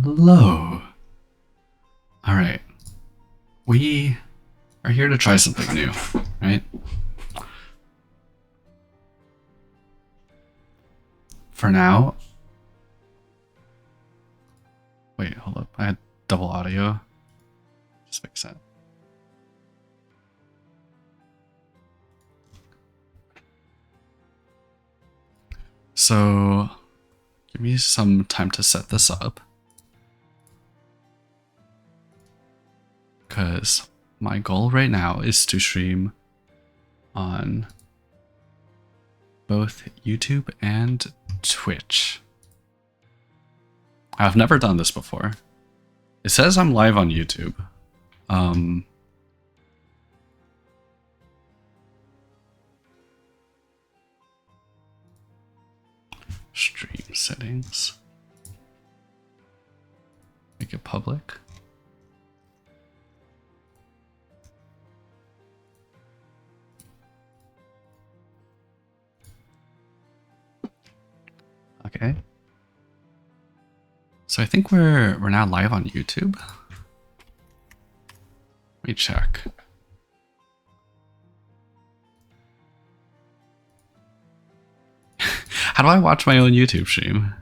Hello. Alright. We are here to try something new, right? For now... Wait, hold up. I had double audio. Just fix that. So, give me some time to set this up. Because my goal right now is to stream on both YouTube and Twitch. I've never done this before. It says I'm live on YouTube. Stream settings. Make it public. Okay. So I think we're now live on YouTube. Let me check. How do I watch my own YouTube stream?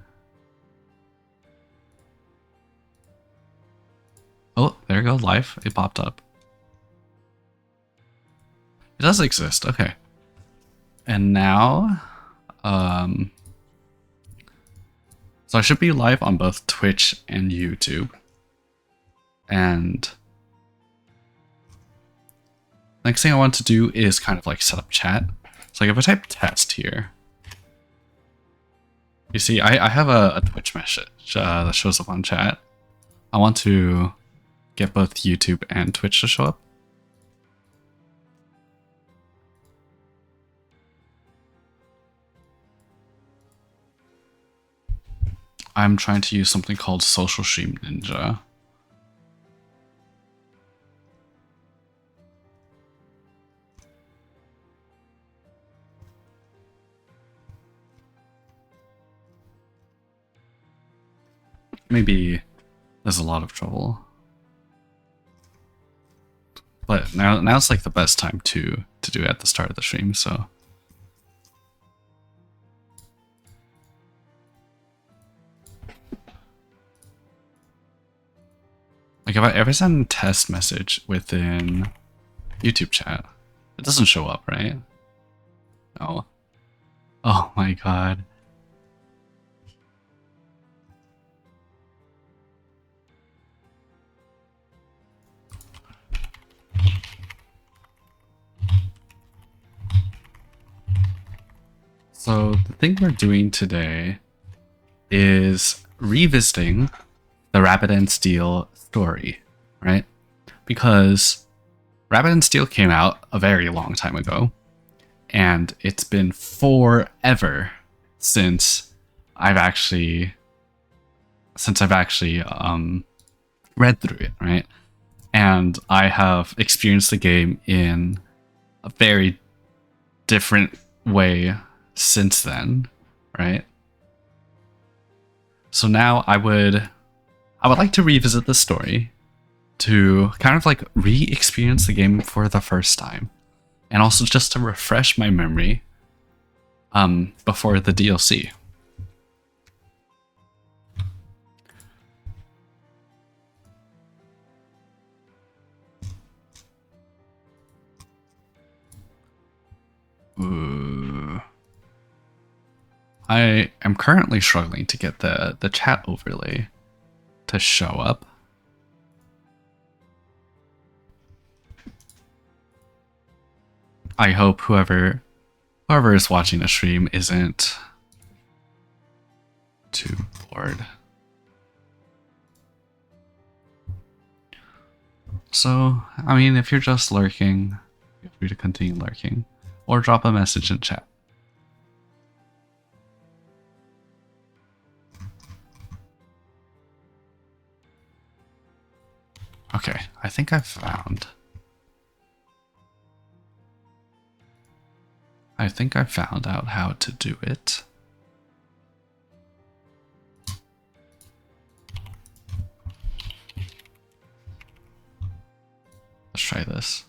Oh, there you go, live. It popped up. It does exist, okay. And now, so I should be live on both Twitch and YouTube. And next thing I want to do is kind of like set up chat. So like if I type test here, you see I have a Twitch message that shows up on chat. I want to get both YouTube and Twitch to show up. I'm trying to use something called Social Stream Ninja. Maybe there's a lot of trouble. But now it's like the best time to do it at the start of the stream, so. Like if I send a test message within YouTube chat, it doesn't show up, right? No. Oh my god. So the thing we're doing today is revisiting the Rabbit&Steel story, right? Because Rabbit&Steel came out a very long time ago, and it's been forever since I've actually read through it, right? And I have experienced the game in a very different way since then, right? So now I would like to revisit the story to kind of like re-experience the game for the first time, and also just to refresh my memory before the DLC. Ooh. I am currently struggling to get the chat overlay to show up. I hope whoever is watching the stream isn't too bored. So, I mean, if you're just lurking, feel free to continue lurking, or drop a message in chat. Okay, I think I found out how to do it. try this.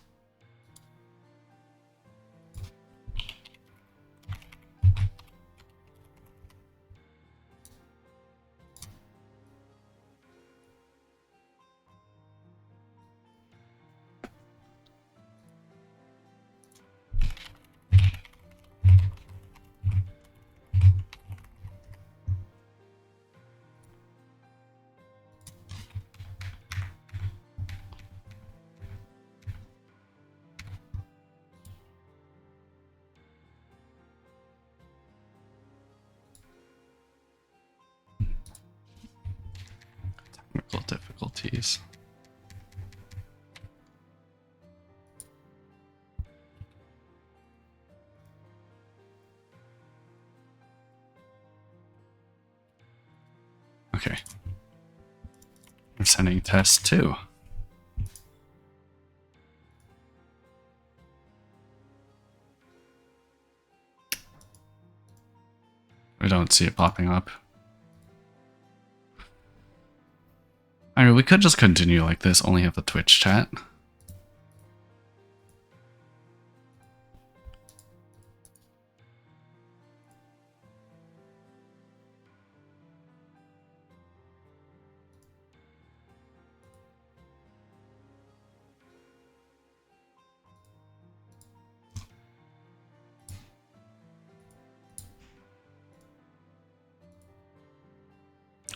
Technical difficulties. Okay. We're sending test 2. We don't see it popping up. I mean, we could just continue like this, only have the Twitch chat.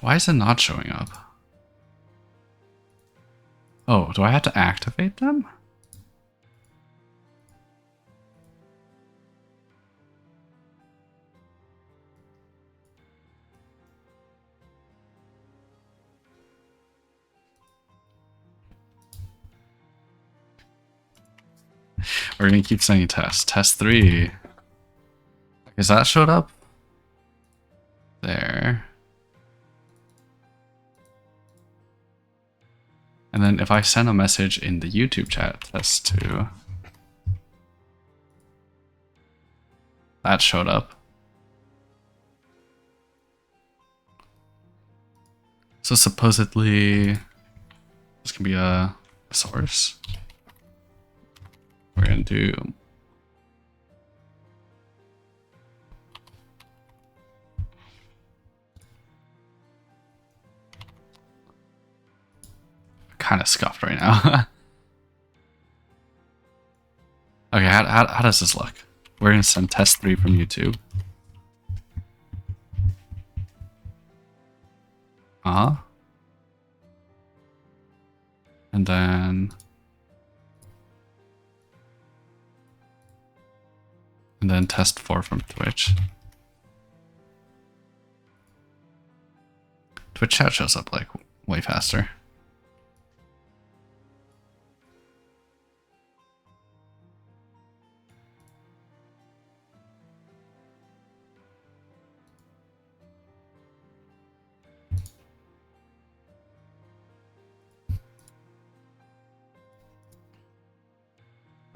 Why is it not showing up? Oh, do I have to activate them? We're gonna keep sending tests. Test 3. Is that showed up? There. And then if I send a message in the YouTube chat, test 2. That showed up. So supposedly this can be a source. We're gonna do kind of scuffed right now. Okay, how does this look? We're gonna send test 3 from YouTube. And then test 4 from Twitch. Twitch chat shows up like way faster.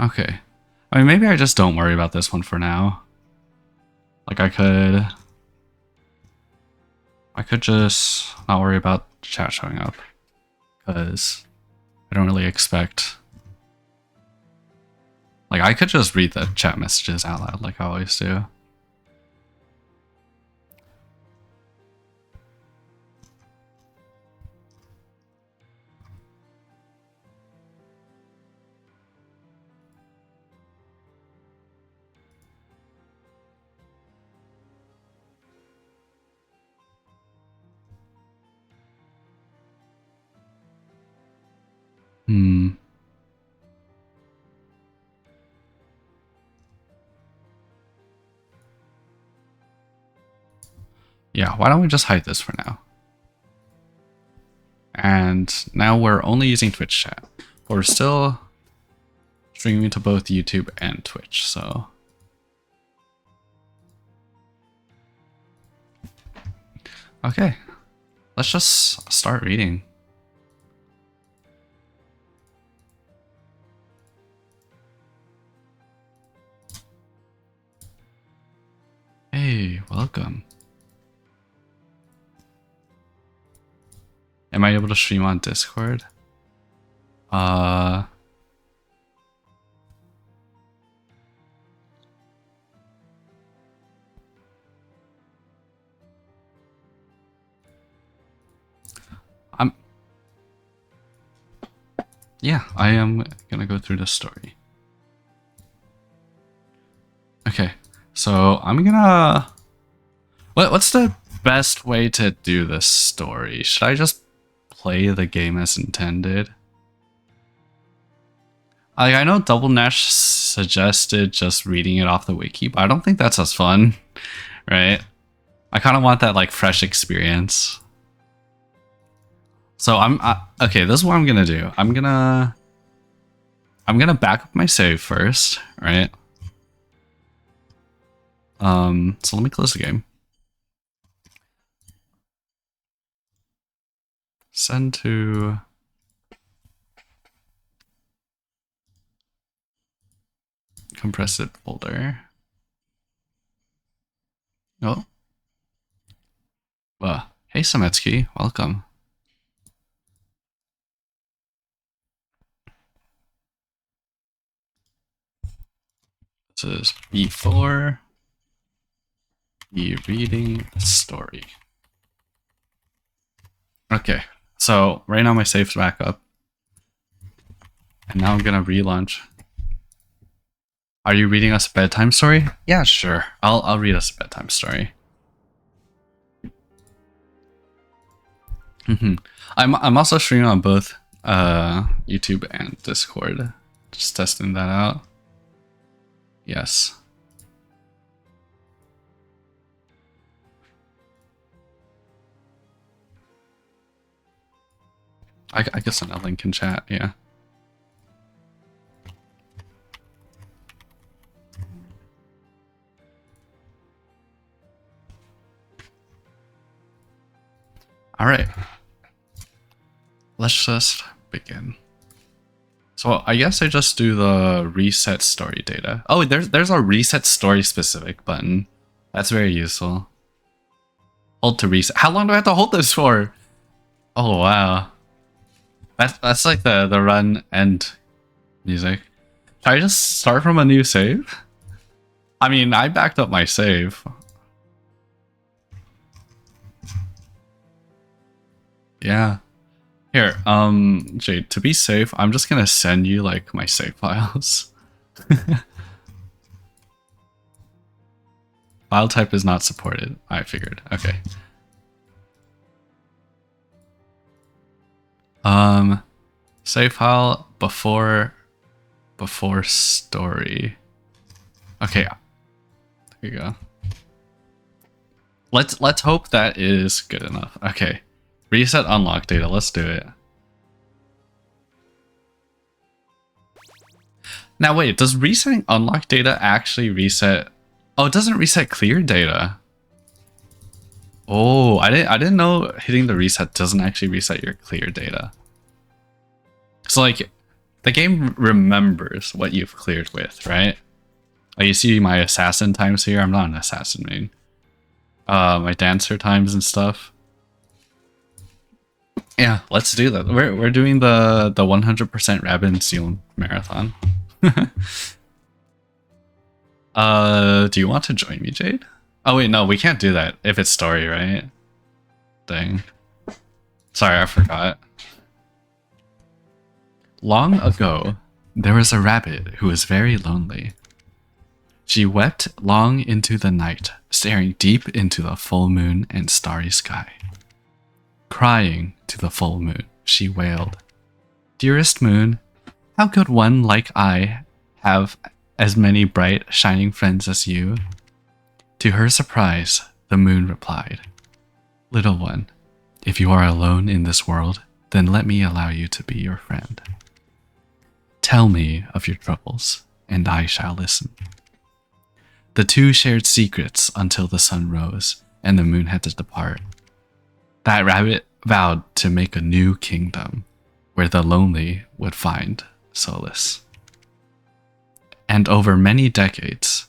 Okay. I mean, maybe I just don't worry about this one for now. Like I could just not worry about chat showing up, because I don't really expect, like I could just read the chat messages out loud like I always do. Yeah, why don't we just hide this for now? And now we're only using Twitch chat. But we're still streaming to both YouTube and Twitch, so. Okay, let's just start reading. Hey, welcome. Am I able to stream on Discord? yeah, I am gonna go through the story. Okay, so I'm gonna... What's the best way to do this story? Should I just play the game as intended? Like, I know Double Nash suggested just reading it off the wiki, but I don't think that's as fun, right? I kind of want that like fresh experience. So okay. This is what I'm gonna do. I'm gonna back up my save first, right? So let me close the game. Send to compressed folder. Oh. Hey Sametsky, welcome. This is before rereading the story. Okay, so right now my save's back up. And now I'm gonna relaunch. Are you reading us a bedtime story? Yeah, sure. I'll read us a bedtime story. I'm also streaming on both YouTube and Discord. Just testing that out. Yes. I guess send a link in chat, yeah. Alright. Let's just begin. So I guess I just do the reset story data. Oh, there's a reset story specific button. That's very useful. Hold to reset. How long do I have to hold this for? Oh wow. That's like the run end music. Should I just start from a new save? I mean, I backed up my save. Yeah. Here, Jade, to be safe, I'm just gonna send you like my save files. File type is not supported. I figured. Okay. Save file before story. Okay. There you go. Let's hope that is good enough. Okay. Reset unlock data. Let's do it. Now wait, does resetting unlock data actually reset? Oh, it doesn't reset clear data. Oh, I didn't know hitting the reset doesn't actually reset your clear data. So like, the game remembers what you've cleared with, right? Like you see my assassin times here. I'm not an assassin main. My dancer times and stuff. Yeah, let's do that. We're doing the 100% Rabbit&Steel marathon. Do you want to join me, Jade? Oh wait, no, we can't do that if it's story, right? Dang. Sorry, I forgot. Long ago, there was a rabbit who was very lonely. She wept long into the night, staring deep into the full moon and starry sky. Crying to the full moon, she wailed, "Dearest moon, how could one like I have as many bright, shining friends as you?" To her surprise, the moon replied, "Little one, if you are alone in this world, then let me allow you to be your friend. Tell me of your troubles, and I shall listen." The two shared secrets until the sun rose and the moon had to depart. That rabbit vowed to make a new kingdom where the lonely would find solace. And over many decades,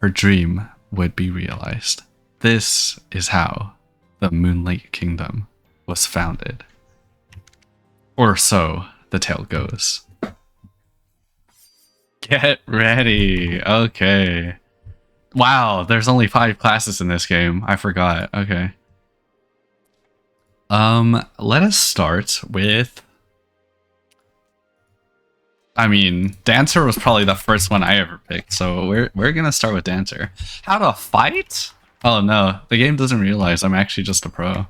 her dream would be realized. This is how the Moonlight Kingdom was founded. Or so the tale goes. Get ready. Okay. Wow, there's only 5 classes in this game. I forgot. Okay. Let us start with I mean, Dancer was probably the first one I ever picked, so we're gonna start with Dancer. How to fight? Oh no, the game doesn't realize I'm actually just a pro.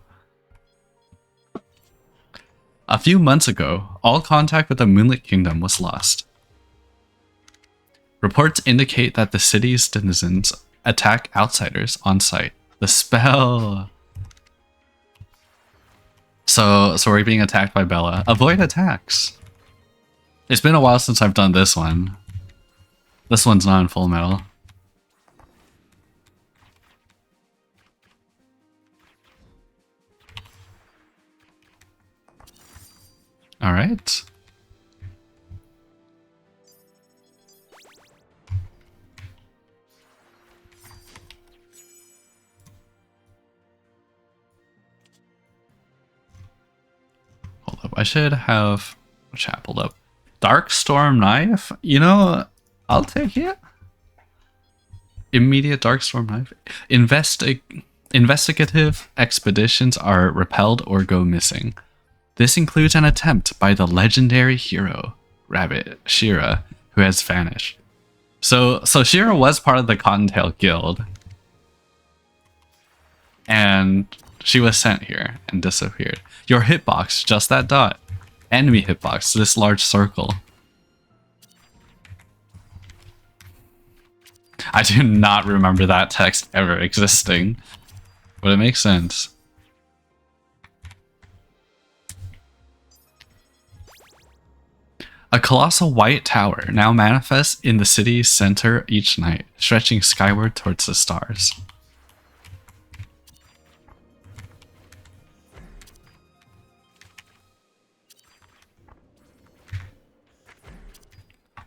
A few months ago, all contact with the Moonlit Kingdom was lost. Reports indicate that the city's denizens attack outsiders on sight. The spell. So we're being attacked by Bella. Avoid attacks. It's been a while since I've done this one. This one's not in Full Metal. All right. Hold up. I should have chat pulled up. Dark Storm Knife? You know, I'll take it. Immediate Dark Storm Knife. Investigative expeditions are repelled or go missing. This includes an attempt by the legendary hero, Rabbit, Shira, who has vanished. So Shira was part of the Cottontail Guild. And she was sent here and disappeared. Your hitbox, just that dot. Enemy hitbox, this large circle. I do not remember that text ever existing, but it makes sense. A colossal white tower now manifests in the city's center each night, stretching skyward towards the stars.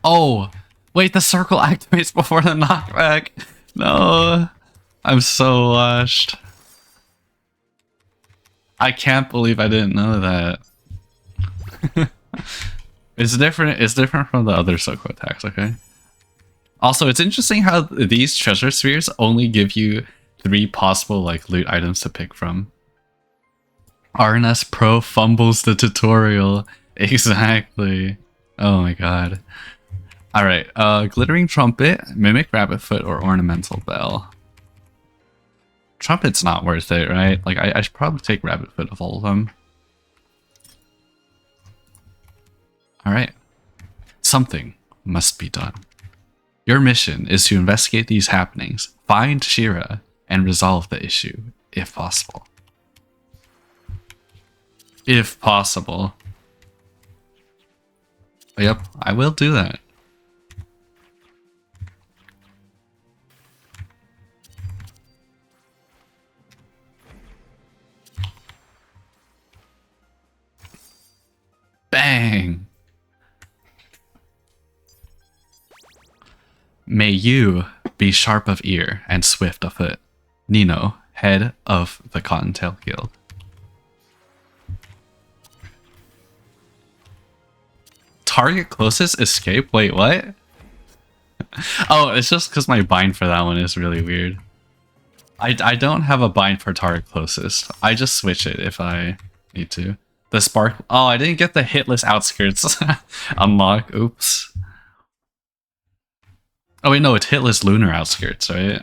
Oh, wait, the circle activates before the knockback. No, I'm so washed. I can't believe I didn't know that. It's different from the other circle attacks, okay? Also, it's interesting how these treasure spheres only give you 3 possible like loot items to pick from. RNS Pro fumbles the tutorial. Exactly. Oh my god. Alright, Glittering Trumpet, Mimic Rabbitfoot, or Ornamental Bell. Trumpet's not worth it, right? Like, I should probably take Rabbitfoot of all of them. Alright. Something must be done. Your mission is to investigate these happenings, find Shira, and resolve the issue, if possible. If possible. Yep, I will do that. Bang! May you be sharp of ear and swift of foot. Nino, head of the Cottontail Guild. Target closest escape? Wait, what? Oh, it's just because my bind for that one is really weird. I don't have a bind for target closest. I just switch it if I need to. The spark. Oh, I didn't get the hitless outskirts unlock. Oops. Oh wait, no, it's hitless lunar outskirts, right?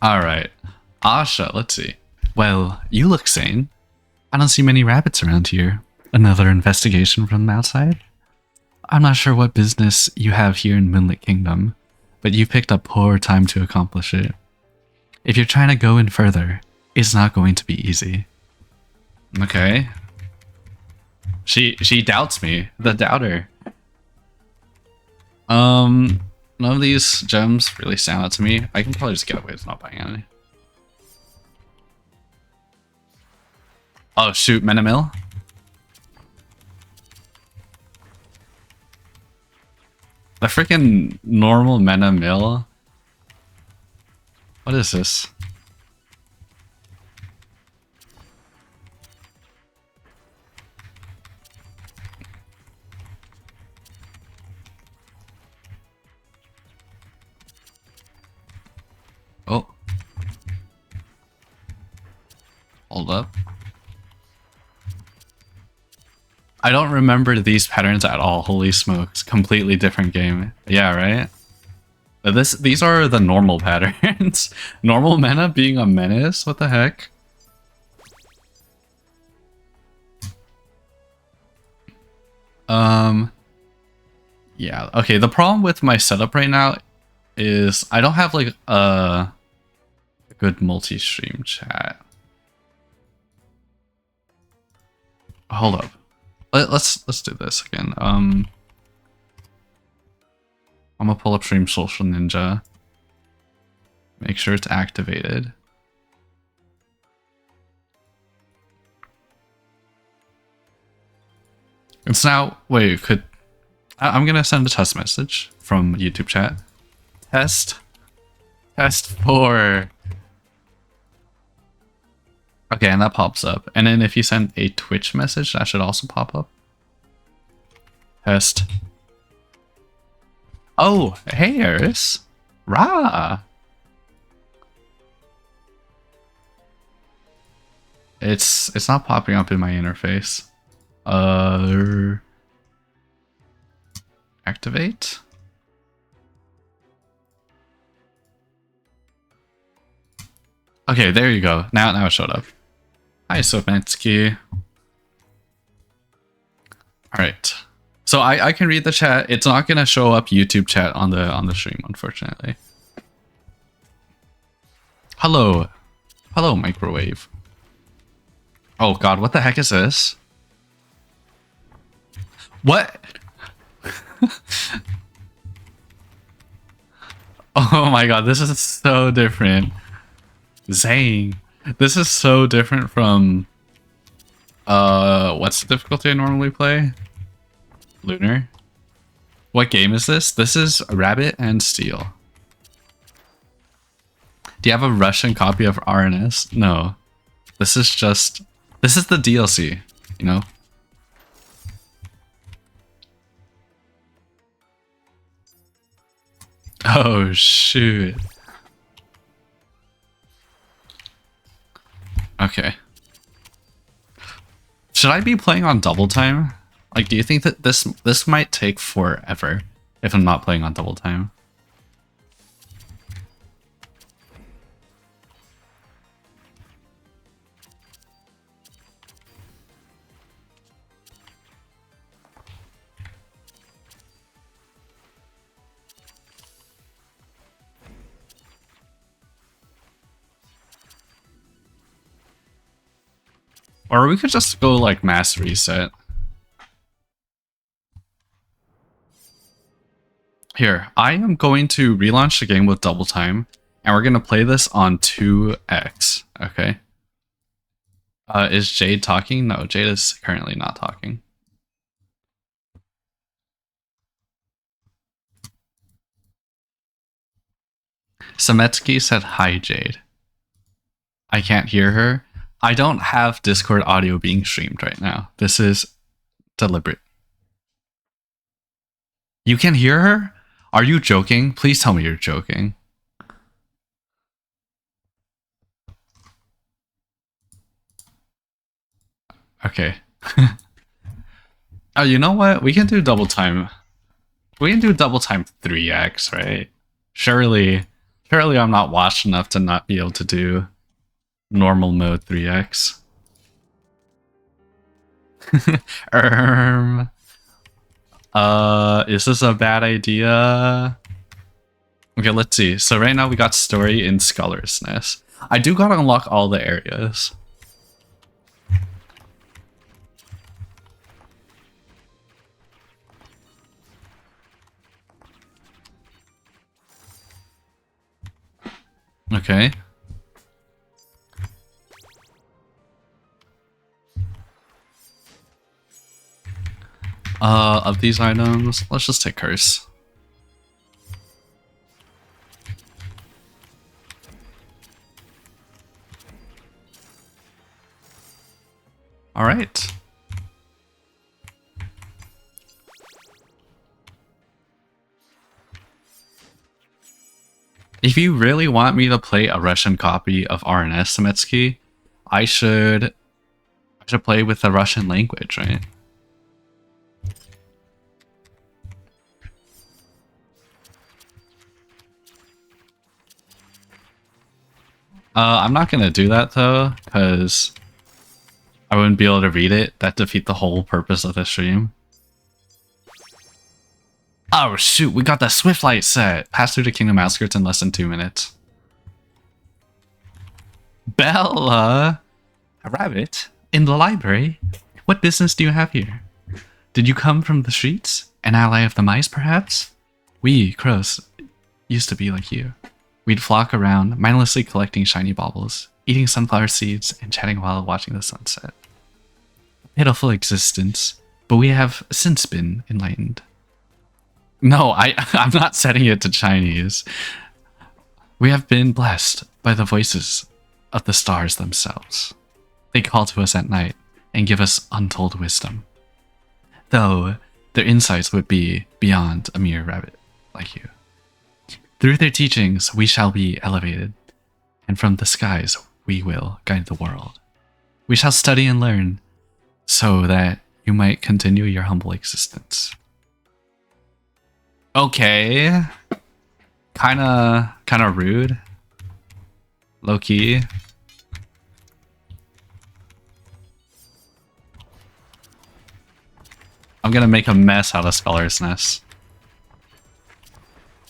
Alright. Asha, let's see. Well, you look sane. I don't see many rabbits around here. Another investigation from outside? I'm not sure what business you have here in Moonlit Kingdom, but you picked a poor time to accomplish it. If you're trying to go in further, it's not going to be easy. Okay. She doubts me. The doubter. None of these gems really stand out to me. I can probably just get away with not buying any. Oh shoot, Menamil? The freaking normal Menamil? What is this? Oh. Hold up. I don't remember these patterns at all. Holy smokes. Completely different game. Yeah, right? These are the normal patterns. Normal mana being a menace? What the heck? Yeah, okay, the problem with my setup right now is I don't have like a good multi-stream chat. Hold up. Let's do this again. I'm gonna pull up Stream Social Ninja. Make sure it's activated. It's now, wait, I'm gonna send a test message from YouTube chat. Test 4. Okay, and that pops up. And then if you send a Twitch message, that should also pop up. Test. Oh, hey Eris. Rah. It's not popping up in my interface. Activate. Okay, there you go. Now it showed up. Hi, Sopensky. Alright. So I can read the chat. It's not gonna show up YouTube chat on the stream, unfortunately. Hello. Hello, microwave. Oh god, what the heck is this? What? Oh my god, this is so different. Zang. This is so different from what's the difficulty I normally play? Lunar. What game is this? This is Rabbit&Steel. Do you have a Russian copy of RNS? No. This is the DLC, you know? Oh shoot. Okay. Should I be playing on double time? Like, do you think that this might take forever if I'm not playing on double time? Or we could just go like mass reset. Here, I am going to relaunch the game with double time, and we're going to play this on 2x, okay? Is Jade talking? No, Jade is currently not talking. Sametsky said, hi, Jade. I can't hear her. I don't have Discord audio being streamed right now. This is deliberate. You can hear her? Are you joking? Please tell me you're joking. Okay. Oh, you know what? We can do double time. We can do double time 3x, right? Surely I'm not watched enough to not be able to do normal mode 3x. Is this a bad idea? Okay, let's see. So right now we got story in Scholar's Nest. I do gotta unlock all the areas. Okay. Of these items, let's just take Curse. All right. If you really want me to play a Russian copy of RNS, Sametsky, I should play with the Russian language, right? I'm not gonna do that though, because I wouldn't be able to read it. That defeat the whole purpose of the stream. Oh shoot, we got the Swiftlight set! Pass through the Kingdom outskirts in less than 2 minutes. Bella! A rabbit? In the library? What business do you have here? Did you come from the streets? An ally of the mice, perhaps? We, crows, used to be like you. We'd flock around, mindlessly collecting shiny baubles, eating sunflower seeds, and chatting while watching the sunset. A pitiful existence, but we have since been enlightened. No, I'm not setting it to Chinese. We have been blessed by the voices of the stars themselves. They call to us at night and give us untold wisdom. Though their insights would be beyond a mere rabbit like you. Through their teachings, we shall be elevated, and from the skies, we will guide the world. We shall study and learn, so that you might continue your humble existence. Okay. Kinda rude. Low key. I'm gonna make a mess out of Speller's Nest.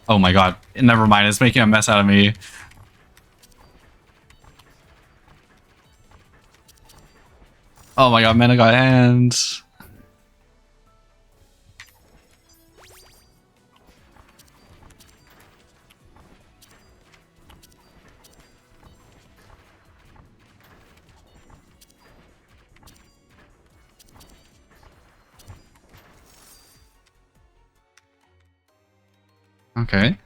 Oh my god. Never mind, it's making a mess out of me. Oh my god, Mana got hands. Okay.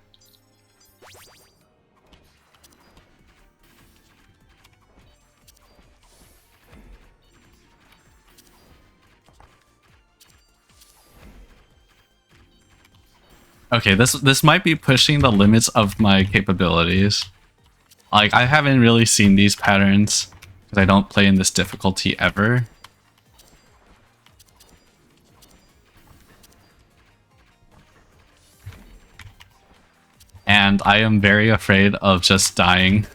Okay, this might be pushing the limits of my capabilities. Like, I haven't really seen these patterns because I don't play in this difficulty ever. And I am very afraid of just dying.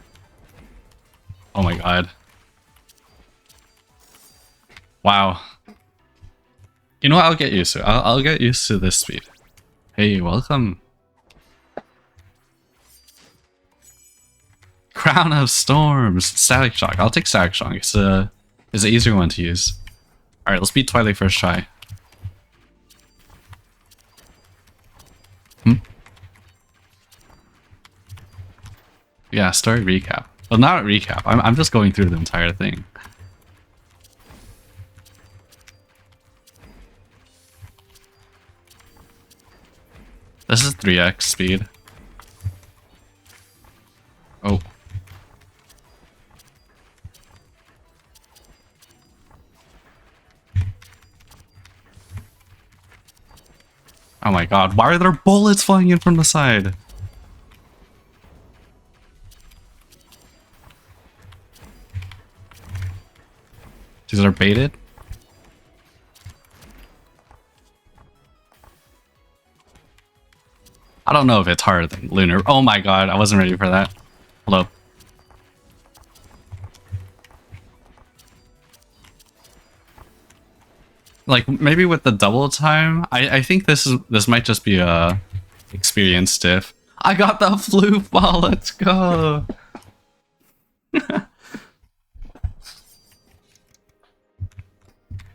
Oh my god. Wow. You know what? I'll get used to it. I'll get used to this speed. Hey, welcome. Crown of Storms. Static Shock. I'll take Static Shock. It's an easier one to use. Alright, let's beat Twilight first try. Yeah, story recap. Well, not a recap. I'm just going through the entire thing. This is 3x speed. Oh. Oh my god, why are there bullets flying in from the side? These are baited? I don't know if it's harder than Lunar. Oh my god, I wasn't ready for that. Hello. Like, maybe with the double time, I think this might just be a experience diff. I got the floof ball, let's go!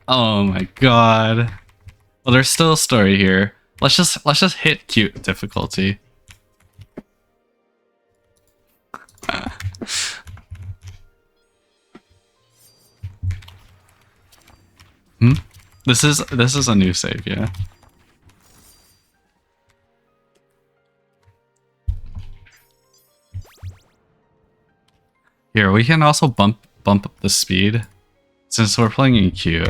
Oh my god. Well, there's still a story here. Let's just hit cute difficulty. This is a new save, yeah. Here, we can also bump up the speed. Since we're playing in Q,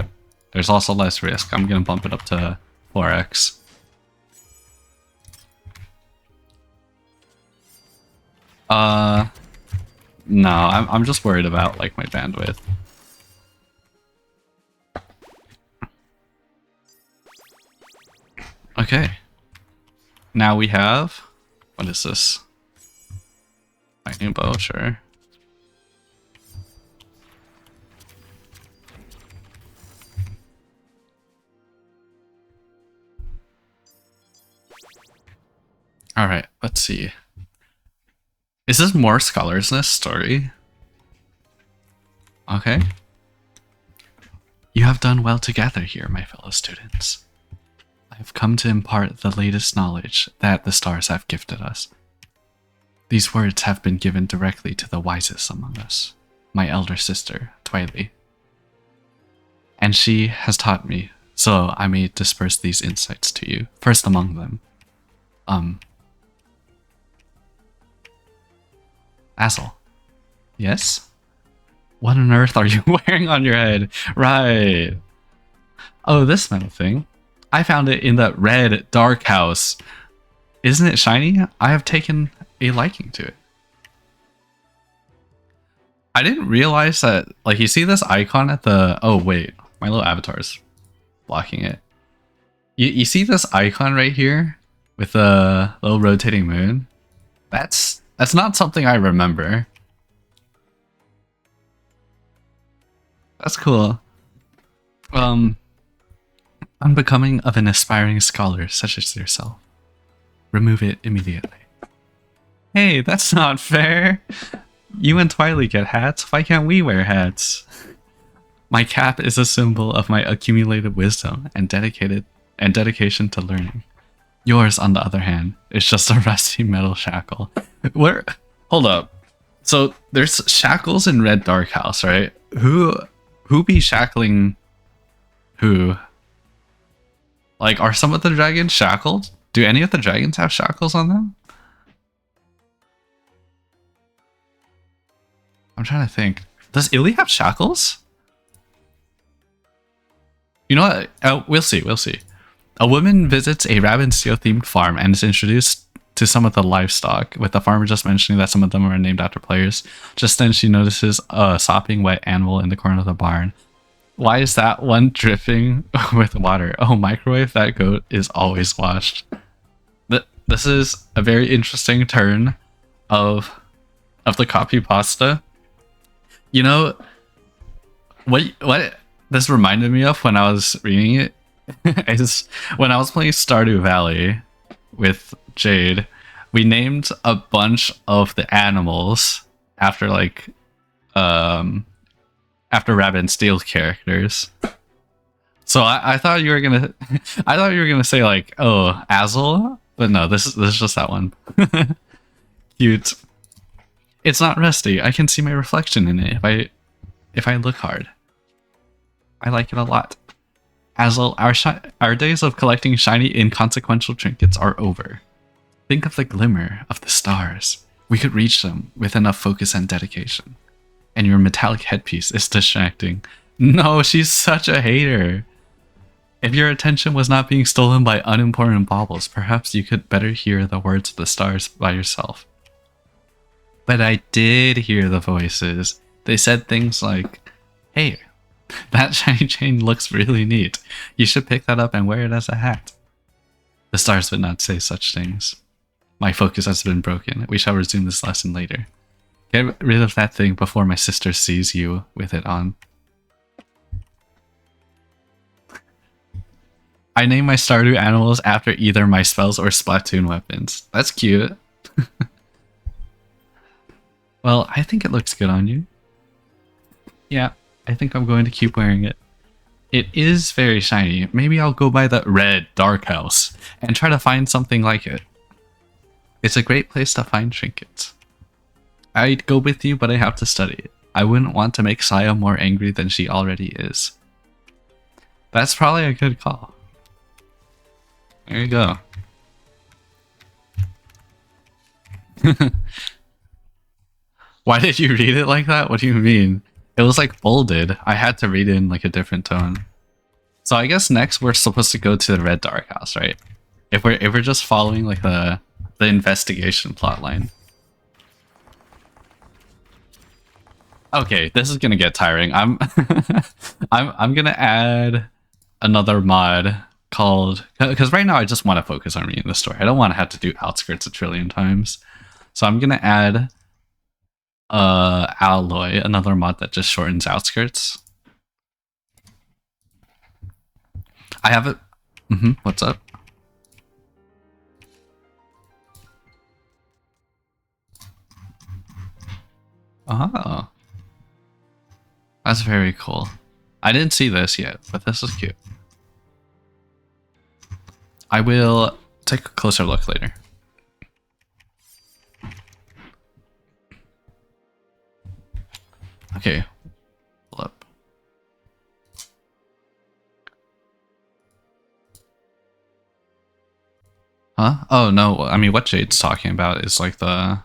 there's also less risk. I'm gonna bump it up to 4x. No, I'm just worried about like my bandwidth. Okay. Now we have, what is this? Lightning bow, sure. Alright, let's see. Is this more Scholar's Nest story? Okay. You have done well to gather here, my fellow students. I have come to impart the latest knowledge that the stars have gifted us. These words have been given directly to the wisest among us, my elder sister, Twylee. And she has taught me, so I may disperse these insights to you. First among them, Azel. Yes? What on earth are you wearing on your head? Right. Oh, this metal thing. I found it in the red dark house. Isn't it shiny? I have taken a liking to it. I didn't realize that, like, you see this icon at the... Oh, wait. My little avatar's blocking it. You see this icon right here with the little rotating moon? That's not something I remember. That's cool. Unbecoming of an aspiring scholar such as yourself. Remove it immediately. Hey, that's not fair. You and Twylee get hats. Why can't we wear hats? My cap is a symbol of my accumulated wisdom and dedication to learning. Yours, on the other hand, is just a rusty metal shackle. Where? Hold up. So there's shackles in Red Dark House, right? Who be shackling who? Like, are some of the dragons shackled? Do any of the dragons have shackles on them? I'm trying to think. Does Illy have shackles? You know what? Oh, we'll see. We'll see. A woman visits a Rabbit&Steel themed farm and is introduced to some of the livestock, with the farmer just mentioning that some of them are named after players. Just then she notices a sopping wet animal in the corner of the barn. Why is that one dripping with water? Oh, microwave, that goat is always washed. This is a very interesting turn of the copy pasta. You know, what this reminded me of when I was reading it is when I was playing Stardew Valley with Jade, we named a bunch of the animals after like after Rabbit&Steel characters. So I thought you were gonna I thought you were gonna say like, oh, Azel, but no, this is just that one. Cute. It's not rusty. I can see my reflection in it if I look hard. I like it a lot. Azel, our days of collecting shiny, inconsequential trinkets are over. Think of the glimmer of the stars. We could reach them with enough focus and dedication. And your metallic headpiece is distracting. No, she's such a hater. If your attention was not being stolen by unimportant baubles, perhaps you could better hear the words of the stars by yourself. But I did hear the voices. They said things like, hey, that shiny chain looks really neat. You should pick that up and wear it as a hat. The stars would not say such things. My focus has been broken. We shall resume this lesson later. Get rid of that thing before my sister sees you with it on. I name my Stardew animals after either my spells or Splatoon weapons. That's cute. Well, I think it looks good on you. Yeah, I think I'm going to keep wearing it. It is very shiny. Maybe I'll go by the Red Dark House and try to find something like it. It's a great place to find trinkets. I'd go with you, but I have to study it. I wouldn't want to make Saya more angry than she already is. That's probably a good call. There you go. Why did you read it like that? What do you mean? It was like bolded. I had to read it in like a different tone. So I guess next we're supposed to go to the Red Dark House, right? If we're just following like the investigation plotline. Okay, this is gonna get tiring. I'm gonna add another mod called, because right now I just want to focus on reading the story. I don't want to have to do outskirts a trillion times. So I'm gonna add Alloy, another mod that just shortens outskirts. I have it. What's up? Oh, that's very cool. I didn't see this yet, but this is cute. I will take a closer look later. Okay, pull up. Huh? Oh no, I mean what Jade's talking about is like the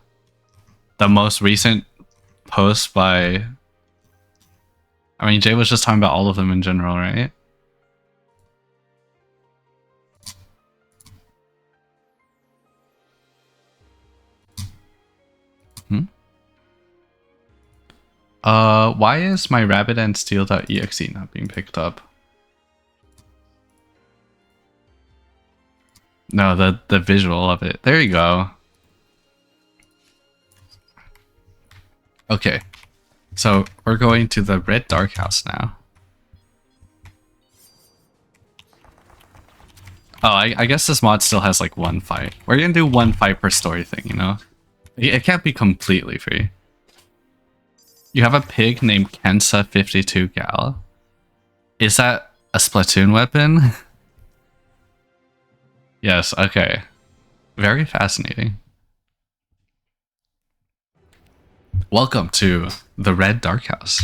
most recent post by... I mean, Jade was just talking about all of them in general, right? Why is my Rabbit&Steel.exe not being picked up? No, the visual of it. There you go. Okay, so we're going to the Red Dark House now. Oh, I guess this mod still has like one fight. We're gonna do one fight per story thing, you know? It can't be completely free. You have a pig named Kensa52 Gal. Is that a Splatoon weapon? Yes, okay. Very fascinating. Welcome to the Red Dark House.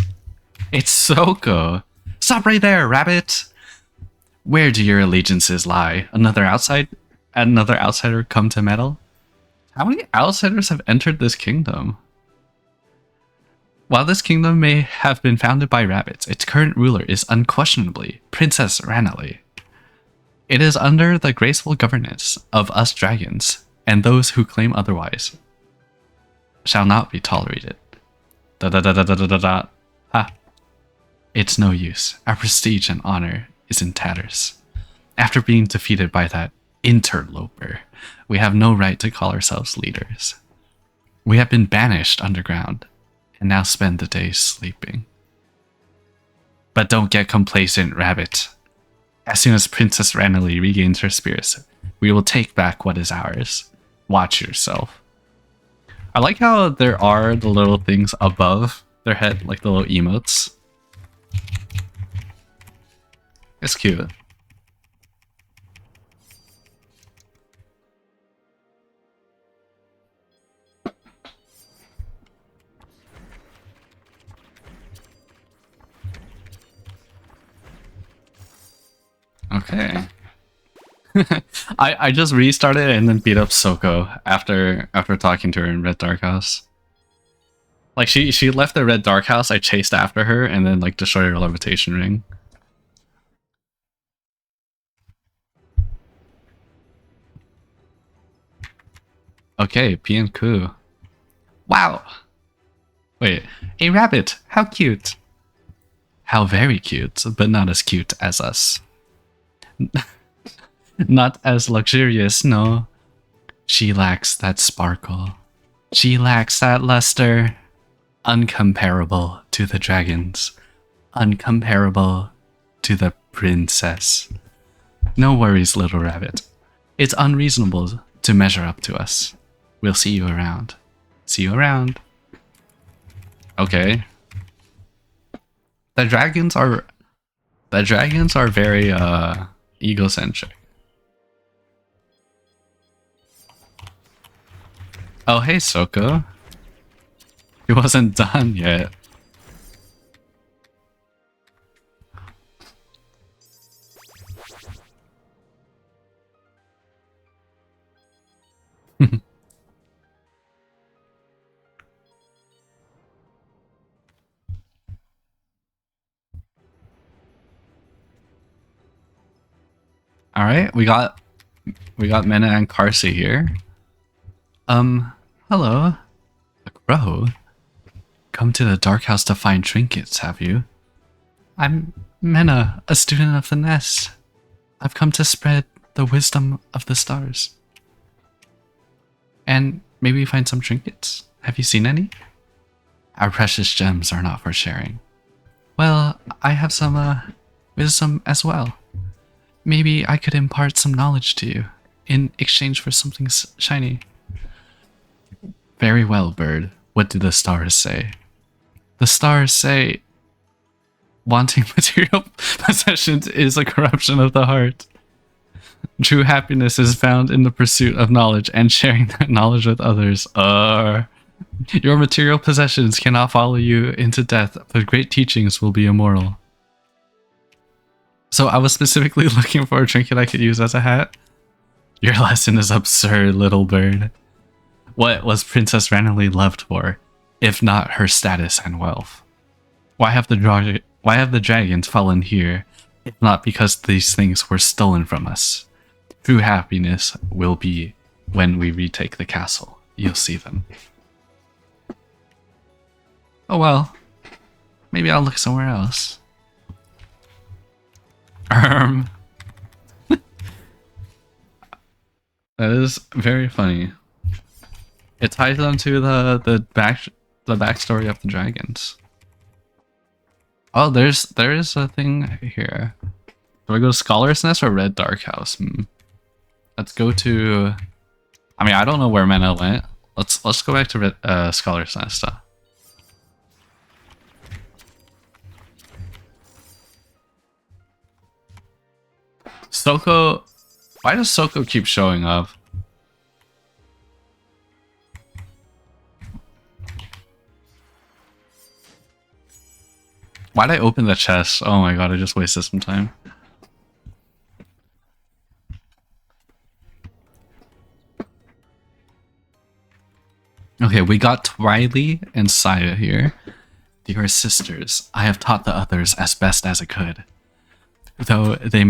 It's Soko. Stop right there, rabbit! Where do your allegiances lie? Another outsider come to meddle? How many outsiders have entered this kingdom? While this kingdom may have been founded by rabbits, its current ruler is unquestionably Princess Ranelli. It is under the graceful governance of us dragons, and those who claim otherwise shall not be tolerated. Da. Ha. It's no use. Our prestige and honor is in tatters. After being defeated by that interloper, we have no right to call ourselves leaders. We have been banished underground, and now spend the day sleeping. But don't get complacent, rabbit. As soon as Princess Ranelli regains her spirits, we will take back what is ours. Watch yourself. I like how there are the little things above their head, like the little emotes. It's cute. Okay. I just restarted and then beat up Soko after talking to her in Red Dark House. Like she left the Red Dark House, I chased after her and then like destroyed her levitation ring. Okay, Pianku. Wow. Wait, a rabbit, how cute. How very cute, but not as cute as us. Not as luxurious, no. She lacks that sparkle. She lacks that luster. Uncomparable to the dragons. Uncomparable to the princess. No worries, little rabbit. It's unreasonable to measure up to us. We'll see you around. See you around. Okay. The dragons are very egocentric. Oh hey Soko. He wasn't done yet. All right, we got Mena and Karsi here. Hello. A crow? Come to the dark house to find trinkets, have you? I'm Mena, a student of the nest. I've come to spread the wisdom of the stars. And maybe find some trinkets. Have you seen any? Our precious gems are not for sharing. Well, I have some wisdom as well. Maybe I could impart some knowledge to you in exchange for something shiny. Very well, bird. What do the stars say? The stars say wanting material possessions is a corruption of the heart. True happiness is found in the pursuit of knowledge and sharing that knowledge with others. Your material possessions cannot follow you into death, but great teachings will be immortal. So I was specifically looking for a trinket I could use as a hat. Your lesson is absurd, little bird. What was Princess randomly loved for, if not her status and wealth? Why have the dragons fallen here, if not because these things were stolen from us? True happiness will be when we retake the castle. You'll see them. Oh well, maybe I'll look somewhere else. That is very funny. It ties onto the backstory of the dragons. Oh, there is a thing here. Do I go to Scholar's Nest or Red Dark House? Let's go to. I mean, I don't know where Mena went. Let's go back to Scholar's Nest. Soko. Why does Soko keep showing up? Why'd I open the chest? Oh my god, I just wasted some time. Okay, we got Twiley and Saya here. Dear sisters, I have taught the others as best as I could. Though they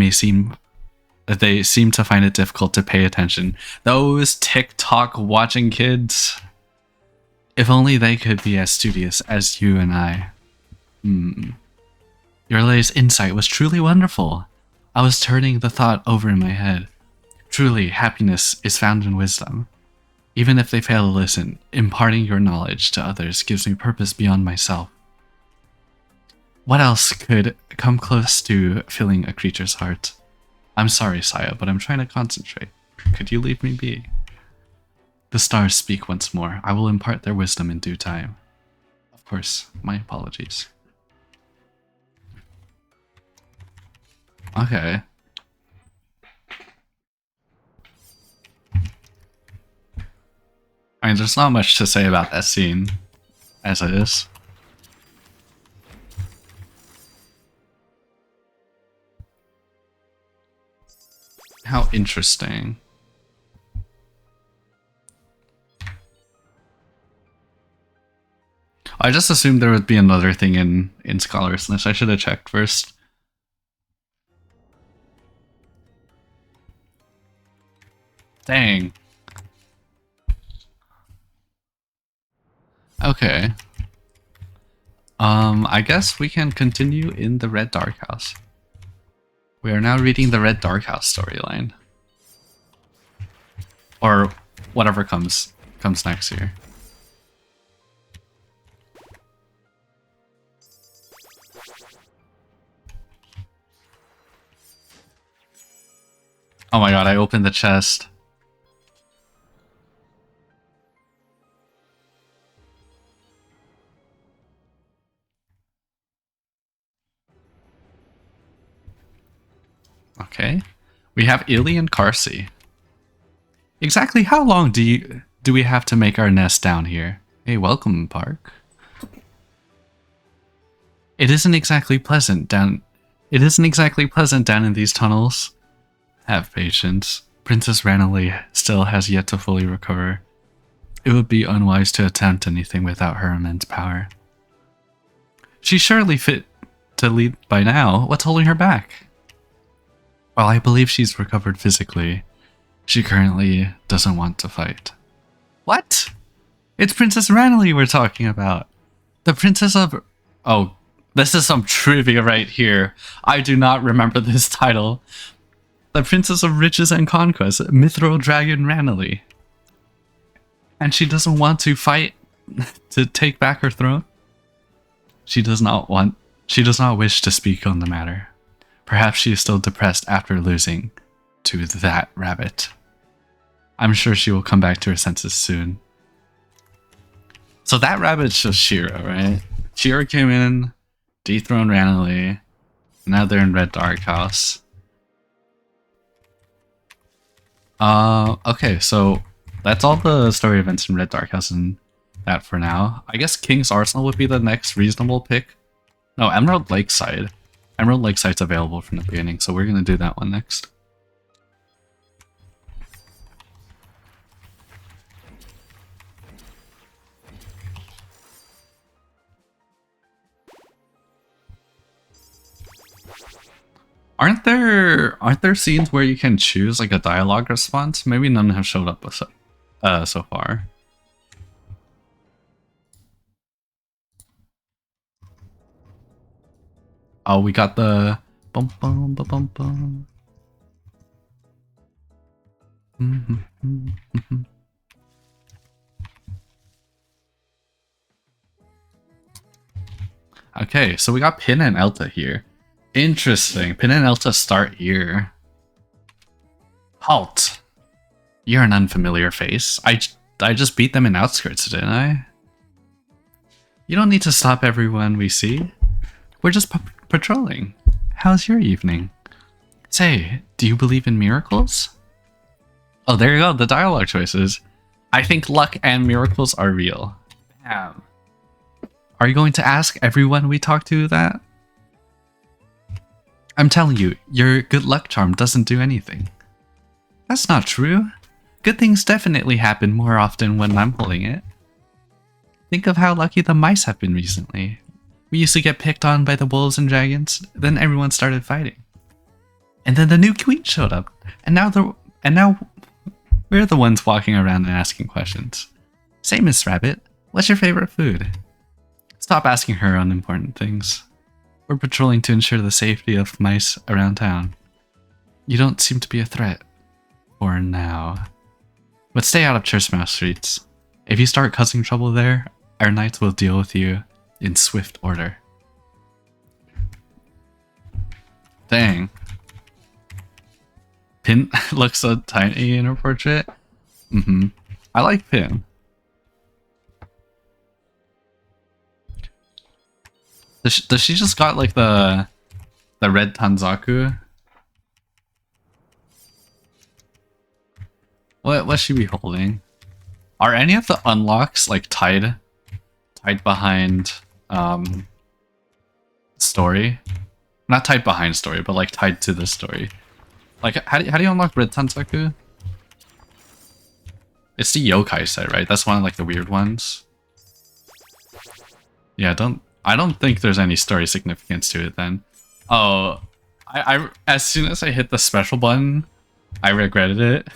seem to find it difficult to pay attention. Those TikTok watching kids. If only they could be as studious as you and I. Your latest insight was truly wonderful. I was turning the thought over in my head. Truly, happiness is found in wisdom. Even if they fail to listen, imparting your knowledge to others gives me purpose beyond myself. What else could come close to filling a creature's heart? I'm sorry, Saya, but I'm trying to concentrate. Could you leave me be? The stars speak once more. I will impart their wisdom in due time. Of course, my apologies. Okay. I mean, there's not much to say about that scene, as it is. How interesting. I just assumed there would be another thing in Scholar's Nest. I should have checked first. Dang. Okay. I guess we can continue in the Red Dark House. We are now reading the Red Dark House storyline. Or whatever comes next here. Oh my god, I opened the chest. Okay. We have Illy and Carsey. Exactly how long do we have to make our nest down here? Hey, welcome, Park. It isn't exactly pleasant down in these tunnels. Have patience. Princess Ranelagh still has yet to fully recover. It would be unwise to attempt anything without her immense power. She's surely fit to lead by now. What's holding her back? While I believe she's recovered physically, she currently doesn't want to fight. What? It's Princess Ranelagh we're talking about. The Princess of... Oh, this is some trivia right here. I do not remember this title. The Princess of Riches and Conquest, Mithril Dragon Ranelagh. And she doesn't want to fight to take back her throne? She does not wish to speak on the matter. Perhaps she is still depressed after losing to that rabbit. I'm sure she will come back to her senses soon. So that rabbit's just Shiro, right? Cheer came in, dethroned randomly. Now they're in Red Dark House. Okay, so that's all the story events in Red Dark House and that for now. I guess King's Arsenal would be the next reasonable pick. No, Emerald Lakeside. Emerald Lakeside's available from the beginning, so we're gonna do that one next. Aren't there scenes where you can choose like a dialogue response? Maybe none have showed up so far. Oh, we got the bum bum bum bum bum. Okay, so we got Pin and Elta here. Interesting. Pin and Elta start here. Halt. You're an unfamiliar face. I just beat them in Outskirts, didn't I? You don't need to stop everyone we see. We're just patrolling. How's your evening? Say, do you believe in miracles? Oh, there you go. The dialogue choices. I think luck and miracles are real. Bam. Are you going to ask everyone we talk to that? I'm telling you, your good luck charm doesn't do anything. That's not true. Good things definitely happen more often when I'm holding it. Think of how lucky the mice have been recently. We used to get picked on by the wolves and dragons, then everyone started fighting. And then the new queen showed up, and now we're the ones walking around and asking questions. Say, Miss Rabbit, what's your favorite food? Stop asking her unimportant things. We're patrolling to ensure the safety of mice around town. You don't seem to be a threat. For now. But stay out of Churchmouth streets. If you start causing trouble there, our knights will deal with you in swift order. Dang. Pin looks so tiny in her portrait. I like Pin. Does she just got like the red Tanzaku? What should we be holding? Are any of the unlocks like tied behind story? Not tied behind story, but like tied to the story. Like how do you unlock red Tanzaku? It's the yokai set, right? That's one of like the weird ones. Yeah, I don't think there's any story significance to it then. Oh, I as soon as I hit the special button, I regretted it.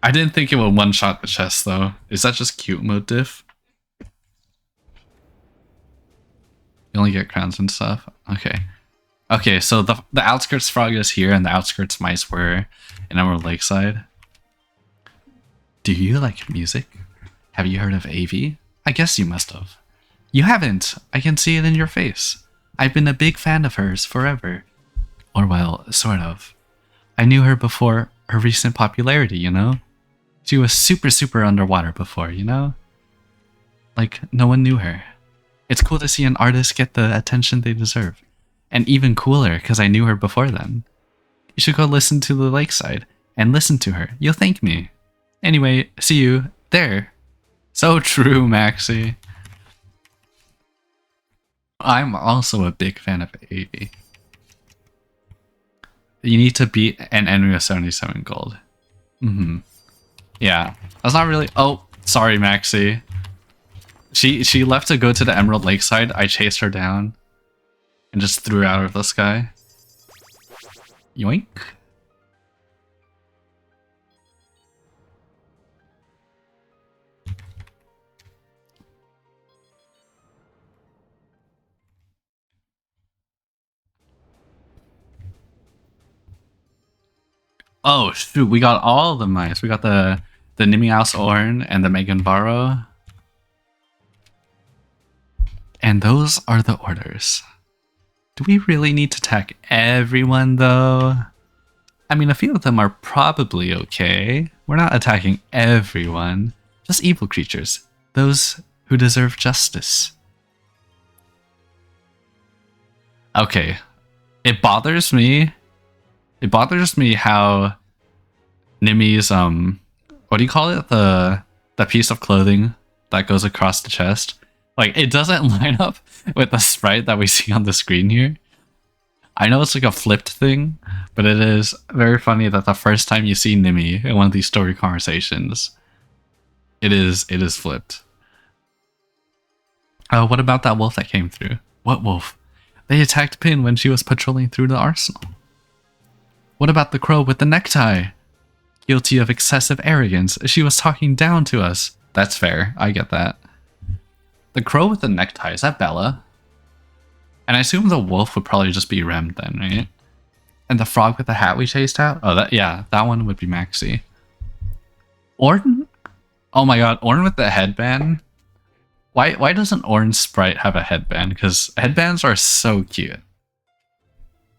I didn't think it would one-shot the chest though. Is that just cute mode diff? You only get crowns and stuff? Okay. Okay, so the outskirts frog is here and the outskirts mice were in Emerald Lakeside. Do you like music? Have you heard of AV? I guess you must have. You haven't! I can see it in your face. I've been a big fan of hers forever. Or well, sort of. I knew her before her recent popularity, you know? She was super underwater before, you know? Like, no one knew her. It's cool to see an artist get the attention they deserve. And even cooler, because I knew her before then. You should go listen to the Lakeside, and listen to her. You'll thank me. Anyway, see you there. So true, Maxie. I'm also a big fan of AV. You need to beat an enemy with 77 gold. Yeah, that's not really... Oh, sorry, Maxie. She left to go to the Emerald Lakeside. I chased her down and just threw her out of the sky. Yoink. Oh shoot, we got all the mice. We got the Nimiaus Orn and the Megan Barrow. And those are the orders. Do we really need to attack everyone though? I mean, a few of them are probably okay. We're not attacking everyone. Just evil creatures. Those who deserve justice. Okay, it bothers me. It bothers me how Nimi's what do you call it? The piece of clothing that goes across the chest. Like, it doesn't line up with the sprite that we see on the screen here. I know it's like a flipped thing, but it is very funny that the first time you see Nimi in one of these story conversations, it is flipped. Oh, what about that wolf that came through? What wolf? They attacked Pin when she was patrolling through the arsenal. What about the crow with the necktie? Guilty of excessive arrogance. She was talking down to us. That's fair. I get that. The crow with the necktie, is that Bella? And I assume the wolf would probably just be Rem then, right? And the frog with the hat we chased out? Oh, that one would be Maxie. Orn? Oh my god, Orn with the headband? Why doesn't Orn's sprite have a headband? Because headbands are so cute.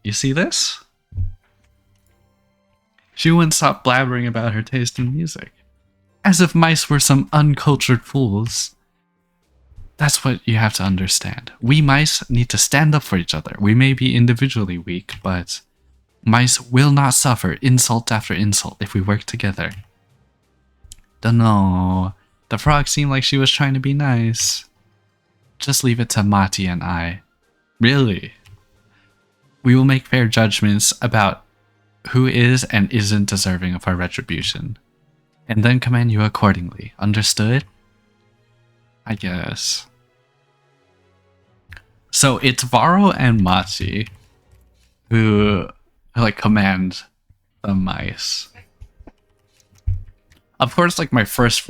You see this? She wouldn't stop blabbering about her taste in music. As if mice were some uncultured fools. That's what you have to understand. We mice need to stand up for each other. We may be individually weak, but mice will not suffer insult after insult if we work together. Dunno. The frog seemed like she was trying to be nice. Just leave it to Mati and I. Really? We will make fair judgments about who is and isn't deserving of our retribution, and then command you accordingly. Understood? I guess. So it's Varro and Machi who like command the mice. Of course, like my first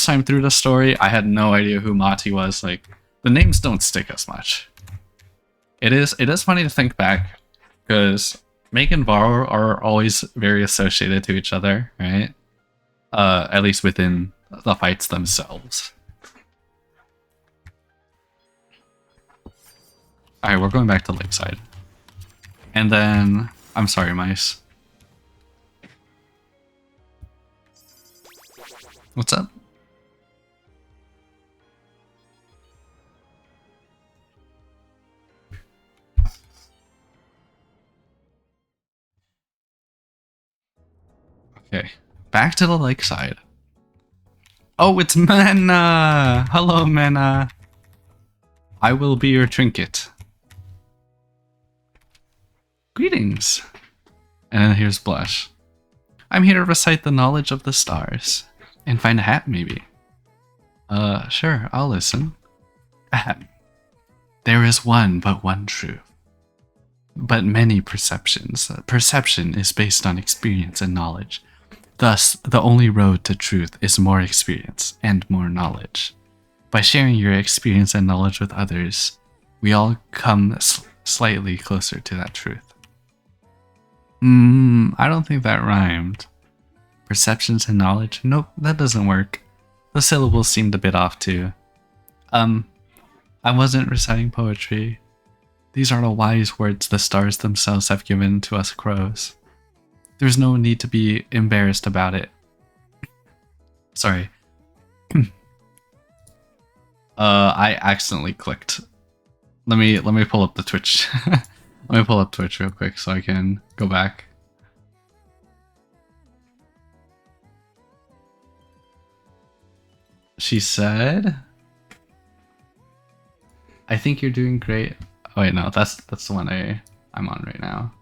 time through the story, I had no idea who Mati was. Like, the names don't stick as much. It is funny to think back, because Meg and Varro are always very associated to each other, right? At least within the fights themselves. Alright, we're going back to Lakeside. And then... I'm sorry, mice. What's up? Okay, back to the Lakeside. Oh, it's Mena! Hello, Mena! I will be your trinket. Greetings! And then here's Blush. I'm here to recite the knowledge of the stars. And find a hat, maybe. Sure, I'll listen. Ahem. There is but one truth. But many perceptions. Perception is based on experience and knowledge. Thus, the only road to truth is more experience and more knowledge. By sharing your experience and knowledge with others, we all come slightly closer to that truth. I don't think that rhymed. Perceptions and knowledge? Nope, that doesn't work. The syllables seemed a bit off too. I wasn't reciting poetry. These are the wise words the stars themselves have given to us crows. There's no need to be embarrassed about it. Sorry. I accidentally clicked. Let me pull up the Twitch. Let me pull up Twitch real quick so I can go back. She said, I think you're doing great. Oh wait, no, that's the one I'm on right now.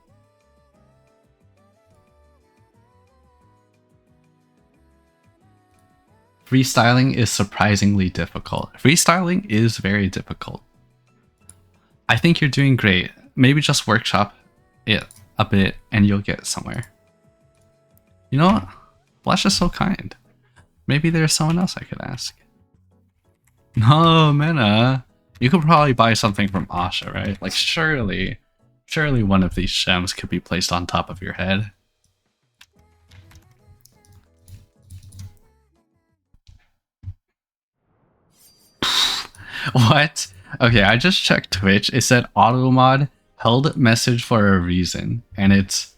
Freestyling is surprisingly difficult. Freestyling is very difficult. I think you're doing great. Maybe just workshop it a bit and you'll get somewhere. You know what? Blush is so kind. Maybe there's someone else I could ask. No, Mena. You could probably buy something from Asha, right? Like, surely one of these gems could be placed on top of your head. What? Okay, I just checked Twitch. It said automod held message for a reason, and it's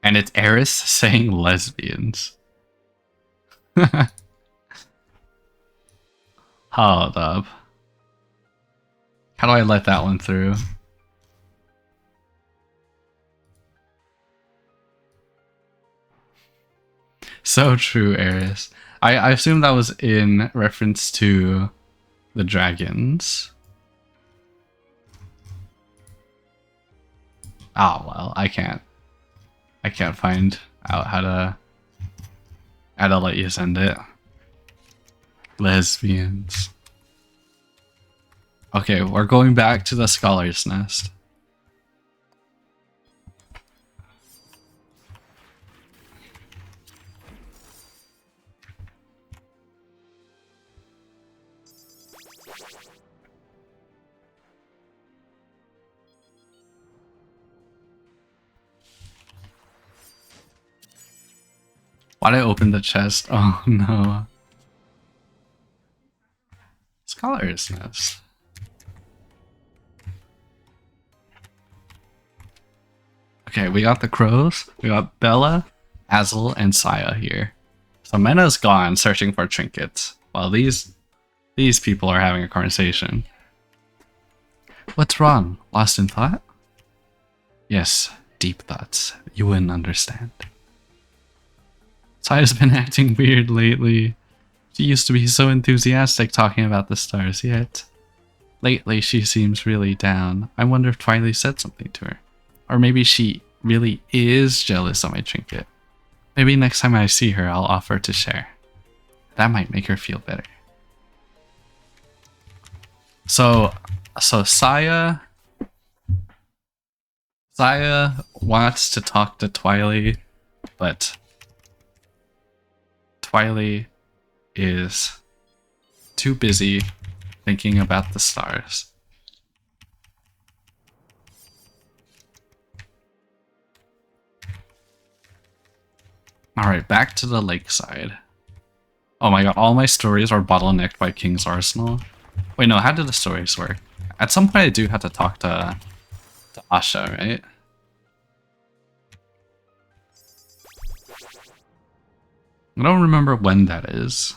Eris saying lesbians. Hold up. How do I let that one through? So true, Eris. I assume that was in reference to the dragons. Oh well, I can't find out how to let you send it. Lesbians. Okay, we're going back to the Scholar's Nest. Why'd I open the chest? Oh no. Scholar's Nest. Okay, we got the crows. We got Bella, Azel, and Saya here. So Mena's gone searching for trinkets, while these people are having a conversation. What's wrong? Lost in thought? Yes, deep thoughts. You wouldn't understand. Saya's been acting weird lately. She used to be so enthusiastic talking about the stars, yet lately she seems really down. I wonder if Twilight said something to her. Or maybe she really is jealous of my trinket. Maybe next time I see her, I'll offer to share. That might make her feel better. So Saya wants to talk to Twilight, but Twilight is too busy thinking about the stars. Alright, back to the lakeside. Oh my god, all my stories are bottlenecked by King's Arsenal. Wait, no, how do the stories work? At some point I do have to talk to Asha, right? I don't remember when that is.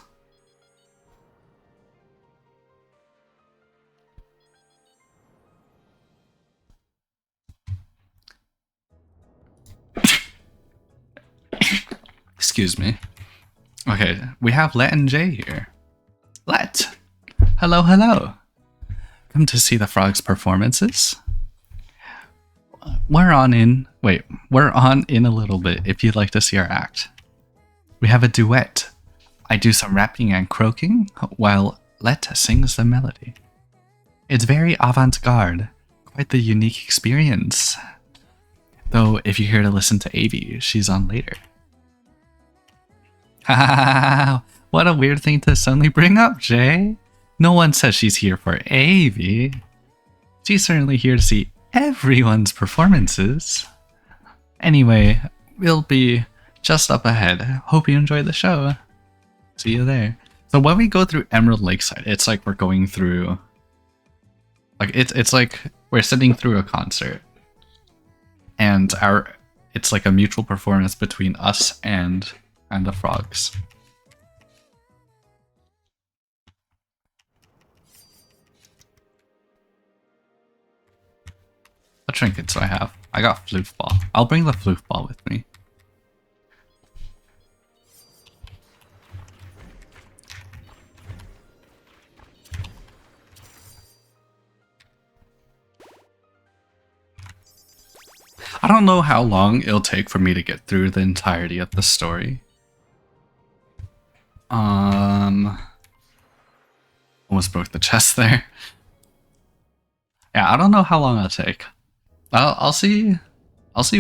Excuse me. Okay, we have Let and Jay here. Let! Hello, hello! Come to see the frogs' performances? We're on in a little bit if you'd like to see our act. We have a duet. I do some rapping and croaking, while Let sings the melody. It's very avant-garde, quite the unique experience. Though, if you're here to listen to Avi, she's on later. Haha, what a weird thing to suddenly bring up, Jay. No one says she's here for Avi. She's certainly here to see everyone's performances. Anyway, we'll be just up ahead. Hope you enjoy the show. See you there. So when we go through Emerald Lakeside, it's like we're going through... Like, it's like we're sitting through a concert. And it's like a mutual performance between us and the frogs. What trinkets do I have? I got floof ball. I'll bring the floof ball with me. I don't know how long it'll take for me to get through the entirety of the story. Almost broke the chest there. Yeah, I don't know how long it'll take. I'll see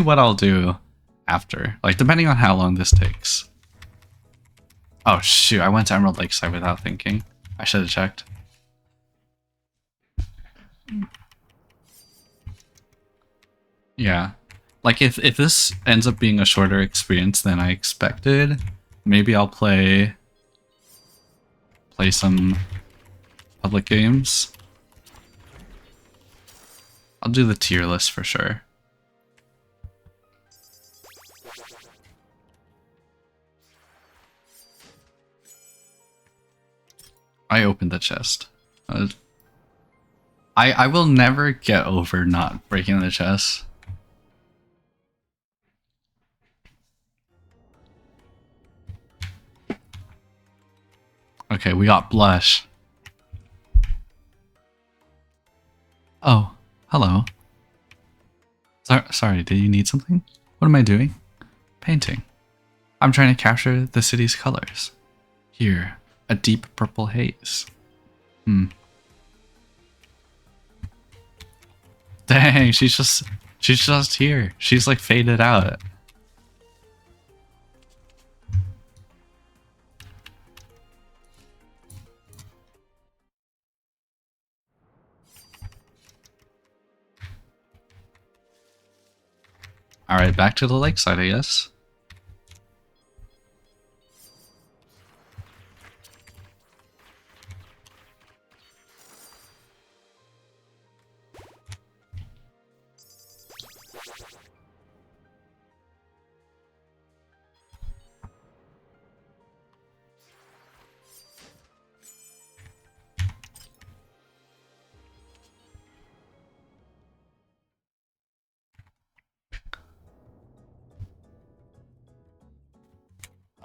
what I'll do after, like depending on how long this takes. Oh shoot, I went to Emerald Lakeside without thinking. I should have checked. Yeah. Like if this ends up being a shorter experience than I expected, maybe I'll play some public games. I'll do the tier list for sure. I opened the chest. I will never get over not breaking the chest. Okay, we got blush. Oh, hello. Sorry, did you need something? What am I doing? Painting. I'm trying to capture the city's colors. Here, a deep purple haze. Dang, she's just here. She's like faded out. Alright, back to the lakeside, I guess.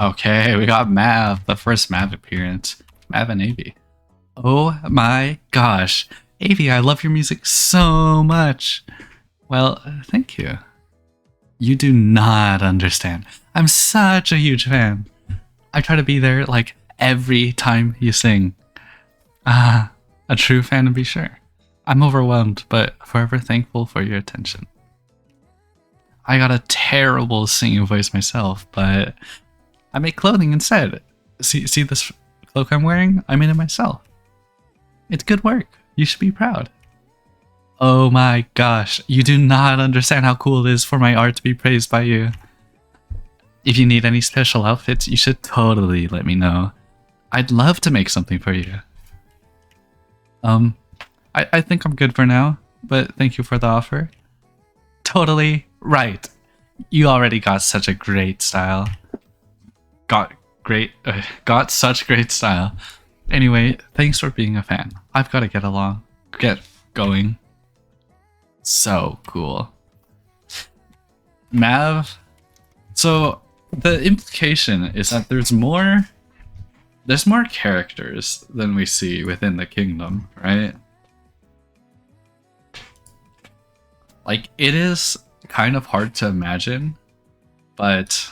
Okay, we got Mav, the first Mav appearance. Mav and Avi. Oh my gosh. Avi, I love your music so much. Well, thank you. You do not understand. I'm such a huge fan. I try to be there like every time you sing. Ah, a true fan to be sure. I'm overwhelmed, but forever thankful for your attention. I got a terrible singing voice myself, but I make clothing instead. See this cloak I'm wearing? I made it myself. It's good work. You should be proud. Oh my gosh, you do not understand how cool it is for my art to be praised by you. If you need any special outfits, you should totally let me know. I'd love to make something for you. I think I'm good for now, but thank you for the offer. Totally right. You already got such a great style. Got such great style. Anyway, thanks for being a fan. I've got to get going. So cool. Mav. So the implication is that there's more characters than we see within the kingdom, right? Like, it is kind of hard to imagine, but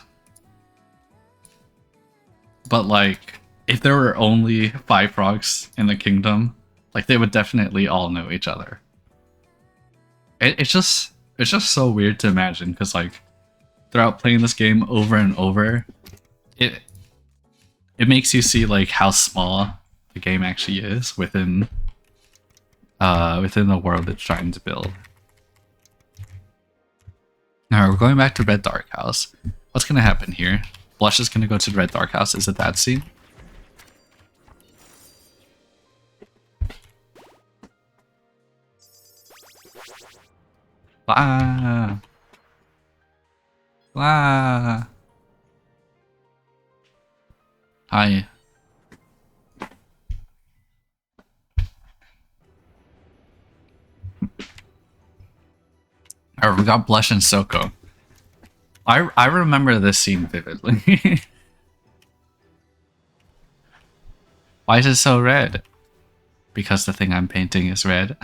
like, if there were only 5 frogs in the kingdom, like, they would definitely all know each other. It's just so weird to imagine, because like, throughout playing this game over and over, it makes you see like how small the game actually is within the world it's trying to build. Now we're going back to Red Dark House. What's gonna happen here? Blush is gonna go to the Red Dark House. Is it that scene? Ah. Ah. Hi. Alright, we got Blush and Soko. I remember this scene vividly. Why is it so red? Because the thing I'm painting is red.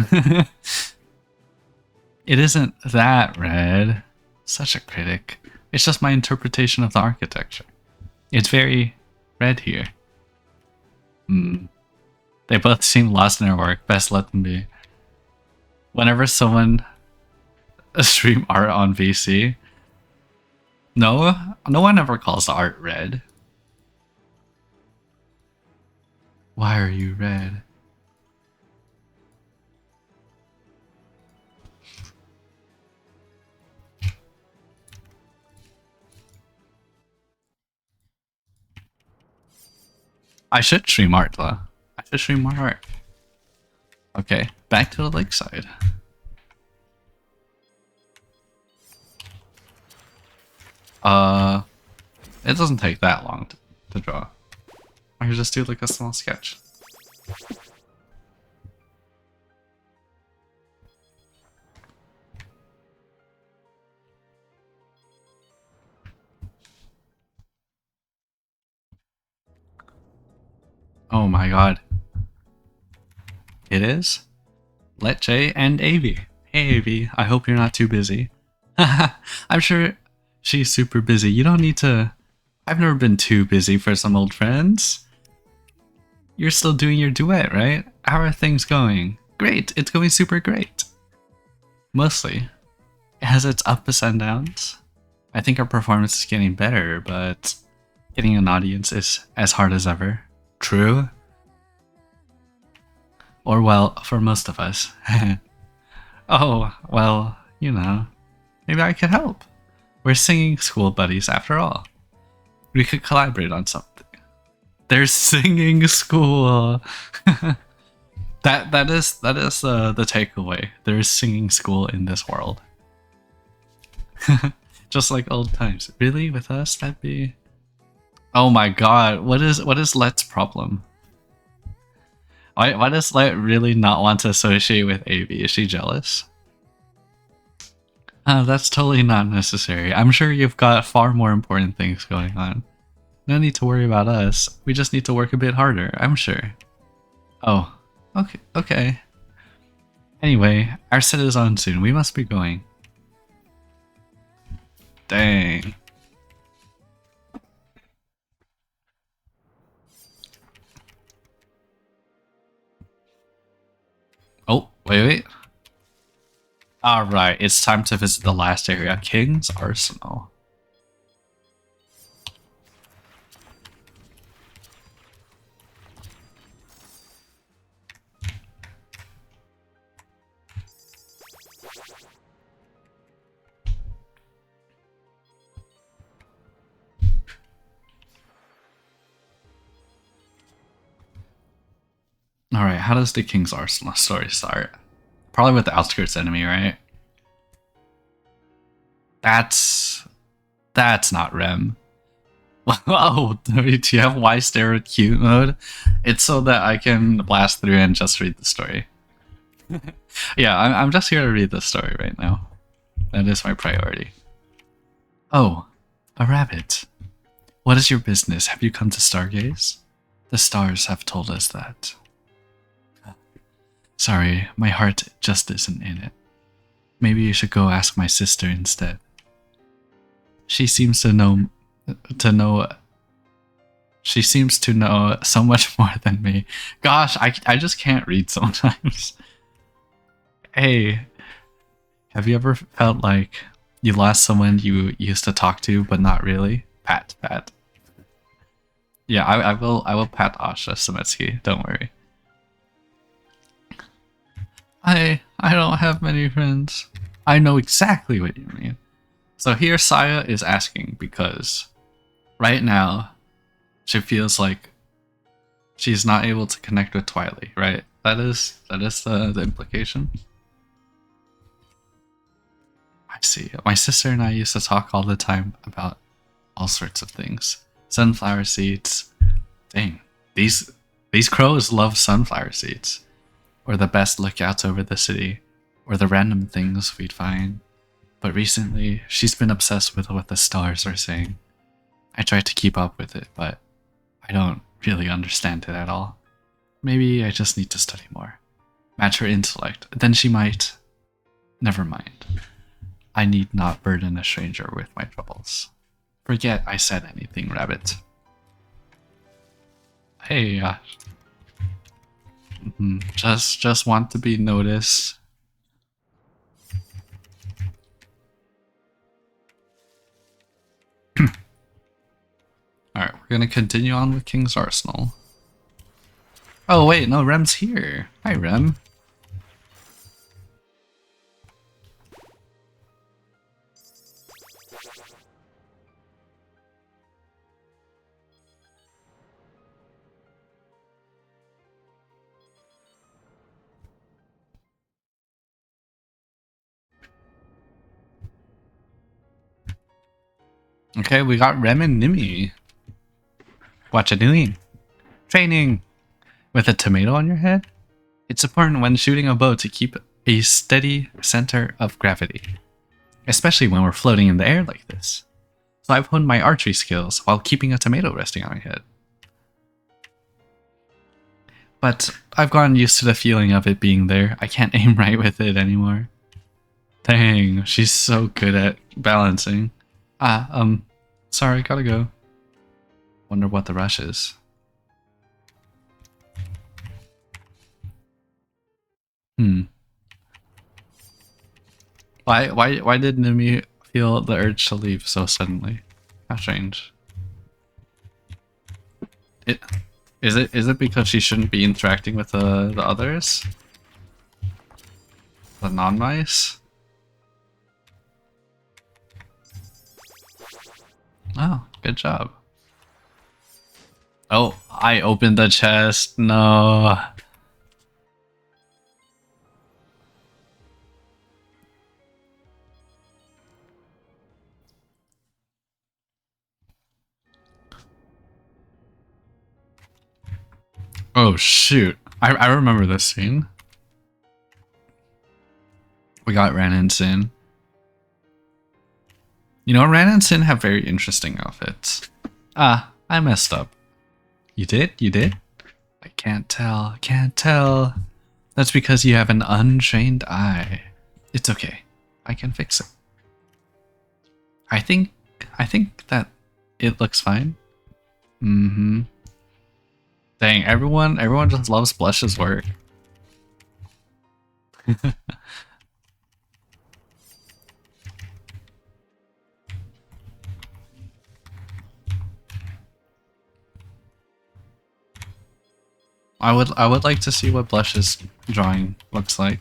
It isn't that red. Such a critic. It's just my interpretation of the architecture. It's very red here. They both seem lost in their work. Best let them be. Whenever someone stream art on VC, no one ever calls the art red. Why are you red? I should stream art though. I should stream more art. Okay, back to the lakeside. It doesn't take that long to draw. I could just do like a small sketch. Oh my god. It is? Let J and Avi. Hey Avi, I hope you're not too busy. I'm sure she's super busy. You don't need to... I've never been too busy for some old friends. You're still doing your duet, right? How are things going? Great, it's going super great. Mostly. It has its ups and downs. I think our performance is getting better, but getting an audience is as hard as ever. True? Or well, for most of us. Oh, well, you know, maybe I could help. We're singing school buddies after all. We could collaborate on something. They're singing school. that is the takeaway. There is singing school in this world. Just like old times. Really, with us, that'd be. Oh my god! What is Let's problem? Why does Let really not want to associate with AV? Is she jealous? That's totally not necessary. I'm sure you've got far more important things going on. No need to worry about us. We just need to work a bit harder, I'm sure. Oh, okay. Anyway, our set is on soon. We must be going. Dang. Oh, wait. Alright, it's time to visit the last area, King's Arsenal. Alright, how does the King's Arsenal story start? Probably with the outskirts enemy, right? That's not Rem. Oh, do you have Y stare acute mode? It's so that I can blast through and just read the story. Yeah, I'm just here to read the story right now. That is my priority. Oh, a rabbit. What is your business? Have you come to stargaze? The stars have told us that. Sorry, my heart just isn't in it. Maybe you should go ask my sister instead. She seems to know she seems to know so much more than me. Gosh, I just can't read sometimes. Hey, have you ever felt like you lost someone you used to talk to but not really? Pat. Yeah, I will pat Asha Sametsky, don't worry. I don't have many friends. I know exactly what you mean. So here Saya is asking because right now she feels like she's not able to connect with Twilight, right? That is the implication. I see. My sister and I used to talk all the time about all sorts of things. Sunflower seeds. Dang. These crows love sunflower seeds. Or the best lookouts over the city, or the random things we'd find. But recently, she's been obsessed with what the stars are saying. I tried to keep up with it, but I don't really understand it at all. Maybe I just need to study more. Match her intellect, then she might... Never mind. I need not burden a stranger with my troubles. Forget I said anything, Rabbit. Hey, just want to be noticed. Alright, we're gonna continue on with King's Arsenal. Oh wait, no, Rem's here. Hi, Rem. Okay, we got Rem and Nimi. What you doing? Training! With a tomato on your head? It's important when shooting a bow to keep a steady center of gravity. Especially when we're floating in the air like this. So I've honed my archery skills while keeping a tomato resting on my head. But I've gotten used to the feeling of it being there. I can't aim right with it anymore. Dang, she's so good at balancing. Sorry, gotta go. Wonder what the rush is. Why did Numi feel the urge to leave so suddenly? How strange. Is it because she shouldn't be interacting with the others? The non-mice? Oh, good job. Oh, I opened the chest. No. Oh shoot. I remember this scene. We got Ran and Sin. You know, Ran and Sin have very interesting outfits. Ah, I messed up. You did? You did? I can't tell. Can't tell. That's because you have an untrained eye. It's okay. I can fix it. I think that it looks fine. Mm-hmm. Dang, everyone just loves Blush's work. I would like to see what Blush's drawing looks like.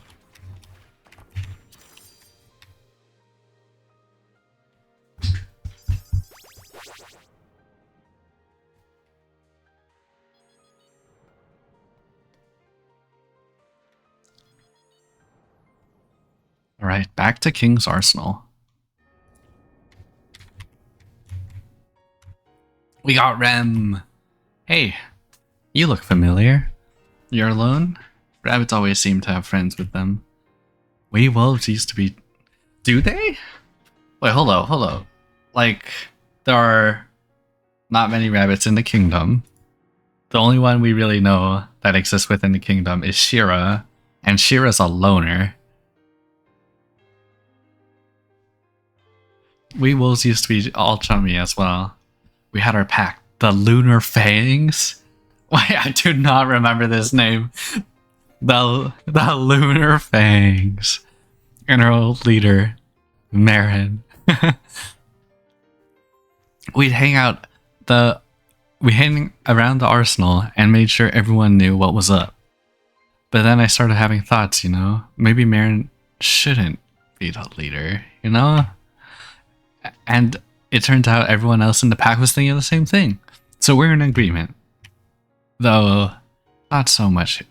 Alright, back to King's Arsenal. We got Rem! Hey, you look familiar. You're alone? Rabbits always seem to have friends with them. We wolves used to be... Do they? Wait, hold. Like, there are not many rabbits in the kingdom. The only one we really know that exists within the kingdom is Shira, and Shira's a loner. We wolves used to be all chummy as well. We had our pack, the Lunar Fangs. Why, I do not remember this name. The Lunar Fangs. And our old leader, Marin. We'd hang around the arsenal and made sure everyone knew what was up. But then I started having thoughts, you know? Maybe Marin shouldn't be the leader, you know? And it turns out everyone else in the pack was thinking the same thing. So we're in agreement. Though, not so much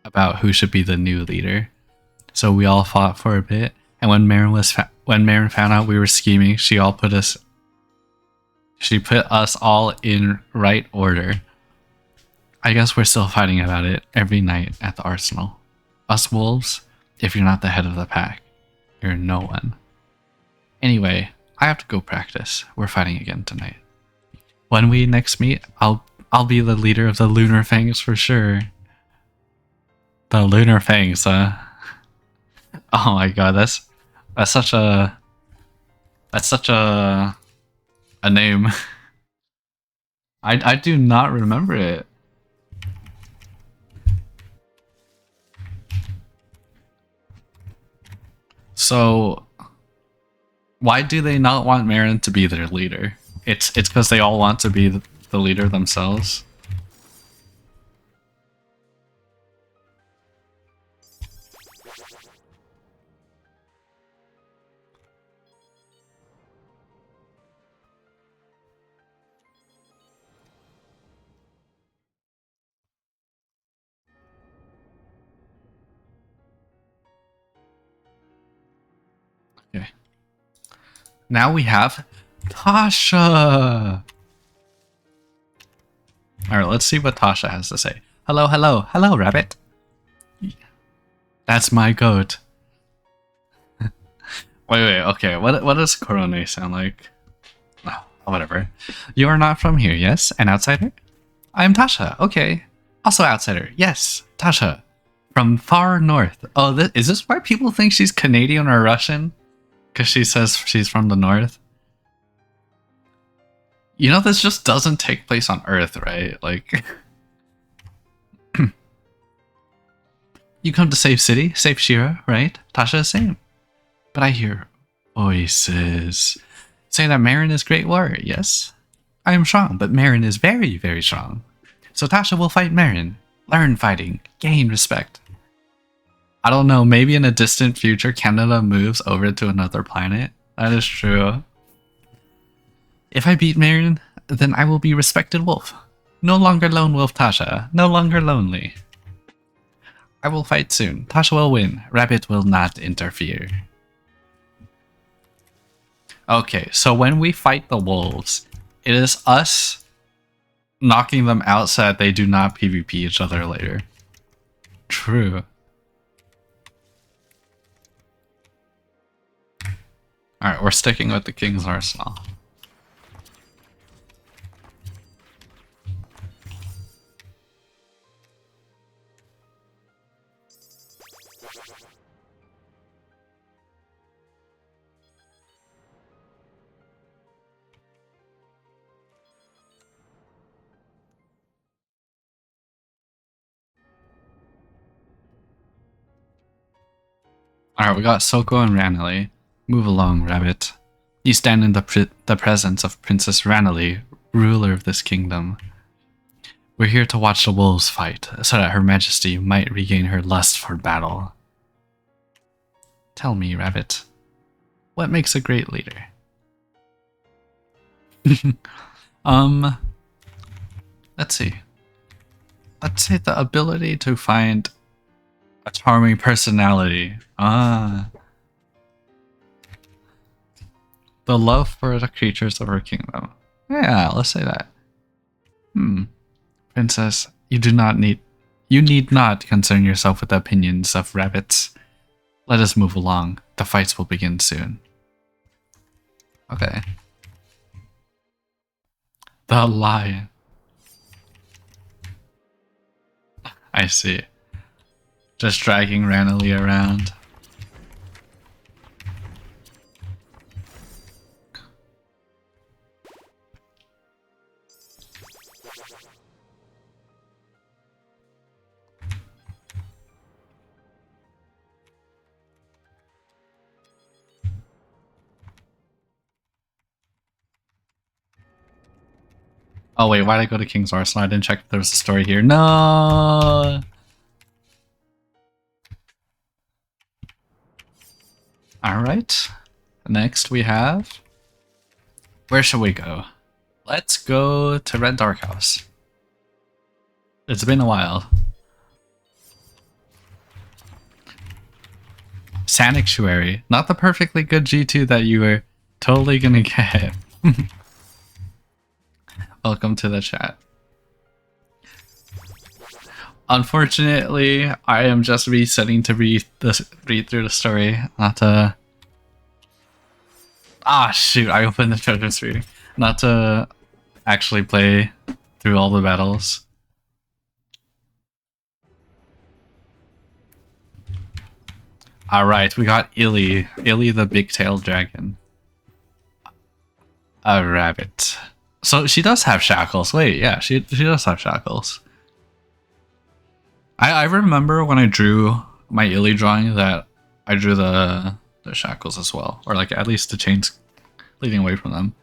about who should be the new leader. So we all fought for a bit, and when Marin found out we were scheming, she put us all in right order. I guess we're still fighting about it every night at the arsenal. Us wolves, if you're not the head of the pack, you're no one. Anyway, I have to go practice. We're fighting again tonight. When we next meet, I'll be the leader of the Lunar Fangs for sure. The Lunar Fangs, huh? Oh my god, that's such a name. I do not remember it. So why do they not want Marin to be their leader? It's because they all want to be the leader themselves. Okay. Now we have Tasha! Alright, let's see what Tasha has to say. Hello, rabbit. That's my goat. wait, okay, what does Korone sound like? Oh, whatever. You are not from here, yes? An outsider? I am Tasha, okay. Also outsider. Yes, Tasha. From far north. Oh, is this why people think she's Canadian or Russian? Because she says she's from the north? You know, this just doesn't take place on Earth, right? Like... You come to save City, save Shira, right? Tasha, same. But I hear voices say that Marin is great warrior, yes? I am strong, but Marin is very, very strong. So Tasha will fight Marin, learn fighting, gain respect. I don't know, maybe in a distant future Canada moves over to another planet? That is true. If I beat Marin, then I will be respected wolf. No longer lone wolf Tasha, no longer lonely. I will fight soon. Tasha will win. Rabbit will not interfere. Okay, so when we fight the wolves, it is us knocking them out so that they do not PvP each other later. True. Alright, we're sticking with the King's Arsenal. Alright, we got Soko and Ranelli. Move along, Rabbit. You stand in the presence of Princess Ranelli, ruler of this kingdom. We're here to watch the wolves fight, so that Her Majesty might regain her lust for battle. Tell me, Rabbit, what makes a great leader? Let's see. Let's say the ability to find a charming personality. Ah. The love for the creatures of her kingdom. Yeah, let's say that. Princess, you need not concern yourself with the opinions of rabbits. Let us move along. The fights will begin soon. Okay. The lion. I see. Just dragging Ranelli around. Oh wait, why'd I go to King's Arsenal? I didn't check if there was a story here. No! Alright. Next we have... Where should we go? Let's go to Red Dark House. It's been a while. Sanctuary. Not the perfectly good G2 that you were totally gonna get. Welcome to the chat. Unfortunately, I am just resetting to read through the story, not to... Ah, shoot, I opened the treasure tree. Not to actually play through all the battles. Alright, we got Illy. Illy the big-tailed dragon. A rabbit. So she does have shackles. Wait, yeah, she does have shackles. I remember when I drew my Illy drawing that I drew the shackles as well. Or like at least the chains leading away from them.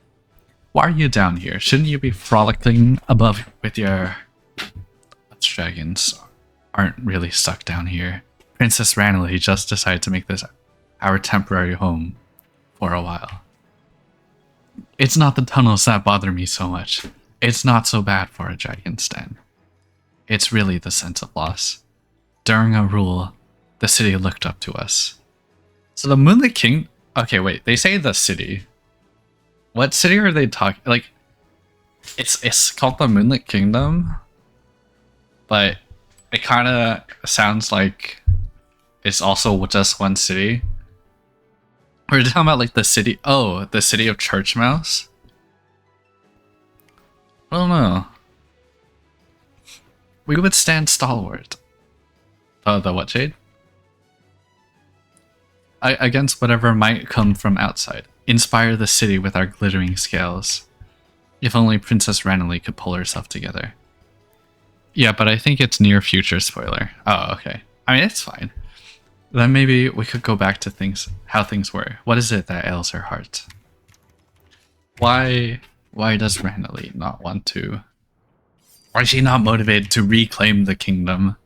Why are you down here? Shouldn't you be frolicking above with your... Dragons aren't really stuck down here. Princess Ranelli just decided to make this our temporary home for a while. It's not the tunnels that bother me so much. It's not so bad for a dragon's den. It's really the sense of loss. During our rule, the city looked up to us. So the Moonlit King... Okay, wait, they say the city. What city are they talking... Like, it's called the Moonlit Kingdom, but it kind of sounds like it's also just one city. We're talking about like the city... Oh, the city of Church Mouse? I don't know. We would stand stalwart. The what, Jade? Against whatever might come from outside. Inspire the city with our glittering scales. If only Princess Ranelagh could pull herself together. Yeah, but I think it's near future spoiler. Oh, okay. I mean, it's fine. Then maybe we could go back to how things were. What is it that ails her heart? Why does Ranelagh not want to? Why is she not motivated to reclaim the kingdom?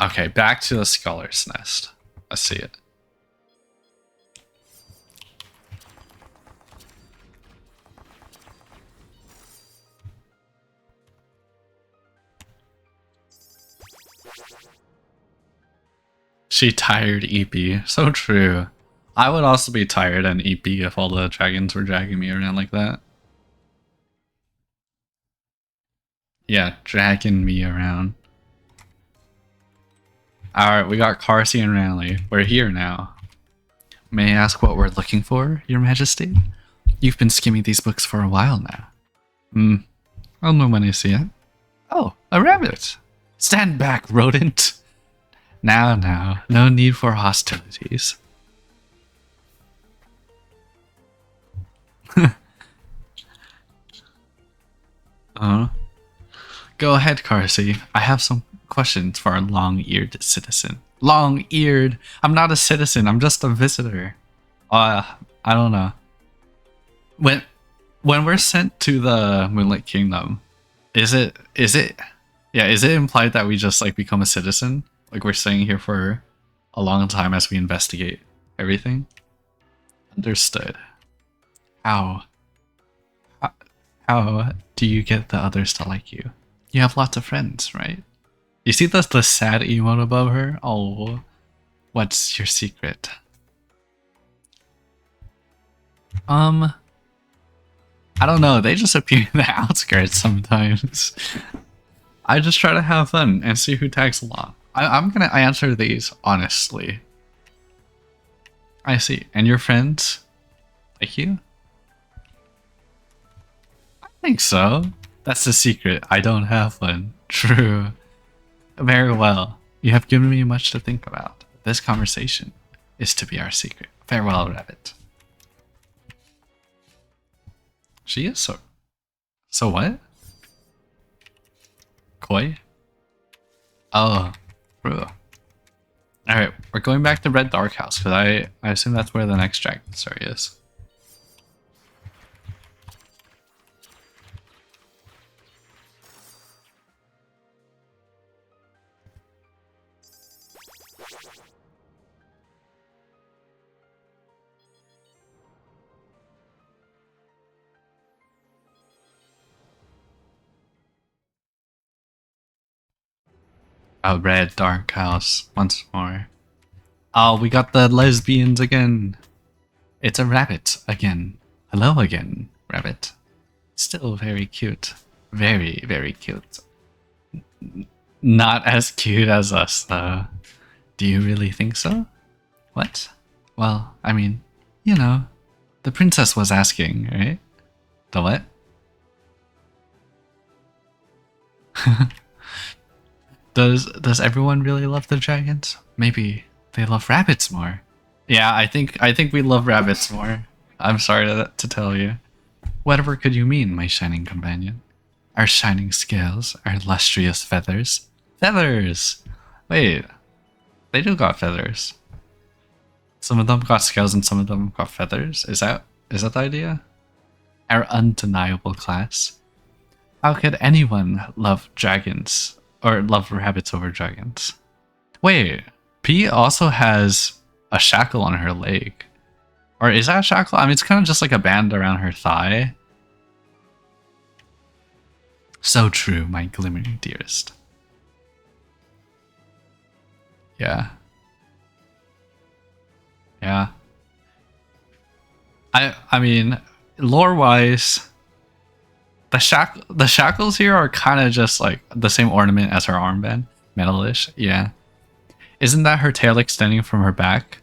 Okay, back to the Scholar's Nest. Let's see it. She tired EP. So true. I would also be tired and EP if all the dragons were dragging me around like that. Yeah, dragging me around. Alright, we got Carsey and Ranelagh. We're here now. May I ask what we're looking for, Your Majesty? You've been skimming these books for a while now. I'll know when I see it. Oh, a rabbit! Stand back, rodent! Now, no need for hostilities. Go ahead, Carsey. I have some questions for our long-eared citizen. Long-eared? I'm not a citizen, I'm just a visitor. I don't know. When we're sent to the Moonlit Kingdom, is it implied that we just like become a citizen? Like we're staying here for a long time as we investigate everything? Understood. How do you get the others to like you? You have lots of friends, right? You see the sad emote above her? Oh, what's your secret? I don't know, they just appear in the outskirts sometimes. I just try to have fun and see who tags along. I'm gonna answer these honestly. I see. And your friends like you? I think so. That's the secret. I don't have one. True. Very well. You have given me much to think about. This conversation is to be our secret. Farewell, Rabbit. She is so... So what? Koi? Oh. Alright, we're going back to Red Dark House, because I assume that's where the next dragon story is. A Red Dark House once more. Oh, we got the lesbians again. It's a rabbit again. Hello again, rabbit. Still very cute. Very, very cute. Not as cute as us, though. Do you really think so? What? Well, I mean, you know, the princess was asking, right? The what? Does everyone really love the dragons? Maybe they love rabbits more. Yeah, I think we love rabbits more. I'm sorry to tell you. Whatever could you mean, my shining companion? Our shining scales, our lustrous feathers. Feathers! Wait, they do got feathers. Some of them got scales and some of them got feathers. Is that the idea? Our undeniable class. How could anyone love dragons? Or love rabbits over dragons? Wait, P also has a shackle on her leg. Or is that a shackle? I mean, it's kind of just like a band around her thigh. So true, my glimmering dearest. Yeah. Yeah. I mean, lore-wise, the shackles here are kind of just like the same ornament as her armband. Metalish, yeah. Isn't that her tail extending from her back?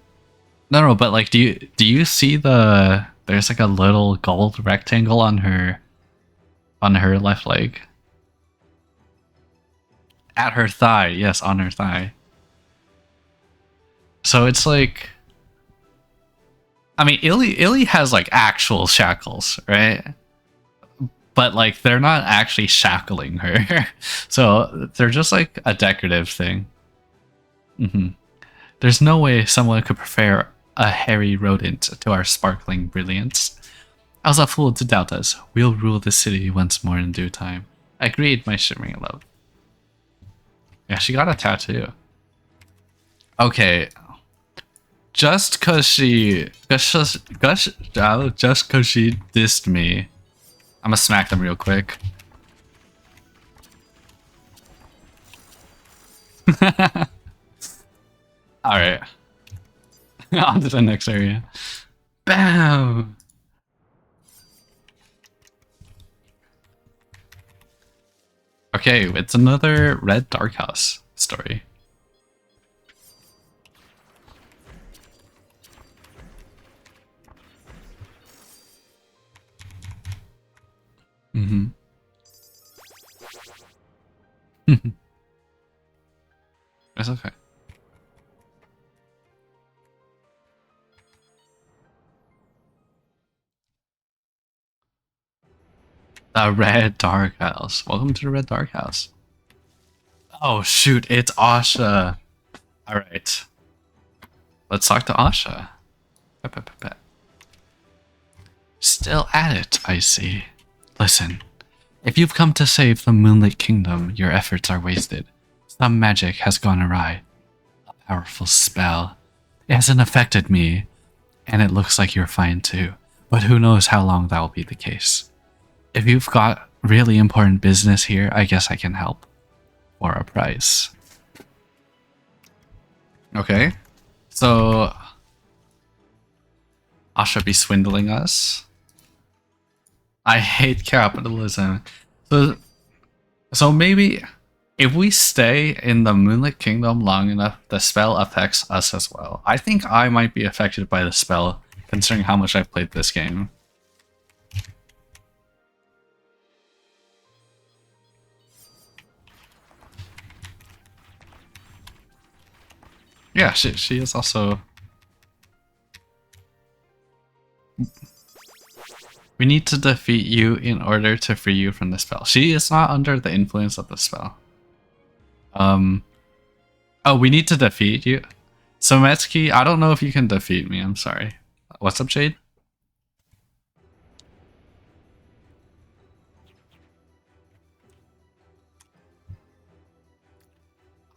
No, but like, do you see there's like a little gold rectangle on her On her left leg. At her thigh. Yes, on her thigh. So it's like... I mean, Illy has like actual shackles, right? But like they're not actually shackling her. So they're just like a decorative thing. There's no way someone could prefer a hairy rodent to our sparkling brilliance. I was a fool to doubt us. We'll rule the city once more in due time. Agreed, my shimmering love. Yeah, she got a tattoo. Okay. Just cause she dissed me, I'm gonna smack them real quick. Alright. On to the next area. Bam! Okay, it's another Red Dark House story. It's okay. The Red Dark House. Welcome to the Red Dark House. Oh shoot, it's Asha. Alright. Let's talk to Asha. Still at it, I see. Listen. If you've come to save the Moonlit Kingdom, your efforts are wasted. Some magic has gone awry. A powerful spell. It hasn't affected me, and it looks like you're fine too. But who knows how long that will be the case. If you've got really important business here, I guess I can help. For a price. Okay. So... Asha be swindling us. I hate capitalism. So maybe if we stay in the Moonlit Kingdom long enough, the spell affects us as well. I think I might be affected by the spell, considering how much I've played this game. Yeah, she is also... We need to defeat you in order to free you from the spell. She is not under the influence of the spell. Oh, we need to defeat you? So Metsky, I don't know if you can defeat me, I'm sorry. What's up, Jade?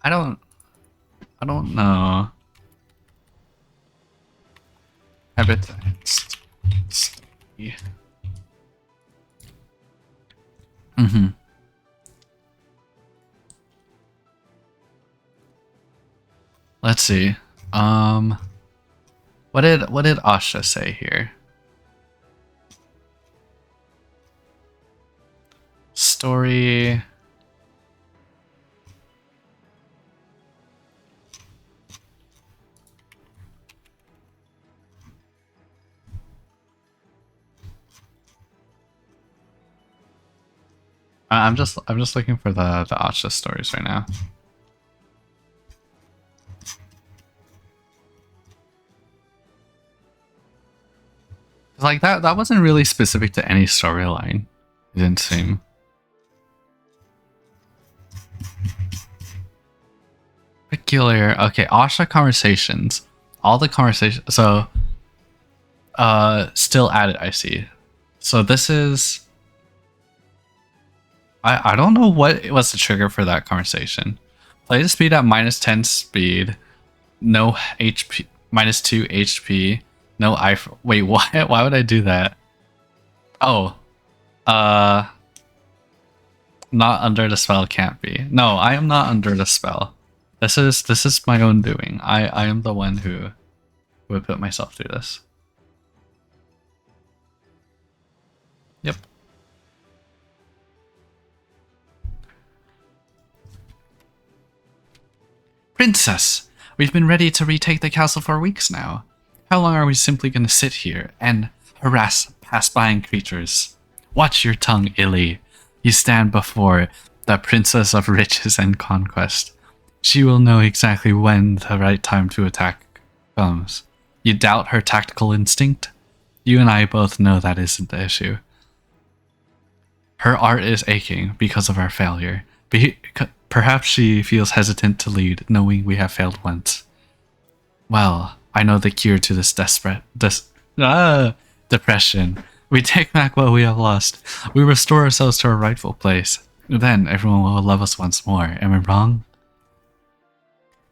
I don't know. Rabbit&Steel. Let's see. What did Asha say here? Story. I'm just looking for the Asha stories right now. Like that wasn't really specific to any storyline. It didn't seem. Peculiar. Okay, Asha conversations. All the conversations. So, still at it. I see. So this is. I don't know what was the trigger for that conversation. Play the speed at -10 speed. No HP. -2 HP. No wait, why would I do that? Oh. Not under the spell can't be. No, I am not under the spell. This is my own doing. I am the one who would put myself through this. Yep. Princess! We've been ready to retake the castle for weeks now. How long are we simply going to sit here and harass pass-by creatures? Watch your tongue, Illy. You stand before the Princess of Riches and Conquest. She will know exactly when the right time to attack comes. You doubt her tactical instinct? You and I both know that isn't the issue. Her art is aching because of our failure. Perhaps she feels hesitant to lead, knowing we have failed once. Well, I know the cure to this depression. We take back what we have lost. We restore ourselves to our rightful place. Then everyone will love us once more. Am I wrong?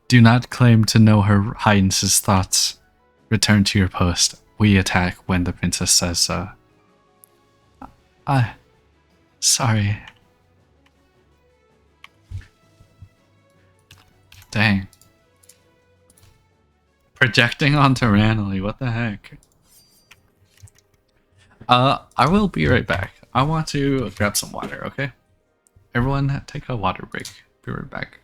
Do not claim to know Her Highness's thoughts. Return to your post. We attack when the princess says so. Sorry. Dang. Projecting onto Ranelli, what the heck? I will be right back. I want to grab some water, okay? Everyone take a water break. Be right back.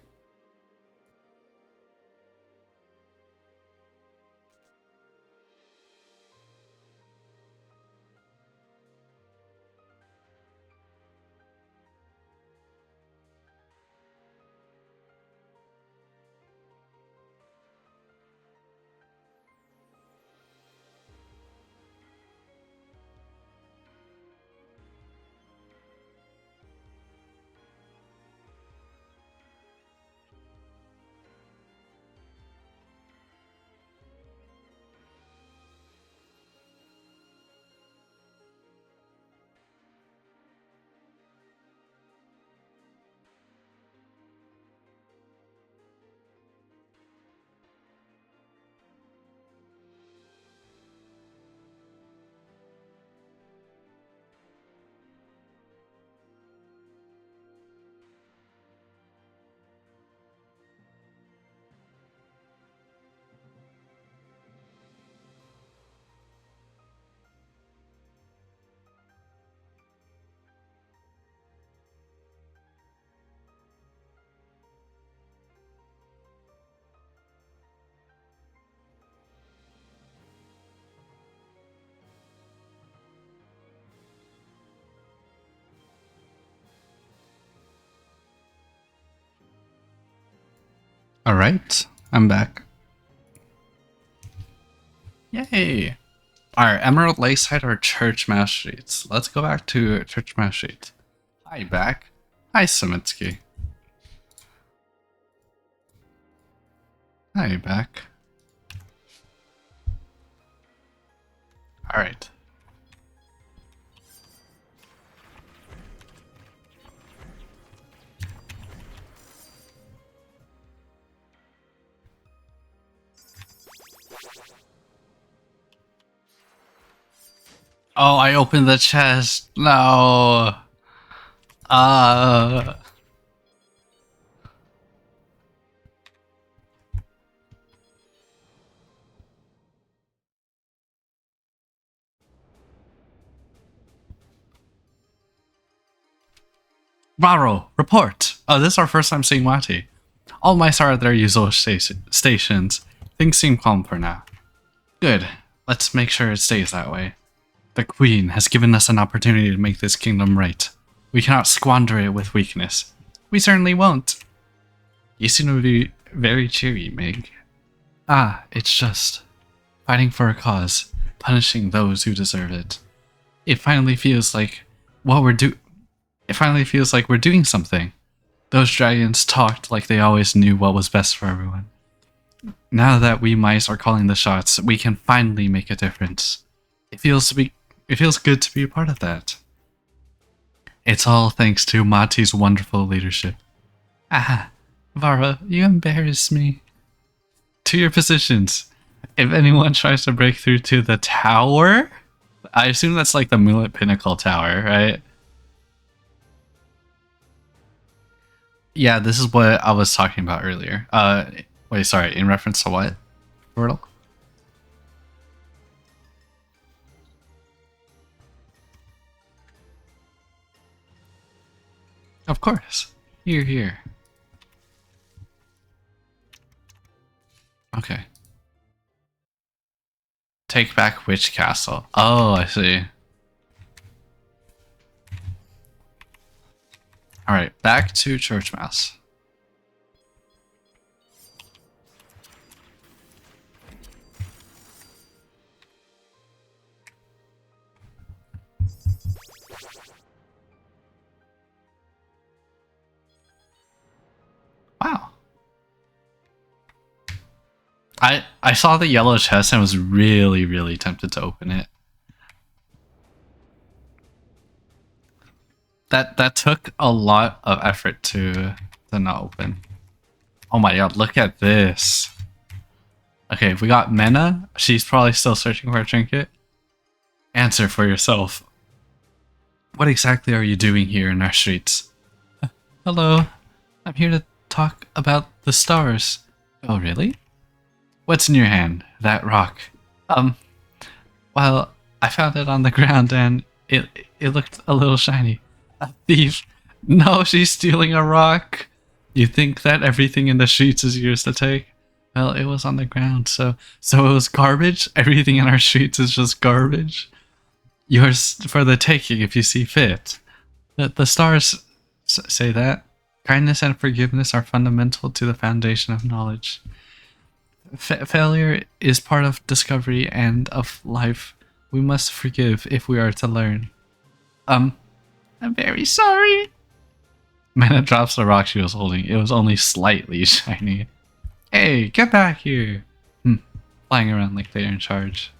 Alright, I'm back. Yay! Our Emerald Lakeside or Church Mass Streets. Let's go back to Church Mass Street. Hi, back. Hi, Samitsky. Hi, back. Alright. Oh, I opened the chest. No. Raro, report. Oh, this is our first time seeing Wati. All mice are at their usual stations. Things seem calm for now. Good. Let's make sure it stays that way. The Queen has given us an opportunity to make this kingdom right. We cannot squander it with weakness. We certainly won't. You seem to be very cheery, Meg. It's just fighting for a cause, punishing those who deserve it. It finally feels like we're doing something. Those dragons talked like they always knew what was best for everyone. Now that we mice are calling the shots, we can finally make a difference. It feels good to be a part of that. It's all thanks to Mati's wonderful leadership. Vara, you embarrass me. To your positions. If anyone tries to break through to the tower, I assume that's like the Millet Pinnacle Tower, right? Yeah, this is what I was talking about earlier. Wait, sorry, in reference to what? Wordle? Of course. Here. Okay. Take back which castle? Oh, I see. Alright, back to Church Mouse. Wow. I saw the yellow chest and was really, really tempted to open it. That took a lot of effort to not open. Oh my god, look at this. Okay, we got Mena. She's probably still searching for a trinket. Answer for yourself. What exactly are you doing here in our streets? Hello. I'm here to talk about the stars. Oh, really? What's in your hand? That rock. Well, I found it on the ground and it looked a little shiny. A thief. No, she's stealing a rock. You think that everything in the streets is yours to take? Well, it was on the ground, so it was garbage? Everything in our streets is just garbage? Yours for the taking if you see fit. The stars say that. Kindness and forgiveness are fundamental to the foundation of knowledge. Failure is part of discovery and of life. We must forgive if we are to learn. I'm very sorry. Mana drops the rock she was holding. It was only slightly shiny. Hey, get back here! Flying around like they're in charge.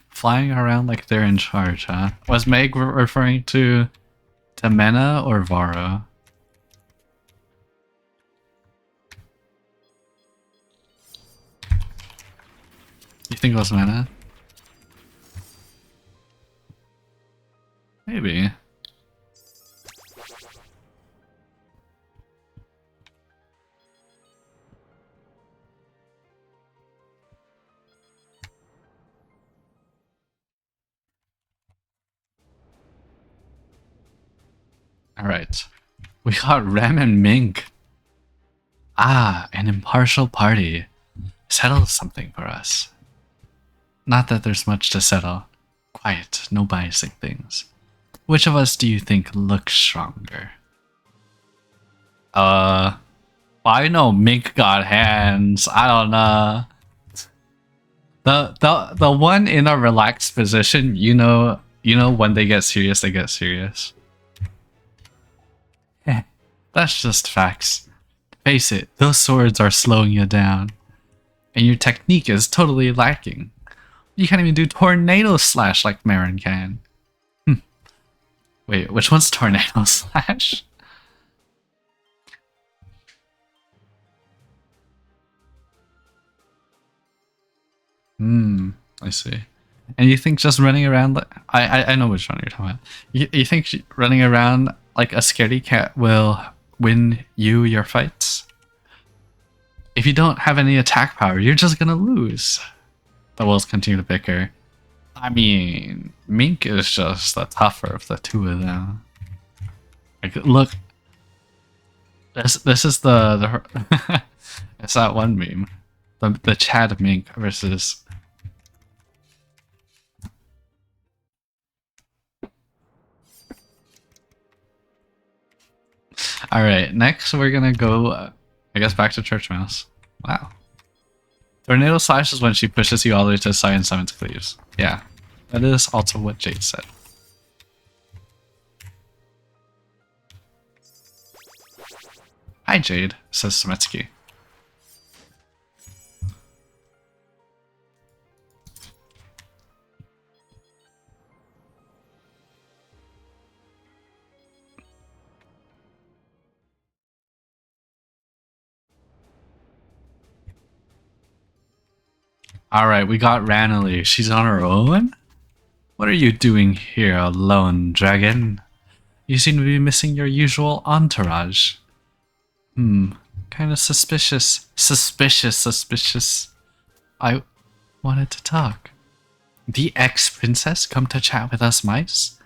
Flying around like they're in charge, huh? Was Meg referring to Mena or Varo? You think it was Mena? Maybe. Alright. We got Rem and Mink. Ah, an impartial party. Settle something for us. Not that there's much to settle. Quiet, no biasing things. Which of us do you think looks stronger? I know Mink got hands. I don't know. The one in a relaxed position, you know when they get serious, they get serious. That's just facts. Face it, those swords are slowing you down. And your technique is totally lacking. You can't even do tornado slash like Marin can. Wait, which one's tornado slash? I see. And you think just running around like I know which one you're talking about. You think running around like a scaredy cat will win you your fights? If you don't have any attack power, you're just gonna lose. The wolves continue to bicker. I mean, Mink is just the tougher of the two of them. Like, look, this is the it's that one meme, the Chad Mink versus. All right, next we're gonna go, I guess, back to Church Mouse. Wow. Tornado Slash is when she pushes you all the way to the side and summons cleaves. Yeah, that is also what Jade said. Hi Jade, says Smetsky. Alright, we got Ranelli. She's on her own? What are you doing here alone, dragon? You seem to be missing your usual entourage. Kinda suspicious. Suspicious. I wanted to talk. The ex-princess come to chat with us mice?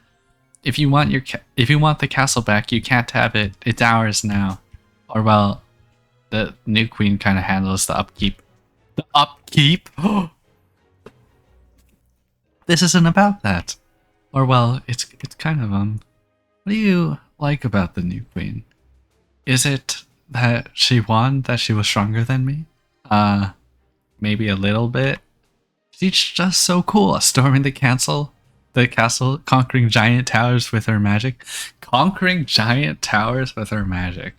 If you want the castle back, you can't have it. It's ours now. Or well, the new queen kinda handles the upkeep. The upkeep? This isn't about that. Or well, it's kind of what do you like about the new queen? Is it that she won, that she was stronger than me? Maybe a little bit. She's just so cool, storming the castle, conquering giant towers with her magic. Conquering giant towers with her magic.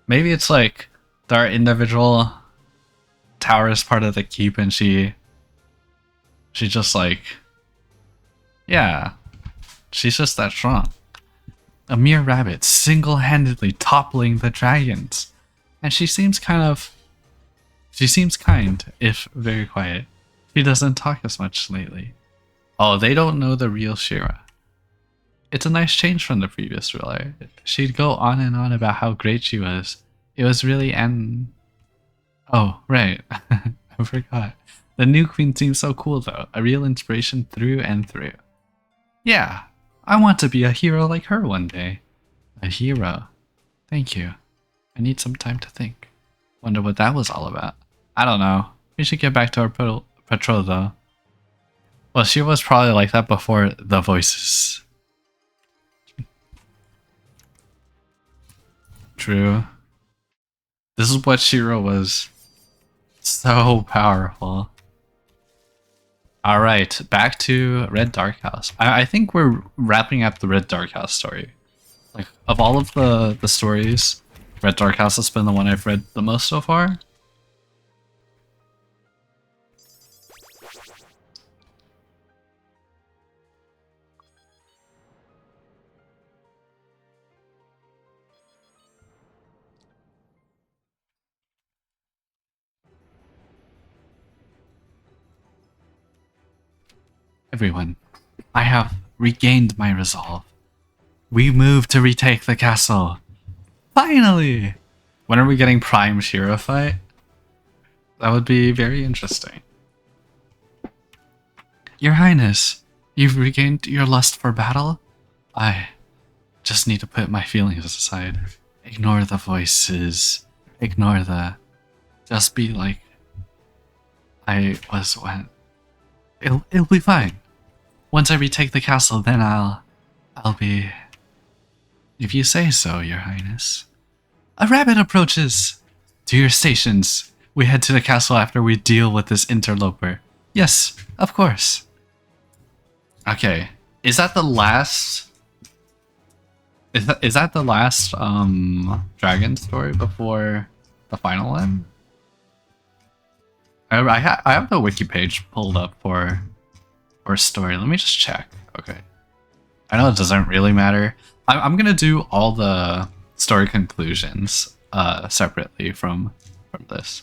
Maybe it's like there are individual towers part of the keep and she just like, yeah, she's just that strong. A mere rabbit single-handedly toppling the dragons. And she seems kind, if very quiet. She doesn't talk as much lately. Oh, they don't know the real Shira. It's a nice change from the previous ruler. She'd go on and on about how great she was. It was really Oh, right. I forgot. The new queen seems so cool though. A real inspiration through and through. Yeah, I want to be a hero like her one day. A hero. Thank you. I need some time to think. Wonder what that was all about. I don't know. We should get back to our patrol though. Well, she was probably like that before the voices. True. This is what Shiro was. So powerful. Alright, back to Red Dark House. I think we're wrapping up the Red Dark House story. Like, of all of the stories, Red Dark House has been the one I've read the most so far. Everyone, I have regained my resolve. We move to retake the castle. Finally! When are we getting Prime Shiro fight? That would be very interesting. Your Highness, you've regained your lust for battle? I just need to put my feelings aside. Ignore the voices. Ignore the... Just be like I was when... It'll be fine. Once I retake the castle, then I'll be... If you say so, Your Highness. A rabbit approaches! To your stations. We head to the castle after we deal with this interloper. Yes, of course. Okay. Is that the last... Is that the last dragon story before the final one? I have the wiki page pulled up for story. Let me just check. Okay. I know it doesn't really matter. I'm gonna do all the story conclusions separately from this.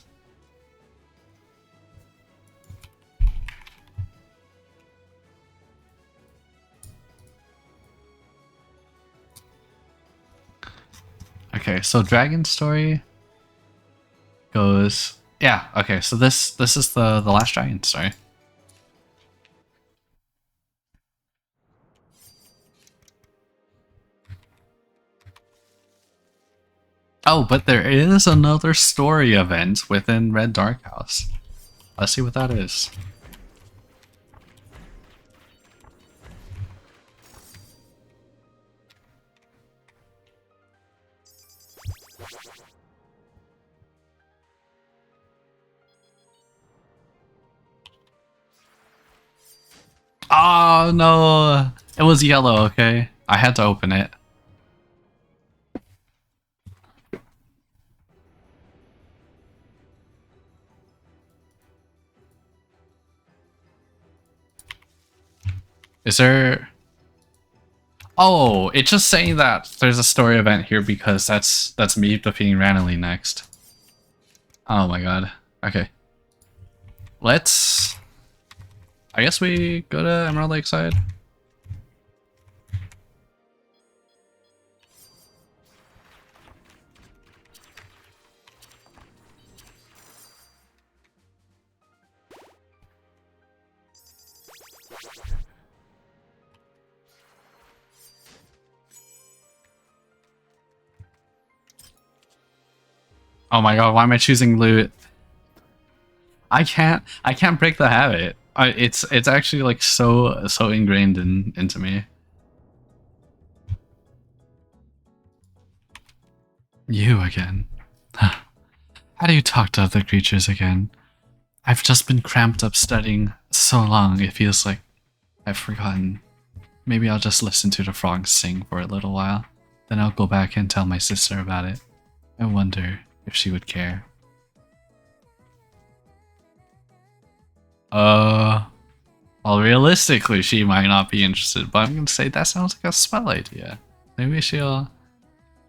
Okay, so Dragon Story goes... Yeah, okay, so this is the last Dragon Story. Oh, but there is another story event within Red Dark House. Let's see what that is. Oh no, it was yellow, okay. I had to open it. Is there... Oh, it's just saying that there's a story event here because that's me defeating randomly next. Oh my god. Okay. Let's... I guess we go to Emerald Lakeside. Oh my god, why am I choosing loot? I can't break the habit. It's actually like so ingrained into me. You again. How do you talk to other creatures again? I've just been cramped up studying so long, it feels like I've forgotten. Maybe I'll just listen to the frogs sing for a little while. Then I'll go back and tell my sister about it. I wonder if she would care. Well, realistically, she might not be interested, but I'm gonna say that sounds like a swell idea. Maybe she'll...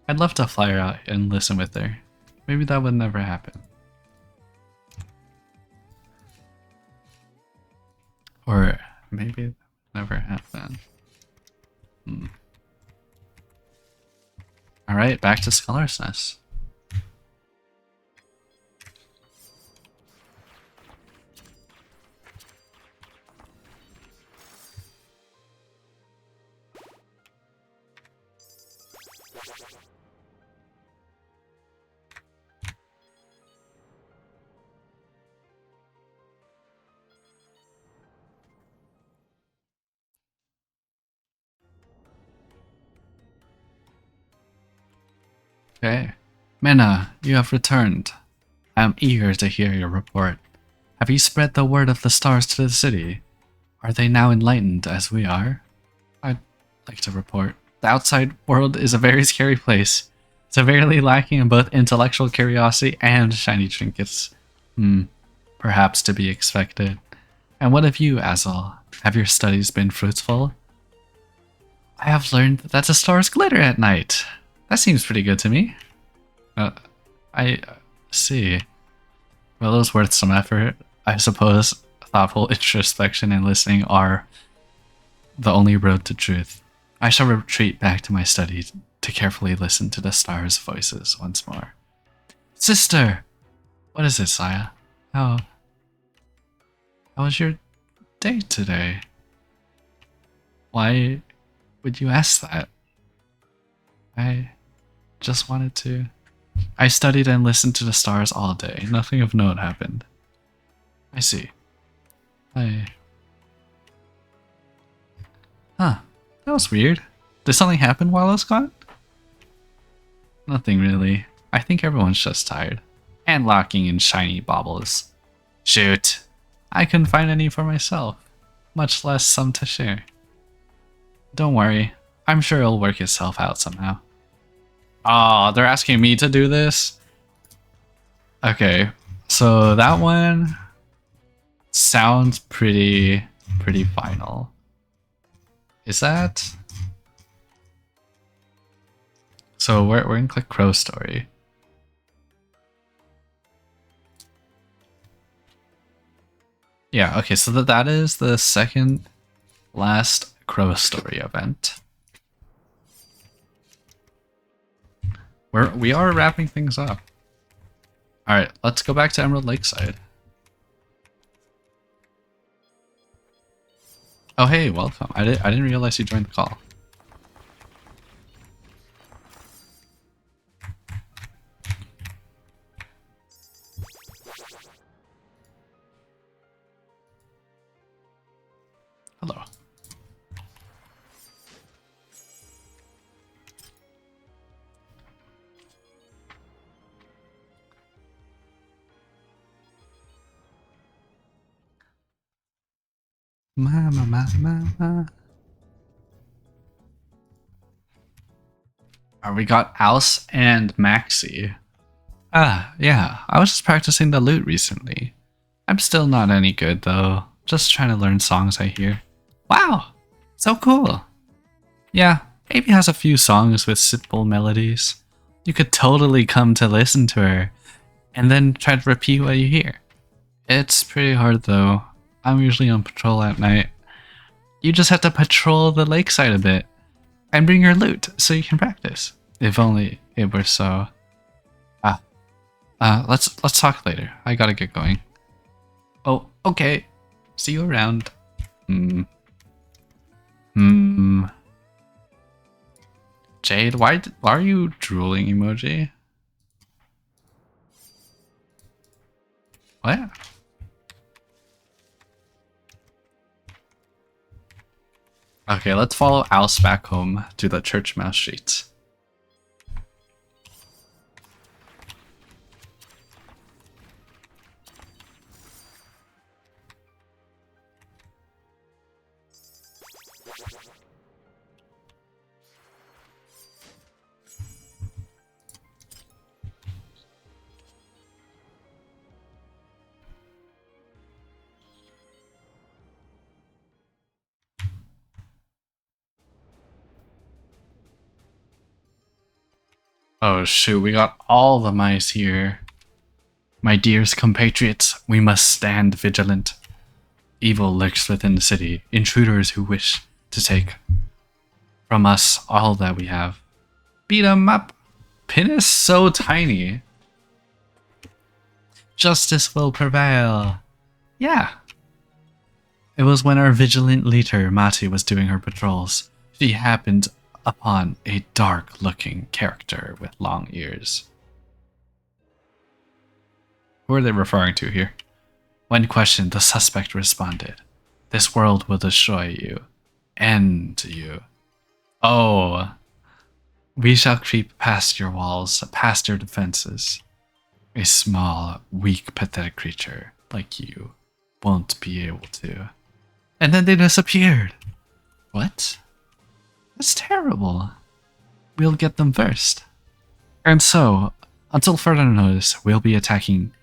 I'd love to fly her out and listen with her. Maybe that would never happen. Or maybe that would never happen. Alright, back to Scholar's Nest. Okay. Minna, you have returned. I am eager to hear your report. Have you spread the word of the stars to the city? Are they now enlightened as we are? I'd like to report. The outside world is a very scary place, severely lacking in both intellectual curiosity and shiny trinkets. Perhaps to be expected. And what of you, Azul? Have your studies been fruitful? I have learned that the stars glitter at night. That seems pretty good to me. I see. Well, it was worth some effort. I suppose thoughtful introspection and listening are the only road to truth. I shall retreat back to my study to carefully listen to the stars' voices once more. Sister! What is it, Saya? How was your day today? Why would you ask that? I just wanted to... I studied and listened to the stars all day. Nothing of note happened. I see. Huh. That was weird. Did something happen while I was gone? Nothing really. I think everyone's just tired. And lacking in shiny baubles. Shoot. I couldn't find any for myself. Much less some to share. Don't worry. I'm sure it'll work itself out somehow. Oh, they're asking me to do this? Okay, so that one sounds pretty final. Is that? So we're gonna click Crow Story. Yeah, okay, so that is the second last Crow Story event. We are wrapping things up. Alright, let's go back to Emerald Lakeside. Oh hey, welcome. I didn't realize you joined the call. Hello. Mama. Alright, we got Alice and Maxie. Yeah, I was just practicing the lute recently. I'm still not any good though, just trying to learn songs I hear. Wow, so cool. Yeah, Amy has a few songs with simple melodies. You could totally come to listen to her, and then try to repeat what you hear. It's pretty hard though. I'm usually on patrol at night. You just have to patrol the lakeside a bit, and bring your lute so you can practice. If only it were so. Let's talk later. I gotta get going. Oh, okay. See you around. Jade, why are you drooling emoji? What? Okay, let's follow Alice back home to the church mouse streets. Oh shoot, we got all the mice here. My dearest compatriots, we must stand vigilant. Evil lurks within the city, intruders who wish to take from us all that we have. Beat 'em up! Pin is so tiny. Justice will prevail. Yeah. It was when our vigilant leader, Mati, was doing her patrols. She happened upon a dark-looking character with long ears. Who are they referring to here? When questioned, the suspect responded, "This world will destroy you. End you. Oh, we shall creep past your walls, past your defenses. A small, weak, pathetic creature like you won't be able to." And then they disappeared. What? That's terrible. We'll get them first. And so, until further notice, we'll be attacking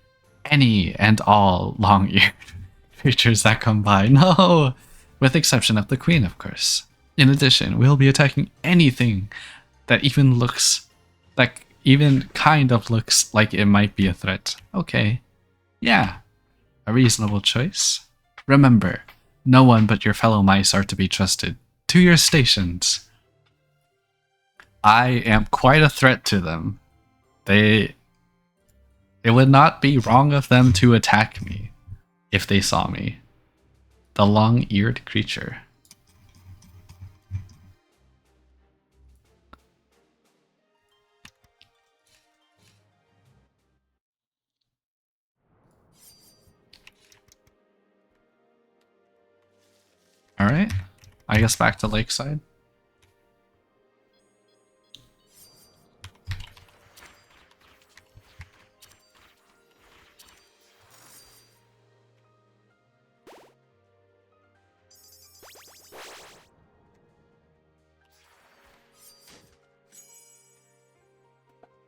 any and all long-eared creatures that come by. No! With the exception of the queen, of course. In addition, we'll be attacking anything that even kind of looks like it might be a threat. Okay. Yeah. A reasonable choice. Remember, no one but your fellow mice are to be trusted. To your stations. I am quite a threat to them. It would not be wrong of them to attack me if they saw me. The long-eared creature. Alright. I guess back to Lakeside.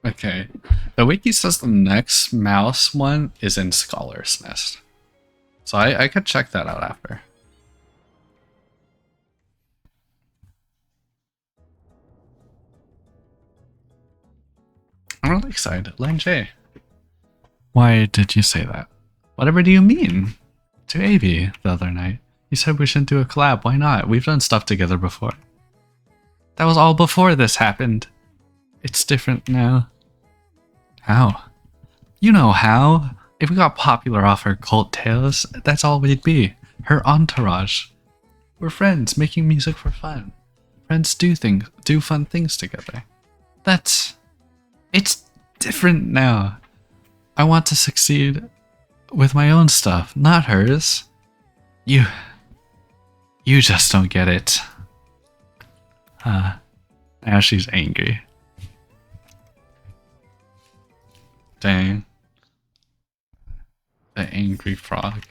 Okay. The wiki says the next mouse one is in Scholar's Nest. So I could check that out after. I'm really excited. Len J. Why did you say that? Whatever do you mean? To Avi the other night. You said we should do a collab. Why not? We've done stuff together before. That was all before this happened. It's different now. How? You know how. If we got popular off her cult tales, that's all we'd be. Her entourage. We're friends, making music for fun. Friends do fun things together. It's different now. I want to succeed with my own stuff, not hers. You just don't get it. Now she's angry. Dang. The angry frog.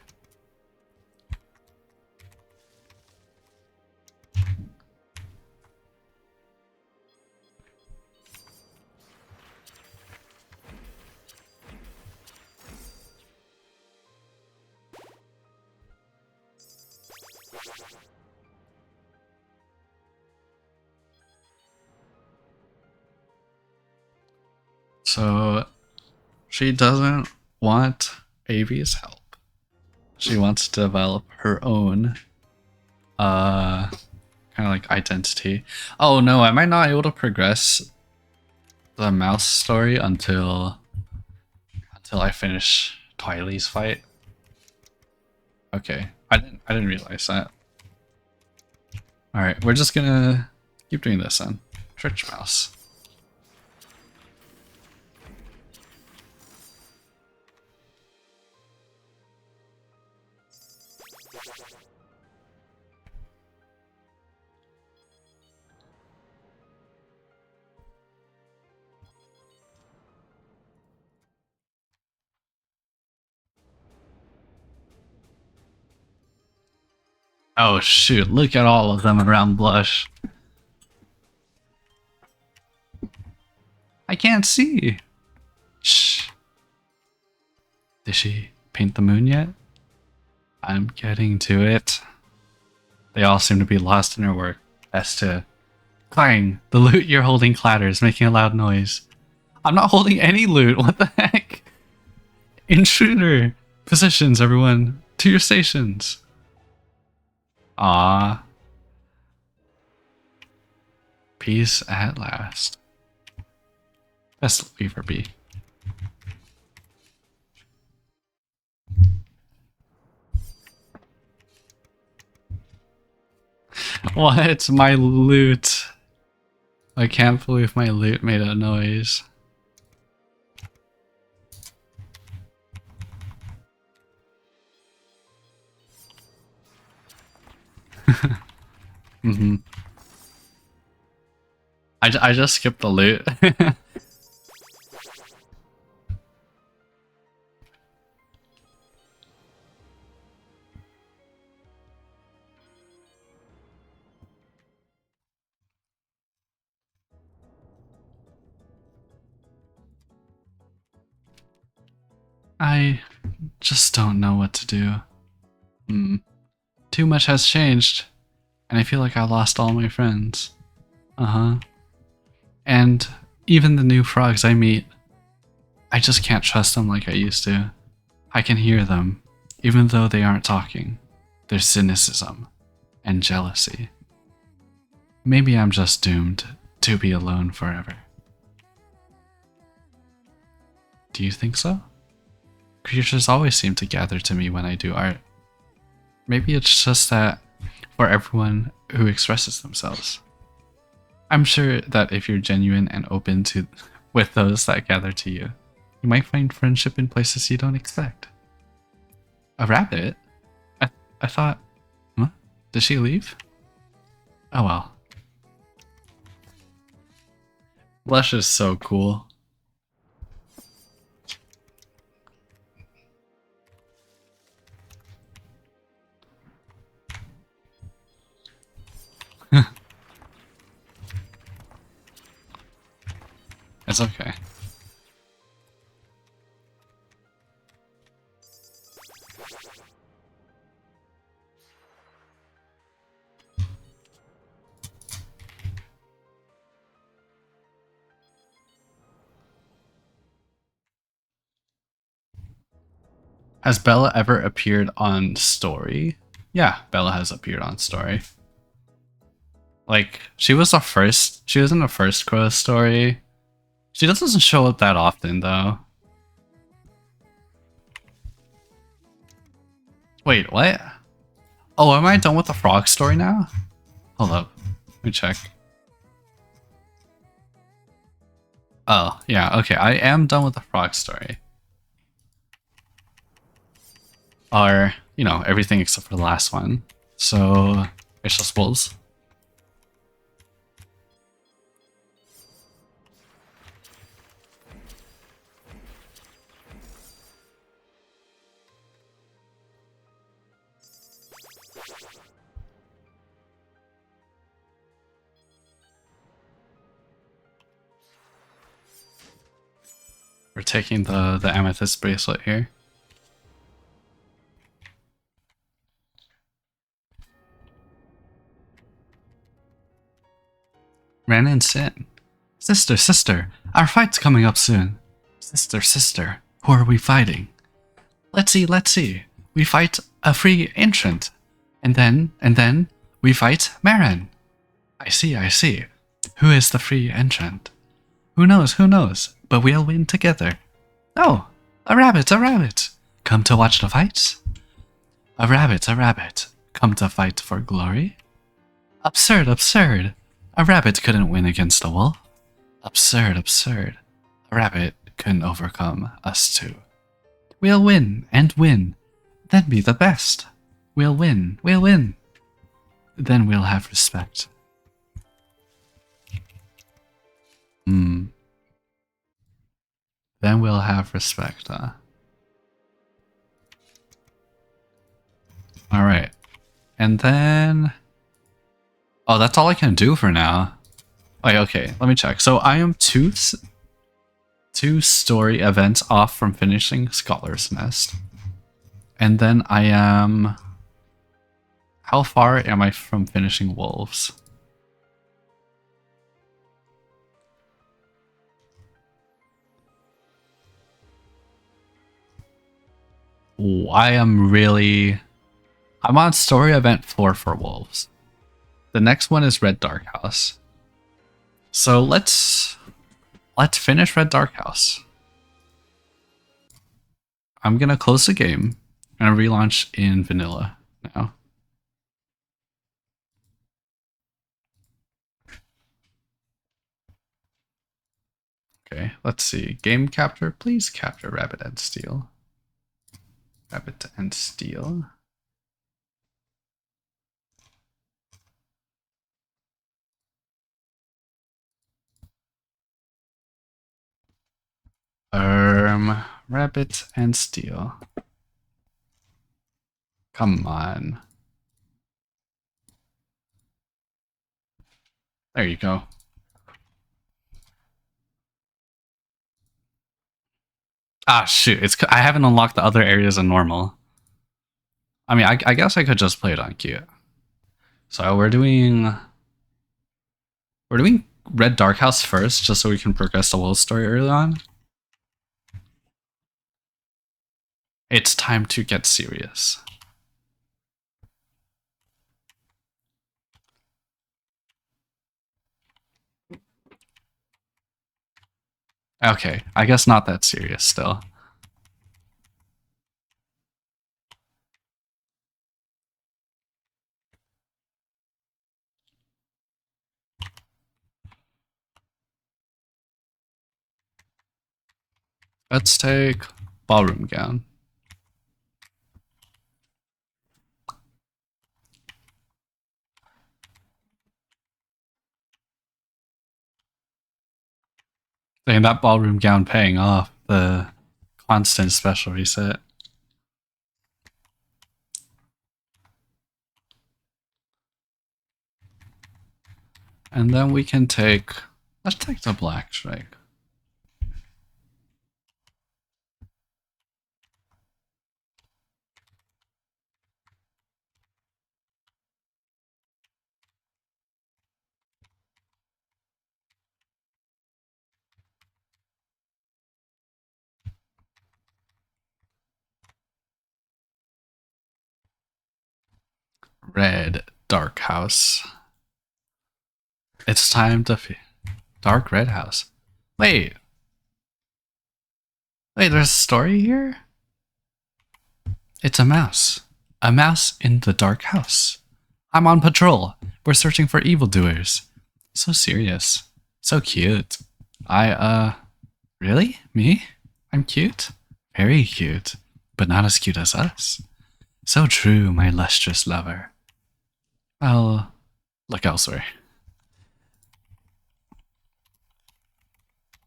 So she doesn't want Avi's help. She wants to develop her own kind of like identity. Oh no, am I not able to progress the mouse story until I finish Twily's fight? Okay. I didn't realize that. Alright, we're just gonna keep doing this then. Church mouse. Oh shoot, look at all of them around Blush. I can't see. Shh. Did she paint the moon yet? I'm getting to it. They all seem to be lost in her work. As to clang, the loot you're holding clatters, making a loud noise. I'm not holding any loot, what the heck? Intruder! Positions, everyone. To your stations. Ah. Peace at last. Best leave her be. What? My loot. I can't believe my loot made a noise. Mm-hmm. I just skipped the loot. I just don't know what to do. Too much has changed, and I feel like I lost all my friends. Uh-huh. And even the new frogs I meet, I just can't trust them like I used to. I can hear them, even though they aren't talking. There's cynicism and jealousy. Maybe I'm just doomed to be alone forever. Do you think so? Creatures always seem to gather to me when I do art. Maybe it's just that for everyone who expresses themselves. I'm sure that if you're genuine and open to with those that gather to you, you might find friendship in places you don't expect. A rabbit? I thought... Huh? Did she leave? Oh well. Blush is so cool. It's okay. Has Bella ever appeared on Story? Yeah, Bella has appeared on Story. Like, she was in the first Crow story. She doesn't show up that often, though. Wait, what? Oh, am I done with the frog story now? Hold up. Let me check. Oh, yeah, okay, I am done with the frog story. Or, you know, everything except for the last one. So, I suppose. We're taking the amethyst bracelet here. Ran and Sin. Sister, sister, our fight's coming up soon. Sister, sister, who are we fighting? Let's see. We fight a free entrant. And then, we fight Marin. I see. Who is the free entrant? Who knows, but we'll win together. Oh, a rabbit. Come to watch the fights? A rabbit. Come to fight for glory? Absurd. A rabbit couldn't win against a wolf. Absurd. A rabbit couldn't overcome us two. We'll win and win, then be the best. We'll win. Then we'll have respect. Then we'll have respect, huh? Alright. And then... Oh, that's all I can do for now. Wait, okay, let me check. So I am two story events off from finishing Scholar's Nest. And then I am... How far am I from finishing Wolves? Ooh, I'm on story event 4 for Wolves. The next one is Red Dark House. So let's finish Red Dark House. I'm gonna close the game and relaunch in vanilla now. Okay, let's see. Game capture, please capture Rabbit&Steel. Rabbit&Steel. Rabbit&Steel. Come on. There you go. Ah, shoot. I haven't unlocked the other areas in normal. I mean, I guess I could just play it on cute. So we're doing Red Dark House first, just so we can progress the Wolf story early on. It's time to get serious. Okay, I guess not that serious still. Let's take Ballroom Gown. Dang, that Ballroom Gown paying off. The constant special reset. And then we can let's take the Black Strike. Red Dark House. It's time to Dark Red House. Wait, there's a story here? It's a mouse. A mouse in the dark house. I'm on patrol. We're searching for evildoers. So serious. So cute. Really? Me? I'm cute? Very cute. But not as cute as us. So true, my lustrous lover. I'll look elsewhere.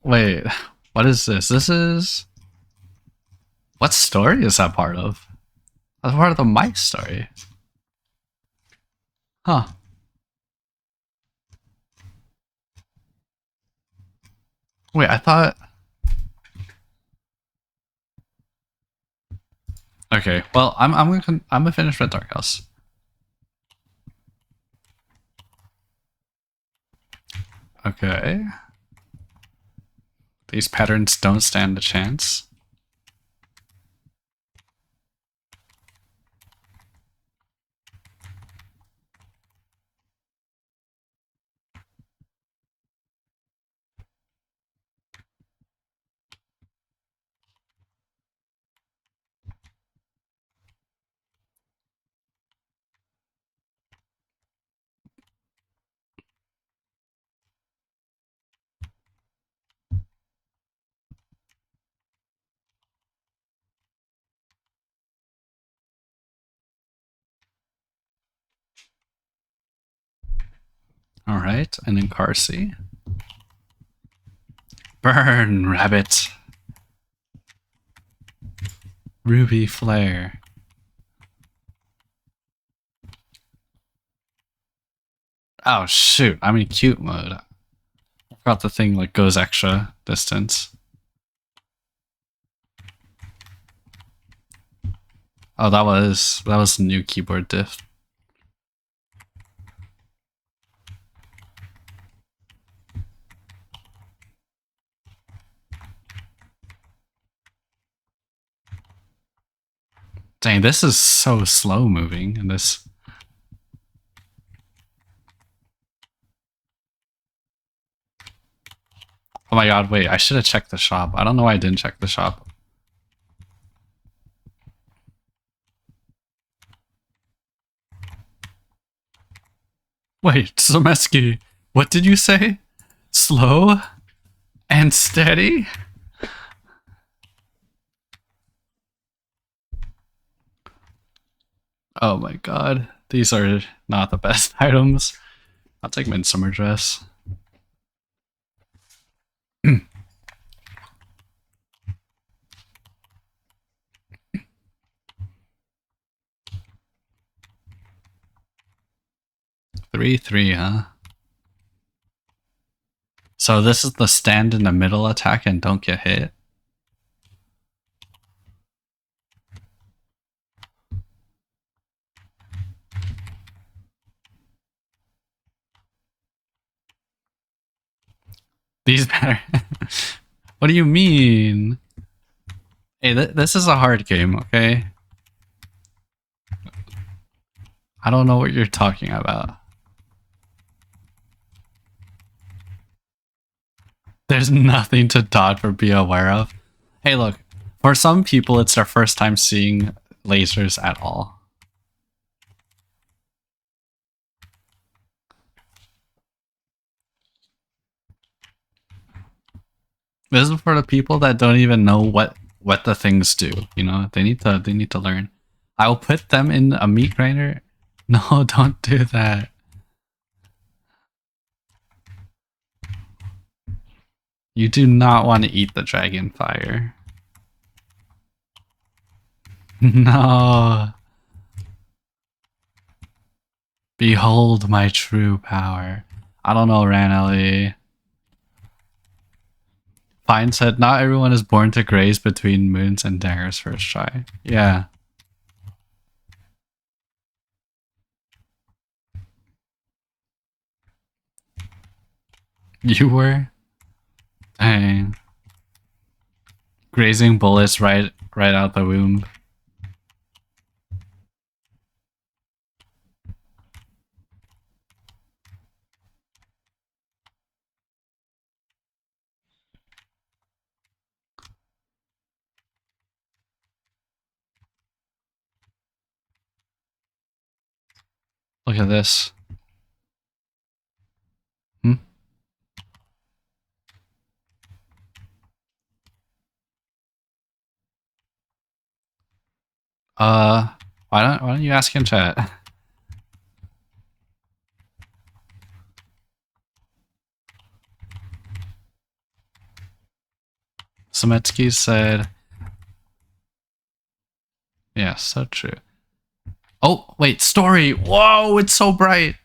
Wait, what is this? What story is that part of? That's part of the Mike story. Huh. Wait, I thought... Okay, well, I'm gonna finish Red Dark House. Okay. These patterns don't stand a chance. Alright, and then Carsey. Burn, rabbit. Ruby Flare. Oh shoot, I'm in cute mode. I forgot the thing like goes extra distance. Oh, that was new keyboard diff. Dang, this is so slow moving in this. Oh my god, wait, I should have checked the shop. I don't know why I didn't check the shop. Wait, Zemeski, what did you say? Slow and steady? Oh my god, these are not the best items. I'll take Midsummer Dress. 3-3, huh? So this is the stand in the middle attack and don't get hit? These better. What do you mean? Hey, this is a hard game, okay? I don't know what you're talking about. There's nothing to dodge or be aware of. Hey, look. For some people, it's their first time seeing lasers at all. This is for the people that don't even know what the things do. You know, they need to learn. I will put them in a meat grinder. No, don't do that. You do not want to eat the dragon fire. No. Behold my true power. I don't know, Ranelli. Fine said, not everyone is born to graze between moons and daggers first try. Yeah. You were? Dang. Grazing bullets right out the womb. Look at this. Hmm? Why don't you ask in chat? Sametsky said, yeah, so true. Oh, wait, story. Whoa, it's so bright.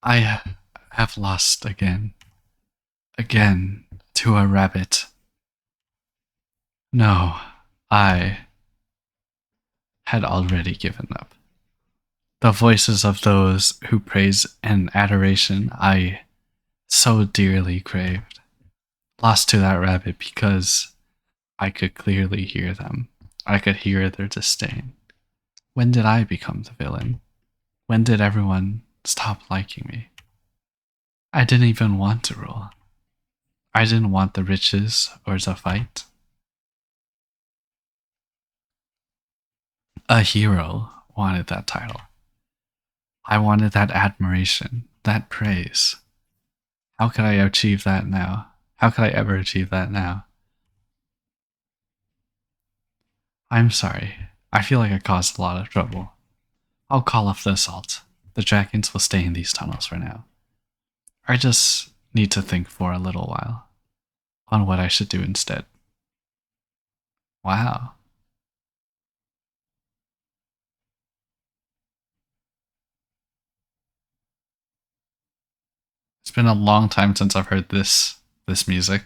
I have lost again. Again to a rabbit. No, I had already given up. The voices of those who praise and adoration I so dearly craved. Lost to that rabbit because I could clearly hear them. I could hear their disdain. When did I become the villain? When did everyone stop liking me? I didn't even want to rule. I didn't want the riches or the fight. A hero wanted that title. I wanted that admiration, that praise. How could I achieve that now? How could I ever achieve that now? I'm sorry. I feel like I caused a lot of trouble. I'll call off the assault. The dragons will stay in these tunnels for now. I just need to think for a little while on what I should do instead. Wow. been a long time since I've heard this music.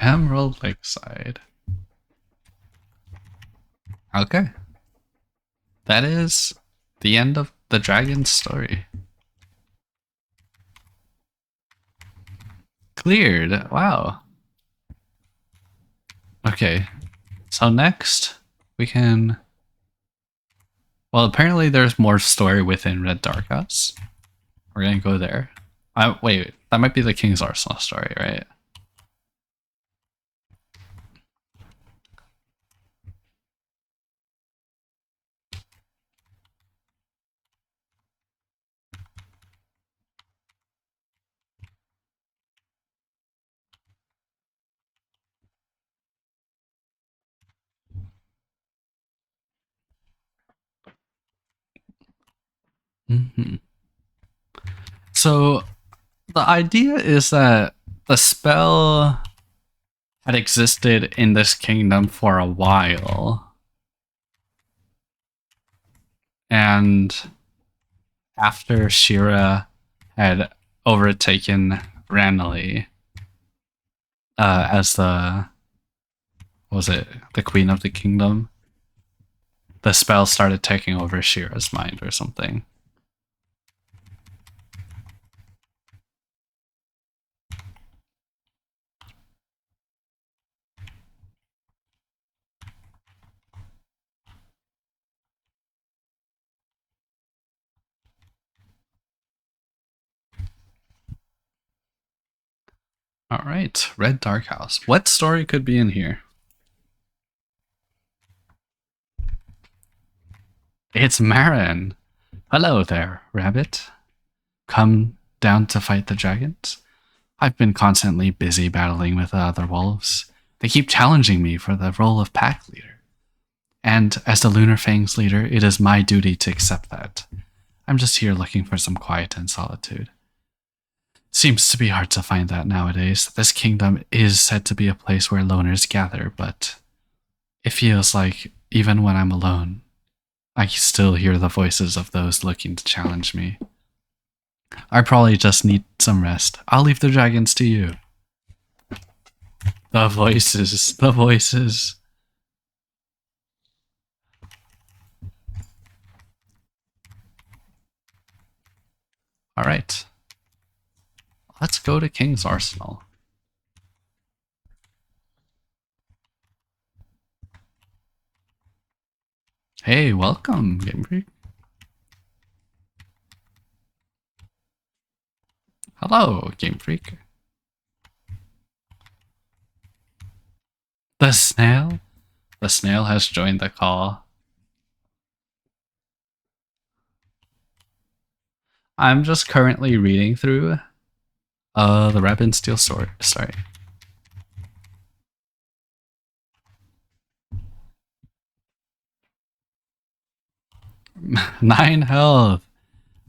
Emerald Lakeside. Okay. That is the end of the dragon's story. Cleared. Wow. Okay. So next we can... Well, apparently there's more story within Red Dark House. We're gonna go there. Wait, that might be the King's Arsenal story, right? Mm-hmm. So the idea is that the spell had existed in this kingdom for a while. And after Shira had overtaken Ranelagh as the... was it the queen of the kingdom? The spell started taking over Shira's mind or something. Alright, Red Dark House. What story could be in here? It's Marin. Hello there, Rabbit. Come down to fight the dragons? I've been constantly busy battling with the other wolves. They keep challenging me for the role of pack leader. And as the Lunar Fang's leader, it is my duty to accept that. I'm just here looking for some quiet and solitude. Seems to be hard to find that nowadays. This kingdom is said to be a place where loners gather, but it feels like even when I'm alone, I still hear the voices of those looking to challenge me. I probably just need some rest. I'll leave the dragons to you. The voices, the voices. Alright. Let's go to King's Arsenal. Hey, welcome, Game Freak. Hello, Game Freak. The snail? The snail has joined the call. I'm just currently reading through the Rabbit&Steel story. Sorry. Nine health.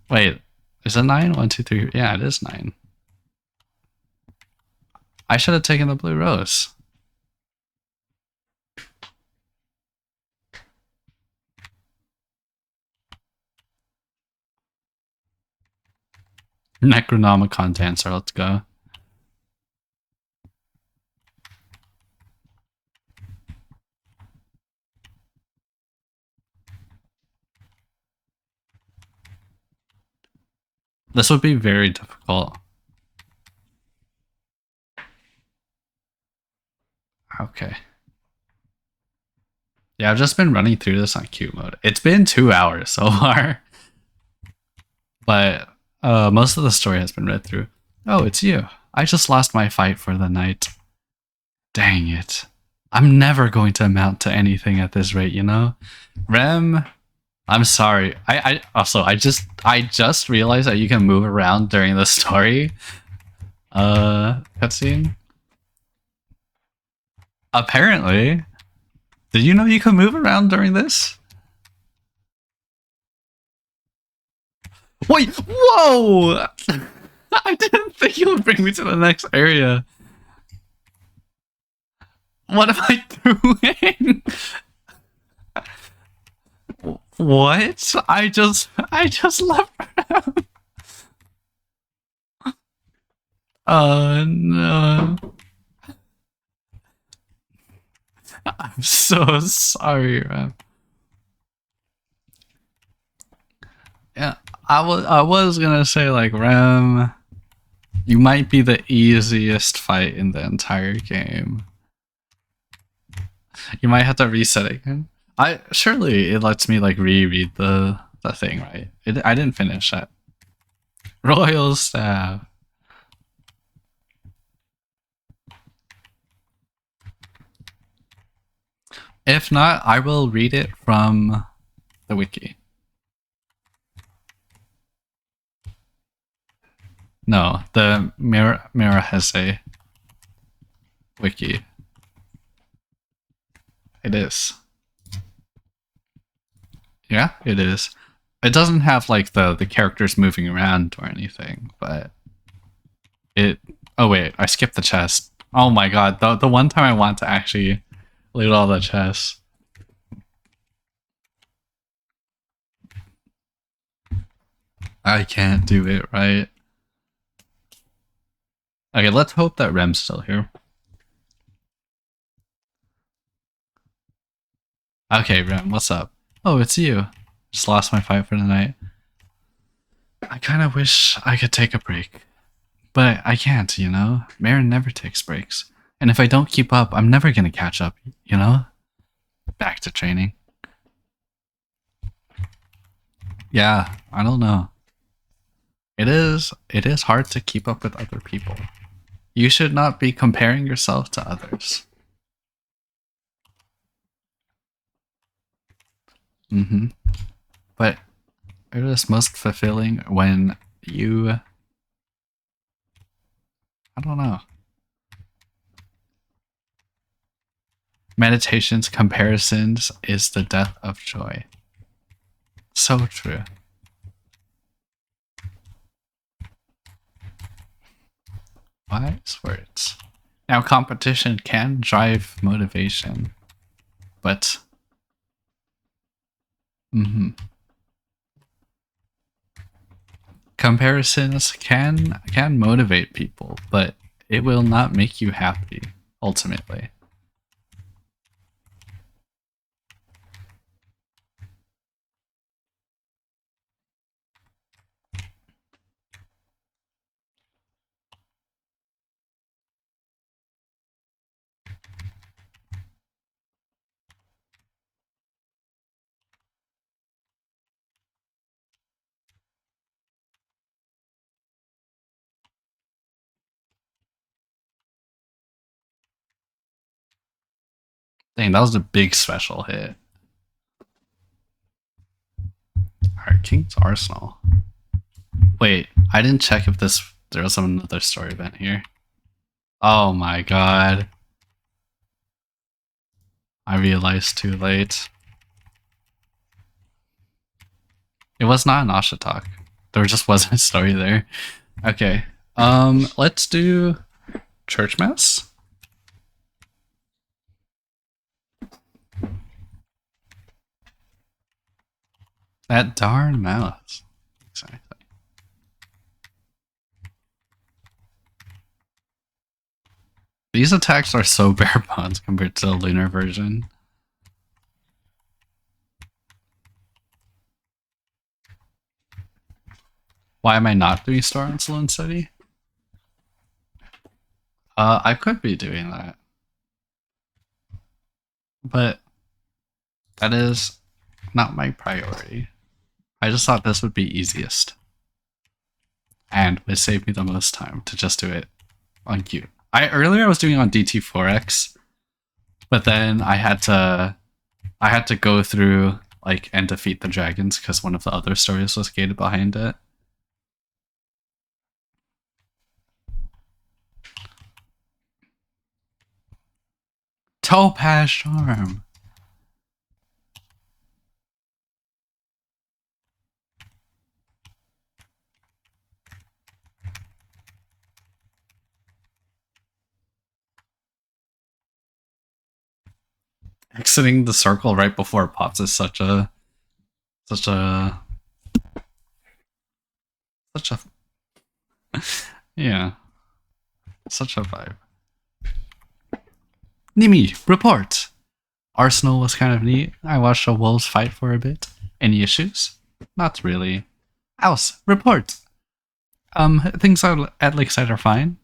Wait, is it 9? 1, 2, 3. Yeah, it is 9. I should have taken the blue rose. Necronomicon dancer, let's go. This would be very difficult. Okay. Yeah, I've just been running through this on queue mode. It's been 2 hours so far. But most of the story has been read through. Oh, it's you. I just lost my fight for the night. Dang it. I'm never going to amount to anything at this rate, you know? Rem, I'm sorry. I just realized that you can move around during the story. Cutscene. Apparently. Did you know you can move around during this? Wait, whoa! I didn't think you would bring me to the next area. What am I doing? What? I just left. No. I'm so sorry, man. Yeah, I was gonna say like Rem, you might be the easiest fight in the entire game. You might have to reset it again. I surely it lets me like reread the thing, right? I didn't finish that. Royal staff. If not, I will read it from the wiki. No, the Mira has a wiki. It is. Yeah, it is. It doesn't have like the characters moving around or anything, but it. Oh wait, I skipped the chest. Oh my god, the one time I want to actually loot all the chests. I can't do it right. Okay, let's hope that Rem's still here. Okay, Rem, what's up? Oh, it's you. Just lost my fight for the night. I kind of wish I could take a break. But I can't, you know? Marin never takes breaks. And if I don't keep up, I'm never gonna catch up, you know? Back to training. Yeah, I don't know. It is hard to keep up with other people. You should not be comparing yourself to others. Mm-hmm. But it is most fulfilling when you, I don't know. Meditations, comparisons is the death of joy. So true. Wise words. Now, competition can drive motivation, but comparisons can motivate people, but it will not make you happy ultimately. Dang, that was a big special hit. Alright, King's Arsenal. Wait, I didn't check if there was another story event here. Oh my god. I realized too late. It was not an Asha talk. There just wasn't a story there. Okay. Let's do Church Mass. That darn mouse. Exactly. These attacks are so bare bones compared to the lunar version. Why am I not doing Star on SlowAndSteady? I could be doing that. But that is not my priority. I just thought this would be easiest. And would save me the most time to just do it on Q. Earlier I was doing it on DT4X, but then I had to go through like and defeat the dragons because one of the other stories was gated behind it. Topaz Charm. Exiting the circle right before it pops is such a such a such a yeah, such a vibe. Nimi, report. Arsenal was kind of neat. I watched the Wolves fight for a bit. Any issues? Not really. House, report. Things at Lakeside are fine.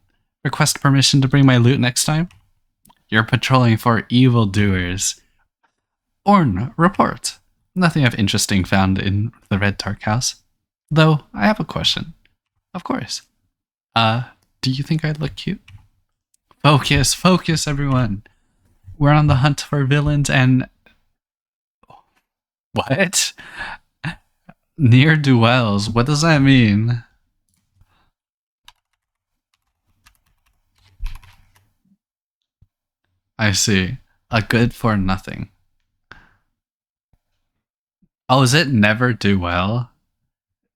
Request permission to bring my loot next time. You're patrolling for evildoers. Orn, report. Nothing of interesting found in the Red Dark House. Though, I have a question. Of course. Do you think I'd look cute? Focus, focus, everyone. We're on the hunt for villains and... What? Near duels. What does that mean? I see. A good for nothing. Oh, is it never do well?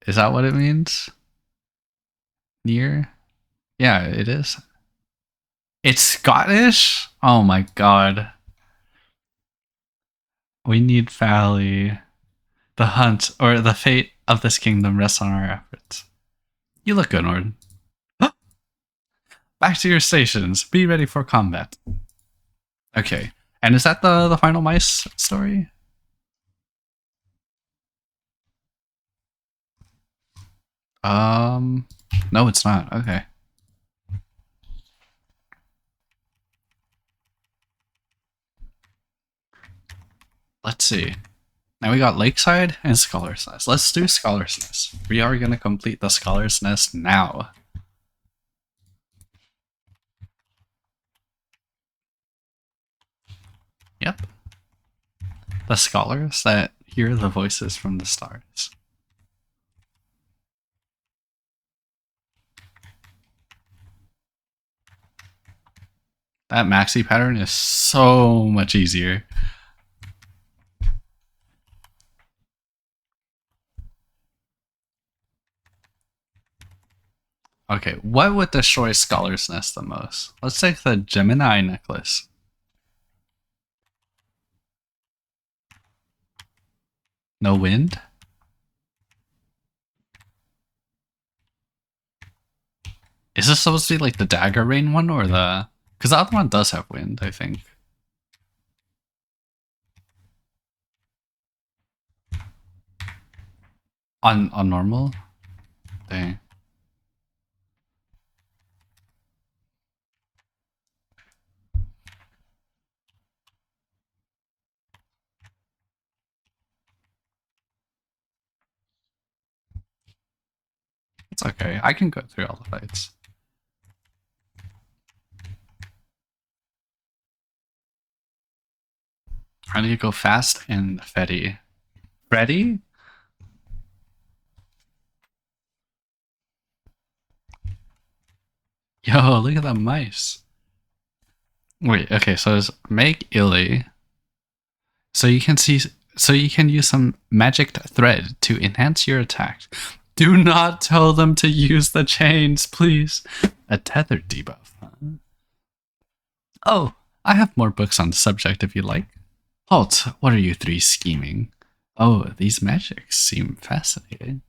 Is that what it means? Near? Yeah, it is. It's Scottish? Oh my god. We need Valley. The hunt, or the fate of this kingdom rests on our efforts. You look good, Ord. Back to your stations. Be ready for combat. Okay. And is that the final mice story? No, it's not. Okay. Let's see. Now we got Lakeside and Scholar's Nest. Let's do Scholar's Nest. We are going to complete the Scholar's Nest now. Yep. The scholars that hear the voices from the stars. That maxi pattern is so much easier. Okay, what would destroy Scholar's Nest the most? Let's take the Gemini necklace. No wind? Is this supposed to be like the Dagger Rain one or the... Because the other one does have wind, I think. On normal? Dang. It's okay. I can go through all the fights. I need to go fast and Freddy. Freddy? Yo, look at the mice. Wait, okay, so it's make illy. So you can use some magic thread to enhance your attack. Do not tell them to use the chains, please. A tether debuff. Huh? Oh, I have more books on the subject if you like. Halt, what are you three scheming? Oh, these magics seem fascinating.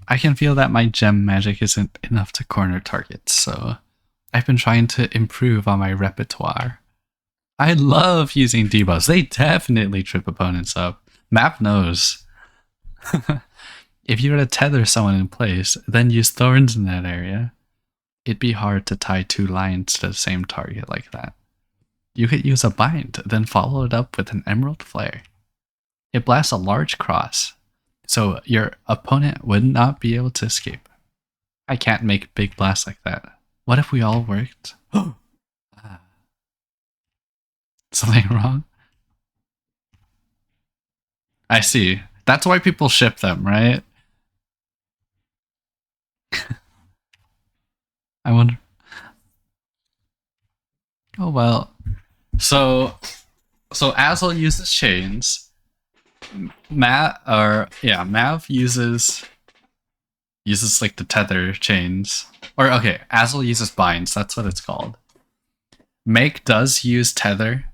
I can feel that my gem magic isn't enough to corner targets, so I've been trying to improve on my repertoire. I love using debuffs. They definitely trip opponents up. Map knows. If you were to tether someone in place, then use thorns in that area, it'd be hard to tie two lines to the same target like that. You could use a bind, then follow it up with an emerald flare. It blasts a large cross, so your opponent would not be able to escape. I can't make big blasts like that. What if we all worked? Something wrong? I see. That's why people ship them, right? I wonder. Oh well. So Azel uses chains. Mav uses like the tether chains. Or okay, Azel uses binds, that's what it's called. Make does use tether,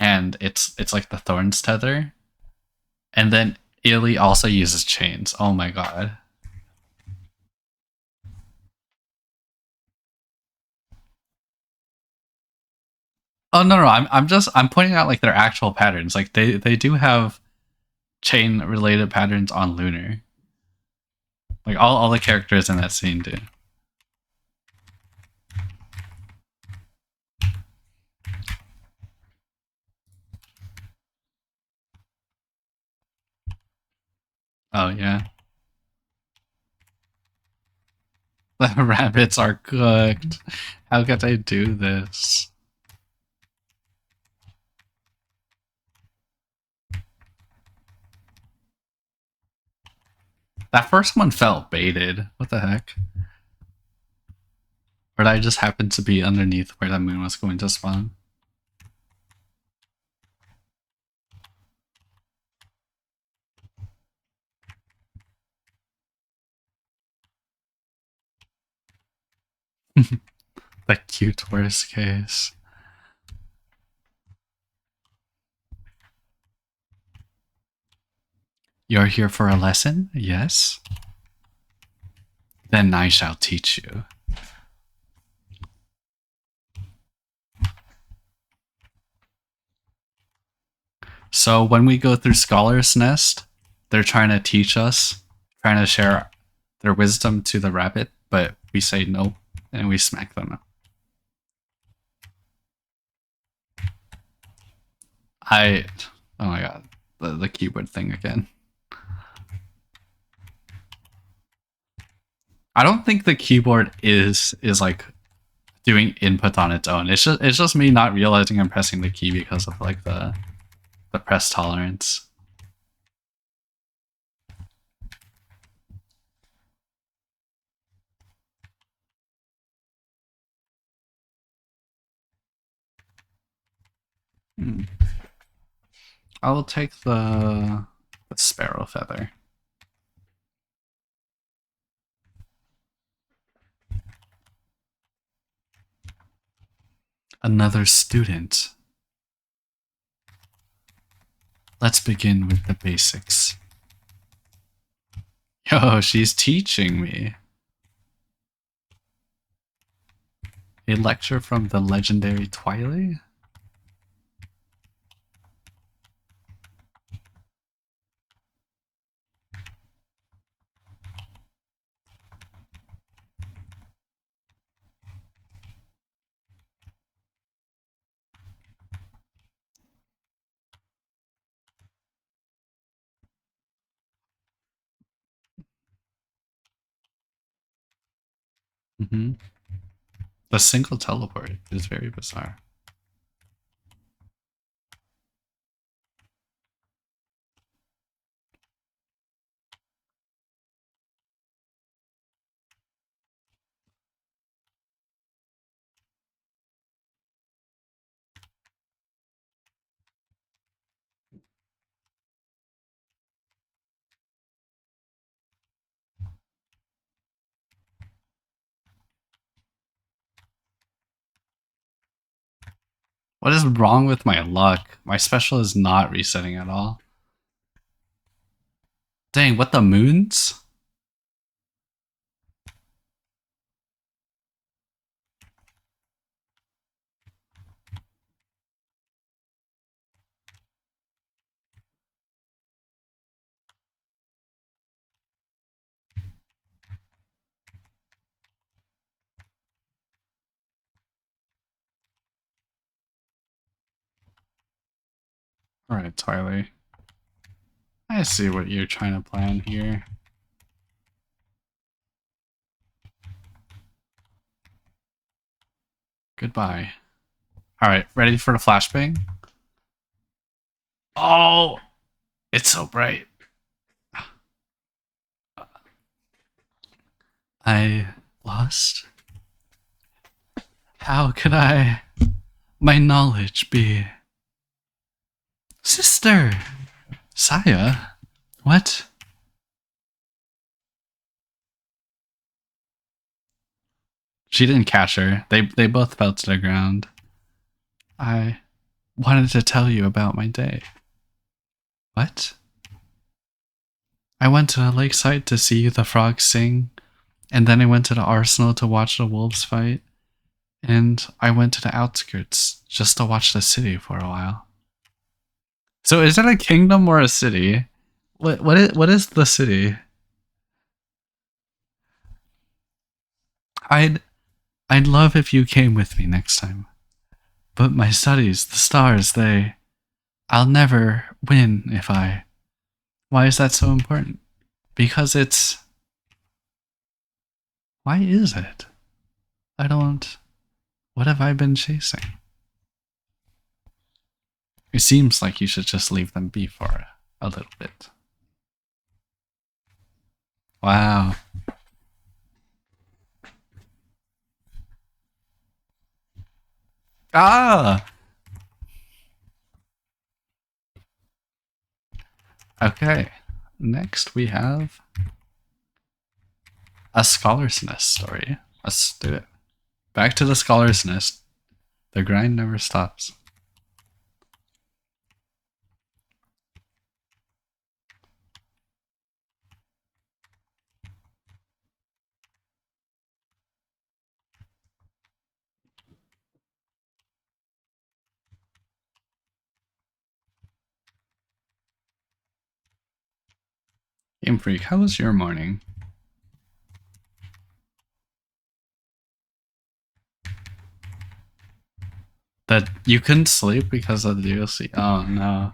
and it's like the thorns tether, and then Illy also uses chains. Oh my god. Oh no, I'm pointing out like their actual patterns. Like they do have chain related patterns on Lunar. Like all the characters in that scene do. Oh yeah. The rabbits are cooked. How could I do this? That first one felt baited. What the heck? Or did I just happen to be underneath where the moon was going to spawn? The cute worst case. You're here for a lesson? Yes? Then I shall teach you. So when we go through Scholar's Nest, they're trying to teach us, trying to share their wisdom to the rabbit, but we say no, and we smack them. Oh my god, the keyboard thing again. I don't think the keyboard is like doing input on its own. It's just me not realizing I'm pressing the key because of like the press tolerance. I will take the sparrow feather. Another student. Let's begin with the basics. Yo, she's teaching me. A lecture from the legendary Twilight? Mm-hmm. The single teleport is very bizarre. What is wrong with my luck? My special is not resetting at all. Dang, what the moons? Alright, Twilight. I see what you're trying to plan here. Goodbye. Alright, ready for the flashbang? Oh! It's so bright. I lost? How could I? My knowledge be... Sister! Saya? What? She didn't catch her. They both fell to the ground. wanted to tell you about my day. What? I went to the lakeside to see the frogs sing, and then I went to the arsenal to watch the wolves fight, and I went to the outskirts just to watch the city for a while. So is it a kingdom or a city? What is the city? I'd I'd love if you came with me next time. But my studies, the stars, I'll never win if I. Why is that so important? Because it's. Why is it? I don't. What have I been chasing? It seems like you should just leave them be for a little bit. Wow. Ah! Okay. Next we have a Scholar's Nest story. Let's do it. Back to the Scholar's Nest. The grind never stops. Game Freak, how was your morning? That you couldn't sleep because of the DLC? Oh no.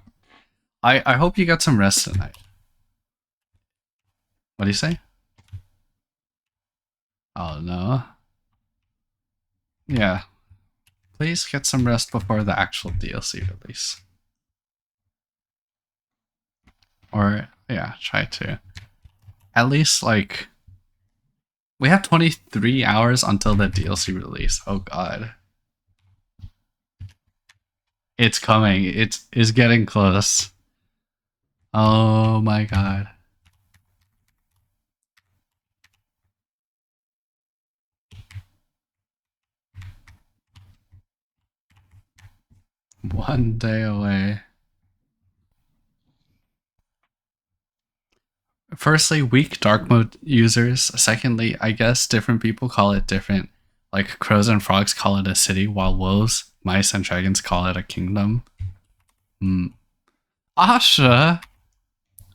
I hope you got some rest tonight. What do you say? Oh no. Yeah. Please get some rest before the actual DLC release. Or, yeah, try to. At least, like, we have 23 hours until the DLC release. Oh god. It's coming. It is getting close. Oh my god. One day away. Firstly, weak dark mode users. Secondly, I guess different people call it different. Like crows and frogs call it a city, while wolves, mice, and dragons call it a kingdom. Asha!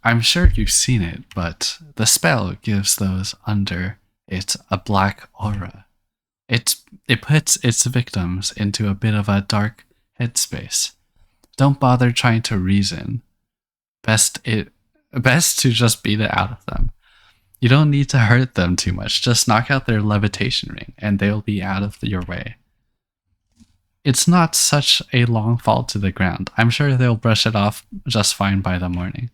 I'm sure you've seen it, but the spell gives those under it a black aura. It puts its victims into a bit of a dark headspace. Don't bother trying to reason. Best to just beat it out of them. You don't need to hurt them too much. Just knock out their levitation ring, and they'll be out of your way. It's not such a long fall to the ground. I'm sure they'll brush it off just fine by the morning.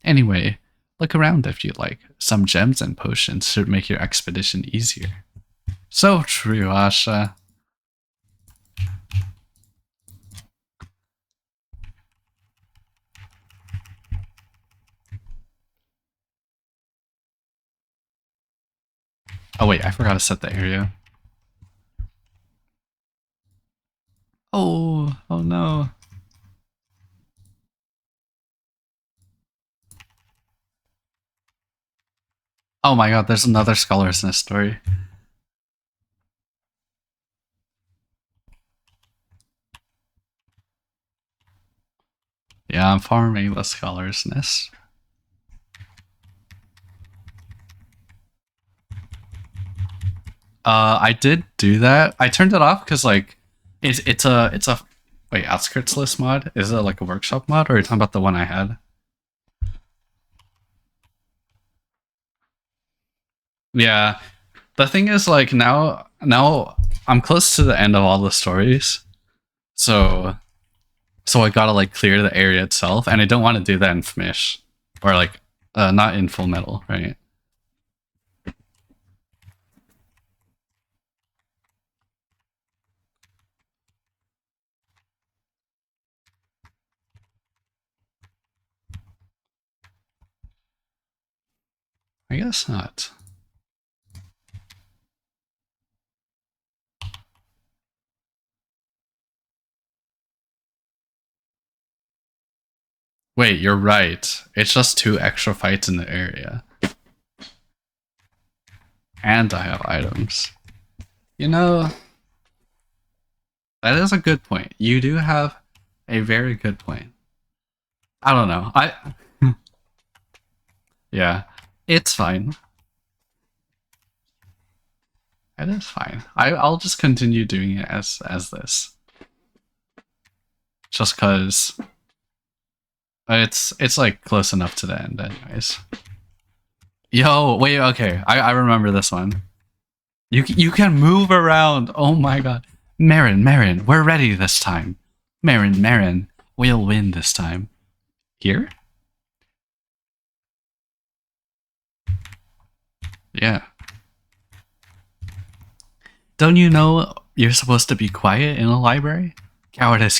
Anyway, look around if you'd like. Some gems and potions should make your expedition easier. So true, Asha. Oh wait, I forgot to set the area. Oh no. Oh my god, there's another Scholar's Nest story. Yeah, I'm farming the Scholar's Nest. I did do that. I turned it off because like it's a wait, outskirts list mod? Is it like a workshop mod, or are you talking about the one I had? Yeah. The thing is like now I'm close to the end of all the stories. So I gotta like clear the area itself, and I don't want to do that in Fmish. Or like not in Full Metal, right? I guess not. Wait, you're right. It's just 2 extra fights in the area. And I have items. You know, that is a good point. You do have a very good point. I don't know. Yeah, it's fine. It is fine. I'll just continue doing it as this. Just cause it's like close enough to the end anyways. Yo, wait, okay. I remember this one. You can move around. Oh my god. Marin, we're ready this time. Marin, we'll win this time. Here? Yeah. Don't you know you're supposed to be quiet in a library? Cowardice.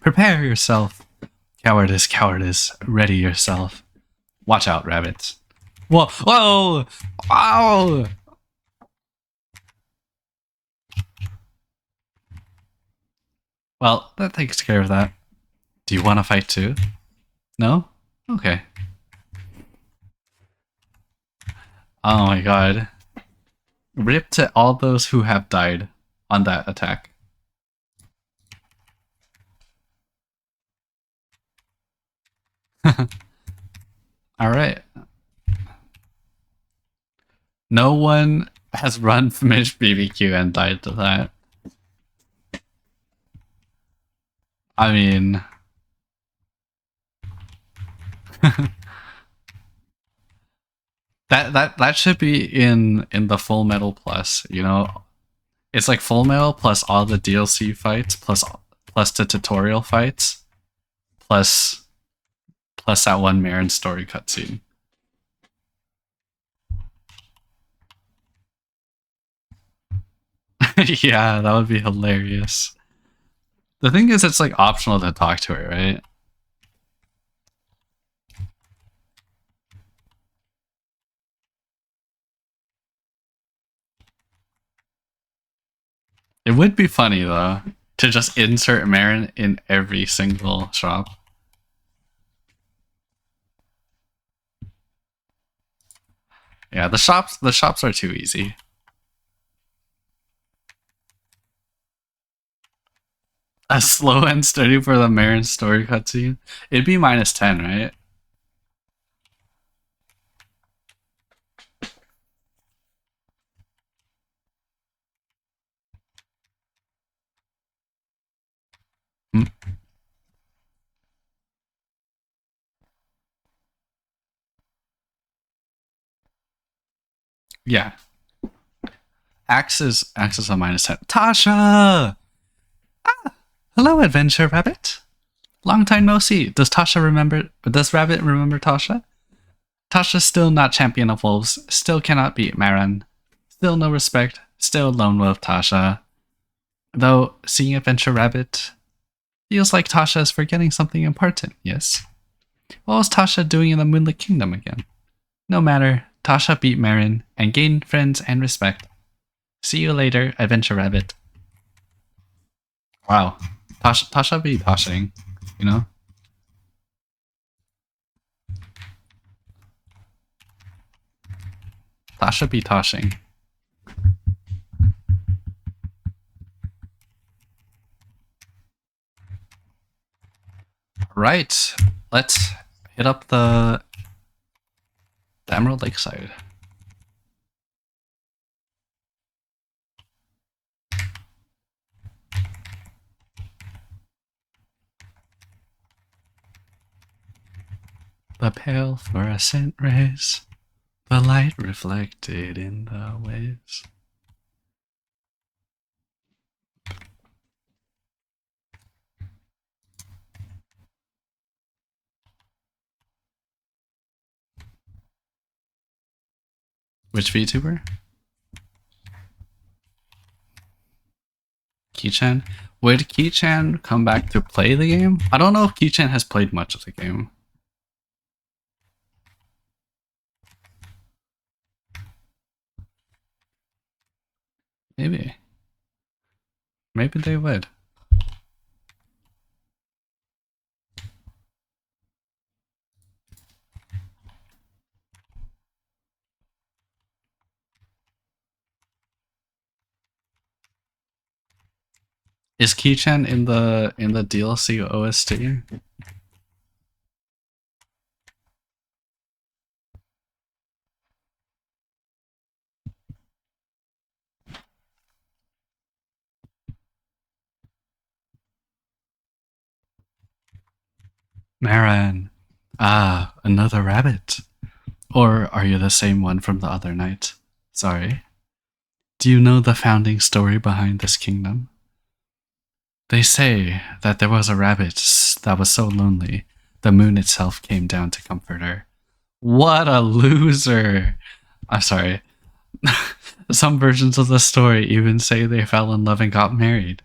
Prepare yourself. Cowardice. Ready yourself. Watch out, rabbits. Whoa! Wow! Well, that takes care of that. Do you want to fight too? No? Okay. Oh my god. Rip to all those who have died on that attack. Alright. No one has run finished BBQ and died to that. I mean... that should be in the Full Metal Plus, you know? It's like Full Metal plus all the DLC fights plus the tutorial fights plus that one Marin story cutscene. Yeah, that would be hilarious. The thing is, it's like optional to talk to her, right? It would be funny though to just insert Marin in every single shop. Yeah, the shops are too easy. A SlowAndSteady for the Marin story cutscene. It'd be -10, right? Hmm. Yeah. Axe is a -10. Tasha! Hello, Adventure Rabbit. Long time no see. Does Rabbit remember Tasha? Tasha's still not champion of wolves. Still cannot beat Marin. Still no respect. Still lone wolf Tasha. Though, seeing Adventure Rabbit feels like Tasha is forgetting something important, yes? What was Tasha doing in the Moonlit Kingdom again? No matter, Tasha beat Marin and gained friends and respect. See you later, Adventure Rabbit. Wow. Tasha be Tashing, you know? Tasha be Tashing. Right. Let's hit up the Emerald Lakeside. The pale fluorescent rays, the light reflected in the waves. Which VTuber? Keychan? Would Keychan come back to play the game? I don't know if Keychan has played much of the game. Maybe. Maybe they would. Is Keychain in the DLC OST? Marin. Ah, another rabbit. Or are you the same one from the other night? Sorry. Do you know the founding story behind this kingdom? They say that there was a rabbit that was so lonely, the moon itself came down to comfort her. What a loser! I'm sorry. Some versions of the story even say they fell in love and got married.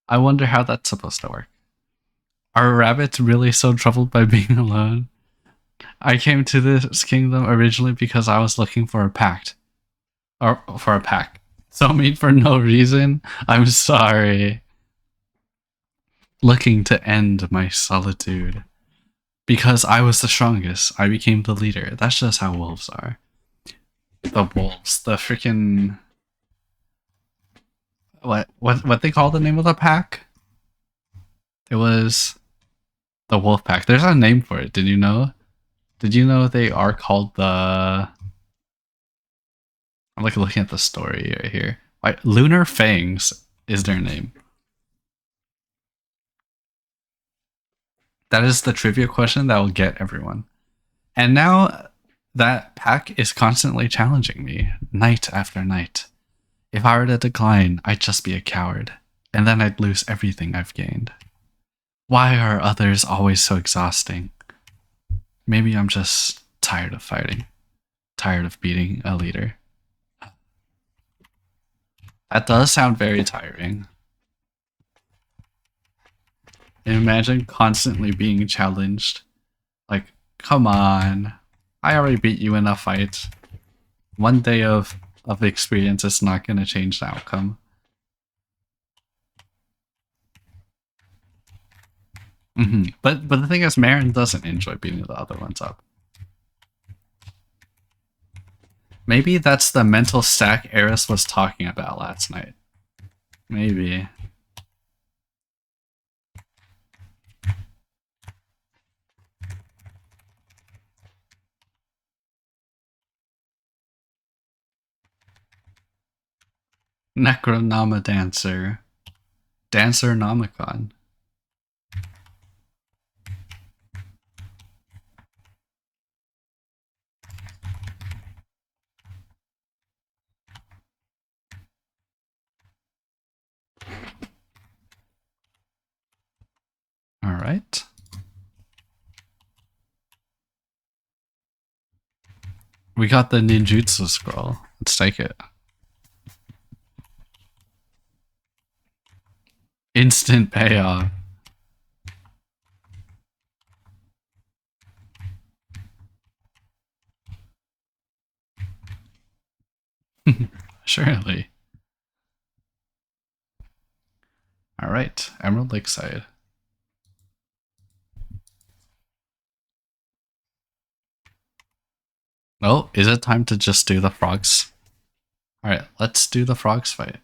I wonder how that's supposed to work. Are rabbits really so troubled by being alone? I came to this kingdom originally because I was looking for a pact. Or for a pack. So mean for no reason? I'm sorry. Looking to end my solitude. Because I was the strongest, I became the leader. That's just how wolves are. The wolves. The freaking... What they call the name of the pack? It was the wolf pack. There's a name for it. Did you know? Did you know they are called the... I'm like looking at the story right here. Like Lunar Fangs is their name. That is the trivia question that will get everyone. And now that pack is constantly challenging me, night after night. If I were to decline, I'd just be a coward, and then I'd lose everything I've gained. Why are others always so exhausting? Maybe I'm just tired of fighting, tired of beating a leader. That does sound very tiring. Imagine constantly being challenged. Like, come on. I already beat you in a fight. One day of experience is not going to change the outcome. But the thing is, Marin doesn't enjoy beating the other ones up. Maybe that's the mental stack Eris was talking about last night. Maybe. Necronoma Dancer. Dancer Nomicon. Alright. We got the ninjutsu scroll. Let's take it. Instant payoff. Surely. Alright, Emerald Lakeside. Oh, is it time to just do the frogs? Alright, let's do the frogs fight.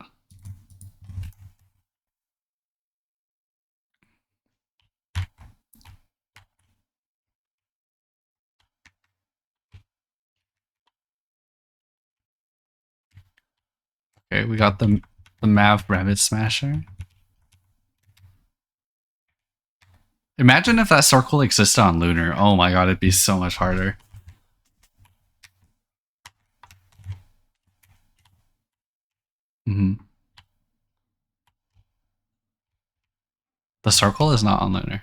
Okay, we got the Mav Rabbit Smasher. Imagine if that circle existed on Lunar. Oh my god, it'd be so much harder. The circle is not on Lunar.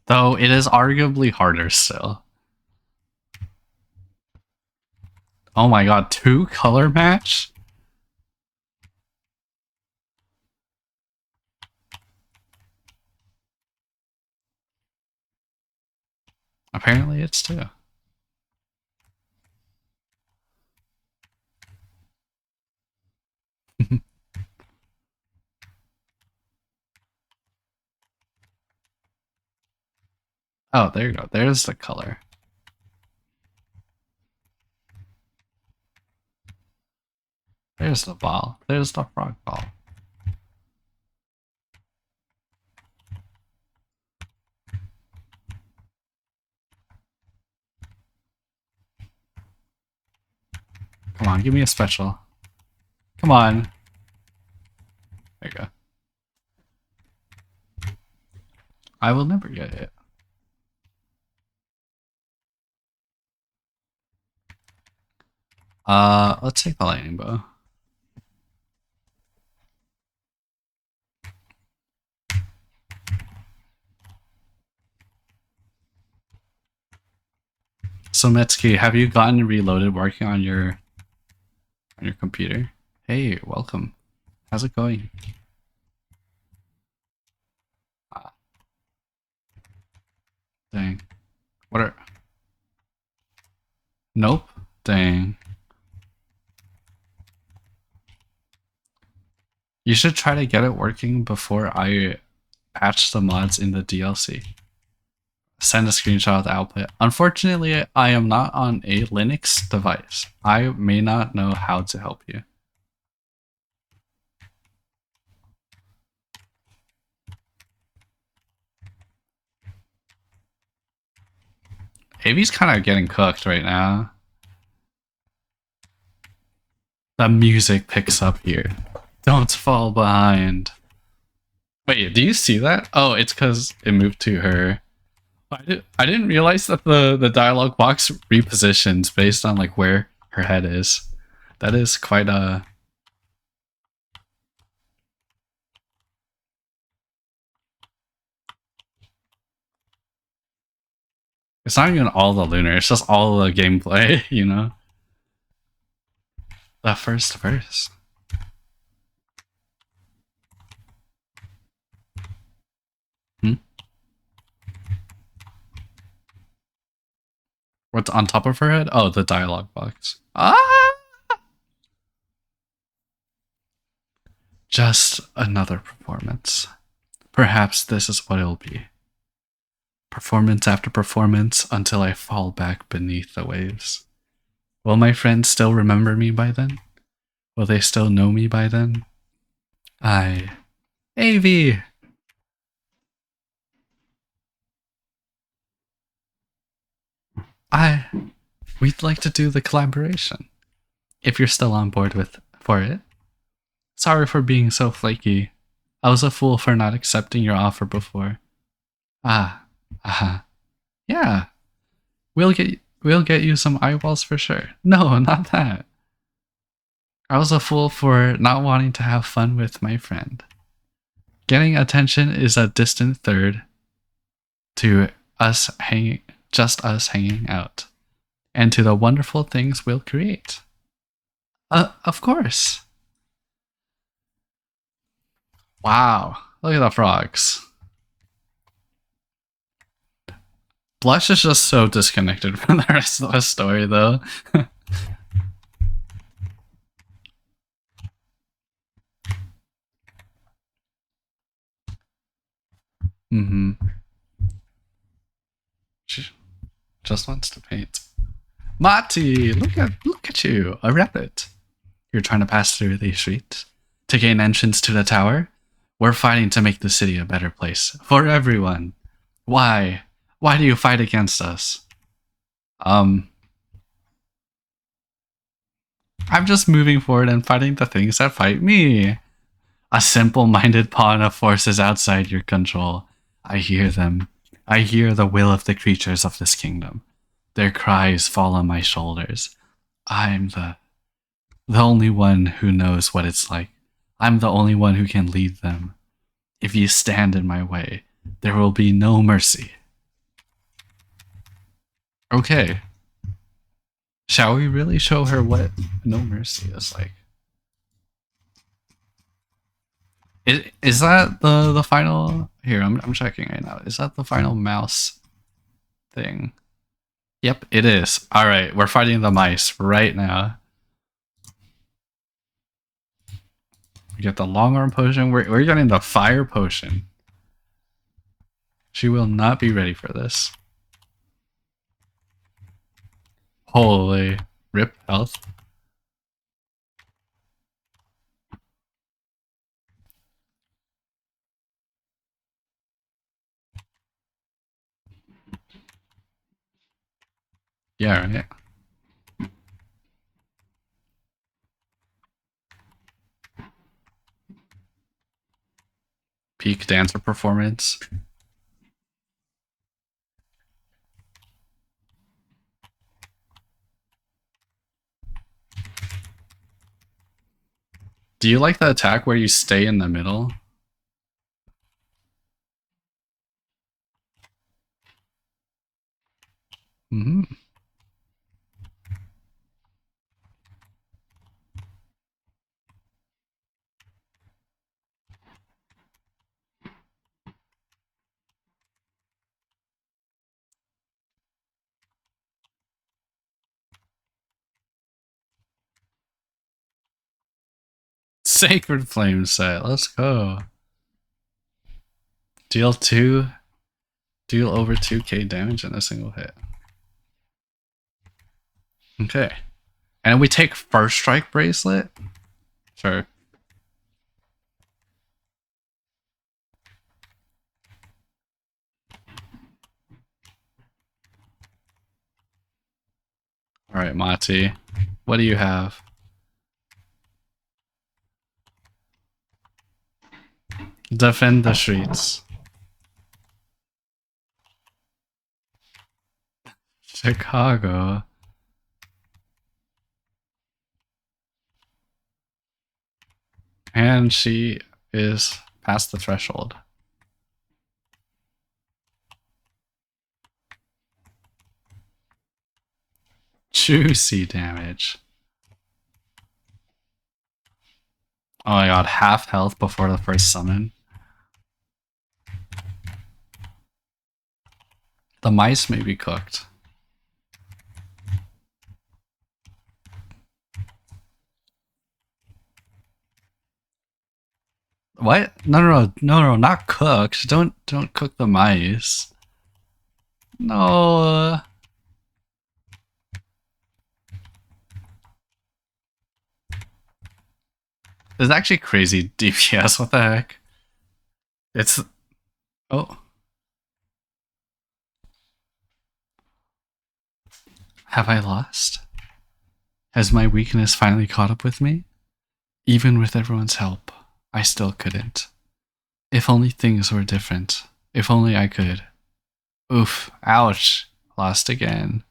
Though it is arguably harder still. Oh my god, 2 color match? Apparently it's 2. Oh, there you go. There's the color. There's the ball. There's the frog ball. Come on, give me a special. Come on. There you go. I will never get it. Let's take the lightning bow. So Mitsuki, have you gotten Reloaded working on your computer? Hey, welcome. How's it going? Dang. What are... Nope. Dang. You should try to get it working before I patch the mods in the DLC. Send a screenshot of the output. Unfortunately, I am not on a Linux device. I may not know how to help you. Avi's kind of getting cooked right now. The music picks up here. Don't fall behind. Wait, do you see that? Oh, it's because it moved to her. I didn't realize that the dialogue box repositions based on like where her head is. That is quite a... It's not even all the lunar, it's just all the gameplay, you know? The first verse. What's on top of her head? Oh, the dialogue box. Ah! Just another performance. Perhaps this is what it'll be. Performance after performance until I fall back beneath the waves. Will my friends still remember me by then? Will they still know me by then? AV! We'd like to do the collaboration. If you're still on board for it. Sorry for being so flaky. I was a fool for not accepting your offer before. Yeah. We'll get you some eyeballs for sure. No, not that. I was a fool for not wanting to have fun with my friend. Getting attention is a distant third to just us hanging out, and to the wonderful things we'll create. Of course. Wow, look at the frogs. Blush is just so disconnected from the rest of the story, though. She just wants to paint. Mati, look at you, a rabbit. You're trying to pass through the street to gain entrance to the tower. We're fighting to make the city a better place for everyone. Why? Why do you fight against us? I'm just moving forward and fighting the things that fight me. A simple-minded pawn of forces outside your control. I hear them. I hear the will of the creatures of this kingdom. Their cries fall on my shoulders. I'm the only one who knows what it's like. I'm the only one who can lead them. If you stand in my way, there will be no mercy. Okay. Shall we really show her what no mercy is like? Is that the final... Here, I'm checking right now. Is that the final mouse thing? Yep, it is. Alright, we're fighting the mice right now. We get the long arm potion. We're getting the fire potion. She will not be ready for this. Holy rip health. Yeah, right? Peak dancer performance. Do you like the attack where you stay in the middle? Mm-hmm. Sacred Flame set. Let's go. Deal over 2k damage in a single hit. Okay. And we take first strike bracelet? Sure. Alright, Mati. What do you have? Defend the streets. Chicago. And she is past the threshold. Juicy damage. Oh my god, half health before the first summon. The mice may be cooked. What? No, not cooked. Don't cook the mice. No. It's actually crazy DPS. What the heck? It's... Oh. Have I lost? Has my weakness finally caught up with me? Even with everyone's help, I still couldn't. If only things were different. If only I could. Oof. Ouch. Lost again.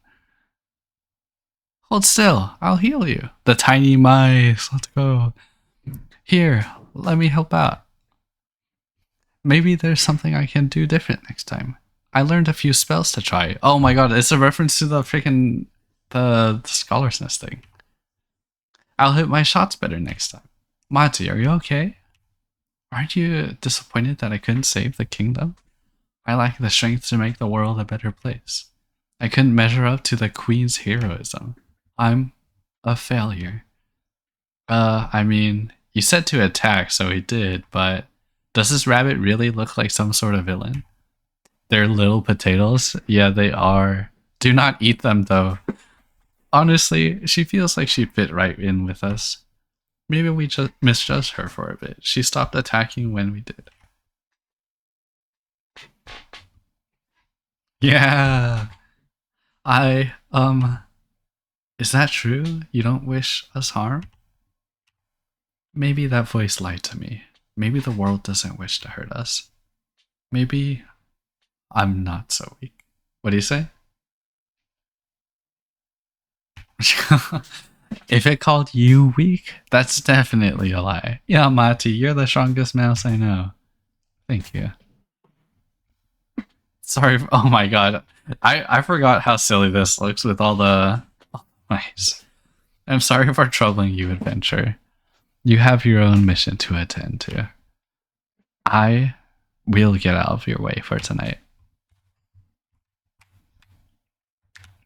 Hold still. I'll heal you. The tiny mice. Let's go. Here, let me help out. Maybe there's something I can do different next time. I learned a few spells to try. Oh my god, it's a reference to the freaking... the Scholar's Nest thing. I'll hit my shots better next time. Mati, are you okay? Aren't you disappointed that I couldn't save the kingdom? I lack the strength to make the world a better place. I couldn't measure up to the queen's heroism. I'm a failure. I mean, you said to attack, so he did, but does this rabbit really look like some sort of villain? They're little potatoes? Yeah, they are. Do not eat them, though. Honestly, she feels like she fit right in with us. Maybe we just misjudged her for a bit. She stopped attacking when we did. Yeah. Is that true? You don't wish us harm? Maybe that voice lied to me. Maybe the world doesn't wish to hurt us. Maybe I'm not so weak. What do you say? If it called you weak, that's definitely a lie. Yeah, Mati, you're the strongest mouse I know. Thank you. Sorry. Oh my god. I forgot how silly this looks with all the mice. I'm sorry for troubling you, adventure. You have your own mission to attend to. I will get out of your way for tonight.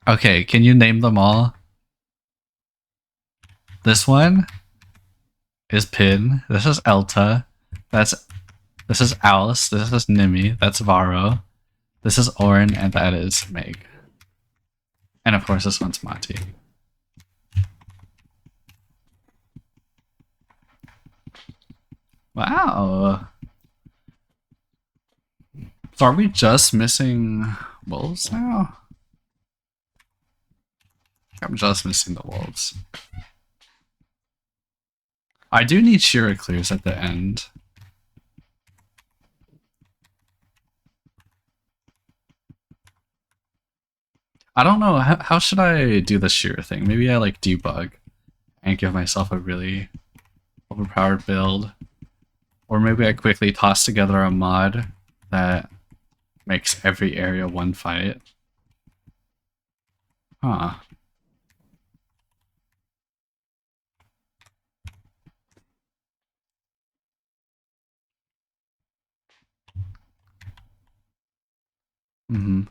Okay, can you name them all? This one is Pin. This is Elta. This is Alice. This is Nimi. That's Varo. This is Orin, and that is Meg. And of course, this one's Mati. Wow. So are we just missing wolves now? I'm just missing the wolves. I do need Shira clears at the end. I don't know, how should I do the Shira thing? Maybe I like debug and give myself a really overpowered build. Or maybe I quickly toss together a mod that makes every area one fight. Huh. Mm-hmm.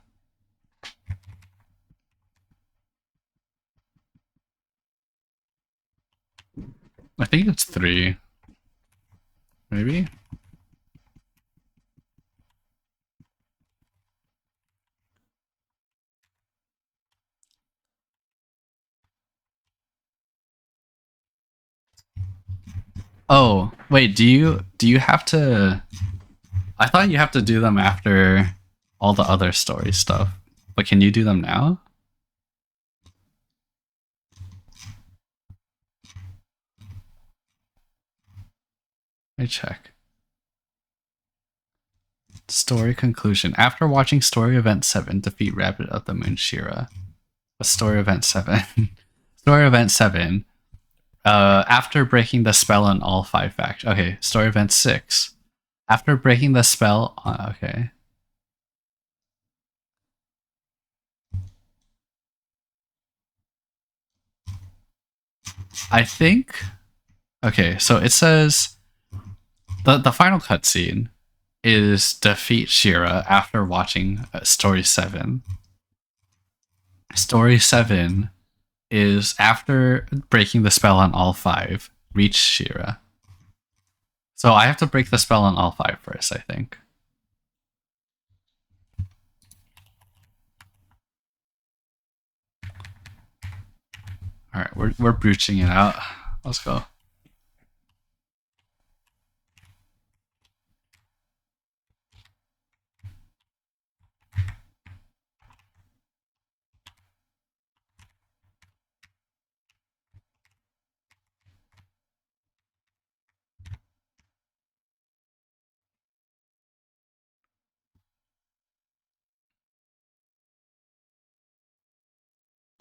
I think it's 3. Maybe? Oh, wait, do you have to... I thought you have to do them after all the other story stuff. But can you do them now? Let me check. Story conclusion. After watching Story Event 7, defeat Rabbit of the Moon Shira. What's Story Event 7? Story Event 7. After breaking the spell on all 5 factions. Okay, Story Event 6. After breaking the spell on... Okay. I think... Okay, so it says... The final cutscene is defeat Shira after watching Story 7. Story 7 is after breaking the spell on all 5, reach Shira. So I have to break the spell on all 5 first, I think. Alright, we're brooching it out. Let's go.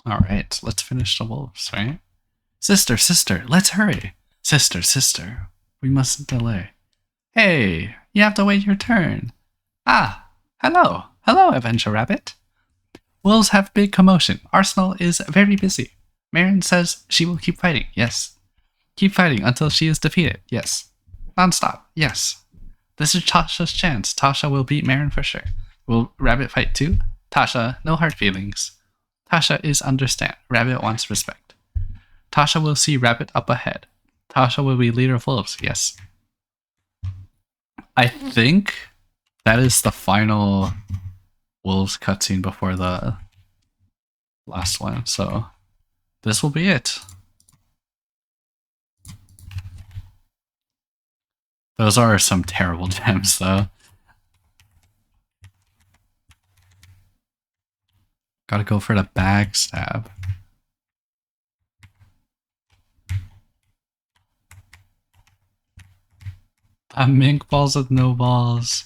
Alright, let's finish the wolves, right? Sister, sister, let's hurry. Sister, sister, we mustn't delay. Hey, you have to wait your turn. Ah, hello. Hello, Adventure Rabbit. Wolves have big commotion. Arsenal is very busy. Marin says she will keep fighting, yes. Keep fighting until she is defeated, yes. Non-stop, yes. This is Tasha's chance. Tasha will beat Marin for sure. Will Rabbit fight too? Tasha, no hard feelings. Tasha is understand. Rabbit wants respect. Tasha will see Rabbit up ahead. Tasha will be leader of wolves, yes. I think that is the final wolves cutscene before the last one, so this will be it. Those are some terrible gems, though. Gotta go for the backstab. Mink balls with no balls.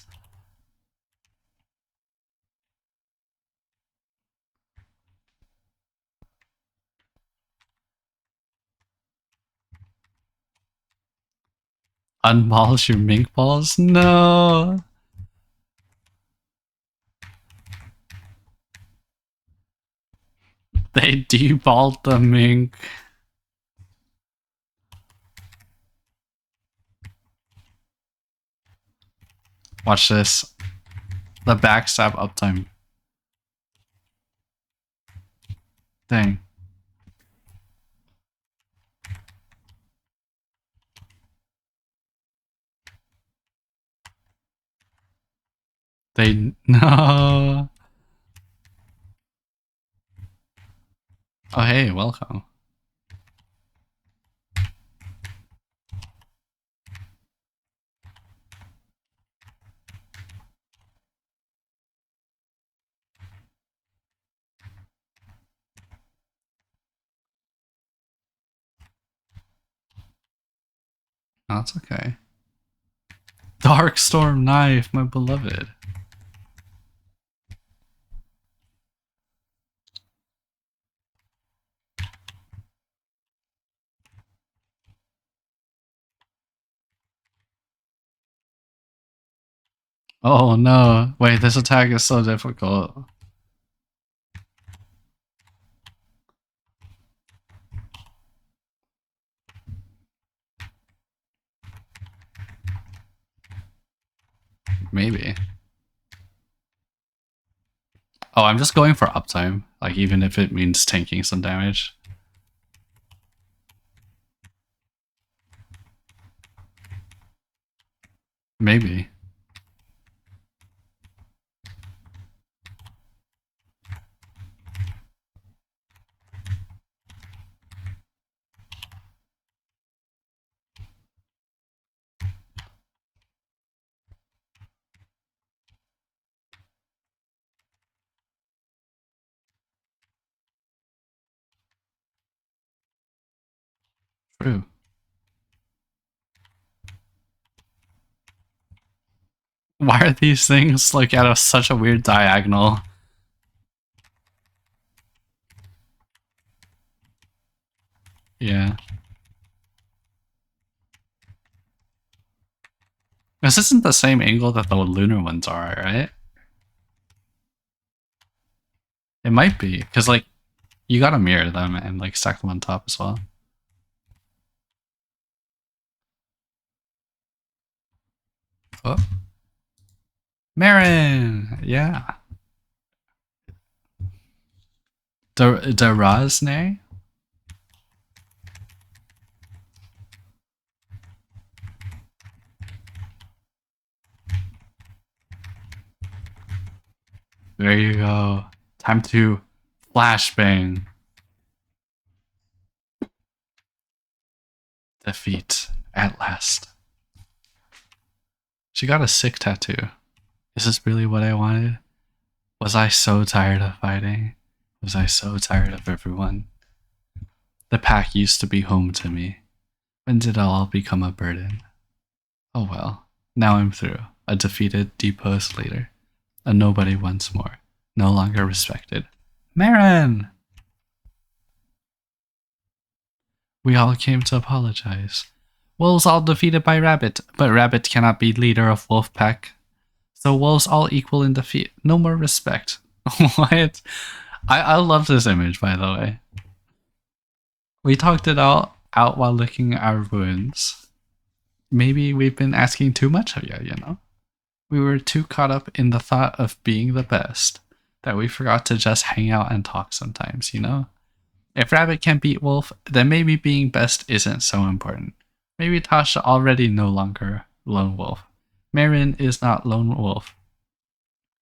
Unballs your mink balls? No! They deballed the mink. Watch this. The backstab uptime. Dang. They... No! Oh hey, welcome. Oh, that's okay. Darkstorm knife, my beloved. Oh no, wait, this attack is so difficult. Maybe. Oh, I'm just going for uptime, like even if it means tanking some damage. Maybe. True. Why are these things like at such a weird diagonal? Yeah. This isn't the same angle that the lunar ones are, right? It might be, because like you gotta mirror them and like stack them on top as well. Oh. Marin! Yeah. Razne? There you go. Time to flashbang. Defeat at last. She got a sick tattoo. Is this really what I wanted? Was I so tired of fighting? Was I so tired of everyone? The pack used to be home to me. When did it all become a burden? Oh well, now I'm through. A defeated, deposed leader. A nobody once more. No longer respected. Marin! We all came to apologize. Wolves all defeated by Rabbit, but Rabbit cannot be leader of Wolf Pack. So wolves all equal in defeat. No more respect. What? I love this image, by the way. We talked it all out while licking our wounds. Maybe we've been asking too much of you, you know? We were too caught up in the thought of being the best that we forgot to just hang out and talk sometimes, you know? If Rabbit can't beat Wolf, then maybe being best isn't so important. Maybe Tasha already no longer Lone Wolf. Marin is not Lone Wolf.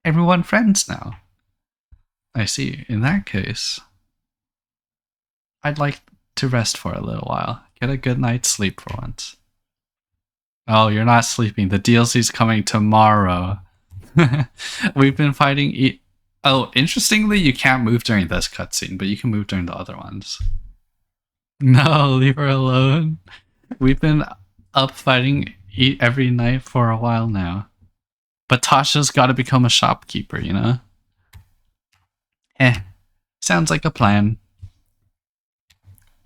Everyone friends now. I see. In that case, I'd like to rest for a little while. Get a good night's sleep for once. Oh, you're not sleeping. The DLC's coming tomorrow. We've been fighting... Oh, interestingly, you can't move during this cutscene, but you can move during the other ones. No, leave her alone. We've been up fighting every night for a while now. But Tasha's got to become a shopkeeper, you know? Sounds like a plan.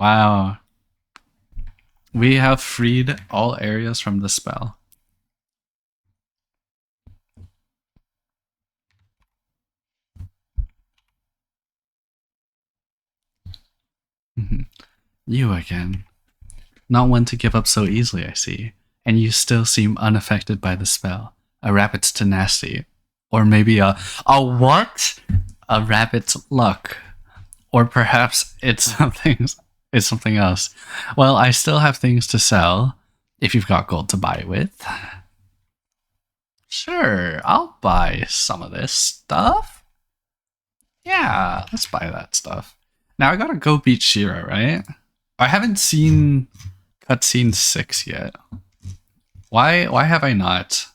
Wow. We have freed all areas from the spell. You again. Not one to give up so easily, I see. And you still seem unaffected by the spell. A rabbit's tenacity. Or maybe a what? A rabbit's luck. Or perhaps it's something else. Well, I still have things to sell. If you've got gold to buy with. Sure, I'll buy some of this stuff. Yeah, let's buy that stuff. Now I gotta go beat Shira, right? I haven't seen cutscene 6 yet. Why have I not?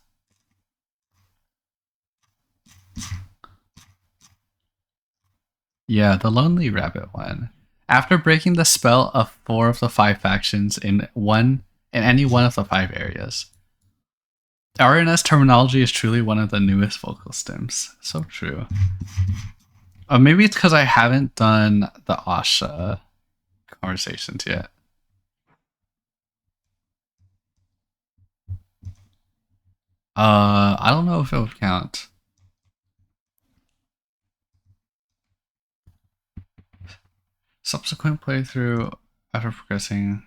Yeah, the Lonely Rabbit one. After breaking the spell of 4 of the 5 factions in one in any one of the 5 areas. RNS terminology is truly one of the newest vocal stems. So true. Maybe it's because I haven't done the Asha conversations yet. I don't know if it would count. Subsequent playthrough after progressing.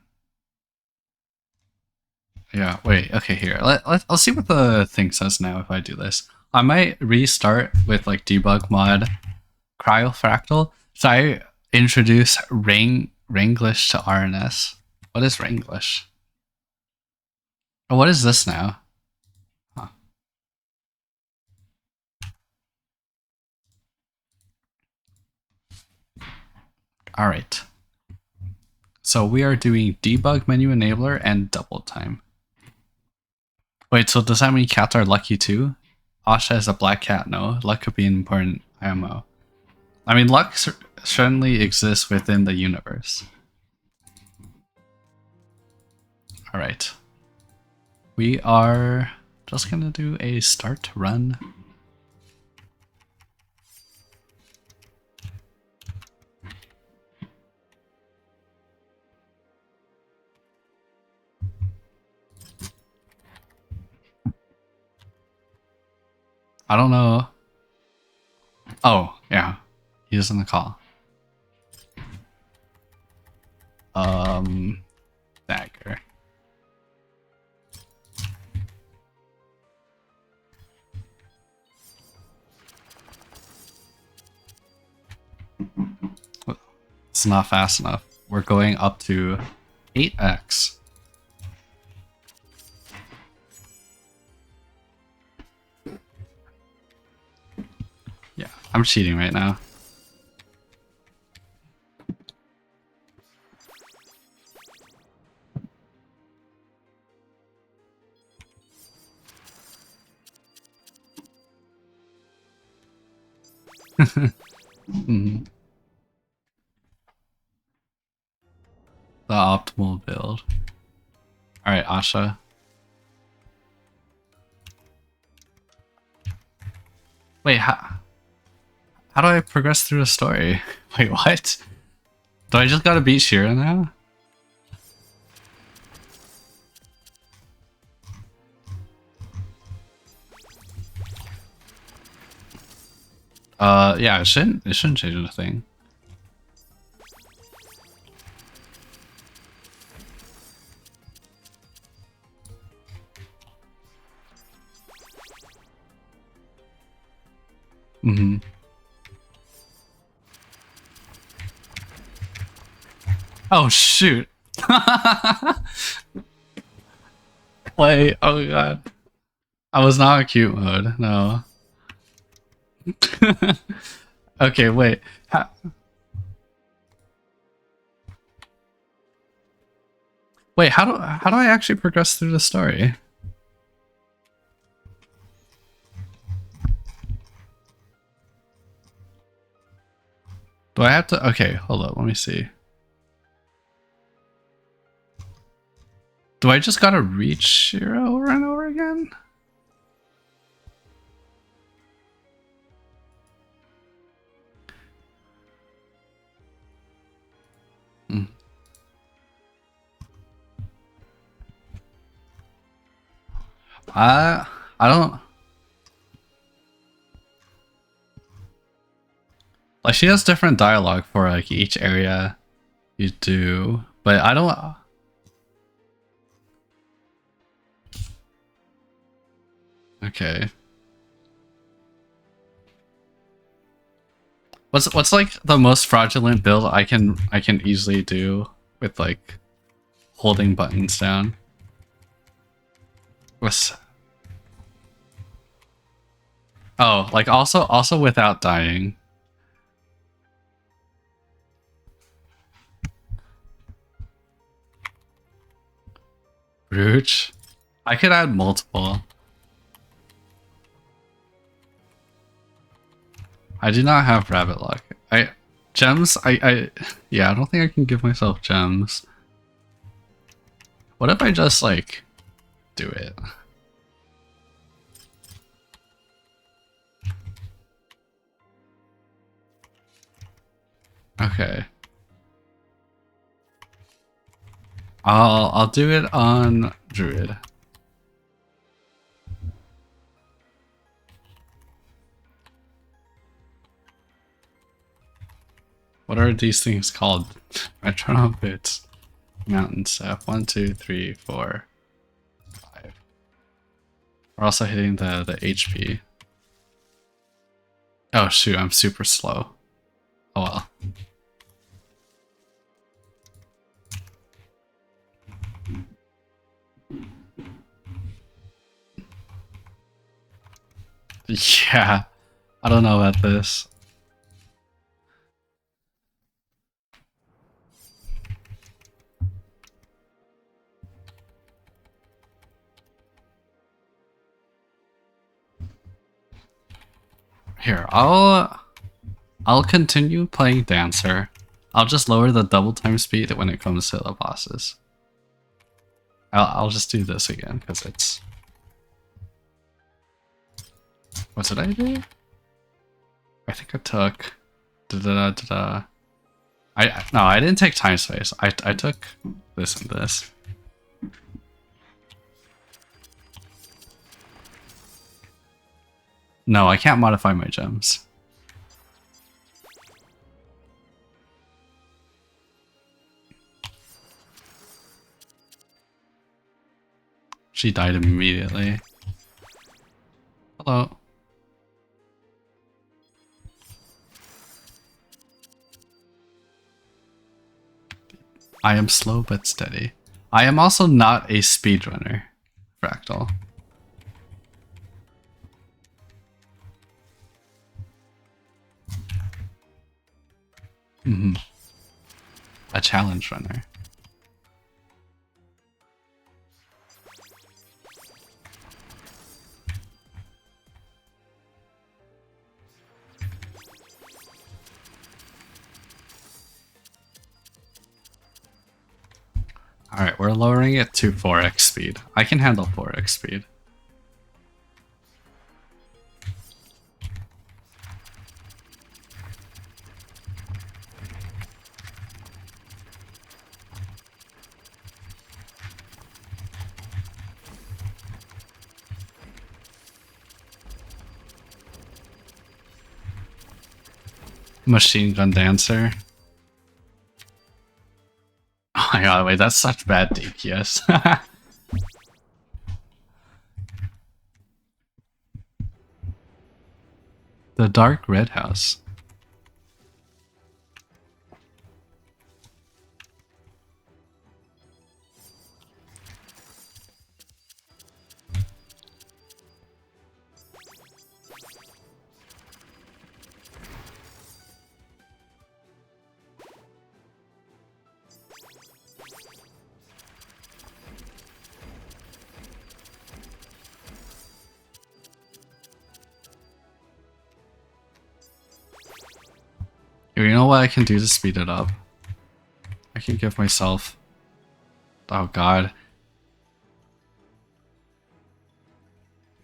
Yeah, wait, okay, here. Let's see what the thing says now if I do this. I might restart with like debug mod cryofractal. So I introduce Ranglish to RNS. What is Ranglish? Oh, what is this now? Huh. All right. So we are doing debug menu enabler and double time. Wait, so does that mean cats are lucky too? Asha is a black cat, no. Luck could be an important IMO. I mean, luck certainly exists within the universe. Alright. We are just gonna do a start run. I don't know. Oh, yeah. He's in the call. Dagger. It's not fast enough. We're going up to 8x. Yeah, I'm cheating right now. Mm-hmm. The optimal build. Alright, Asha. Wait, how do I progress through the story? Wait, what? Do I just gotta beat Shira now? Yeah, it shouldn't change anything. Mm-hmm. Oh shoot. Wait, oh god. I was not in cute mode, no. Okay, wait. Wait, how do I actually progress through the story? Do I have to? Okay, hold up, let me see. Do I just gotta reach Shira over and over again? Hmm. I don't... Like, she has different dialogue for like each area you do, but I don't... Okay. What's like the most fraudulent build I can easily do with like holding buttons down? What's... Oh, like also without dying. Brooch. I could add multiple. I do not have rabbit luck. Gems, yeah, I don't think I can give myself gems. What if I just like do it? Okay. I'll do it on Druid. What are these things called? Metronome bits. Mountain staff. 1, 2, 3, 4, 5. We're also hitting the HP. Oh shoot, I'm super slow. Oh well. Yeah, I don't know about this. Here, I'll continue playing Dancer. I'll just lower the double time speed when it comes to the bosses. I'll just do this again because it's. What did I do? I think I took. No, I didn't take time space. I took this and this. No, I can't modify my gems. She died immediately. Hello. I am slow but steady. I am also not a speedrunner, Fractal. A challenge runner. Alright, we're lowering it to 4x speed. I can handle 4x speed. Machine gun dancer. Oh my god, wait, that's such bad DPS. The Dark Red House. You know what I can do to speed it up? I can give myself... Oh god.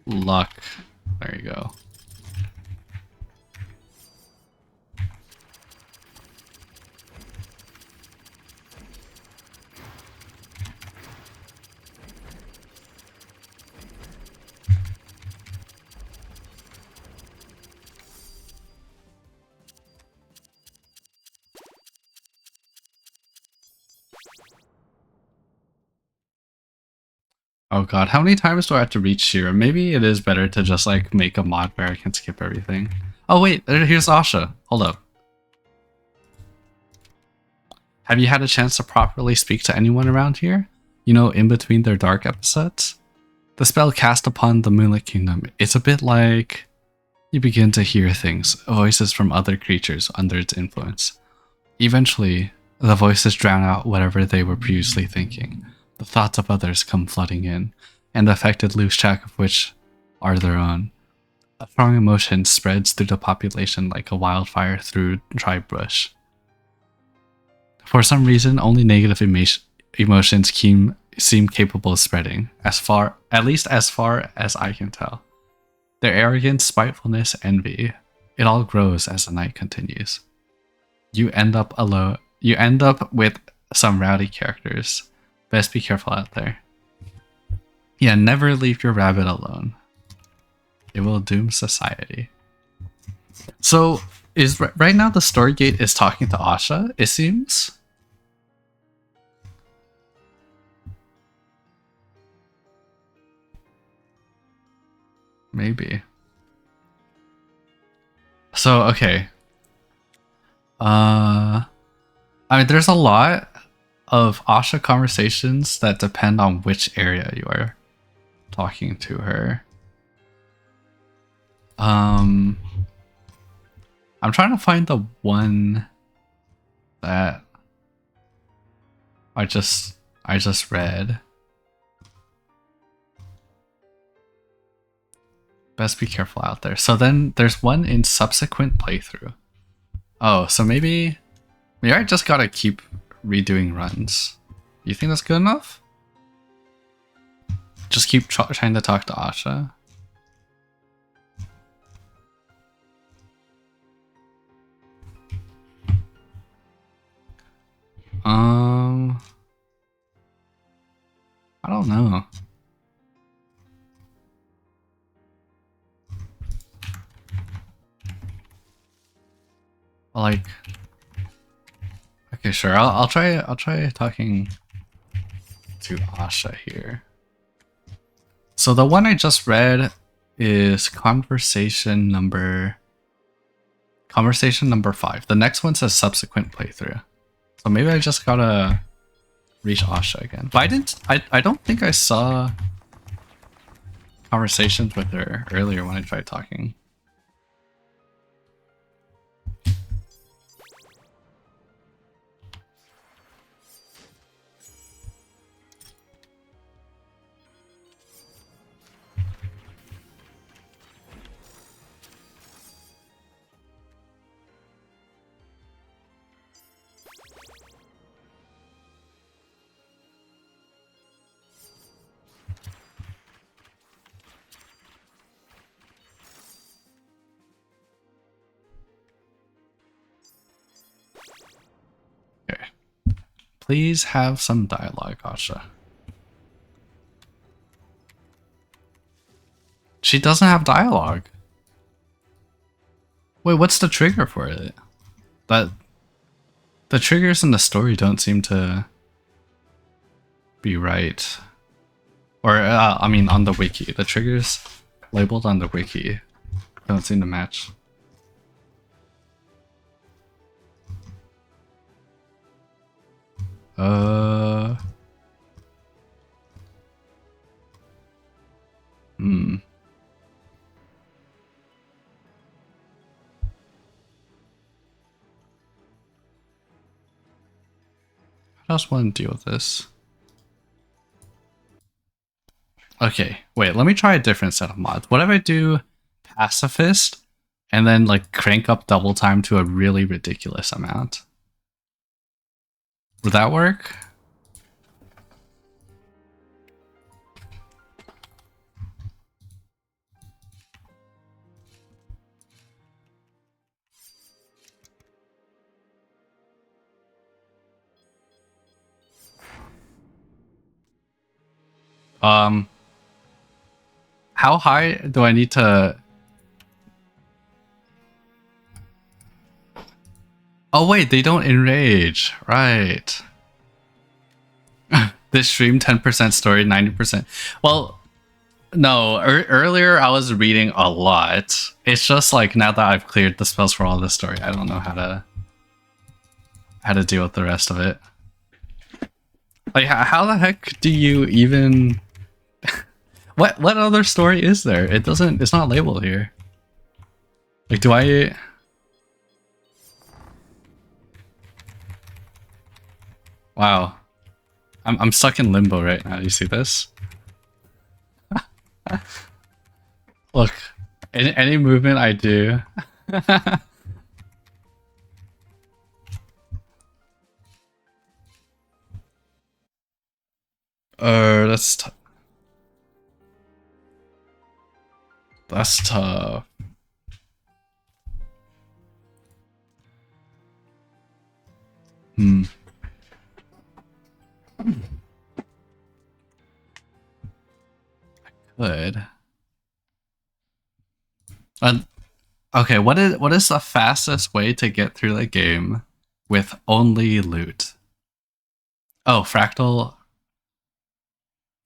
Luck. There you go. Oh god, how many times do I have to reach Shira? Maybe it is better to just like make a mod where I can skip everything. Oh wait, here's Asha. Hold up. Have you had a chance to properly speak to anyone around here? You know, in between their dark episodes? The spell cast upon the Moonlit Kingdom, it's a bit like you begin to hear things, voices from other creatures under its influence. Eventually, the voices drown out whatever they were previously thinking. The thoughts of others come flooding in, and the affected lose track of which are their own. A strong emotion spreads through the population like a wildfire through dry brush. For some reason, only negative emotions seem capable of spreading, at least as far as I can tell. Their arrogance, spitefulness, envy, it all grows as the night continues. You end up alone. You end up with some rowdy characters. Best be careful out there. Yeah, never leave your rabbit alone. It will doom society. So, right now the story gate is talking to Asha, it seems? Maybe. So, okay. I mean, there's a lot of Asha conversations that depend on which area you are talking to her. I'm trying to find the one that I just read. Best be careful out there. So then there's one in subsequent playthrough. Oh, so maybe I just gotta keep redoing runs. You think that's good enough? Just keep trying to talk to Asha. I don't know. Like, okay, sure. I'll try talking to Asha here. So the one I just read is conversation number 5. The next one says subsequent playthrough. So maybe I just gotta reach Asha again. But I don't think I saw conversations with her earlier when I tried talking. Please have some dialogue, Asha. She doesn't have dialogue. Wait, what's the trigger for it? The triggers in the story don't seem to be right. Or, I mean, on the wiki. The triggers labeled on the wiki don't seem to match. I just want to deal with this. Okay, wait, let me try a different set of mods. What if I do pacifist and then like crank up double time to a really ridiculous amount? Would that work? How high do I need to... Oh wait, they don't enrage, right. This stream 10% story, 90%. Well, no, earlier I was reading a lot. It's just like now that I've cleared the spells for all the story, I don't know how to deal with the rest of it. Like, how the heck do you even... What other story is there? It's not labeled here. Like, do I... Wow. I'm stuck in limbo right now. You see this? Look, any movement I do... That's that's tough. Hmm. Good. Okay, what is the fastest way to get through the game with only loot? Oh, Fractal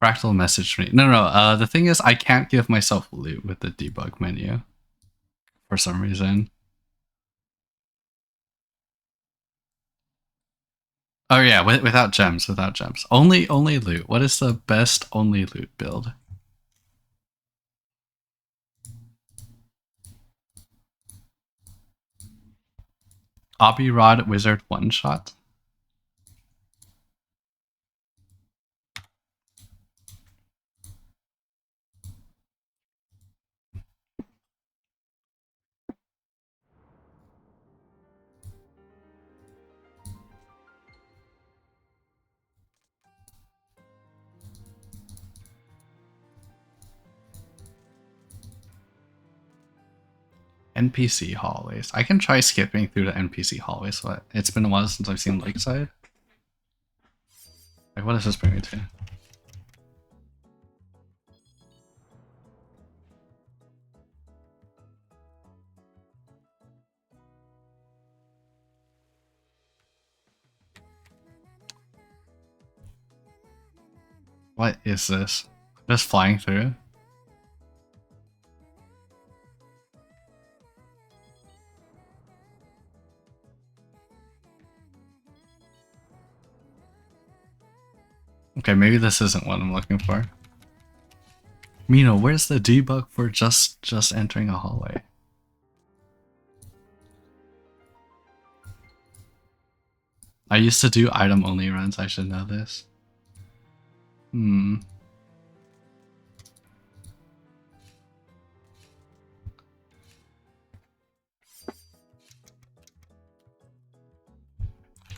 messaged me. No. The thing is, I can't give myself loot with the debug menu for some reason. Oh yeah, without gems, without gems. Only loot. What is the best only loot build? Obby Rod Wizard one shot. NPC hallways. I can try skipping through the NPC hallways, but it's been a while since I've seen Lakeside. Like, what does this bring me to? What is this? Just flying through? Okay, maybe this isn't what I'm looking for. Mino, where's the debug for just entering a hallway? I used to do item only runs, I should know this. Hmm.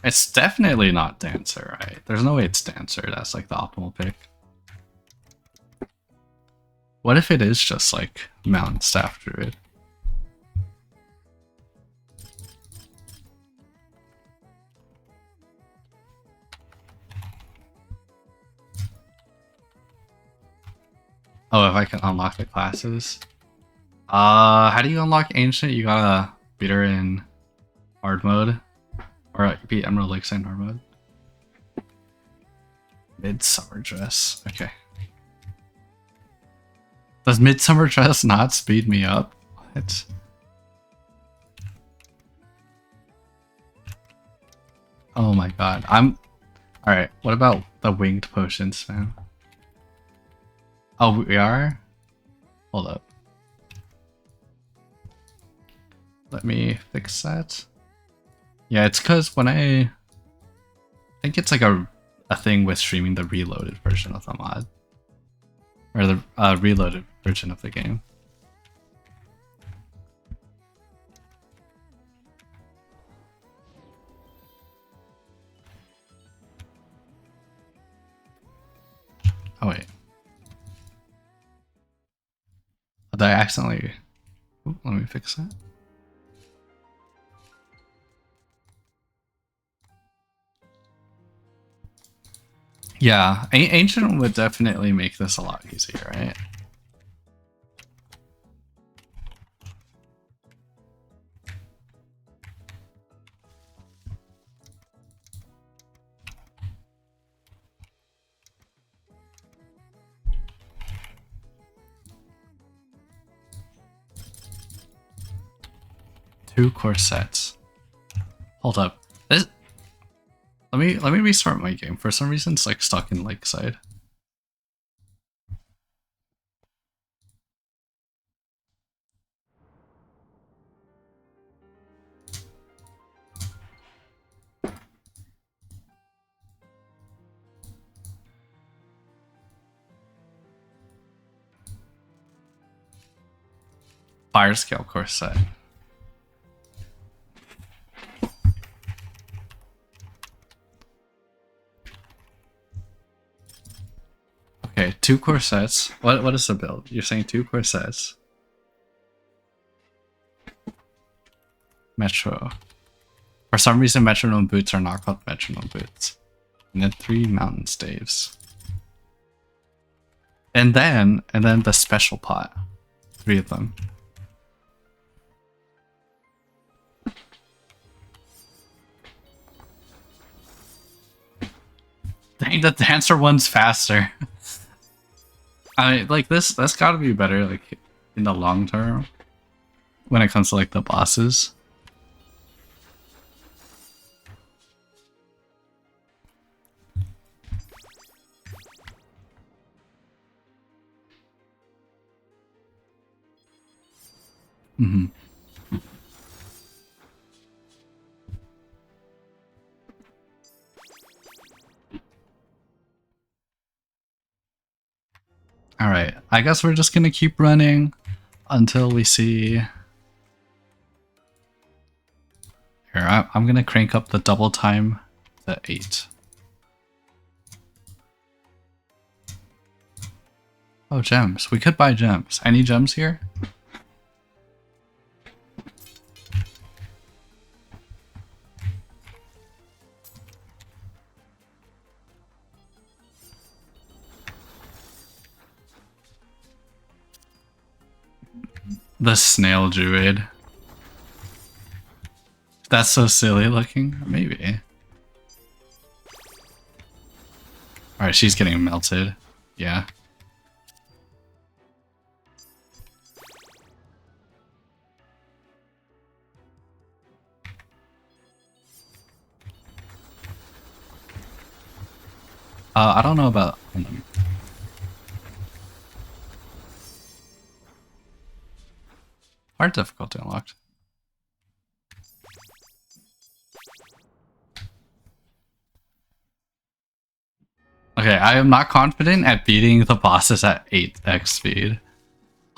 It's definitely not Dancer, right? There's no way it's Dancer, that's like the optimal pick. What if it is just like Mountain Staff Druid? Oh, if I can unlock the classes? How do you unlock Ancient? You gotta beat her in hard mode. Or beat Emerald Lakes in hard mode. Midsummer Dress. Okay. Does Midsummer Dress not speed me up? What? Oh my god. Alright, what about the winged potions, man? Oh, we are? Hold up. Let me fix that. Yeah, it's because when I think it's like a thing with streaming the reloaded version of the mod. Or the reloaded version of the game. Oh wait. Did I accidentally... Ooh, let me fix that. Yeah, Ancient would definitely make this a lot easier, right? Two corsets. Hold up. This... Let me restart my game. For some reason, it's like stuck in Lakeside. Fire scale corset. 2 corsets. What is the build? You're saying 2 corsets. Metro. For some reason, metronome boots are not called metronome boots. And then 3 mountain staves. And then the special pot. 3 of them. Dang, the dancer one's faster. I mean, like that's gotta be better, like in the long term, when it comes to like the bosses. Mm-hmm. Alright, I guess we're just gonna keep running until we see... Here, I'm gonna crank up the double time to 8. Oh, gems. We could buy gems. Any gems here? The snail druid. That's so silly looking. Maybe. Alright, she's getting melted. Yeah. I don't know about... Hard difficulty unlocked. Okay, I am not confident at beating the bosses at 8x speed.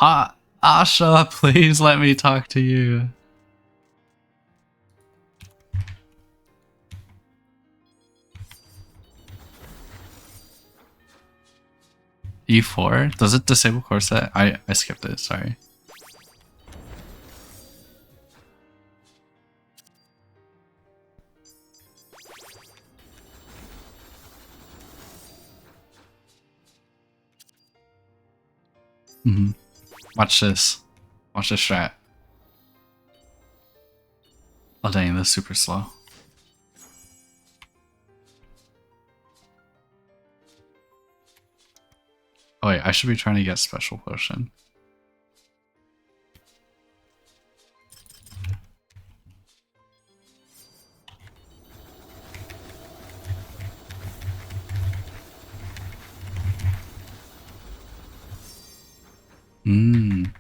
Asha, please let me talk to you. E4? Does it disable corset? I skipped it, sorry. Mm-hmm. Watch this. Watch this strat. Oh dang, that's super slow. Oh wait, I should be trying to get special potion. Mmm.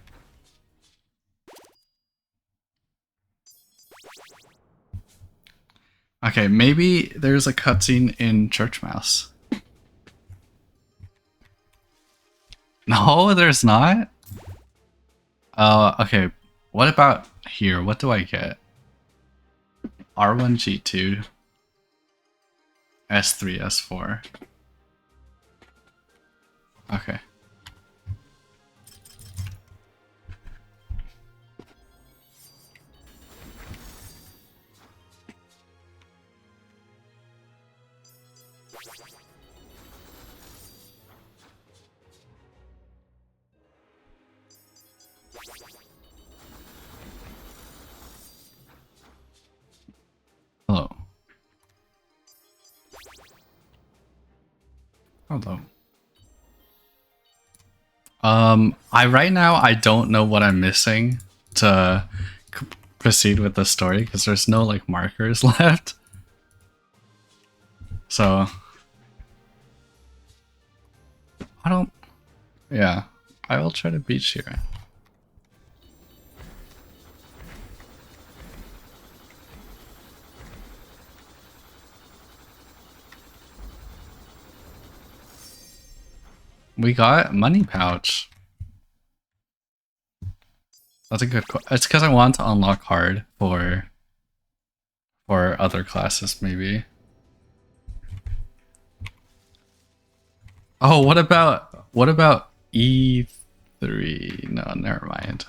Okay, maybe there's a cutscene in Church Mouse. No, there's not? Okay. What about here? What do I get? R1, G2, S3, S4. Okay. Hello. Hello. Right now I don't know what I'm missing to proceed with the story because there's no like markers left. So I don't. Yeah, I will try to beat Shira. We got money pouch. That's a good. It's because I want to unlock hard for other classes, maybe. Oh, what about what about E3? No, never mind.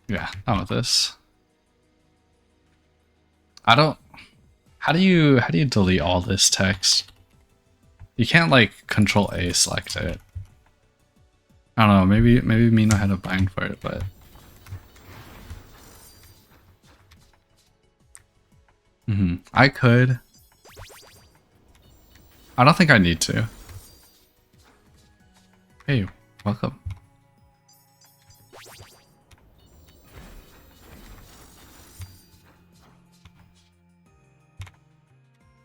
Yeah, not with this. I don't. How do you delete all this text? You can't like Control A select it. I don't know. Maybe Mino had a bind for it, but. I could. I don't think I need to. Hey, welcome.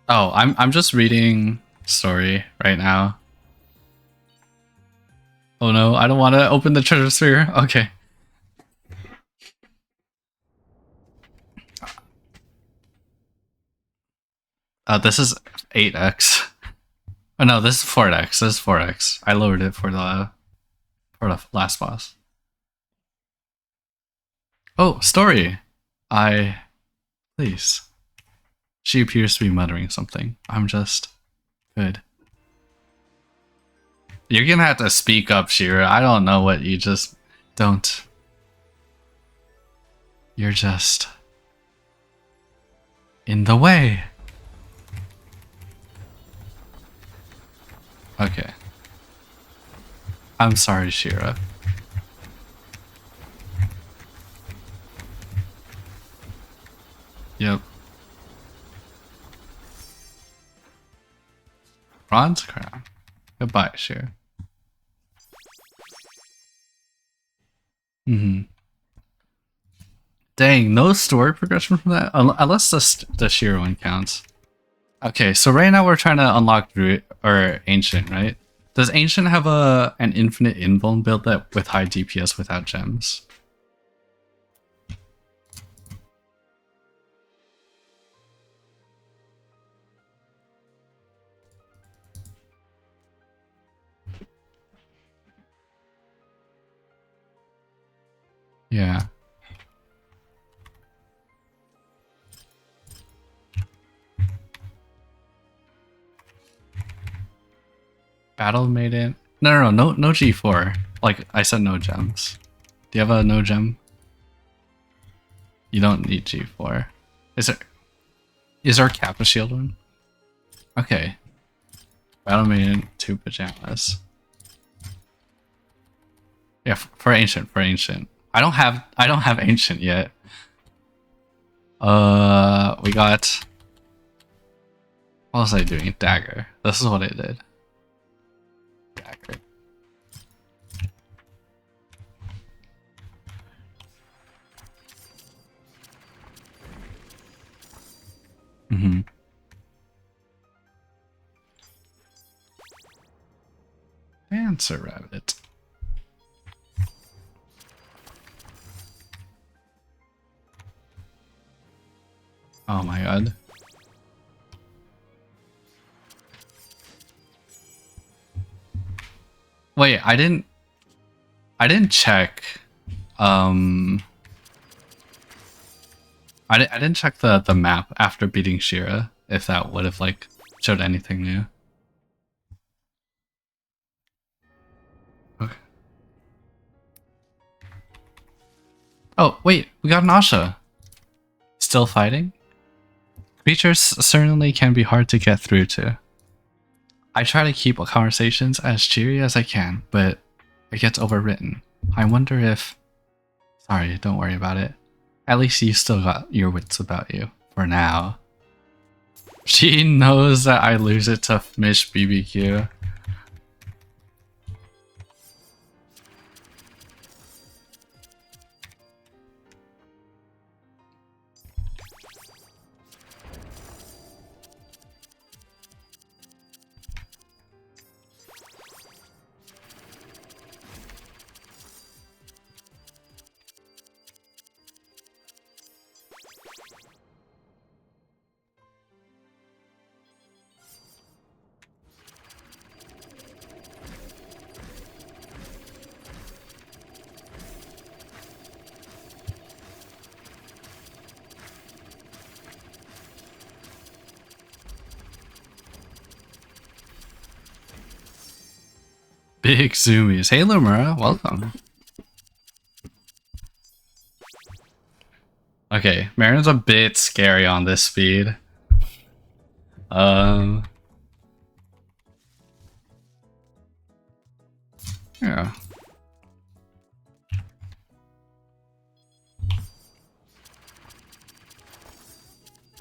Oh, I'm just reading story right now. Oh no, I don't want to open the treasure sphere. Okay. This is 8x. Oh no, this is 4x. This is 4x. I lowered it for the last boss. Oh, story. Please. She appears to be muttering something. I'm just good. You're gonna have to speak up, Shira. I don't know what you just don't. You're just in the way. Okay. I'm sorry, Shira. Yep. Bronze crown. Goodbye, Shira. Dang, no story progression from that? Unless the Shira one counts. Okay, so right now we're trying to unlock Ancient, right? Does Ancient have an infinite invuln build that with high DPS without gems? Yeah. Battle Maiden. No G4. Like I said, no gems. Do you have a no gem? You don't need G4. Is there a Kappa Shield one? Okay. Battle Maiden, 2 pajamas. Yeah, for ancient. I don't have ancient yet. We got. What was I doing? Dagger. This is what I did. Dagger. Dancer Rabbit. Oh my god. Wait, I didn't check. I didn't check the map after beating Shira, if that would have like showed anything new. Okay. Oh wait, we got an Asha. Still fighting? Creatures certainly can be hard to get through to. I try to keep conversations as cheery as I can, but it gets overwritten. I wonder if... Sorry, don't worry about it. At least you still got your wits about you, for now. She knows that I lose it to Mish BBQ. Big zoomies. Hey Lumira, welcome. Okay, Marin's a bit scary on this speed. Yeah.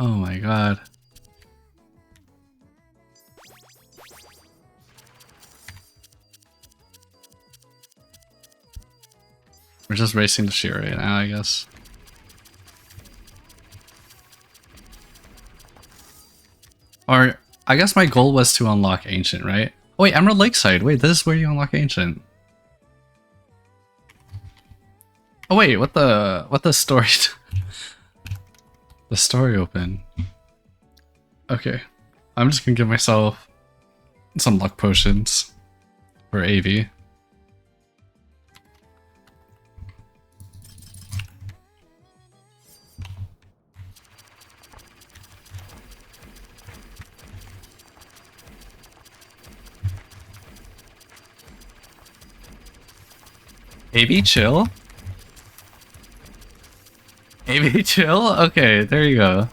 Oh my god. We're just racing the sheer right now, I guess. Or, I guess my goal was to unlock Ancient, right? Oh wait, Emerald Lakeside. Wait, this is where you unlock Ancient. Oh wait, what the story? The story open. Okay, I'm just gonna give myself some luck potions for AV. AV chill? AV chill? Okay, there you go.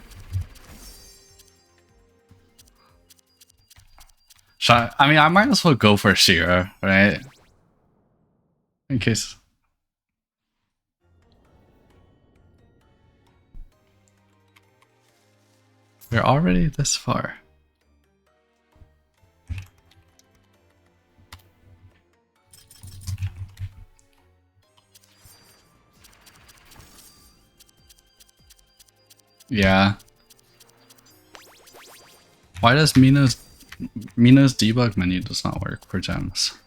I mean, I might as well go for Shira, right? In case... We're already this far. Yeah. Why does Mina's debug menu does not work for gems?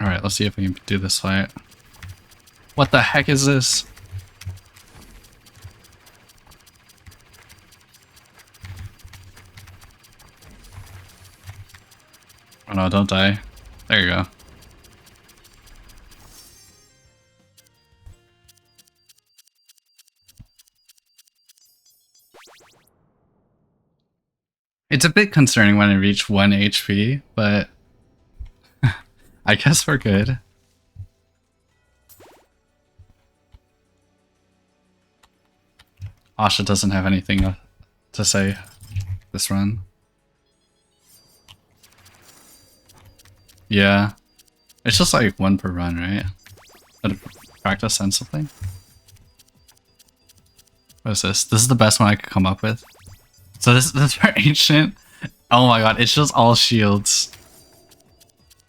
Alright, let's see if we can do this fight. What the heck is this? Oh no, don't die. There you go. It's a bit concerning when I reach 1 HP, but I guess we're good. Asha doesn't have anything to say this run. Yeah. It's just like 1 per run, right? Practice sensibly? What is this? This is the best one I could come up with. So this is for Ancient. Oh my god, it's just all shields.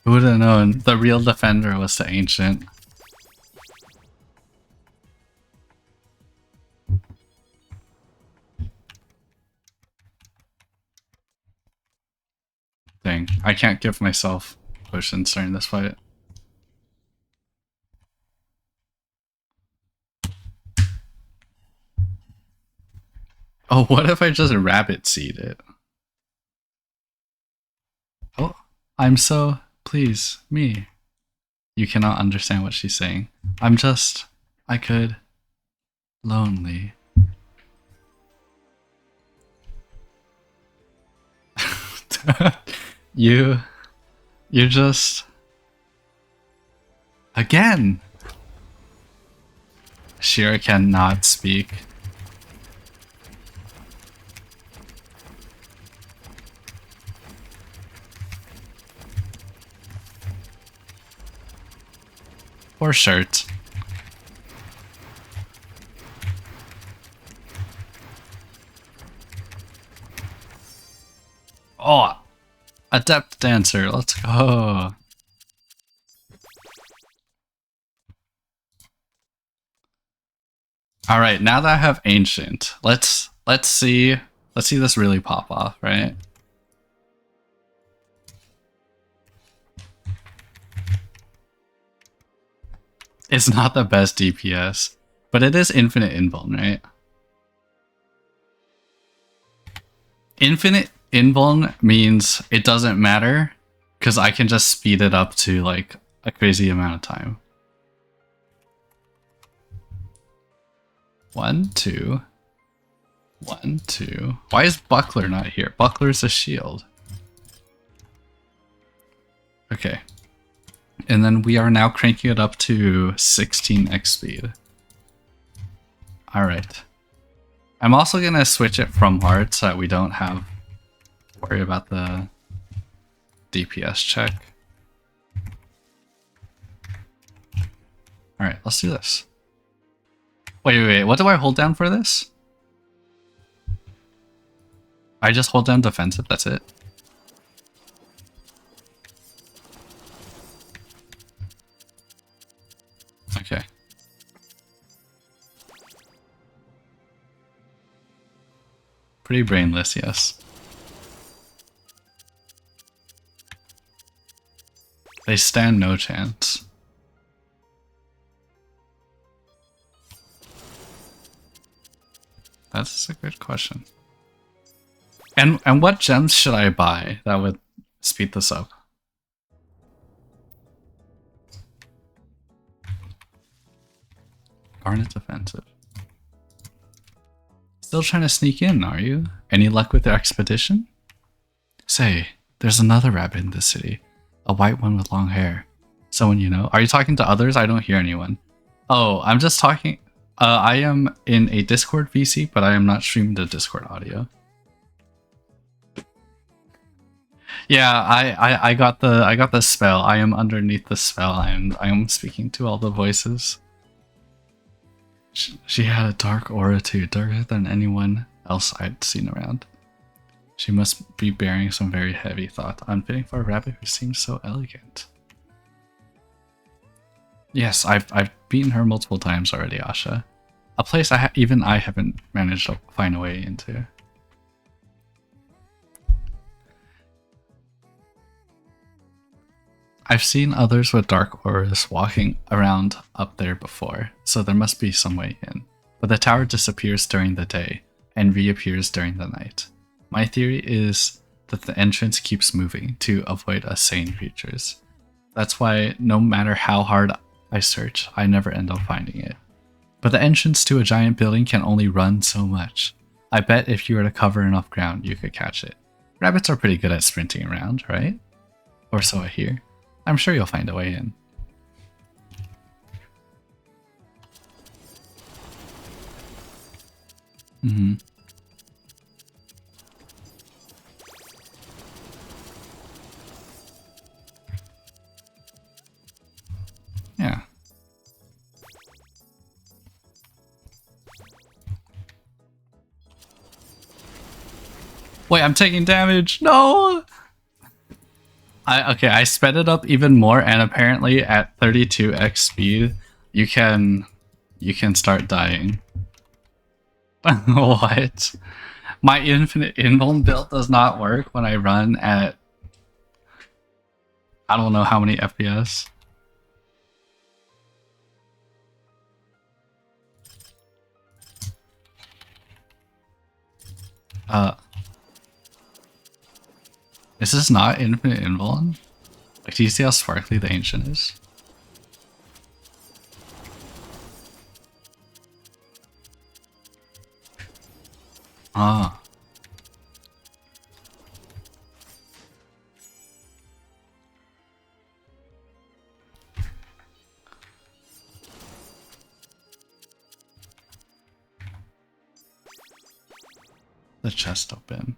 Who would have known the real defender was the Ancient? Dang, I can't give myself potions during this fight. Oh, what if I just rabbit seed it? Oh, I'm so... Please, me. You cannot understand what she's saying. I'm just... I could... Lonely. You're just... Again! Shira cannot speak. Or shirt. Oh! Adept Dancer, let's go! Alright, now that I have Ancient, let's see this really pop off, right? It's not the best DPS, but it is infinite invuln, right? Infinite invuln means it doesn't matter, because I can just speed it up to like a crazy amount of time. 1, 2. 1, 2. Why is Buckler not here? Buckler's a shield. Okay. And then we are now cranking it up to 16x speed. Alright. I'm also gonna switch it from hard so that we don't have to worry about the DPS check. Alright, let's do this. Wait, what do I hold down for this? I just hold down defensive, that's it? Okay. Pretty brainless, yes. They stand no chance. That's a good question. And what gems should I buy that would speed this up? Garnet defensive. Still trying to sneak in, are you? Any luck with the expedition? Say, there's another rabbit in this city. A white one with long hair. Someone you know? Are you talking to others? I don't hear anyone. Oh, I'm just talking... I am in a Discord VC, but I am not streaming the Discord audio. Yeah, I got the spell. I am underneath the spell. I am speaking to all the voices. She had a dark aura too, darker than anyone else I'd seen around. She must be bearing some very heavy thought. Unfitting for a rabbit who seems so elegant. Yes, I've beaten her multiple times already, Asha. A place even I haven't managed to find a way into. I've seen others with dark auras walking around up there before, so there must be some way in. But the tower disappears during the day and reappears during the night. My theory is that the entrance keeps moving to avoid us sane creatures. That's why no matter how hard I search, I never end up finding it. But the entrance to a giant building can only run so much. I bet if you were to cover enough ground, you could catch it. Rabbits are pretty good at sprinting around, right? Or so I hear. I'm sure you'll find a way in. Mm-hmm. Yeah. Wait, I'm taking damage. No. Okay, I sped it up even more, and apparently at 32x speed, you can start dying. What? My infinite invuln build does not work when I run at I don't know how many FPS. Is this not infinite invuln? Like, do you see how sparkly the ancient is? Ah. The chest open.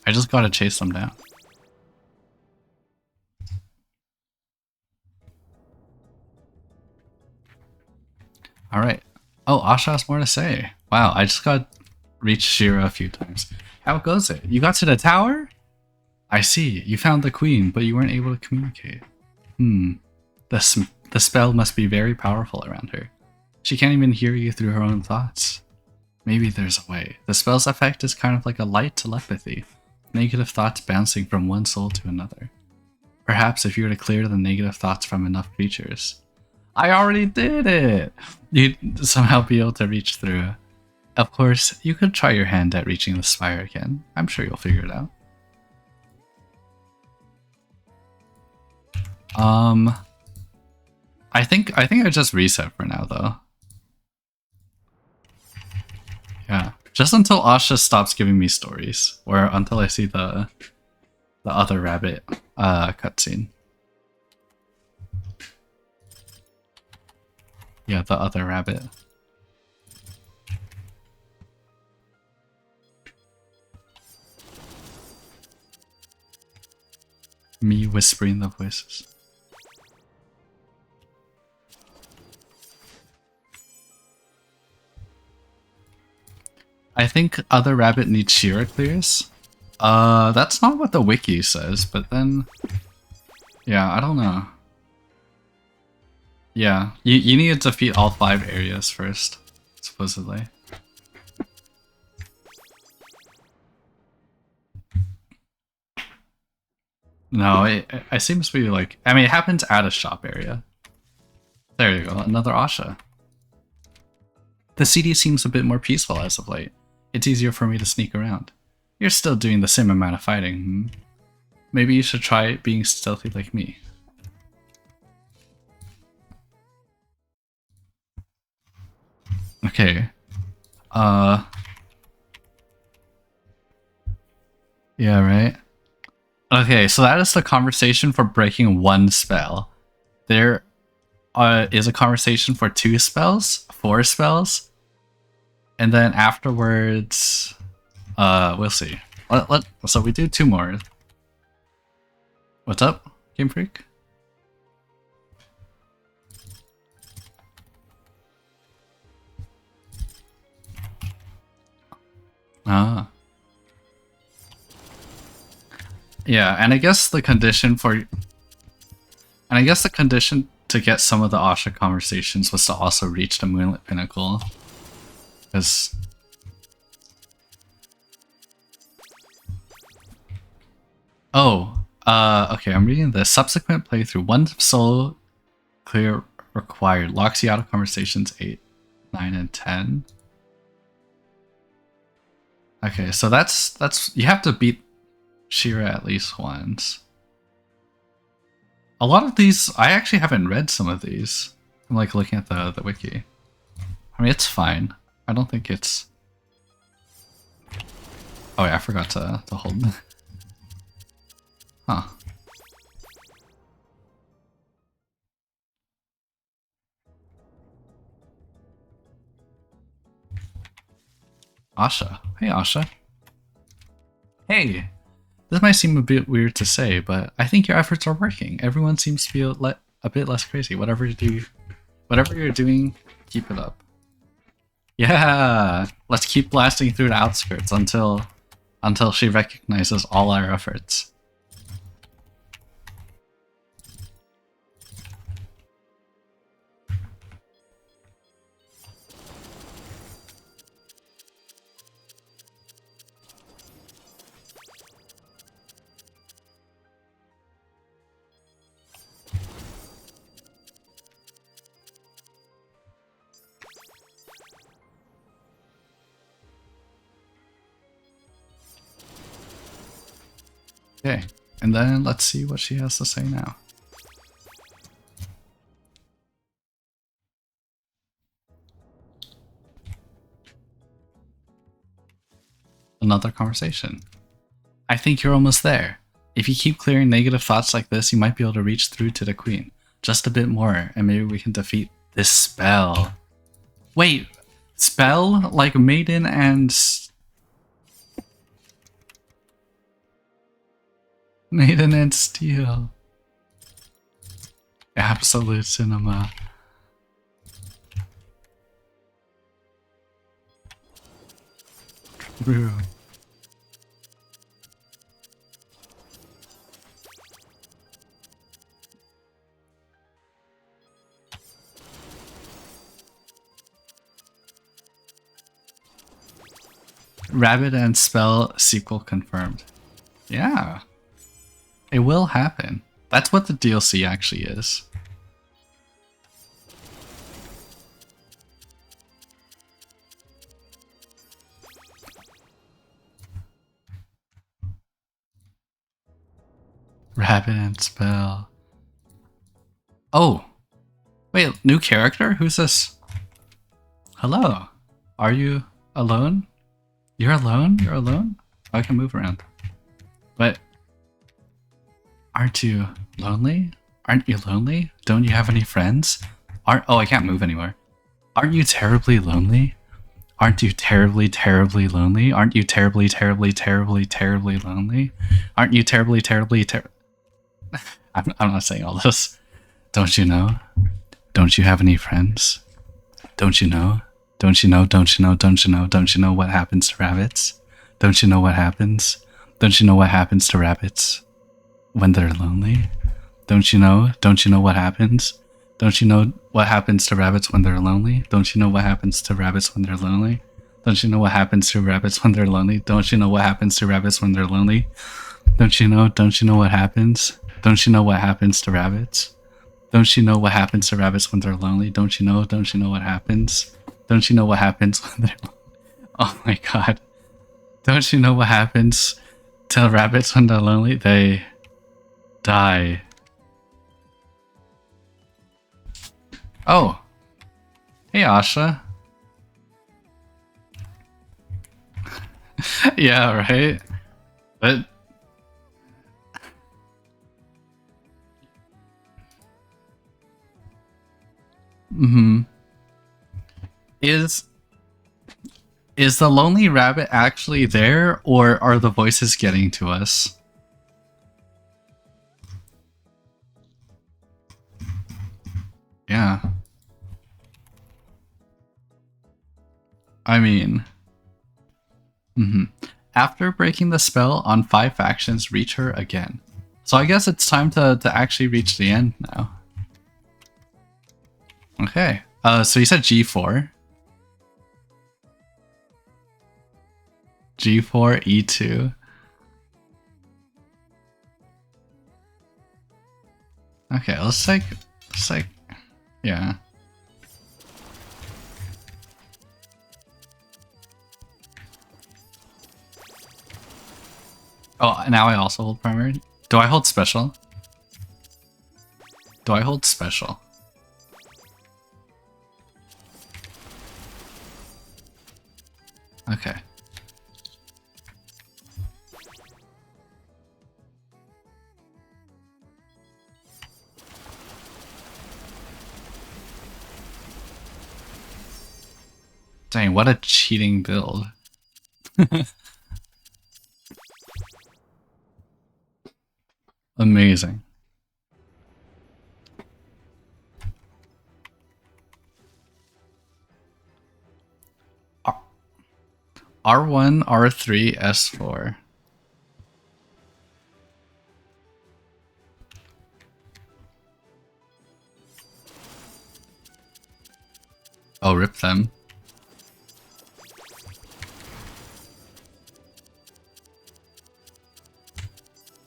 I just gotta chase them down. Alright. Oh, Asha has more to say. Wow, I just got reached Shira a few times. How goes it? You got to the tower? I see. You found the queen, but you weren't able to communicate. The spell must be very powerful around her. She can't even hear you through her own thoughts. Maybe there's a way. The spell's effect is kind of like a light telepathy. Negative thoughts bouncing from one soul to another. Perhaps if you were to clear the negative thoughts from enough creatures. I already did it! You'd somehow be able to reach through. Of course, you could try your hand at reaching the spire again. I'm sure you'll figure it out. I think I just reset for now though. Yeah, just until Asha stops giving me stories, or until I see the other rabbit cutscene. Yeah, the other rabbit. Me whispering the voices. I think other rabbit needs Shira clears. That's not what the wiki says, but then... Yeah, I don't know. Yeah, you need to defeat all 5 areas first, supposedly. No, it seems to be like... I mean, it happens at a shop area. There you go, another Asha. The CD seems a bit more peaceful as of late. It's easier for me to sneak around. You're still doing the same amount of fighting, hmm? Maybe you should try being stealthy like me. Okay. Yeah, right? Okay, so that is the conversation for breaking 1 spell. There is a conversation for 2 spells, 4 spells, and then afterwards, we'll see. So we do 2 more. What's up, Game Freak? Ah. Yeah, and I guess the condition to get some of the Asha conversations was to also reach the Moonlit Pinnacle. Because... Oh, okay, I'm reading this. Subsequent playthrough, 1 solo clear required. Locks you out of conversations 8, 9, and 10. Okay, so that's you have to beat Shira at least once. A lot of these, I actually haven't read some of these. I'm like looking at the wiki. I mean, it's fine. I don't think it's... Oh yeah, I forgot to hold. Huh. Asha. Hey, Asha. Hey! This might seem a bit weird to say, but I think your efforts are working. Everyone seems to be a bit less crazy. Whatever you're doing, keep it up. Yeah! Let's keep blasting through the outskirts until she recognizes all our efforts. Okay, and then let's see what she has to say now. Another conversation. I think you're almost there. If you keep clearing negative thoughts like this, you might be able to reach through to the queen. Just a bit more, and maybe we can defeat this spell. Wait, spell? Like Maiden and... Maiden and Steel. Absolute cinema. True. Rabbit and Spell sequel confirmed. Yeah. It will happen. That's what the DLC actually is. Rabbit and spell. Oh, wait, new character? Who's this? Hello. Are you alone? You're alone? You're alone? Oh, I can move around. But aren't you lonely? Aren't you lonely? Don't you have any friends? Oh, I can't move anymore. Aren't you terribly lonely? Aren't you terribly, terribly lonely? Aren't you terribly, terribly, terribly, terribly lonely? Aren't you terribly, terribly, I'm not saying all this. Don't you know? Don't you have any friends? Don't you know? Don't you know? Don't you know? Don't you know? Don't you know what happens to rabbits? Don't you know what happens? Don't you know what happens to rabbits when they're lonely? Don't you know? Don't you know what happens? Don't you know what happens to rabbits when they're lonely? Don't you know what happens to rabbits when they're lonely? Don't you know what happens to rabbits when they're lonely? Don't you know what happens to rabbits when they're lonely? Don't you know? Don't you know what happens? Don't you know what happens to rabbits? Don't you know what happens to rabbits when they're lonely? Don't you know? Don't you know what happens? Don't you know what happens when they're... Oh my god. Don't you know what happens to rabbits when they're lonely? They die. Oh. Hey, Asha. Yeah, right? But... Is the lonely rabbit actually there, or are the voices getting to us? Yeah. I mean... After breaking the spell on 5 factions, reach her again. So I guess it's time to actually reach the end now. Okay. So you said G4. G4, E2. Okay, let's like, yeah. Oh, now I also hold primary. Do I hold special? Do I hold special? Okay. Dang, what a cheating build. Amazing. R1, R3, S4. Oh, rip them.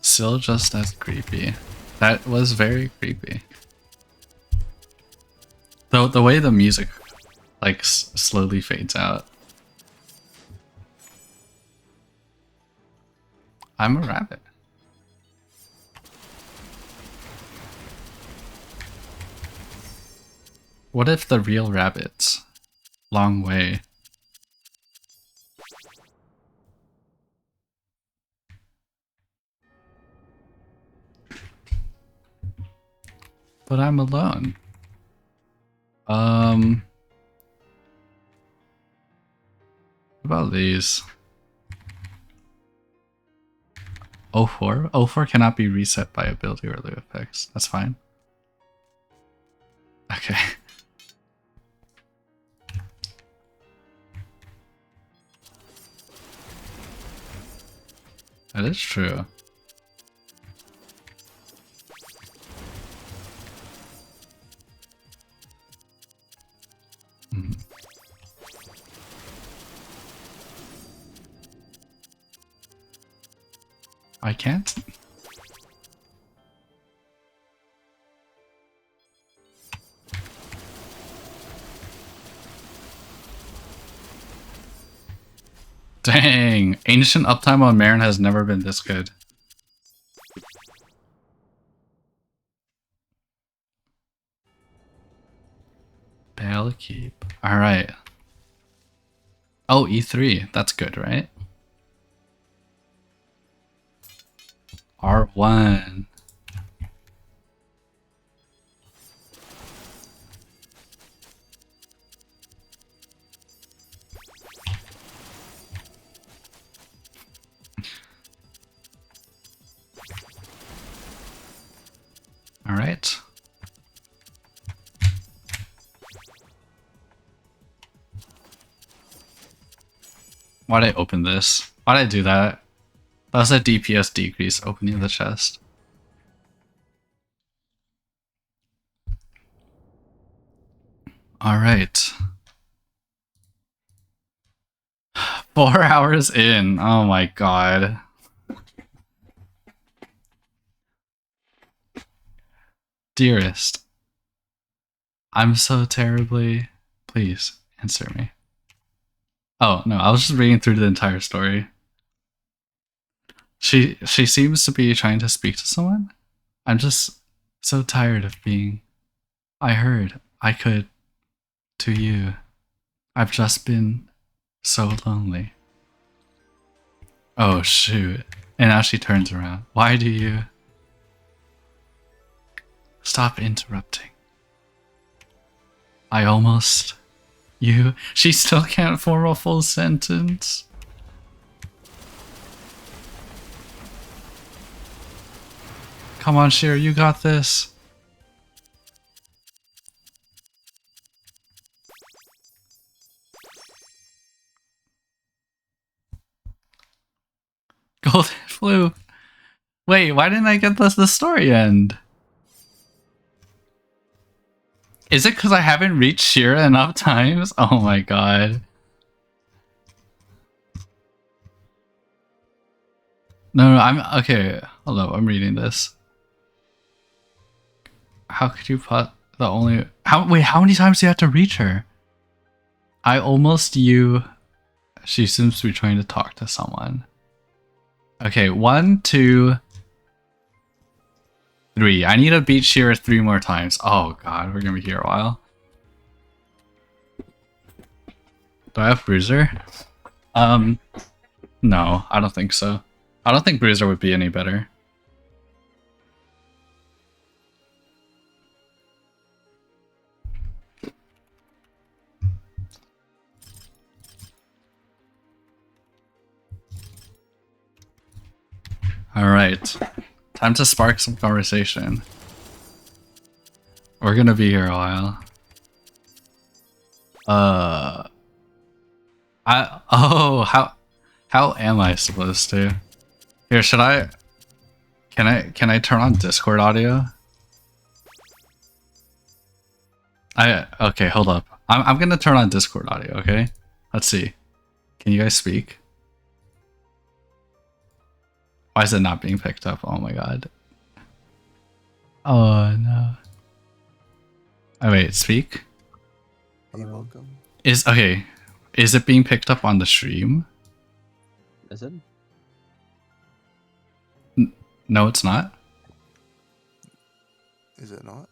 Still just as creepy. That was very creepy. Though the way the music like slowly fades out. I'm a rabbit. What if the real rabbits? Long way. But I'm alone. What about these? 04? 04 cannot be reset by ability or other effects. That's fine. Okay. That is true. I can't? Dang, ancient uptime on Marin has never been this good. Bell Keep. Alright. Oh, E3. That's good, right? R1. Alright. Why'd I open this? Why'd I do that? That was a DPS decrease opening the chest. Alright. 4 hours in. Oh my god. Dearest. I'm so terribly... Please, answer me. Oh, no, I was just reading through the entire story. She seems to be trying to speak to someone. I'm just so tired of being... I heard I could... to you. I've just been so lonely. Oh, shoot. And now she turns around. Why do you... Stop interrupting. I almost... You... She still can't form a full sentence. Come on, Sheer, you got this. Golden Flu. Wait, why didn't I get the story end? Is it because I haven't reached Shira enough times? Oh my god. No, I'm... Okay, hold up, I'm reading this. How could you put the only... Wait, how many times do you have to reach her? I almost you... She seems to be trying to talk to someone. Okay, 1, 2... 3. I need to beat Shira 3 more times. Oh god, we're gonna be here a while. Do I have Bruiser? No, I don't think so. I don't think Bruiser would be any better. Alright. Time to spark some conversation. We're gonna be here a while. How am I supposed to? Here, should I... Can I turn on Discord audio? Okay, hold up. I'm gonna turn on Discord audio, okay? Let's see. Can you guys speak? Why is it not being picked up? Oh my god. Oh no. Oh wait, speak? You're welcome. Is it being picked up on the stream? Is it? No, it's not. Is it not?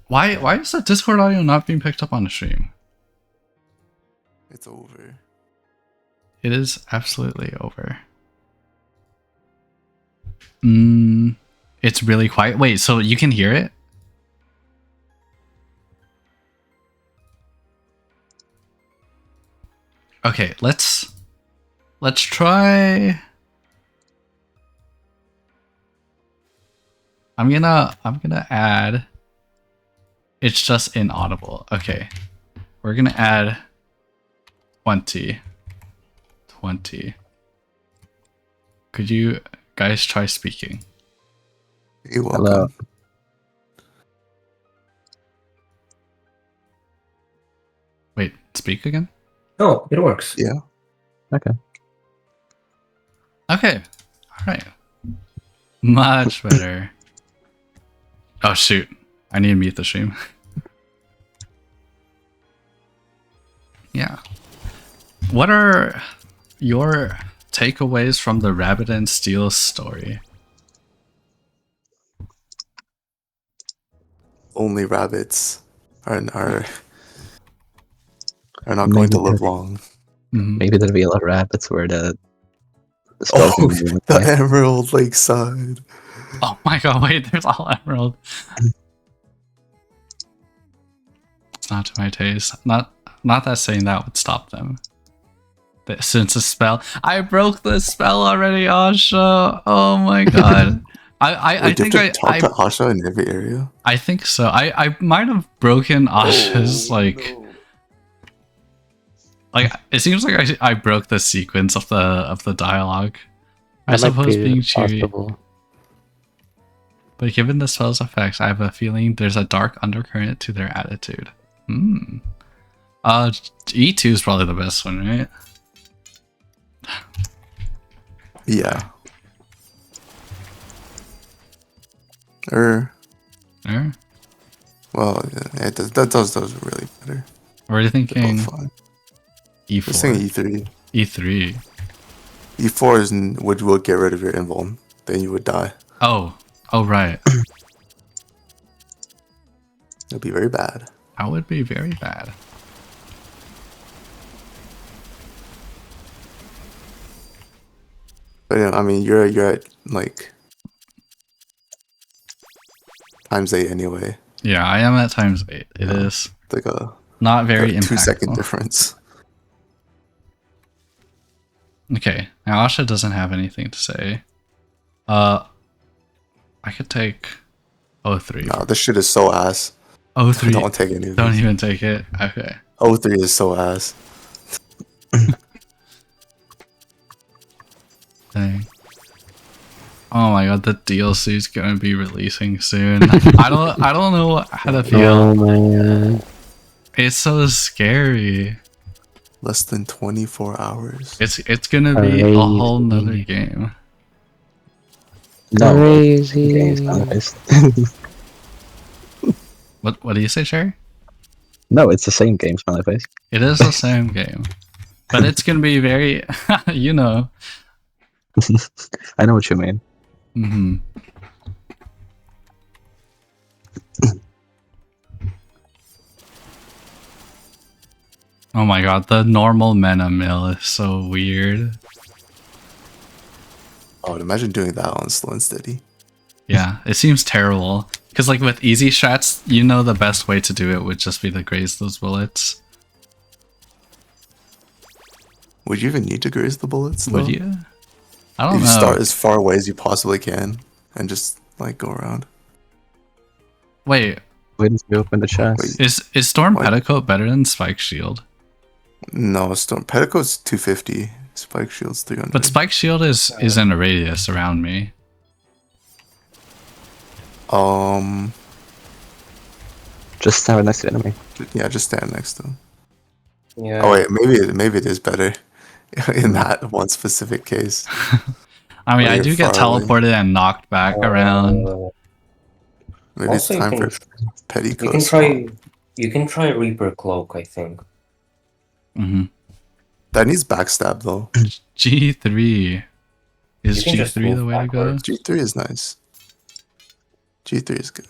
Why is the Discord audio not being picked up on the stream? It's over. It is absolutely over. It's really quiet. Wait, so you can hear it? Okay, let's try. I'm gonna add. It's just inaudible. Okay, we're gonna add 20. Could you guys try speaking? You're welcome. Hello. Wait, speak again? Oh, it works. Yeah. Okay. Okay. Alright. Much better. Oh shoot. I need to mute the stream. Yeah. What are your takeaways from the Rabbit&Steel story? Only rabbits are are not going to Maybe live there'll- long. Mhm. Maybe there'll be a lot of rabbits where the spell's Oh, gonna be doing the like, Emerald Lakeside. Oh my god, wait, there's all emerald. It's not to my taste. Not that saying that would stop them. But since the spell, I broke the spell already, Asha. Oh my god. I Wait, do you think have to talk to Asha in every area? I think so. I might have broken Asha's no. like it seems like I broke the sequence of the dialogue. I That might suppose be being cheery. possible. But given the spell's effects, I have a feeling there's a dark undercurrent to their attitude. Hmm. E2 is probably the best one, right? Yeah. Or Well, yeah, that does really better. are you They're thinking both fine. I was thinking E4? E3. E3. E4 is would get rid of your invuln, then you would die. Oh right. It'd be very bad. That would be very bad. But yeah, I mean, you're at like ×8 anyway. Yeah, I am at ×8. It is It's like a not very 2-second impactful. difference. Okay, now Asha doesn't have anything to say. I could take O3. No, this shit is so ass. O3. Don't take any of Don't these. even take it. Okay. O3 is so ass. Dang. Oh my god, the DLC is gonna be releasing soon. I don't know how to feel. Oh my god. It's so scary. Less than 24 hours. It's gonna be a whole nother game. no, Crazy. game's manifest. What do you say, Sherry? No, it's the same game's manifest. It is the same game. But it's gonna be very you know. I know what you mean. Mm-hmm. Oh my god, the normal mana mill is so weird. Oh, imagine doing that on SlowAndSteady. Yeah, it seems terrible. Because like with easy strats, you know the best way to do it would just be to graze those bullets. Would you even need to graze the bullets? Would though? you? I don't You know. start as far away as you possibly can and just like go around. Wait, When you open the chest, Wait. is Storm What? Petticoat better than Spike Shield? No, Storm Petticoat's 250. Spike Shield's 300. But Spike Shield is in a radius around me. just stand next to the enemy. Yeah, just stand next to him. Yeah. Oh wait, maybe it is better in that one specific case. I mean, Or I you're do get far away. teleported and knocked back around. Maybe Also, it's time you for can Petticoat. try. You can try Reaper Cloak, I think. Hmm. That needs backstab though. G3. Is You can just G3 the move way to go? backwards. G3 is nice. G3 is good.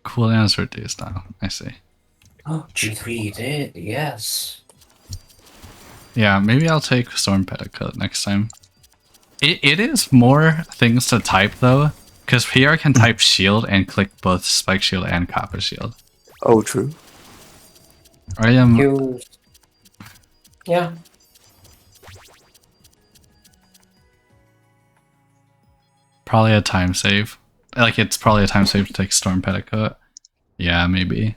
Cooldowns reduced now. I see. Oh, G3 did, yes. Yeah, maybe I'll take Storm Petticoat next time. It is more things to type though, because here I can type shield and click both Spike Shield and Copper Shield. Oh, true. I am You. Yeah. probably a time save. Like it's probably a time save to take Storm Petticoat. Yeah, maybe.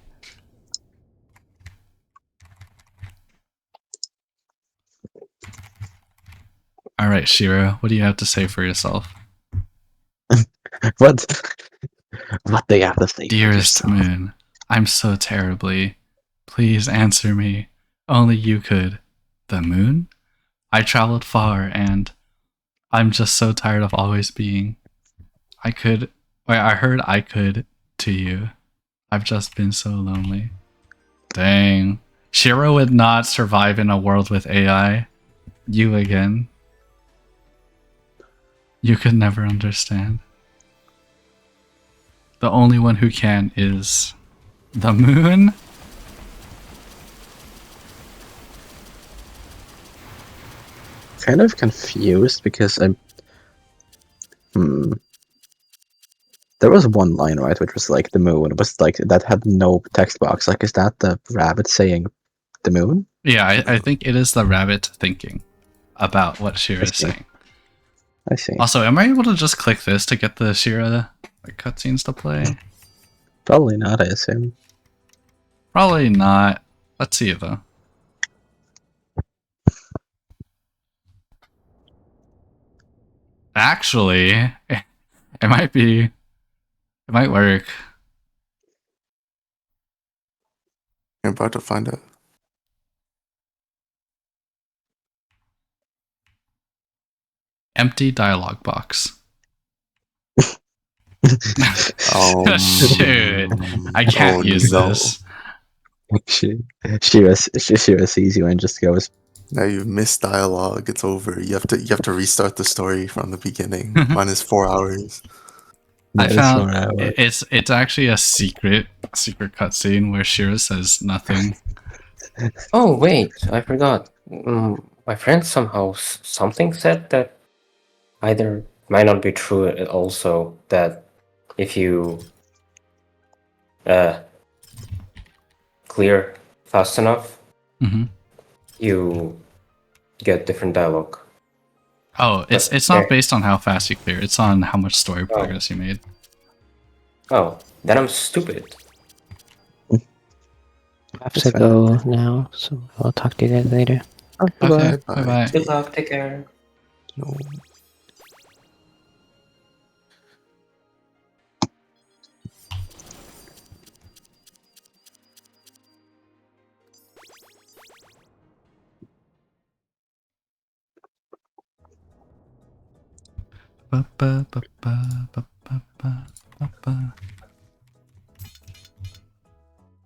All right, Shiro, what do you have to say for yourself? What? What they have to say? for Dearest yourself. Moon, I'm so terribly. Please answer me. Only you could. The moon? I traveled far and I'm just so tired of always being. I heard I could to you. I've just been so lonely. Dang. Shiro would not survive in a world with AI. You again. You could never understand. The only one who can is the moon. kind of confused because there was one line, right, which was like the moon, but like that had no text box. Like, is that the rabbit saying the moon? Yeah, I think it is the rabbit thinking about what Shira is see. saying. I see. Also, am I able to just click this to get the Shira like, cutscenes to play? Probably not, I assume. Probably not. Let's see though. Actually, it might be. It might work. You're about to find out. Empty dialogue box. Oh, Shoot. I can't use no. this. Shira sees you and just goes, Now you've missed dialogue. It's over. You have to restart the story from the beginning. Minus 4 hours. I "That is found forever." it's actually a secret cutscene where Shira says nothing. Oh wait, I forgot. My friend somehow something said that either might not be true. Also, that if you clear fast enough, Hmm. you get different dialogue. Oh, it's not based on how fast you clear. It's on how much story progress you made. Oh, then I'm stupid. I have That's to fine. go now, so I'll talk to you guys later. Okay, Bye-bye. bye bye. Good luck. Take care. No.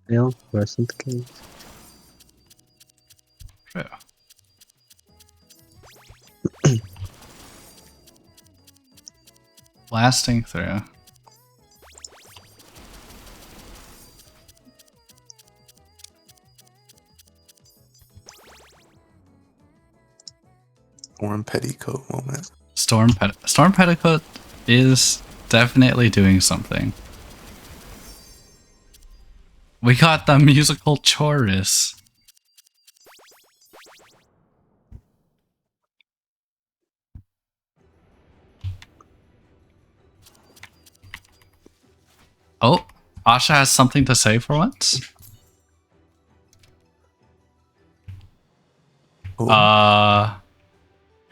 No, wasn't the case. Blasting through. Warm petticoat moment. Storm Petticoat is definitely doing something. We got the musical chorus. Oh, Asha has something to say for once. Oh,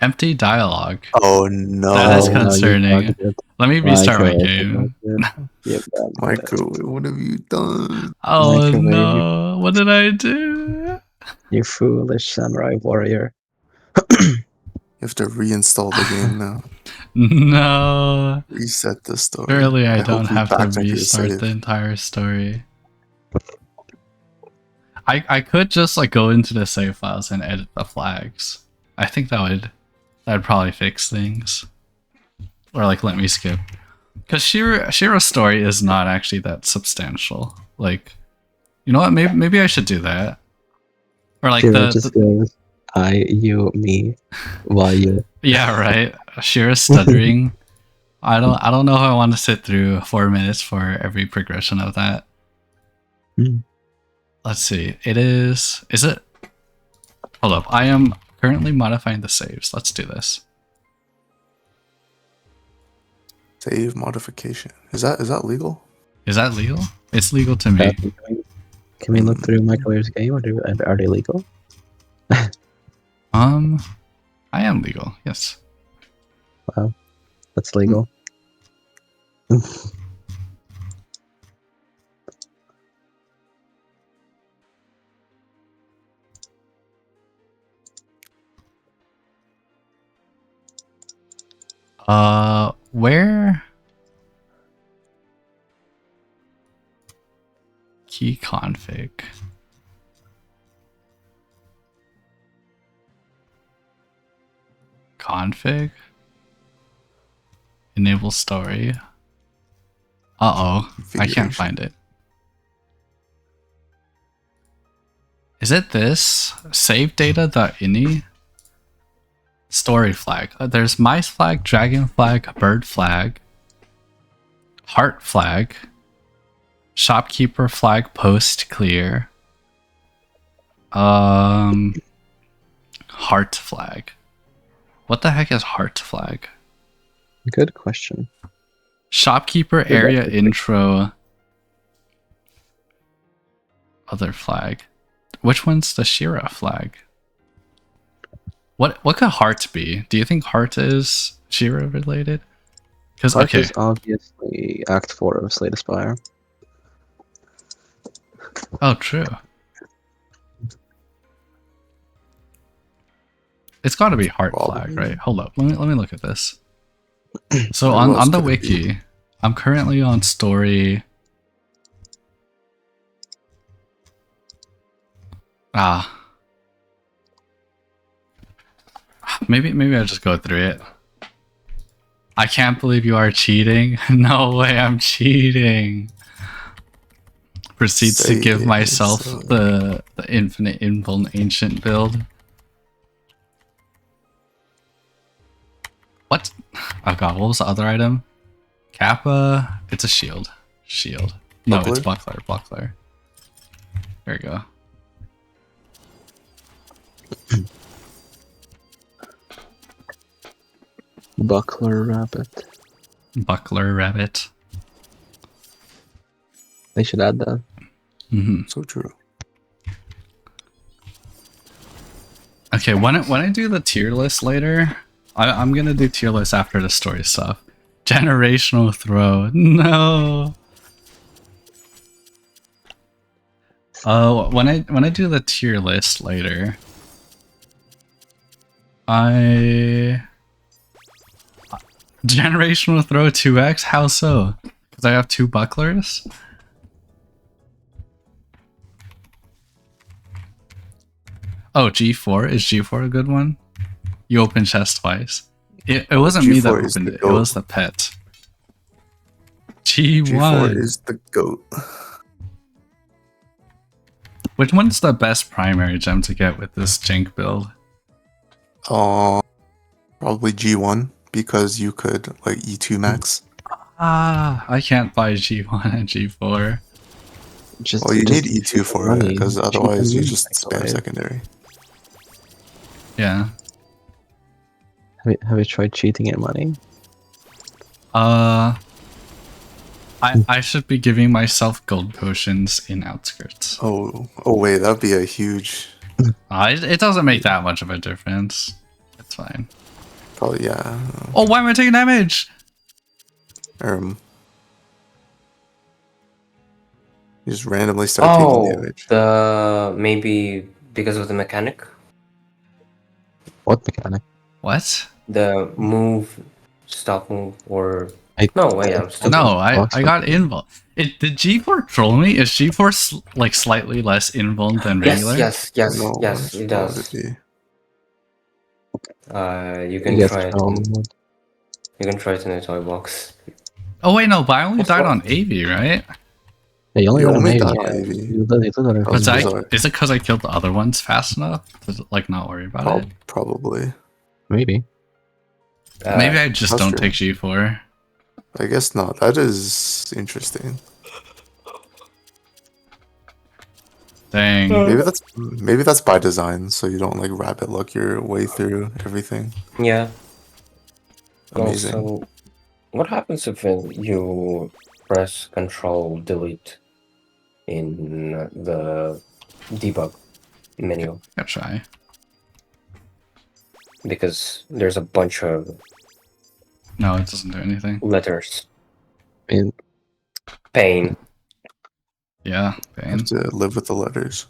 Empty dialogue. oh no. That is Oh, no, you concerning. bugged it. Let me restart my Microwave, game. you bugged it. You bugged it. Microwave, what have you done? Oh Microwave. no, what did I do? You foolish samurai warrior. You have to reinstall the game now. No. Reset the story. Surely I hope don't you have to backtrack your restart save. the entire story. I could just like go into the save files and edit the flags. I think that'd probably fix things. Or like let me skip. Because Shira's story is not actually that substantial. Like, you know what? Maybe I should do that. Or like Shira just goes, I, you, me, why you. yeah, right. Shira's stuttering. I don't know if I want to sit through 4 minutes for every progression of that. Hmm. Let's see. It is it? Hold up. I am currently modifying the saves. Let's do this. Save modification. Is that legal? Is that legal? It's legal to me. Can we look through Microwave's game, or are they legal? I am legal. Yes. Wow, that's legal. Where? Key config. Config? Enable story. Uh-oh. I can't find it. Is it this? Save data.ini? story flag. There's mice flag, dragon flag, bird flag, heart flag, shopkeeper flag, post clear, heart flag. What the heck is heart flag? Good question. Shopkeeper Good area record. intro. Other flag. Which one's the Shira flag? What could heart be? Do you think heart is Shira related? Because Heart okay, is obviously Act 4 of Slay the Spire. oh true. It's got to be heart flag, Probably. right? Hold up, let me look at this. So What on else the could it be? wiki, I'm currently on story. Maybe I just go through it. I can't believe you are cheating. No way, I'm cheating. Proceeds to Say give it, myself so- the infinite invuln ancient build. What? Oh god, what was the other item? Kappa. It's a shield. Shield. No, it's buckler. Buckler. There you go. Buckler Rabbit. Buckler rabbit. They should add that. So true. Okay, when I do the tier list later, I'm gonna do tier list after the story stuff. Generational throw. No. When I do the tier list later, generational throw 2x. How so? Because I have 2 bucklers. Oh, G4 is G4 a good one? You open chest twice. It wasn't me that G4 is opened the it. It goat. was the pet. G1. G4 is the GOAT. Which one's the best primary gem to get with this jank build? Probably G1 because you could like E2 max. I can't buy G1 and G4. Just, Well, you just need E2 for it money. because Cheap otherwise you money, just spam right? secondary. Yeah. Have you tried cheating in money? I should be giving myself gold potions in outskirts. Oh wait, that'd be a huge. It doesn't make that much of a difference. It's fine. Probably yeah. Oh, why am I taking damage? You just randomly start taking damage. Maybe because of the mechanic, What mechanic? What? the move, stop move, or I- no, wait, I'm still No, I Box got something. invul. Did G4 troll me? Is G4 like slightly less invuln than regular? Yes, No, yes, why it would does. be? You can You get try it. from You can try it in a toy box. Oh wait, no, but I only What's died wrong? on AV, right? Yeah, you only You got only an died AV. on AV. You literally But That's is bizarre. it because I killed the other ones fast enough to like not worry about it? Probably. Maybe. Maybe I just that's don't true. take G4. I guess not. That is interesting. Dang. Maybe that's by design, so you don't like rabbit luck your way through everything. Yeah. Amazing. Also, what happens if you press Control Delete in the debug menu? I'll try. Because there's a bunch of No, it doesn't do anything. letters. I mean, Pain. Yeah, You pain. have to live with the letters.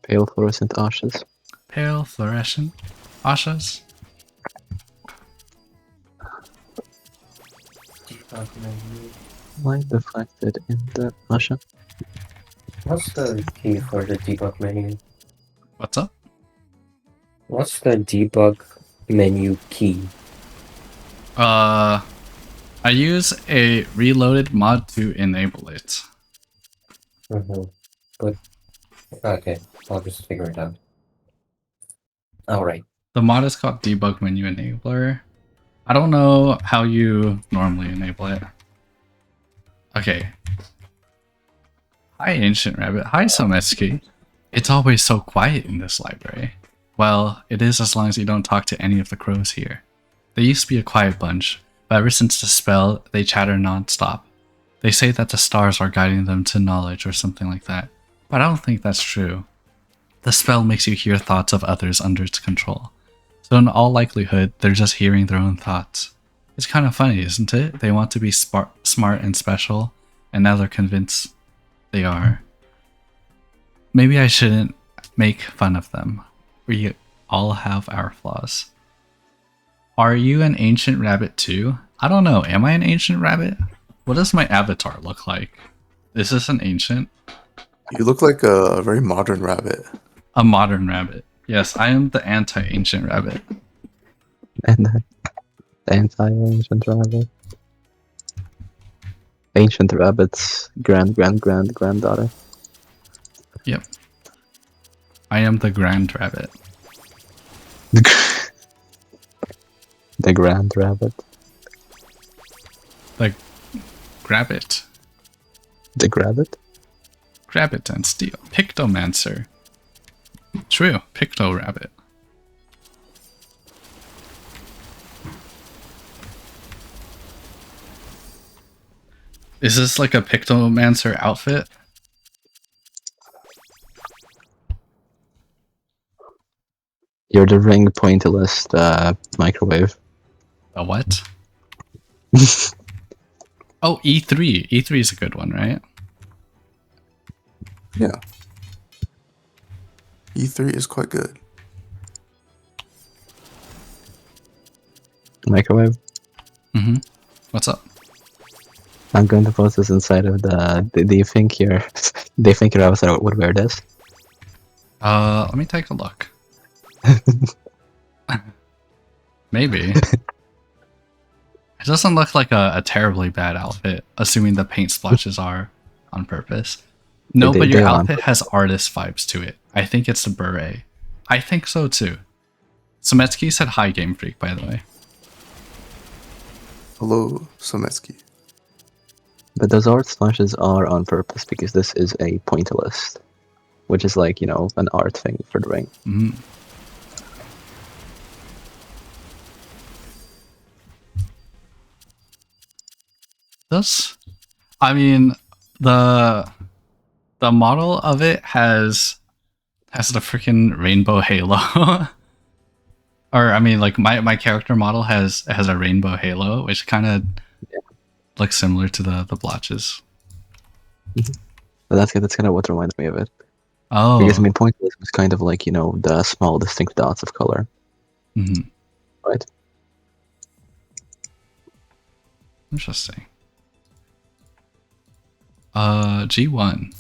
pale fluorescent ashes. Pale fluorescent ashes. Light reflected in the ashes. What's the key for the debug menu? What's up? What's the debug menu key? I use a reloaded mod to enable it. But okay, I'll just figure it out. Alright. The mod is called Debug Menu Enabler. I don't know how you normally enable it. Okay. Hi, Ancient Rabbit. Hi, Someski. It's always so quiet in this library. Well, it is as long as you don't talk to any of the crows here. They used to be a quiet bunch, but ever since the spell, they chatter non-stop. They say that the stars are guiding them to knowledge or something like that, but I don't think that's true. The spell makes you hear thoughts of others under its control, so in all likelihood, they're just hearing their own thoughts. It's kind of funny, isn't it? They want to be smart and special, and now they're convinced they are. Maybe I shouldn't make fun of them. We all have our flaws. Are you an ancient rabbit too? I don't know, am I an ancient rabbit? What does my avatar look like? Is this an ancient? You look like a very modern rabbit. A modern rabbit. Yes, I am the anti-ancient rabbit. And the anti-ancient rabbit. Ancient rabbit's granddaughter. Yep. I am the grand rabbit. The grand rabbit. Like, grab it. The rabbit? Grab it and steal. Pictomancer. True, Picto Rabbit. Is this like a Pictomancer outfit? You're the ring pointillist microwave. A what? Oh, E3. E3 is a good one, right? Yeah. E3 is quite good. Microwave. Mm-hmm. What's up? I'm going to post this inside of the. Do you think your avatar would wear this? Let me take a look. Maybe. It doesn't look like a terribly bad outfit, assuming the paint splotches are on purpose. No, but your outfit has artist vibes to it. I think it's the beret. I think so too. Sometsky said hi, Game Freak, by the way. Hello, Sometsky. But those art splashes are on purpose because this is a pointillist, which is like, you know, an art thing for the ring. Mm. This, I mean, the model of it has the freaking rainbow halo. Or I mean, like my character model has a rainbow halo, which kind of looks similar to the blotches. But that's kind of what reminds me of it. Oh, Because I mean, pointillist is kind of like, you know, the small distinct dots of color, mm-hmm. right? Interesting. G1.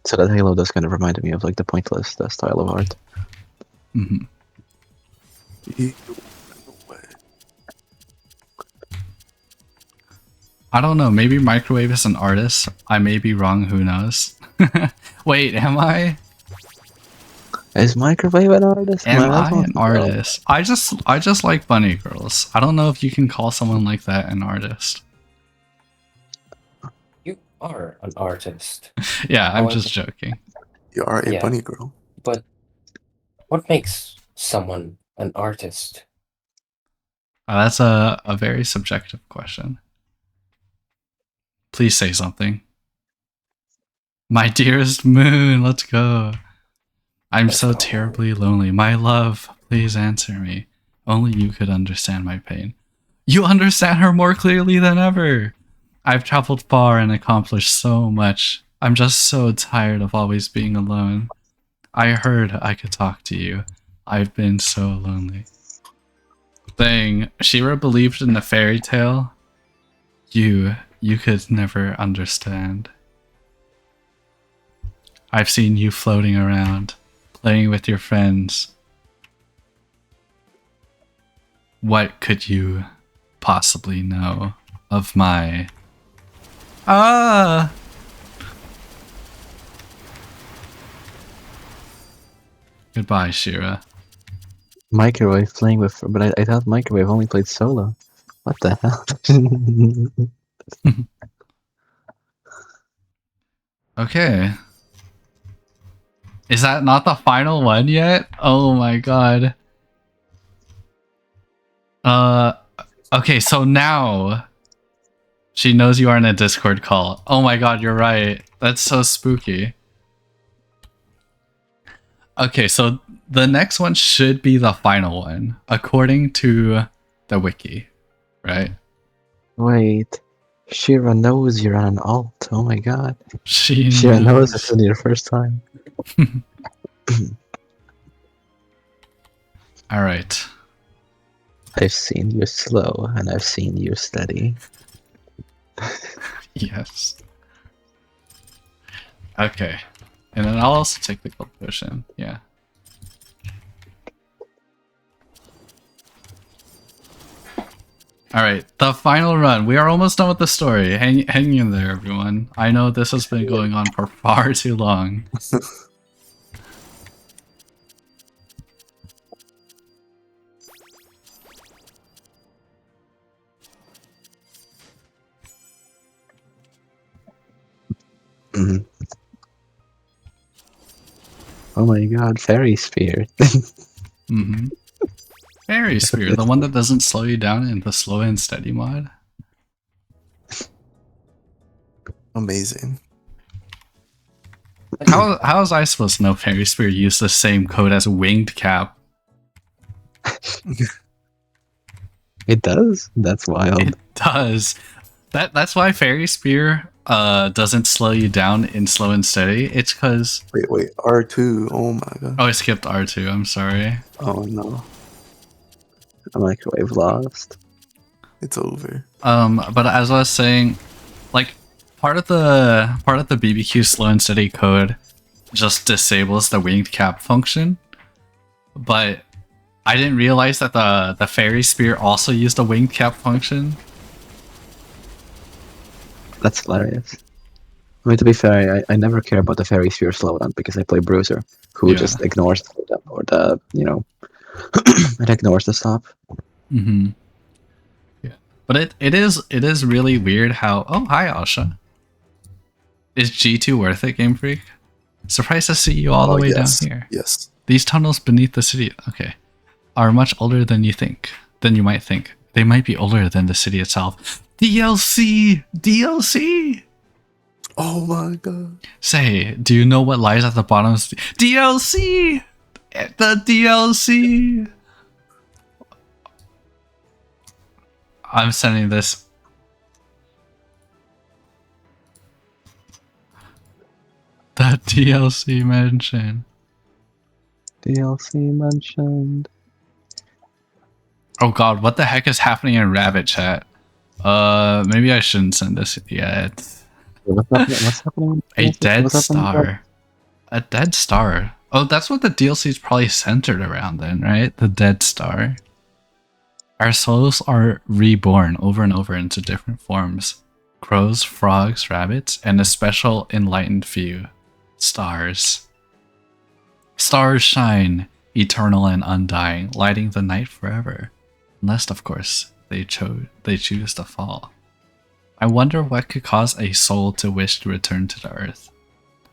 So that halo does kind of remind me of like the pointillist style of art. Mm-hmm. I don't know. Maybe Microwave is an artist. I may be wrong. Who knows? Wait, am I? Is Microwave an artist? Am I an artist? I just like bunny girls. I don't know if you can call someone like that an artist. You are an artist. Yeah, I'm just joking. You are a Yeah. bunny girl. But what makes someone an artist? That's a very subjective question. Please say something. My dearest moon, let's go. I'm so terribly lonely. My love, please answer me. Only you could understand my pain. You understand her more clearly than ever. I've traveled far and accomplished so much. I'm just so tired of always being alone. I heard I could talk to you. I've been so lonely. Dang, Shira believed in the fairy tale. You could never understand. I've seen you floating around, playing with your friends. What could you possibly know of my... Goodbye, Shira. Microwave playing with, but I thought Microwave only played solo. What the hell? Okay. Is that not the final one yet? Oh my god. Okay, so now she knows you are in a Discord call. Oh my god, you're right. That's so spooky. Okay, so the next one should be the final one, according to the wiki, right? Wait, Shira knows you're on an alt. Oh my god. She Shira knows it's knows. only your first time. Alright. I've seen you slow, and I've seen you steady. Yes. Okay. And then I'll also take the gold potion. Yeah. Alright, the final run. We are almost done with the story. Hang in there, everyone. I know this has been going on for far too long. Mhm. Oh my god, Fairy Spear. Mm-hmm. Fairy Spear, the one that doesn't slow you down in the slow and steady mod. Amazing. How was I supposed to know Fairy Spear used the same code as Winged Cap? It does? That's wild. It does. That's why Fairy Spear doesn't slow you down in slow and steady. It's because Wait, R2. Oh my god. I skipped R2. I'm sorry. Oh no. Microwave lost. It's over. But as I was saying, like part of the BBQ slow and steady code just disables the Winged Cap function, but I didn't realize that the Fairy Spear also used a Winged Cap function. That's hilarious. I mean, to be fair, I never care about the Fairy Sphere slowdown because I play Bruiser, who Yeah. just ignores the slowdown or the, it ignores the stop. Mm-hmm. Yeah, but it is really weird how. Oh, hi, Asha. Is G2 worth it, Game Freak? Surprised to see you all the way yes. down here. Yes. These tunnels beneath the city, okay, are much older than you think. Than you might think. They might be older than the city itself. DLC! DLC! Oh my god. Say, do you know what lies at the bottom of DLC? The DLC! I'm sending this. The DLC mention. DLC mentioned. Oh god, what the heck is happening in Rabbit chat? Maybe I shouldn't send this yet. What's happening? A dead What's happening? star. A dead star. Oh, that's what the DLC is probably centered around then, right? The dead star. Our souls are reborn over and over into different forms. Crows, frogs, rabbits, and a special enlightened few. Stars. Stars shine, eternal and undying, lighting the night forever. Unless, of course, they choose to fall. I wonder what could cause a soul to wish to return to the earth.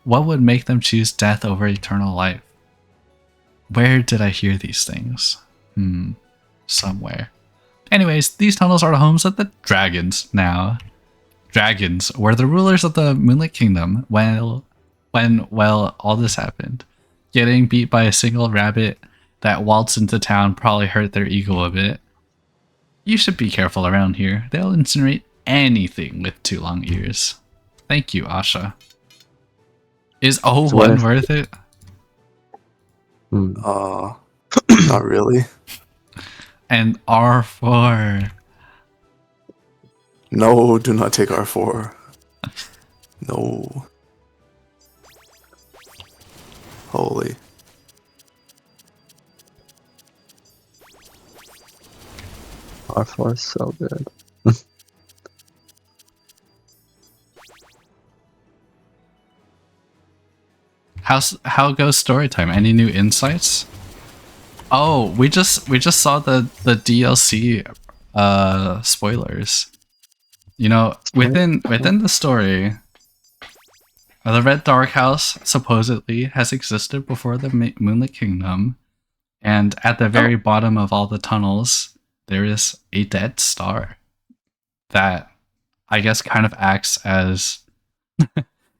What would make them choose death over eternal life? Where did I hear these things? Somewhere. Anyways, these tunnels are the homes of the dragons now. Dragons were the rulers of the Moonlit Kingdom when all this happened. Getting beat by a single rabbit that waltzed into town probably hurt their ego a bit. You should be careful around here. They'll incinerate anything with 2 long ears. Thank you, Asha. Is O1 worth it? Not really. And R4. No, do not take R4. No. Holy. R4 is so good. How goes story time? Any new insights? Oh, we just saw the DLC spoilers. You know, within the story, the Red Dark House supposedly has existed before the Moonlit Kingdom, and at the very bottom of all the tunnels, there is a dead star that I guess kind of acts as.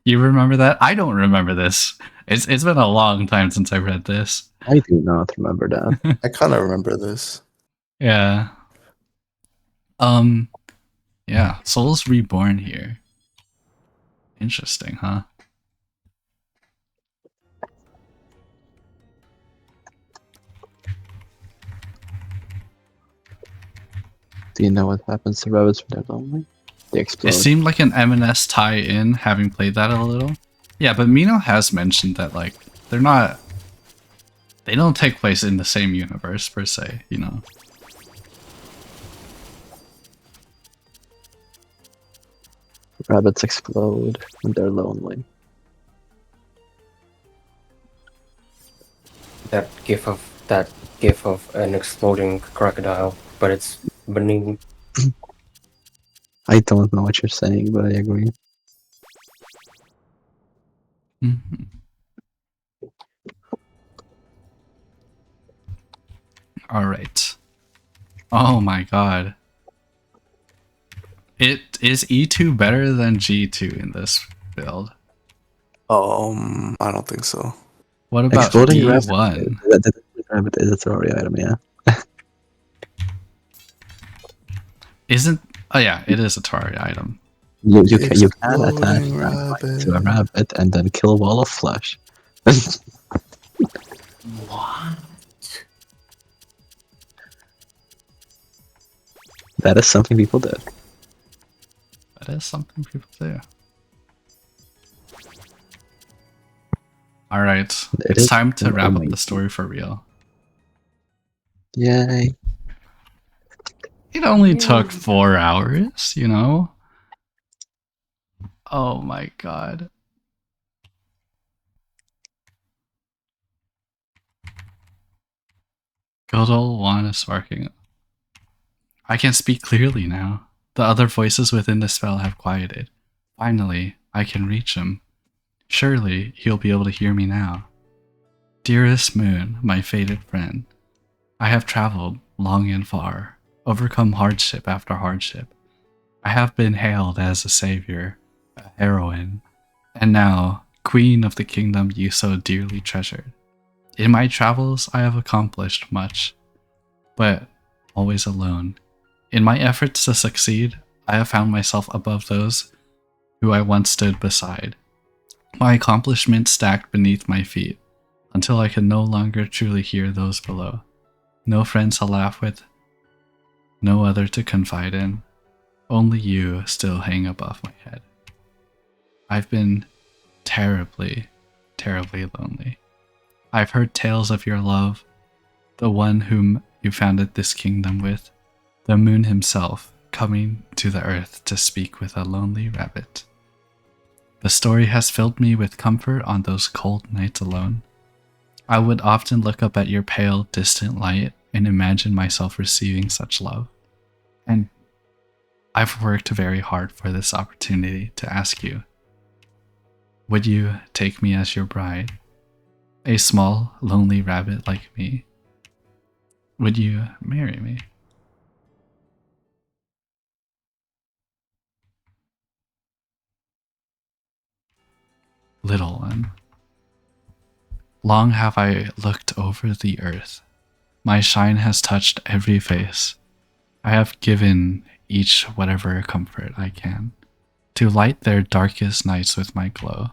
You remember that? I don't remember this. It's been a long time since I read this. I do not remember that. I kind of remember this. Yeah. Yeah, Soul's reborn here. Interesting, huh? Do you know what happens to rabbits when they're lonely? They explode. It seemed like an M&S tie-in, having played that a little. Yeah, but Mino has mentioned that, like, they don't take place in the same universe, per se, you know? Rabbits explode when they're lonely. That gif of an exploding crocodile, but it's burning. I don't know what you're saying, but I agree. Mm-hmm. Alright. Oh my god. Is E2 better than G2 in this build? I don't think so. What about Exploding D1? rabbit is a story item, yeah. Isn't... Oh yeah, it is a Atari item. You can attach Exploding dynamite to a rabbit and then kill a wall of flesh. What? That is something people did. That is something people do. Alright, It it's is time to wrap up amazing. the story for real. Yay. It only took 4 hours, you know? Oh my god. Good old Juan is sparking. I can speak clearly now. The other voices within the spell have quieted. Finally, I can reach him. Surely, he'll be able to hear me now. Dearest Moon, my fated friend, I have traveled long and far, overcome hardship after hardship. I have been hailed as a savior, a heroine, and now, queen of the kingdom you so dearly treasured. In my travels, I have accomplished much, but always alone. In my efforts to succeed, I have found myself above those who I once stood beside. My accomplishments stacked beneath my feet, until I could no longer truly hear those below. No friends to laugh with, no other to confide in. Only you still hang above my head. I've been terribly, terribly lonely. I've heard tales of your love, the one whom you founded this kingdom with, the moon himself coming to the earth to speak with a lonely rabbit. The story has filled me with comfort on those cold nights alone. I would often look up at your pale, distant light and imagine myself receiving such love. And I've worked very hard for this opportunity to ask you, would you take me as your bride? A small, lonely rabbit like me. Would you marry me? Little one. Long have I looked over the earth. My shine has touched every face. I have given each whatever comfort I can, to light their darkest nights with my glow.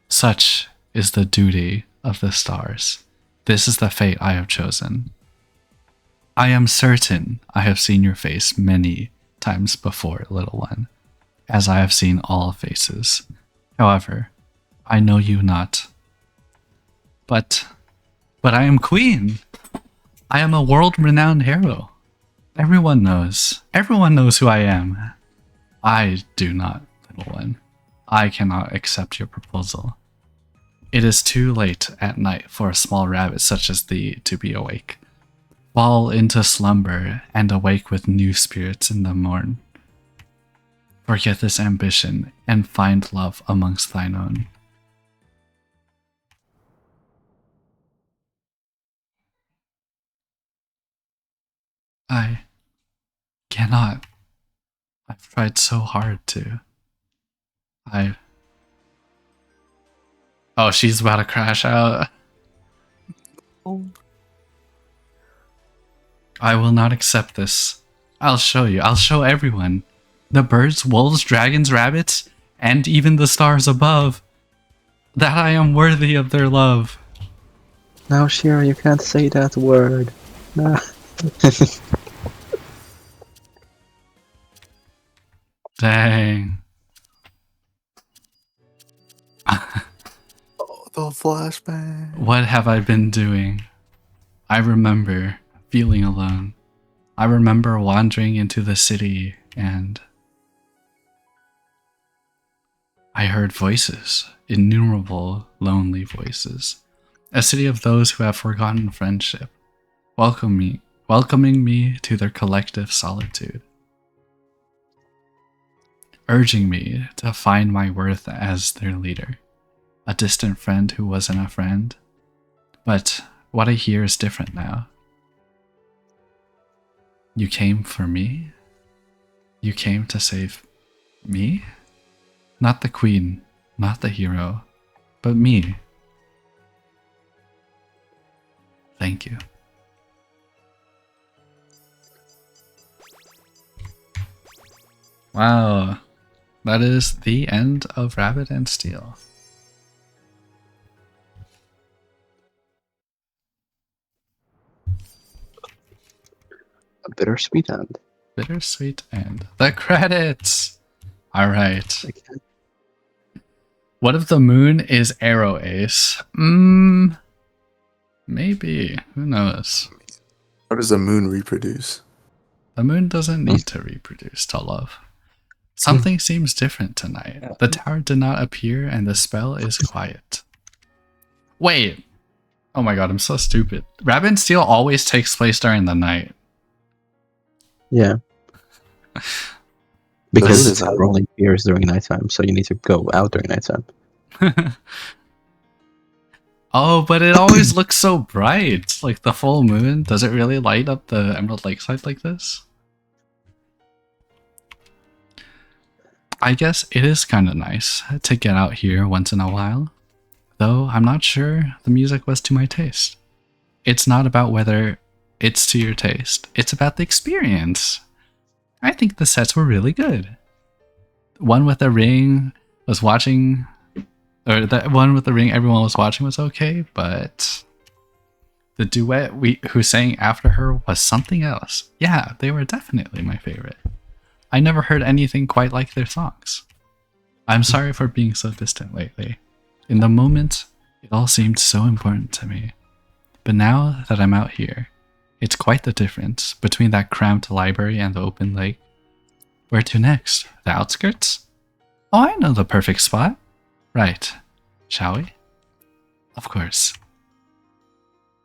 Such is the duty of the stars. This is the fate I have chosen. I am certain I have seen your face many times before, little one, as I have seen all faces. However, I know you not. But I am queen. I am a world-renowned hero. Everyone knows who I am. I do not, little one. I cannot accept your proposal. It is too late at night for a small rabbit such as thee to be awake. Fall into slumber and awake with new spirits in the morn. Forget this ambition and find love amongst thine own. I cannot. I've tried so hard to. Oh, she's about to crash out. I will not accept this. I'll show you. I'll show everyone. The birds, wolves, dragons, rabbits, and even the stars above. That I am worthy of their love. No, Shira, you can't say that word. No. Dang. Oh, the flashback. What have I been doing? I remember feeling alone. I remember wandering into the city and I heard voices, innumerable lonely voices. A city of those who have forgotten friendship, welcoming me to their collective solitude. Urging me to find my worth as their leader. A distant friend who wasn't a friend. But what I hear is different now. You came for me? You came to save me? Not the queen, not the hero, but me. Thank you. Wow. That is the end of Rabbit&Steel. A bittersweet end. Bittersweet end. The credits! Alright. I can't- What if the moon is Arrow Ace? Maybe. Who knows? How does the moon reproduce? The moon doesn't need to reproduce to love. Something seems different tonight. The tower did not appear and the spell is quiet. Wait! Oh my god, I'm so stupid. Rabbit&Steel always takes place during the night. Yeah. Because Moon it's is out. only appears during nighttime, so you need to go out during nighttime. Oh, but it always looks so bright. Like the full moon. Does it really light up the Emerald Lakeside like this? I guess it is kind of nice to get out here once in a while. Though I'm not sure the music was to my taste. It's not about whether it's to your taste. It's about the experience. I think the sets were really good. One with the ring was watching, or the one with the ring everyone was watching was okay, but the duet who sang after her was something else. Yeah, they were definitely my favorite. I never heard anything quite like their songs. I'm sorry for being so distant lately. In the moment, it all seemed so important to me. But now that I'm out here, it's quite the difference between that cramped library and the open lake. Where to next? The outskirts? Oh, I know the perfect spot. Right. Shall we? Of course.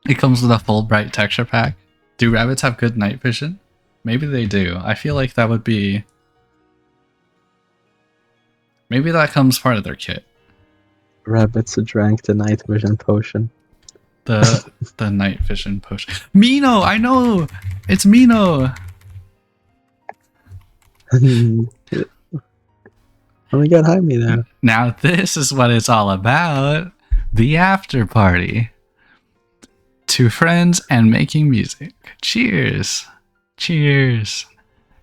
It comes with a full bright texture pack. Do rabbits have good night vision? Maybe they do. I feel like that would be... Maybe that comes part of their kit. Rabbits drank the night vision potion. The night vision potion. Mino! I know! It's Mino! Oh my god, hide me there. Now this is what it's all about. The after party. Two friends and making music. Cheers! Cheers!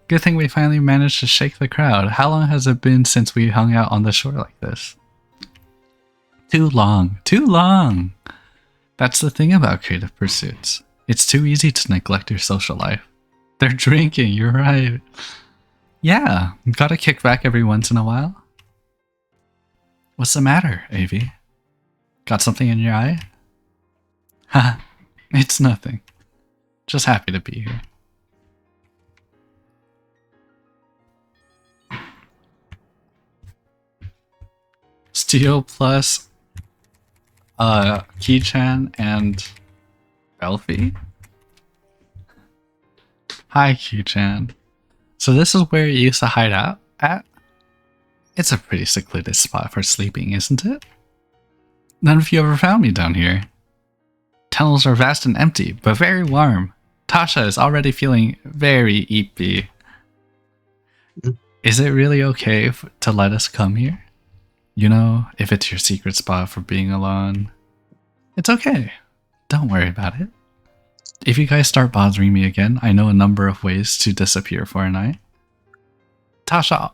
Good thing we finally managed to shake the crowd. How long has it been since we hung out on the shore like this? Too long. Too long! That's the thing about creative pursuits. It's too easy to neglect your social life. They're drinking, you're right. Yeah, gotta kick back every once in a while. What's the matter, Avi? Got something in your eye? Haha, it's nothing. Just happy to be here. Steel plus Ki-chan and Elfie. Hi, Ki-chan. So this is where you used to hide out at? It's a pretty secluded spot for sleeping, isn't it? None of you ever found me down here. Tunnels are vast and empty, but very warm. Tasha is already feeling very eepy. Is it really okay to let us come here? You know, if it's your secret spot for being alone. It's okay. Don't worry about it. If you guys start bothering me again, I know a number of ways to disappear for a night. Tasha,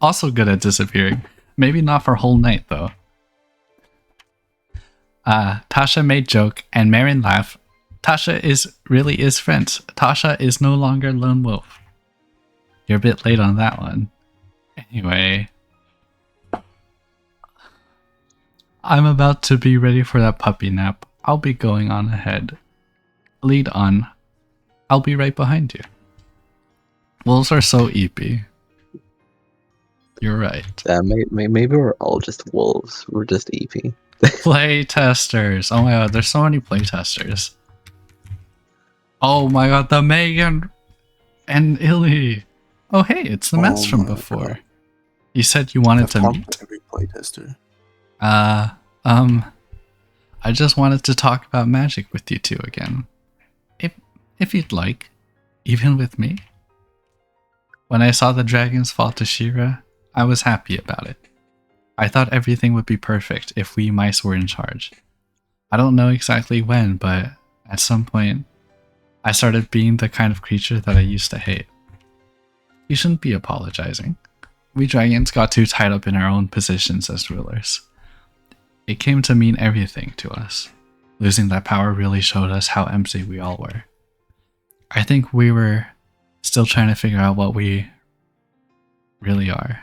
also good at disappearing. Maybe not for a whole night, though. Tasha made joke, and Marin laughed. Tasha really is friends. Tasha is no longer lone wolf. You're a bit late on that one. Anyway, I'm about to be ready for that puppy nap. I'll be going on ahead. Lead on. I'll be right behind you. Wolves are so eepy. You're right. Yeah, maybe we're all just wolves. We're just EP. Play testers. Oh my god, there's so many play testers. Oh my god, the Megan and Illy. Oh hey, it's the Mets from my before. God. You said you wanted I've to talked meet. to every playtester. I just wanted to talk about magic with you two again. If you'd like, even with me. When I saw the dragons fall to Shira, I was happy about it. I thought everything would be perfect if we mice were in charge. I don't know exactly when, but at some point, I started being the kind of creature that I used to hate. You shouldn't be apologizing. We dragons got too tied up in our own positions as rulers. It came to mean everything to us. Losing that power really showed us how empty we all were. I think we were still trying to figure out what we really are.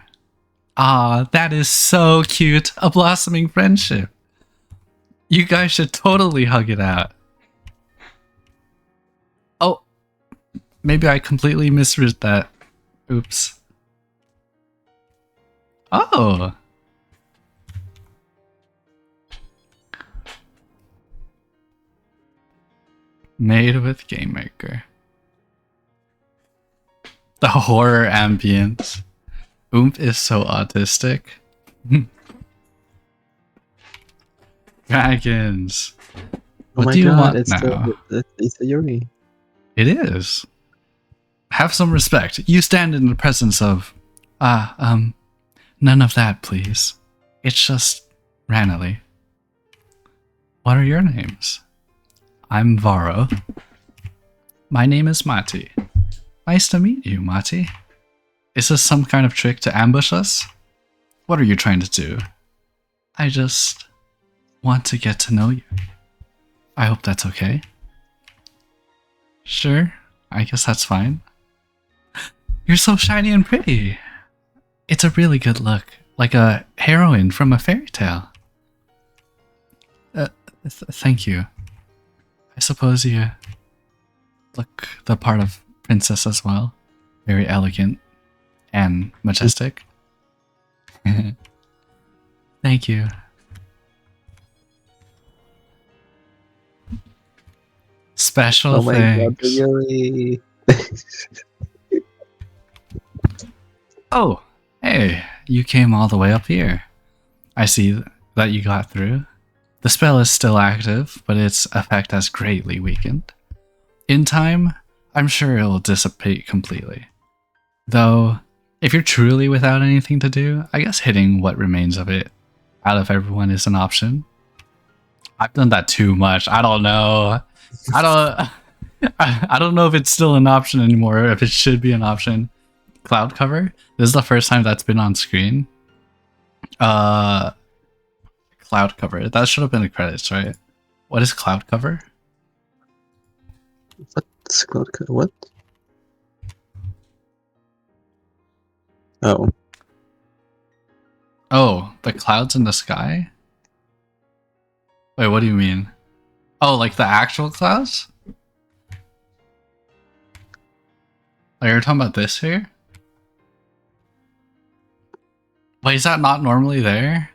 Ah, that is so cute. A blossoming friendship. You guys should totally hug it out. Oh, maybe I completely misread that. Oops. Oh. Made with Game Maker. The horror ambience. Oomph is so autistic. Dragons. What do you want it's now? It's the Yuri. It is. Have some respect. You stand in the presence of... none of that, please. It's just Ranelli. What are your names? I'm Varo. My name is Mati. Nice to meet you, Mati. Is this some kind of trick to ambush us? What are you trying to do? I just want to get to know you. I hope that's okay. Sure, I guess that's fine. You're so shiny and pretty. It's a really good look, like a heroine from a fairy tale. Thank you. I suppose you look the part of princess as well. Very elegant and majestic. Thank you. Special Oh my god, thanks. Yuri. Oh, hey, you came all the way up here. I see that you got through. The spell is still active, but its effect has greatly weakened. In time, I'm sure it will dissipate completely. Though, if you're truly without anything to do, I guess hitting what remains of it out of everyone is an option. I've done that too much. I don't know. I don't know if it's still an option anymore, or if it should be an option. Cloud cover. This is the first time that's been on screen. Cloud cover. That should have been the credits, right? What is cloud cover? What's cloud cover? What? Oh. Oh, the clouds in the sky? Wait, what do you mean? Oh, like the actual clouds? Like, you're talking about this here? Wait, is that not normally there?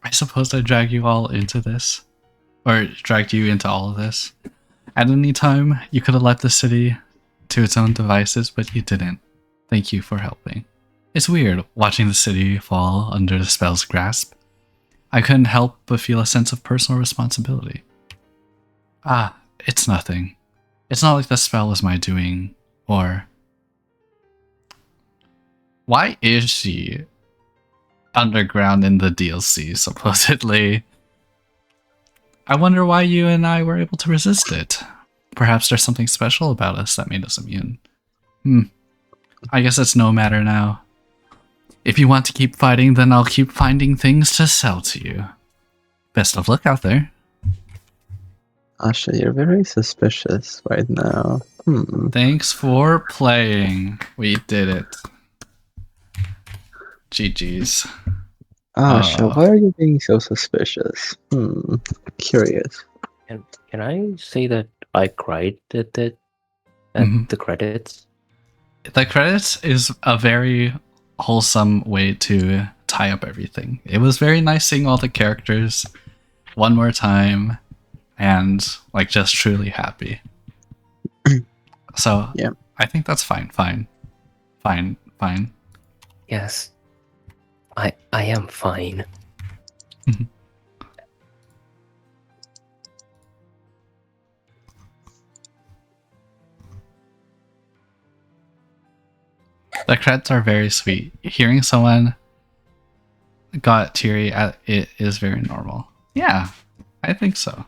I suppose I dragged you all into this. Or dragged you into all of this. At any time, you could have left the city to its own devices, but you didn't. Thank you for helping. It's weird watching the city fall under the spell's grasp. I couldn't help but feel a sense of personal responsibility. Ah, it's nothing. It's not like the spell was my doing, or... Why is she underground in the DLC, supposedly? I wonder why you and I were able to resist it. Perhaps there's something special about us that made us immune. I guess it's no matter now. If you want to keep fighting, then I'll keep finding things to sell to you. Best of luck out there. Asha, you're very suspicious right now. Thanks for playing. We did it. GG's. Asha, why are you being so suspicious? Curious. Can I say that I cried at the credits? The credits is a very wholesome way to tie up everything. It was very nice seeing all the characters one more time and like just truly happy. So yeah, I think that's fine. Yes. I am fine. The credits are very sweet. Hearing someone got teary at it is very normal. Yeah, I think so.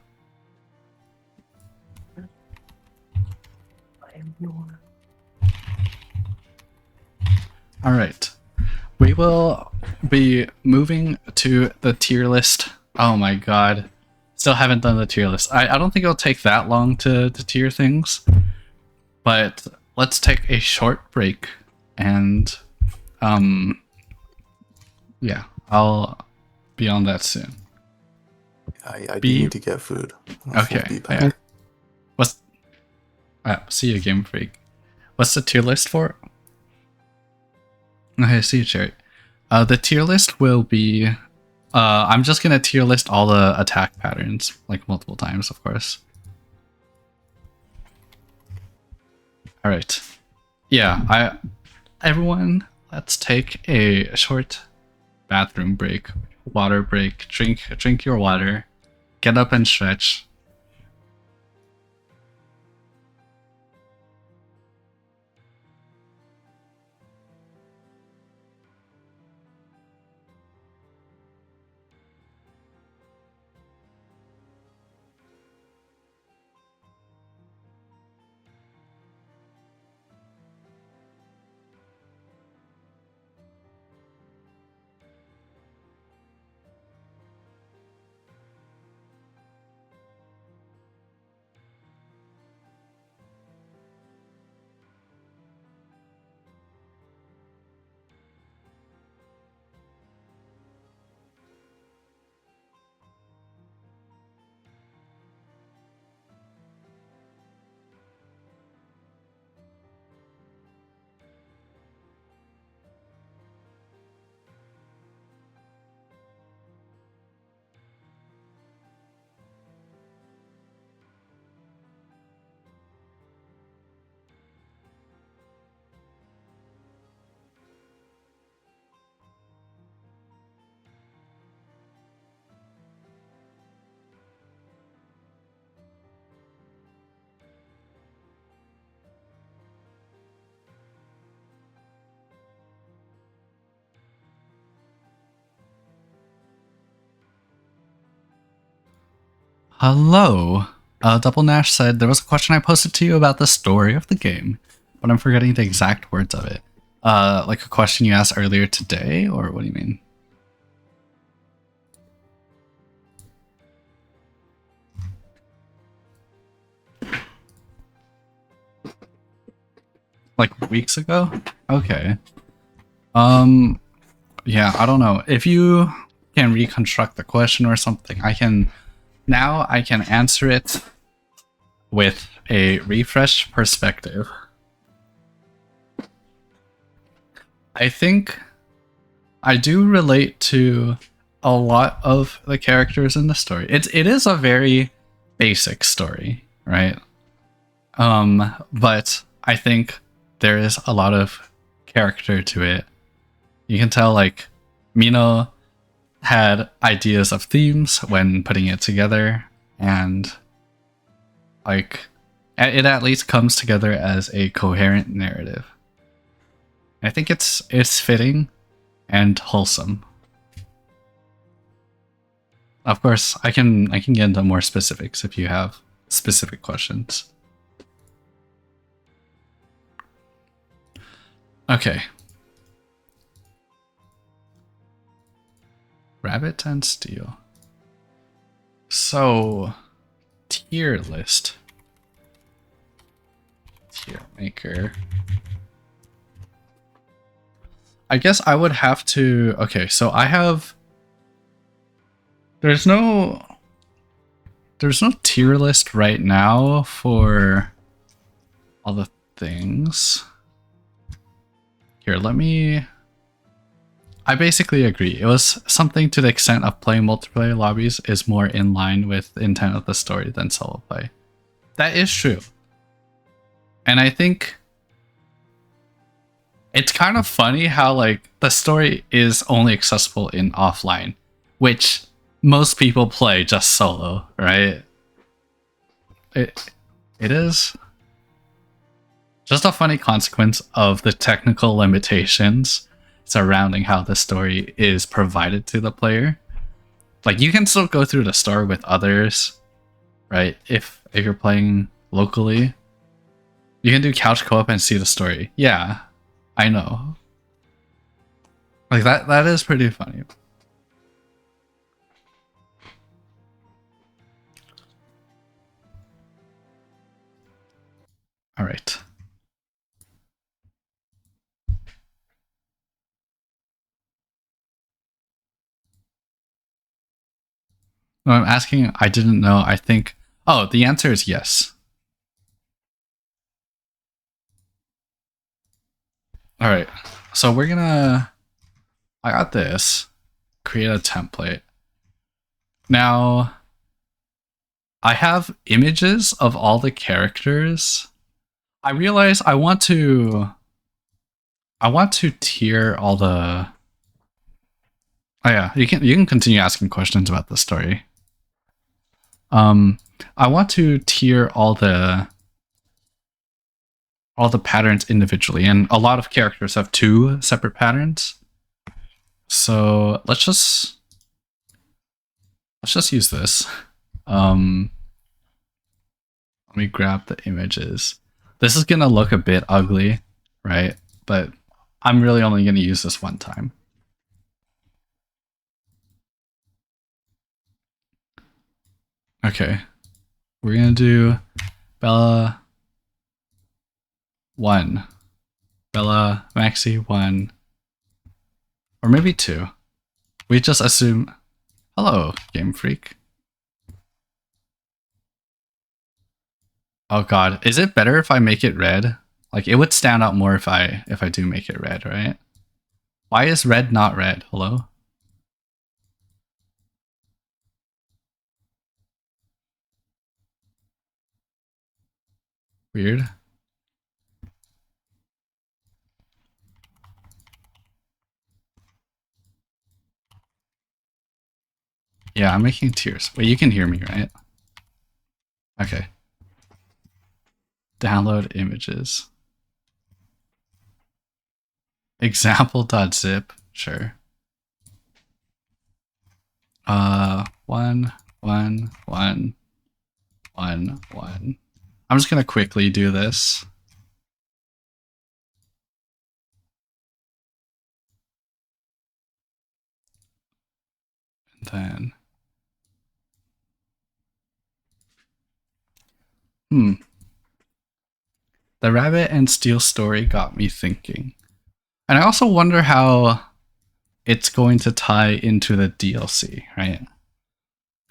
All right. We will be moving to the tier list. Oh my god. Still haven't done the tier list. I don't think it'll take that long to tier things. But let's take a short break and yeah, I'll be on that soon. I do need to get food. Okay. Yeah. See you, Game Freak. What's the tier list for? Okay, see you, Cherry. The tier list will be... I'm just gonna tier list all the attack patterns, like multiple times, of course. Alright. Yeah, everyone, let's take a short bathroom break, water break, drink your water, get up and stretch. Hello. Double Nash said there was a question I posted to you about the story of the game, but I'm forgetting the exact words of it. Like a question you asked earlier today, or what do you mean? Like weeks ago? Okay. Yeah, I don't know. If you can reconstruct the question or something, I can answer it with a refreshed perspective. I think I do relate to a lot of the characters in the story. It is a very basic story, right? But I think there is a lot of character to it. You can tell like Mino had ideas of themes when putting it together, and like it at least comes together as a coherent narrative. I think it's fitting and wholesome. Of course, I can get into more specifics if you have specific questions. Okay. Rabbit&Steel. So, tier list. Tier maker. I guess I would have to... Okay, so I have... There's no tier list right now for all the things. Here, let me... I basically agree. It was something to the extent of playing multiplayer lobbies is more in line with the intent of the story than solo play. That is true. And I think it's kind of funny how like the story is only accessible in offline, which most people play just solo, right? It is just a funny consequence of the technical limitations surrounding how the story is provided to the player. Like you can still go through the story with others, right? If you're playing locally, you can do couch co-op and see the story. Yeah, I know. Like that is pretty funny. All right. No, I'm asking, I didn't know. I think, oh, the answer is yes. All right. So we're gonna, I got this, create a template. Now, I have images of all the characters. I realize I want to tier all the, oh yeah, you can continue asking questions about the story. I want to tier all the patterns individually, and a lot of characters have 2 separate patterns. So let's just use this. Let me grab the images. This is gonna look a bit ugly, right? But I'm really only gonna use this one time. Okay, we're gonna do Bella 1, Bella Maxi 1, or maybe 2. We just assume. Hello, Game Freak. Oh god, is it better if I make it red? Like it would stand out more if I do make it red, right? Why is red not red? Hello? Weird. Yeah, I'm making tears. Wait, you can hear me, right? Okay. Download images. Example.zip. Sure. 1, 1, 1, 1, 1. I'm just gonna quickly do this. And then the Rabbit&Steel story got me thinking. And I also wonder how it's going to tie into the DLC, right?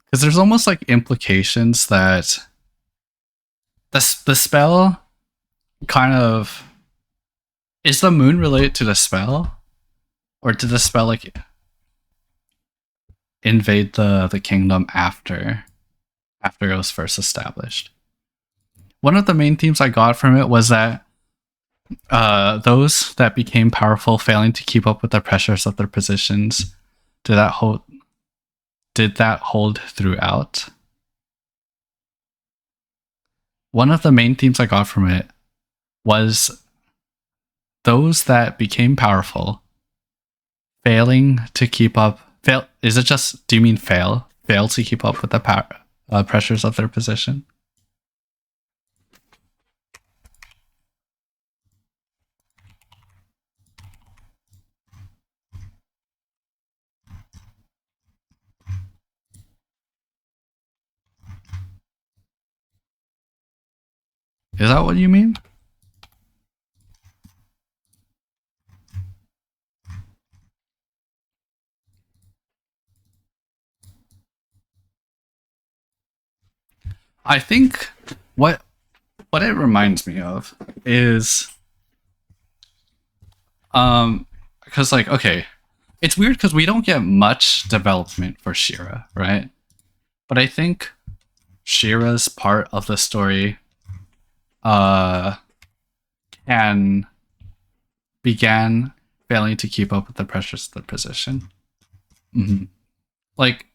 Because there's almost like implications that the spell kind of... Is the moon related to the spell? Or did the spell like... invade the kingdom after it was first established. One of the main themes I got from it was that those that became powerful failing to keep up with the pressures of their positions. Did that hold throughout? One of the main themes I got from it was those that became powerful failing to keep up. Do you mean fail to keep up with the pressures of their position? Is that what you mean? I think what it reminds me of is because like, okay, it's weird because we don't get much development for Shira, right? But I think Shira's part of the story began failing to keep up with the pressures of the position. Mm-hmm. Like,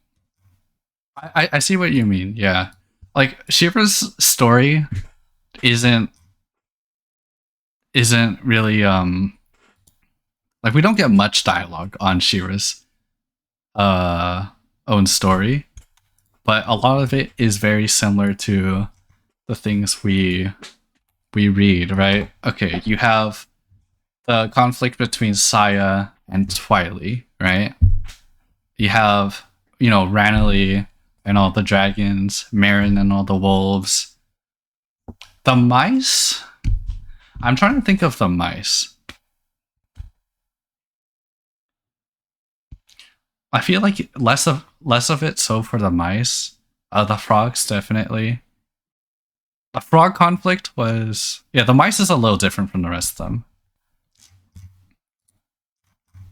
I see what you mean. Yeah, like Shira's story isn't really like we don't get much dialogue on Shira's own story, but a lot of it is very similar to the things we read, right? Okay, you have the conflict between Saya and Twiley, right? You have, Ranelagh and all the dragons, Marin and all the wolves. The mice? I'm trying to think of the mice. I feel like less of it so for the mice. The frogs, definitely. The frog conflict was... Yeah, the mice is a little different from the rest of them.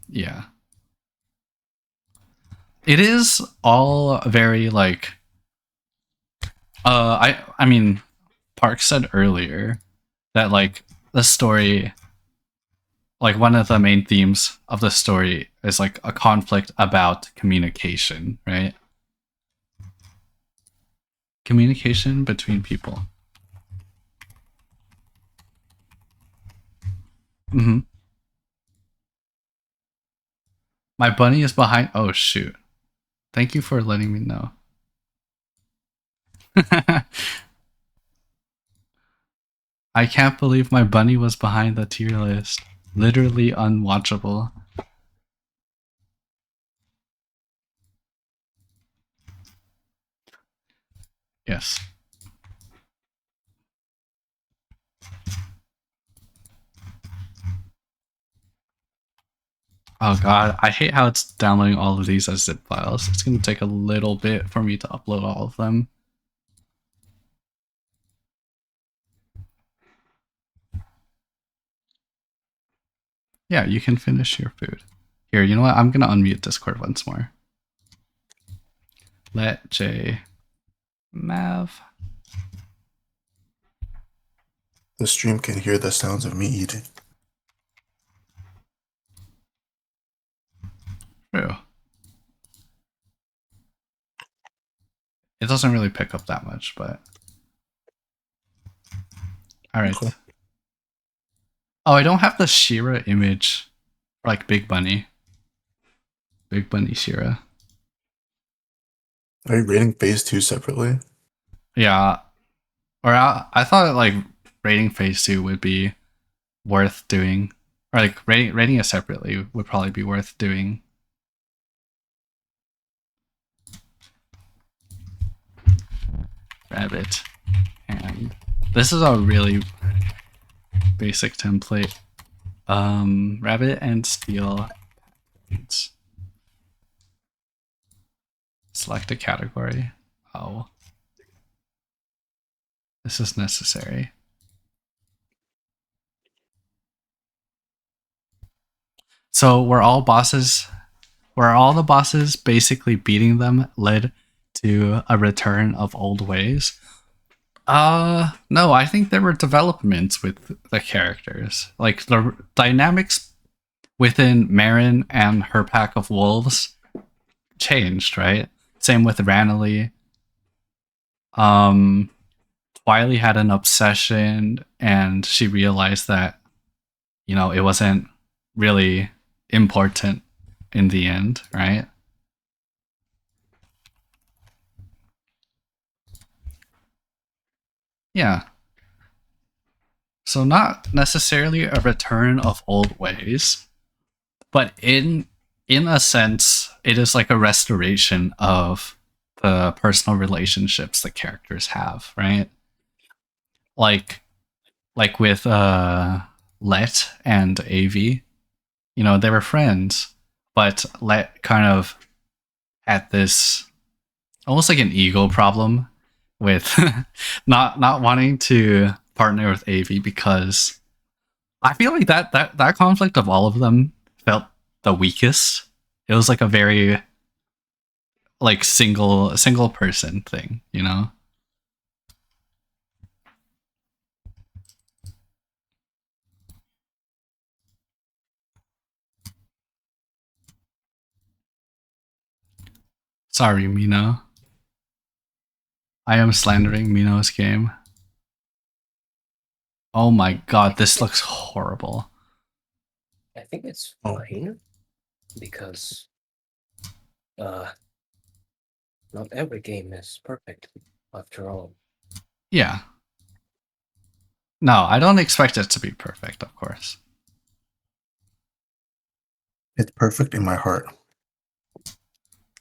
Yeah. It is all very, like... I mean, Park said earlier that, like, the story... Like, one of the main themes of the story is, like, a conflict about communication, right? Communication between people. Mm-hmm. My bunny is behind... Oh, shoot. Thank you for letting me know. I can't believe my bunny was behind the tier list. Literally unwatchable. Yes. Oh god, I hate how it's downloading all of these as zip files. It's going to take a little bit for me to upload all of them. Yeah, you can finish your food. Here, you know what? I'm going to unmute Discord once more. Let J Mav. The stream can hear the sounds of me eating. True. It doesn't really pick up that much, but... Alright. Okay. Oh, I don't have the Shira image. Like Big Bunny. Big Bunny Shira. Are you rating phase 2 separately? Yeah. Or I thought like rating phase 2 would be worth doing. Or like rating it separately would probably be worth doing. Rabbit. And this is a really basic template. Rabbit&Steel. Select a category. Oh. This is necessary. So we're all bosses were all the bosses basically beating them led to a return of old ways? No, I think there were developments with the characters. Like the dynamics within Marin and her pack of wolves changed, right? Same with Ranelagh. Twiley had an obsession and she realized that, you know, it wasn't really important in the end, right? Yeah. So not necessarily a return of old ways, but in a sense, it is like a restoration of the personal relationships the characters have, right? Like with Let and Avi, you know, they were friends, but Let kind of had this almost like an ego problem with not wanting to partner with Avi, because I feel like that conflict of all of them felt the weakest. It was like a very like single person thing, you know? Sorry, Mino. I am slandering Mino's game. Oh my god, this looks horrible. I think it's Oh. fine because not every game is perfect after all. Yeah. No, I don't expect it to be perfect, of course. It's perfect in my heart.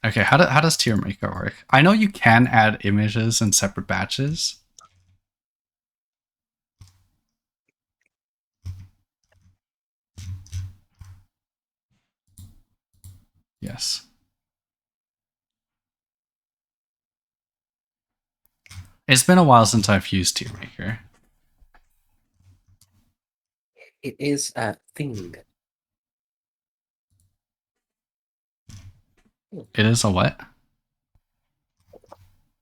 Okay, how does tier maker work? I know you can add images in separate batches. Yes. It's been a while since I've used tier maker. It is a thing. It is a what?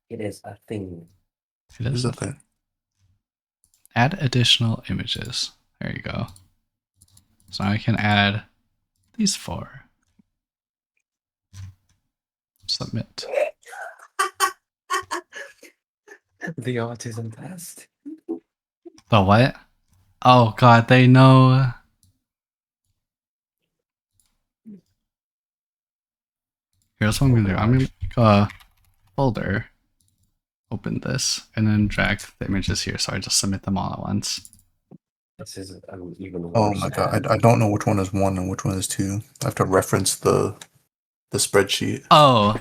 It is a thing. It Here's is the a thing. add additional images. There you go. So I can add these 4. Submit. The autism test. The what? Oh god, they know. Here's what I'm gonna do. I'm gonna make a folder, open this, and then drag the images here, so I just submit them all at once. This is even worse. Oh my god, I don't know which one is 1 and which one is 2. I have to reference the spreadsheet. Oh,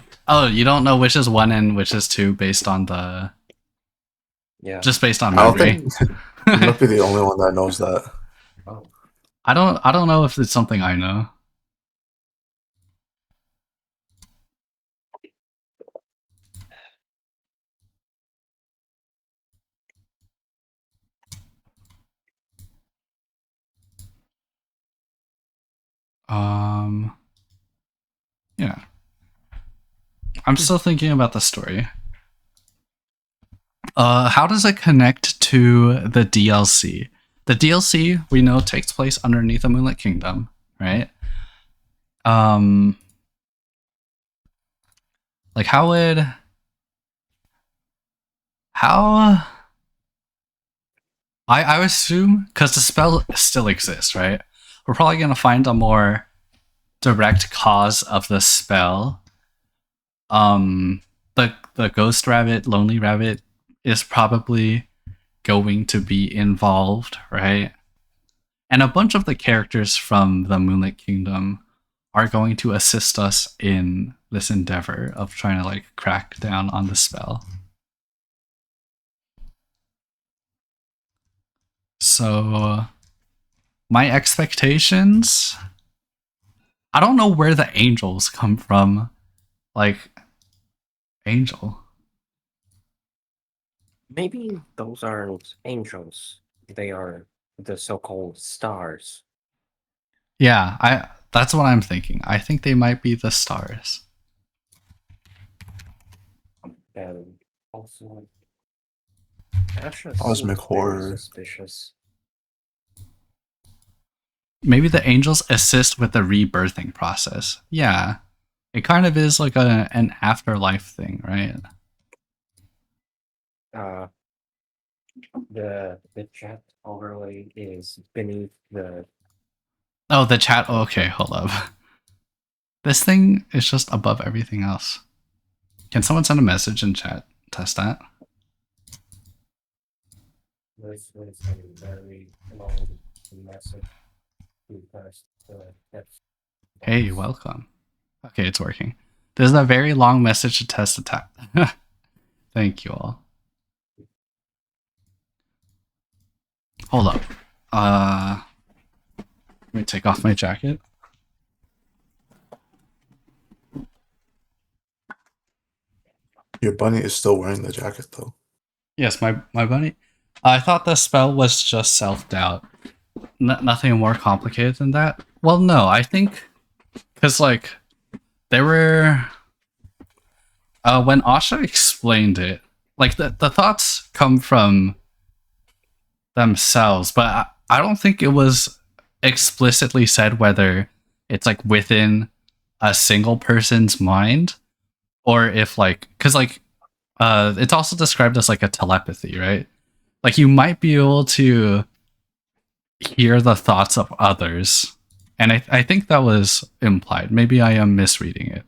you don't know which is 1 and which is 2 based on the Yeah. just based on I don't memory. think you might be the only one that knows that. Oh. I don't know if it's something I know. Yeah. I'm still thinking about the story. How does it connect to the DLC? The DLC we know takes place underneath the Moonlit Kingdom, right? Like how I assume, because the spell still exists, right? We're probably gonna find a more direct cause of the spell. The ghost rabbit, lonely rabbit, is probably going to be involved, right? And a bunch of the characters from the Moonlit Kingdom are going to assist us in this endeavor of trying to like crack down on the spell. So my expectations, I don't know where the angels come from. Like angel. Maybe those aren't angels. They are the so-called stars. Yeah, That's what I'm thinking. I think they might be the stars. And also, Asha Cosmic seems very horror. suspicious. Maybe the angels assist with the rebirthing process. Yeah. It kind of is like an afterlife thing, right? The chat overlay is beneath the. Oh, the chat. Okay, hold up. This thing is just above everything else. Can someone send a message in chat? Test that. This is a very long message because the text. Hey, welcome. Okay, it's working. This is a very long message to test the tap. Thank you all. Hold up. Let me take off my jacket. Your bunny is still wearing the jacket though. Yes, my bunny. I thought the spell was just self-doubt. Nothing more complicated than that. Well, no, I think because like there were when Asha explained it, like the thoughts come from themselves, but I don't think it was explicitly said whether it's like within a single person's mind or if like because like it's also described as like a telepathy, right? Like you might be able to hear the thoughts of others, and I think that was implied. Maybe I am misreading it.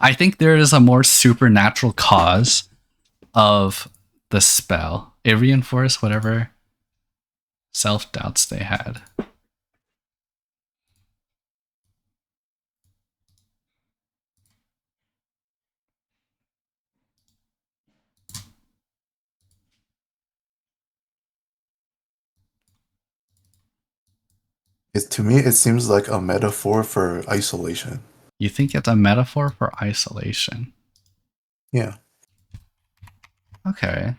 I think there is a more supernatural cause of the spell. It reinforced whatever self-doubts they had. To me, it seems like a metaphor for isolation. You think it's a metaphor for isolation? Yeah, Okay.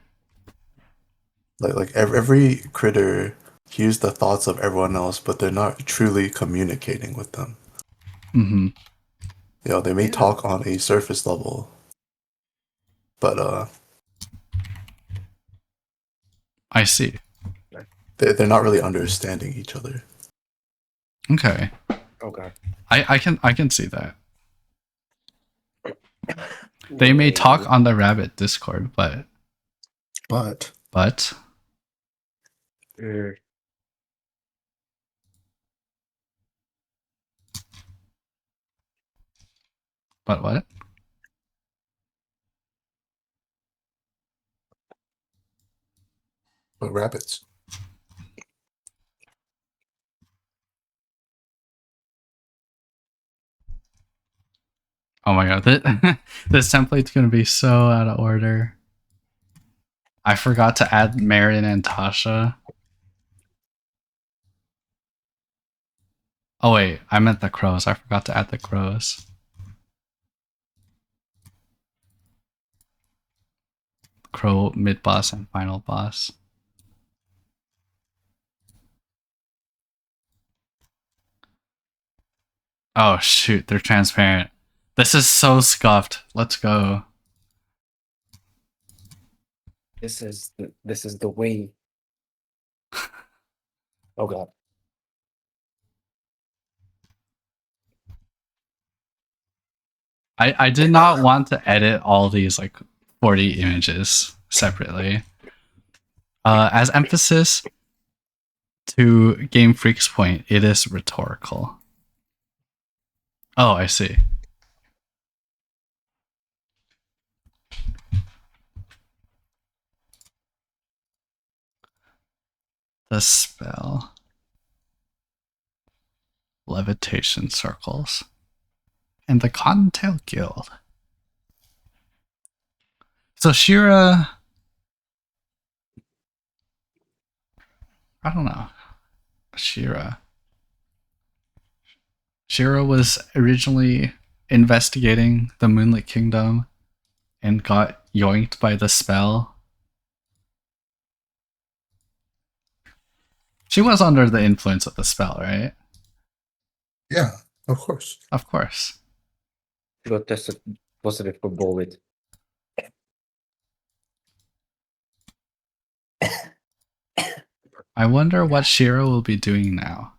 like every critter hears the thoughts of everyone else, but they're not truly communicating with them. Mm-hmm. You know, they may talk on a surface level, but I see. they're not really understanding each other. Okay. Okay. I can see that. They may talk on the Rabbit Discord, but But Mm, what? rabbits. Oh my god, this template's gonna be so out of order. I forgot to add Marin and Tasha. Oh wait, I meant the crows. I forgot to add the crows. Crow mid boss and final boss. Oh shoot, they're transparent. This is so scuffed. Let's go. this is the way. Oh god. I did not want to edit all these like 40 images separately. As emphasis to Game Freak's point, it is rhetorical. Oh, I see. The spell. Levitation circles. And the Cottontail Guild. So Shira... I don't know. Shira was originally investigating the Moonlit Kingdom and got yoinked by the spell. She was under the influence of the spell, right? Yeah, of course. Of course. She got tested positive for bullet. I wonder what Shiro will be doing now.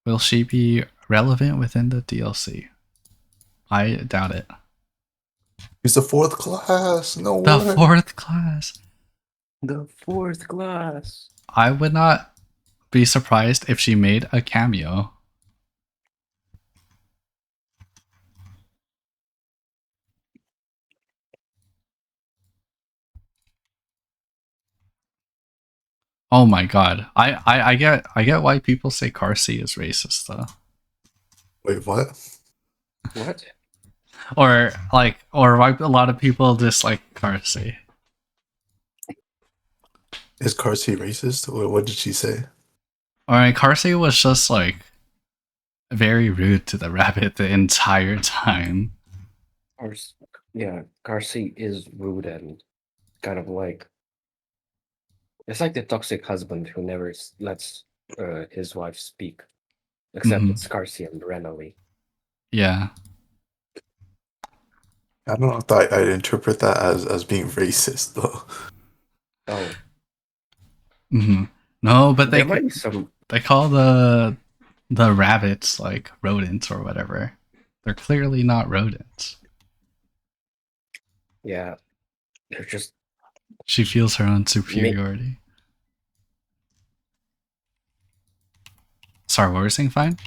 Will she be relevant within the DLC? I doubt it. He's the 4th class. No The way. 4th class. The 4th class. I would not be surprised if she made a cameo. Oh my god. I get why people say Carsey is racist though. Wait, what? What? Or why a lot of people dislike Carsey. Is Carsey racist? What did she say? Alright, Carsey was just like very rude to the rabbit the entire time. Yeah, Carsey is rude and kind of like it's like the toxic husband who never lets his wife speak, except Mhm. it's Carsey and Renali. Yeah. I don't know if I'd interpret that as being racist though. Oh, No, but there might be some. they call the rabbits like rodents or whatever. They're clearly not rodents. Yeah, they're just She feels her own superiority. Sorry, what were you saying, Fine?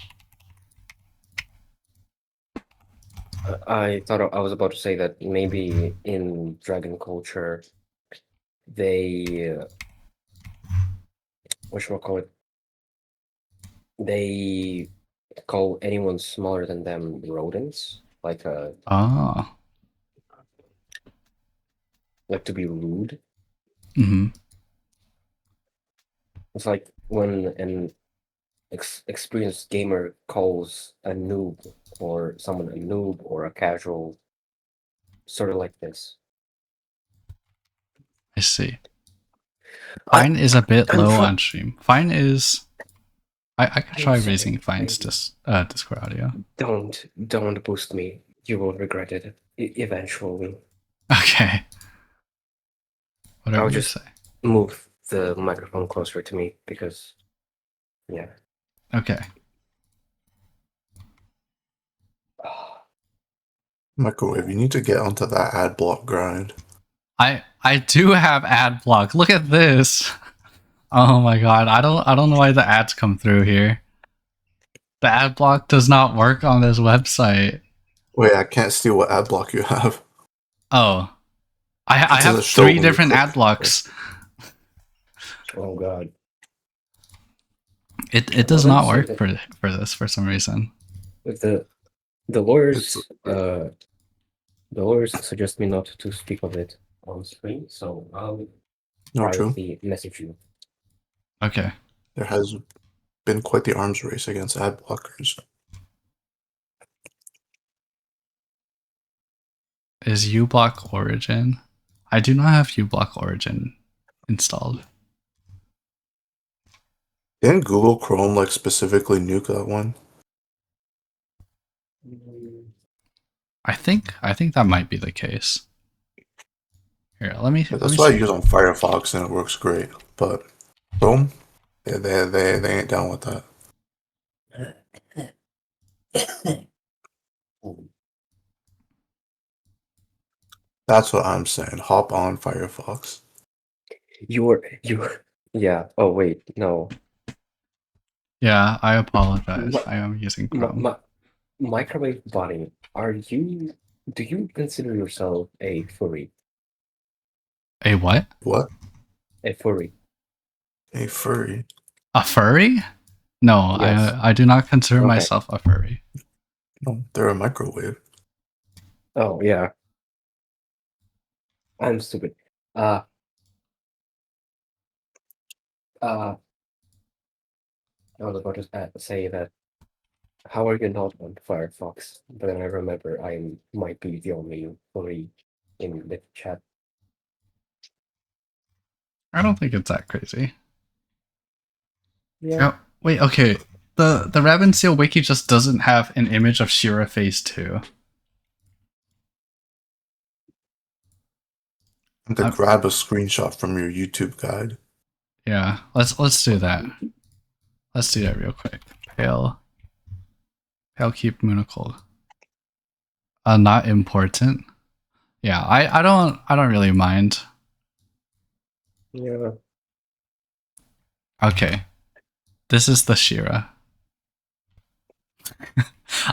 I thought I was about to say that maybe in dragon culture, they whatchamacallit, they call anyone smaller than them rodents, like Oh. to be rude. Mm-hmm. It's like when an experienced gamer calls a noob or someone a noob or a casual, sort of like this. I see. Fine is a bit I'm low try- on stream. Fine is... I could I'm try sorry, raising Fine's Discord audio. Don't boost me. You will regret it eventually. Okay. Whatever I'll you just say. move the microphone closer to me because, yeah. Okay. Microwave, you need to get onto that ad block grind. I do have ad block. Look at this. Oh my god. I don't know why the ads come through here. The ad block does not work on this website. Wait, I can't steal what ad block you have. Oh. I It have doesn't show 3 when you different click. ad blocks. Oh god. It does not work for this for some reason. With the lawyers suggest me not to speak of it on screen, so I'll No, true. privately message you. Okay. There has been quite the arms race against ad blockers. Is uBlock Origin? I do not have uBlock Origin installed. Didn't Google Chrome like specifically nuke that one? I think that might be the case. Here, let me That's why I see. use on Firefox and it works great. But Chrome, they ain't down with that. That's what I'm saying. Hop on Firefox. You're yeah. Oh wait, no. Yeah, I apologize. I am using Chrome. Microwave Bunny, do you consider yourself a furry? A what? What? A furry. A furry? A furry? No, Yes. I do not consider Okay. myself a furry. No, they're a microwave. Oh yeah. I'm stupid. I was about to say that. How are you not on Firefox? But then I remember I might be the only furry in the chat. I don't think it's that crazy. Yeah. Oh, wait, okay. The Rabbit&Steel wiki just doesn't have an image of Shira phase 2. And to grab a screenshot from your YouTube guide. Yeah, let's do that. Let's do that real quick. Pale keep Moonicle. Not important. Yeah, I don't really mind. Yeah. Okay. This is the Shira.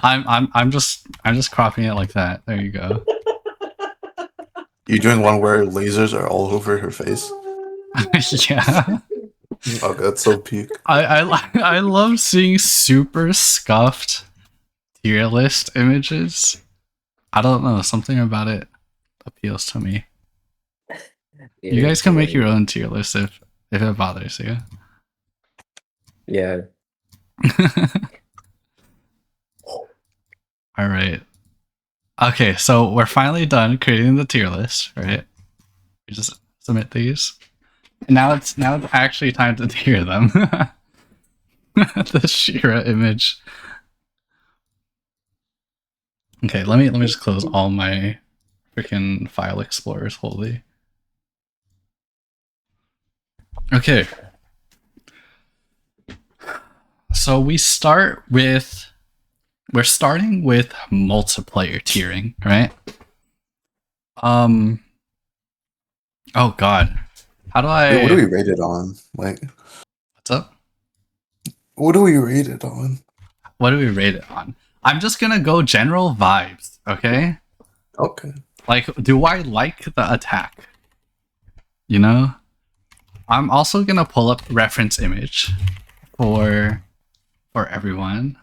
I'm just cropping it like that. There you go. You doing one where lasers are all over her face? Yeah. Oh, that's so peak. I love seeing super scuffed tier list images. I don't know, something about it appeals to me. You guys can make your own tier list if it bothers you. Yeah. All right. Okay, so we're finally done creating the tier list, right? We just submit these. And now it's actually time to tier them. The Shira image. Okay, let me just close all my freaking file explorers wholly. Okay. So we're starting with multiplayer tiering, right? Oh god. How do I Wait, what do we rate it on? Like, what's up? what do we rate it on? What do we rate it on? I'm just gonna go general vibes, okay? Okay. Like, do I like the attack? You know? I'm also gonna pull up reference image for everyone.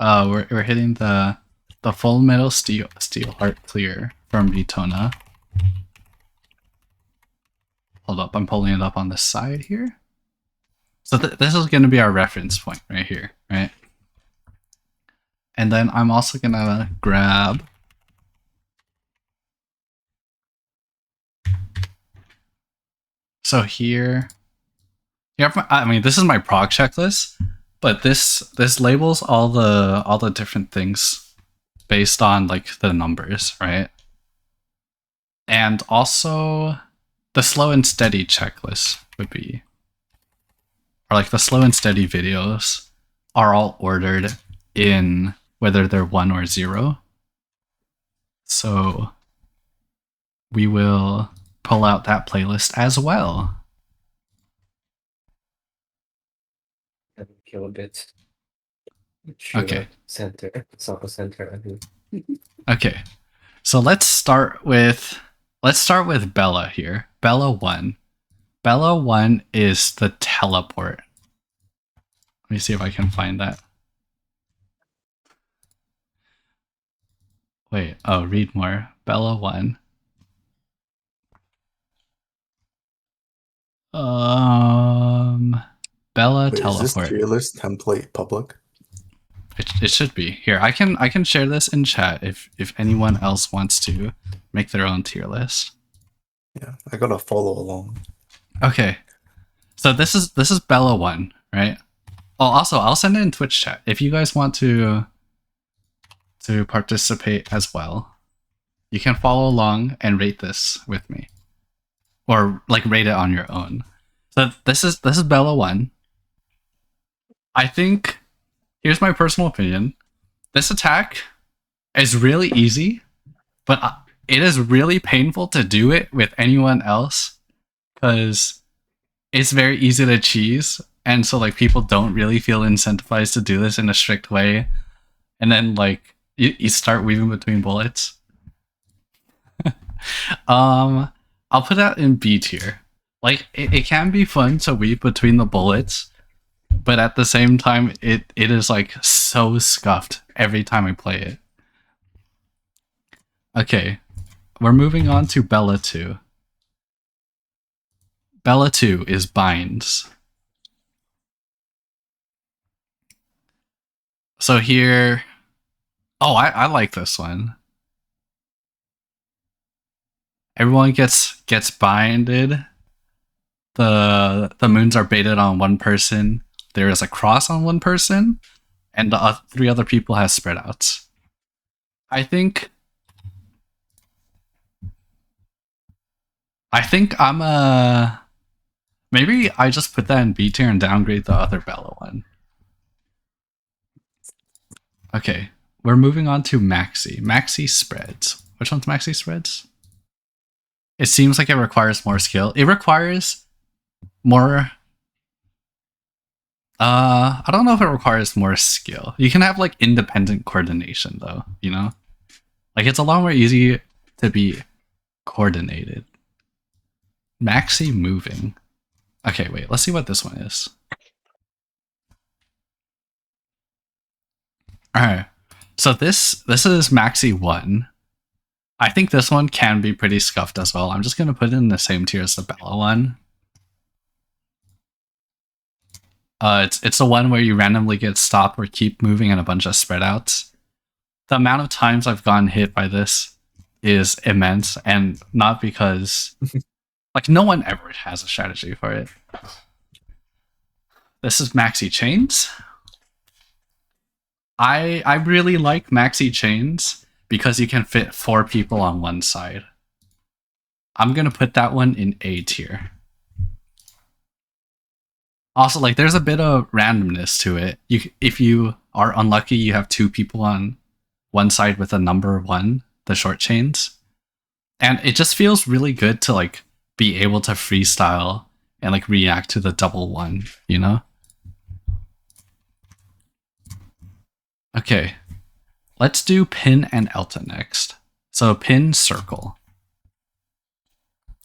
We're hitting the Full Metal Steel Heart Clear from Retona. Hold up, I'm pulling it up on the side here. So this is gonna be our reference point right here, right? And then I'm also gonna grab so here I mean this is my prog checklist, but this labels all the different things based on like the numbers, right? And also the slow and steady checklist would be, or like the slow and steady videos are all ordered in whether they're 1 or 0. So we will pull out that playlist as well. Kilobits. Okay. Center. Soccer center, I mean. Okay. So let's start with Bella here. Bella 1. Bella 1 is the teleport. Let me see if I can find that. Wait, oh, read more. Bella 1. Bella Wait, is this teleport. tier list template public? It should be. Here, I can share this in chat if anyone else wants to make their own tier list. Yeah, I gotta follow along. Okay. So this is Bella 1, right? Oh, also I'll send it in Twitch chat if you guys want to participate as well. You can follow along and rate this with me. Or like rate it on your own. So this is Bella 1. I think here's my personal opinion. This attack is really easy, but it is really painful to do it with anyone else because it's very easy to cheese, and so like people don't really feel incentivized to do this in a strict way, and then like you start weaving between bullets. I'll put that in B tier. Like it can be fun to weave between the bullets, but at the same time it is like so scuffed every time I play it. Okay, we're moving on to Bella 2. Bella 2 is binds. So here, oh, I like this one. Everyone gets binded the moons are baited on one person. There is a cross on one person, and the 3 other people has spread outs. I think I'm maybe I just put that in B tier and downgrade the other Bella one. Okay, we're moving on to Maxi. Maxi spreads. Which one's Maxi spreads? It seems like it requires more skill. It requires more... I don't know if it requires more skill. You can have, like, independent coordination, though, you know? Like, it's a lot more easy to be coordinated. Maxi moving. Okay, wait, let's see what this one is. Alright, so this is Maxi 1. I think this one can be pretty scuffed as well. I'm just going to put it in the same tier as the Bella one. It's the one where you randomly get stopped or keep moving and a bunch of spread outs. The amount of times I've gotten hit by this is immense, and not because... like, no one ever has a strategy for it. This is Maxi Chains. I really like Maxi Chains because you can fit 4 people on one side. I'm gonna put that one in A tier. Also, like, there's a bit of randomness to it. If you are unlucky, you have 2 people on one side with a number 1, the short chains. And it just feels really good to, like, be able to freestyle and, like, react to the double 1, you know? Okay. Let's do Pin and Elta next. So Pin Circle.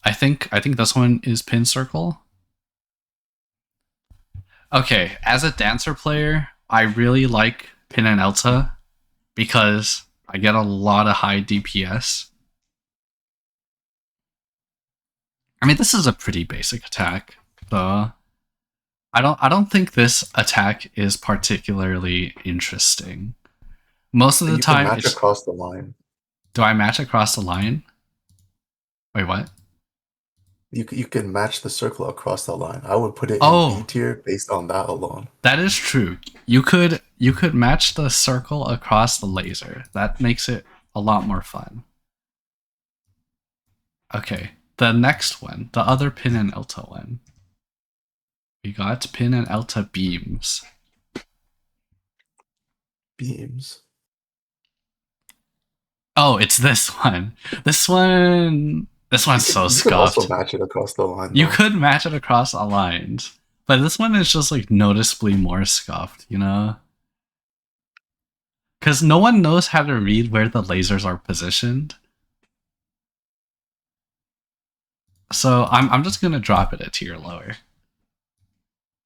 I think this one is Pin Circle. Okay, as a dancer player, I really like Pin and Elta because I get a lot of high DPS. I mean, this is a pretty basic attack, so I don't think this attack is particularly interesting. Most of the time, match across the line. Do I match across the line? Wait, what? You can match the circle across the line. I would put it in B tier based on that alone. That is true. You could match the circle across the laser. That makes it a lot more fun. Okay, the next one, the other Pin and Elta one. We got Pin and Elta beams. Beams. Oh, it's this one. This one's so scuffed. You could also match it across the line. You could match it across the lines, but this one is just, like, noticeably more scuffed, you know? Because no one knows how to read where the lasers are positioned. So I'm just gonna drop it a tier lower.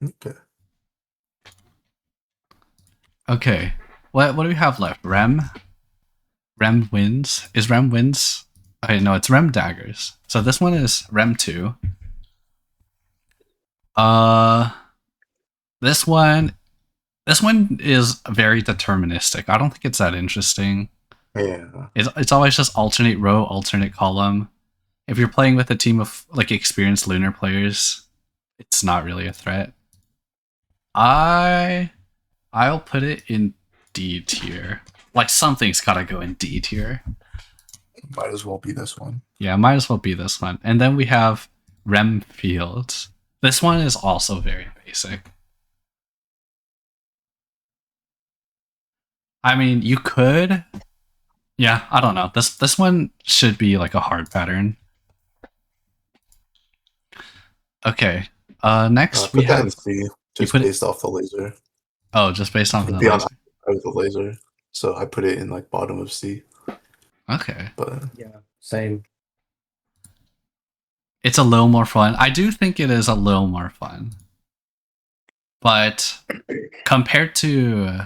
Okay. Okay. What do we have left? Rem wins. Is Rem wins? Okay, no, it's Rem daggers. So this one is Rem 2. This one is very deterministic. I don't think it's that interesting. Yeah. It's always just alternate row, alternate column. If you're playing with a team of, like, experienced lunar players, it's not really a threat. I'll put it in D tier. Like, something's gotta go in D tier. Might as well be this one. Yeah, might as well be this one. And then we have Rem Fields. This one is also very basic. I mean, you could... Yeah, I don't know. This one should be, like, a hard pattern. Okay. Next we have... C, just based off the laser. Oh, just based on the laser. The laser. So I put it in, like, bottom of C. Okay. But yeah, same. It's a little more fun. I do think it is a little more fun. But compared to...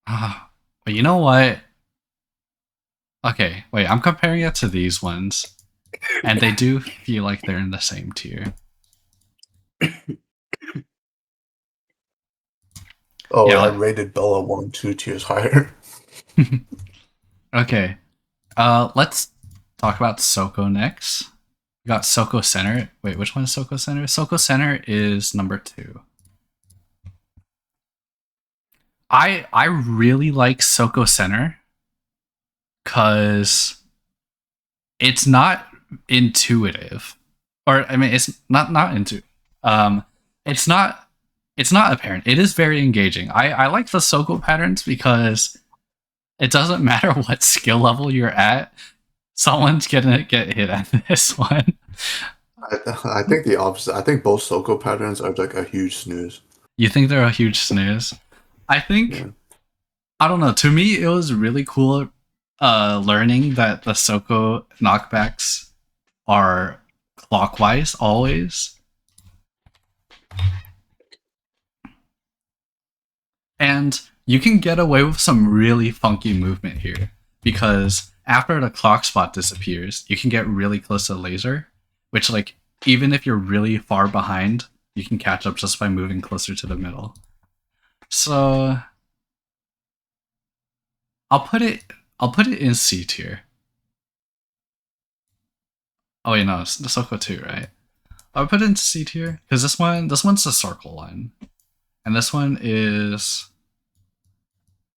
but you know what? Okay, wait, I'm comparing it to these ones. And they do feel like they're in the same tier. Oh, yeah, I rated Bella 1 2 tiers higher. Okay. Let's talk about Soko next. got Soko Center. Wait, which one is Soko Center? Soko Center is number 2. I really like Soko Center because it's not intuitive, or I mean, it's not into. It's not apparent. It is very engaging. I like the Soko patterns because it doesn't matter what skill level you're at, someone's gonna get hit at this one. I think the opposite. I think both Soko patterns are like a huge snooze. You think they're a huge snooze? I think, Yeah. I don't know. To me, it was really cool learning that the Soko knockbacks are clockwise always. And you can get away with some really funky movement here because after the clock spot disappears, you can get really close to the laser, which, like, even if you're really far behind, you can catch up just by moving closer to the middle. So I'll put it in C tier. Oh wait, no, it's the Soko 2, right? I'll put it in C tier because this one's the circle one, and this one is,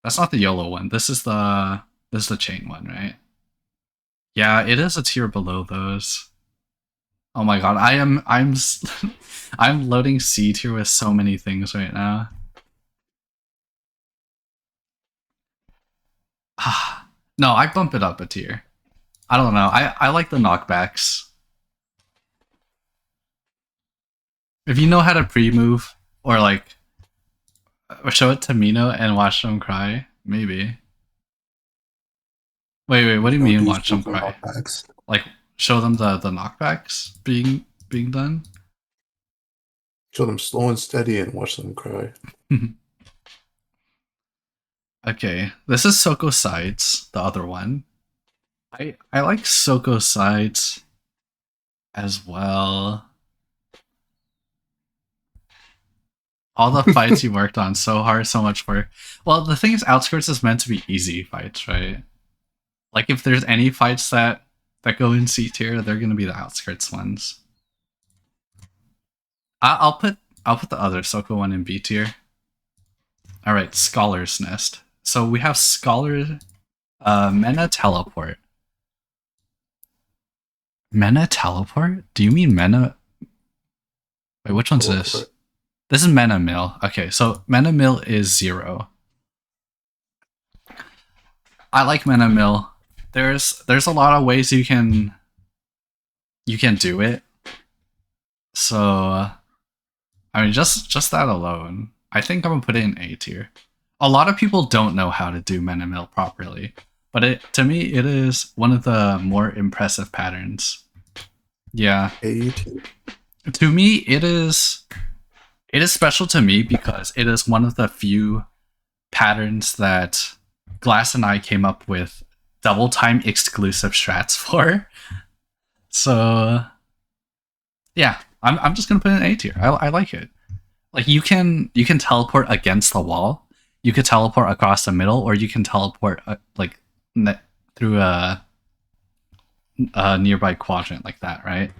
that's not the YOLO one. This is the chain one, right? Yeah, it is a tier below those. Oh my god, I'm I'm loading C tier with so many things right now. No, I bump it up a tier. I don't know. I like the knockbacks. If you know how to pre-move or like show it to Mino and watch them cry, maybe. Wait, what do you mean watch them cry? Knockbacks. Like show them the knockbacks being done? Show them slow and steady and watch them cry. Okay, this is Soko Sides, the other one. I like Soko Sides as well. All the fights you worked on so hard, so much work. Well, the thing is, Outskirts is meant to be easy fights, right? Like if there's any fights that go in C tier, they're gonna be the Outskirts ones. I'll put the other Soko one in B tier. All right, Scholar's Nest. So we have Scholar, Mena Teleport. Mena Teleport? Do you mean Mena? Wait, which one's this? This is Mena Mill. Okay, so Mena Mill is 0. I like Mena Mill. There's a lot of ways you can do it. So I mean, just that alone, I think I'm gonna put it in A tier. A lot of people don't know how to do Mena Mill properly, but to me, it is one of the more impressive patterns. Yeah. A tier. To me, it is special to me because it is one of the few patterns that Glass and I came up with double time exclusive strats for. So yeah, I'm just gonna put it in A tier. I like it. Like you can teleport against the wall, you could teleport across the middle, or you can teleport through a nearby quadrant like that, right?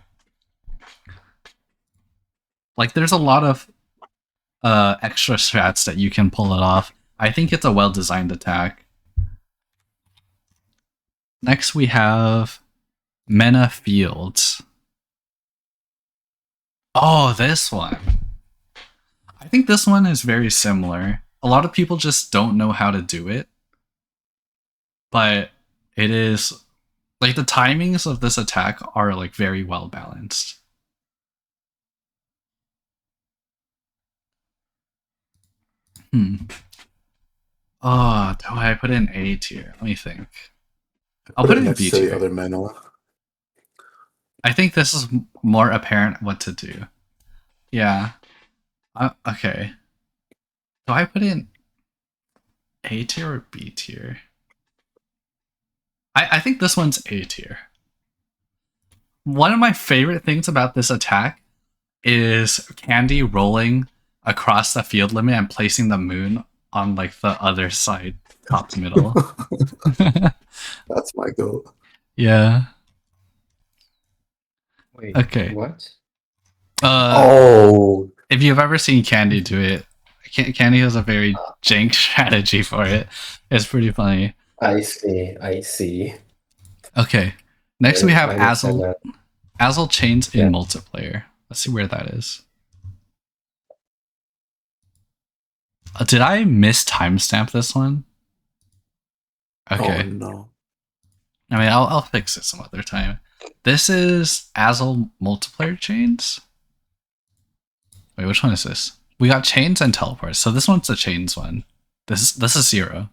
Like there's a lot of extra strats that you can pull it off. I think it's a well-designed attack. Next we have Mena Fields. Oh, this one. I think this one is very similar. A lot of people just don't know how to do it. But it is, like, the timings of this attack are like very well balanced. Oh, do I put it in A tier? Let me think. I'll put it in next B to the tier. other Mena. I think this is more apparent what to do. Yeah. Okay. Do I put it in A tier or B tier? I think this one's A tier. One of my favorite things about this attack is Candy rolling across the field limit and placing the moon on like the other side, top middle. That's my goal. Yeah. Wait, Okay. what? Oh, If you've ever seen Candy do it, Candy has a very jank strategy for it. It's pretty funny. I see. Okay. Next we have I understand that. Azel chains in Yeah. multiplayer. Let's see where that is. Did I miss timestamp this one? Okay. oh no. I mean, I'll fix it some other time. This is Azel multiplayer chains. Wait, which one is this? We got chains and teleports. So this one's the chains one. This is 0.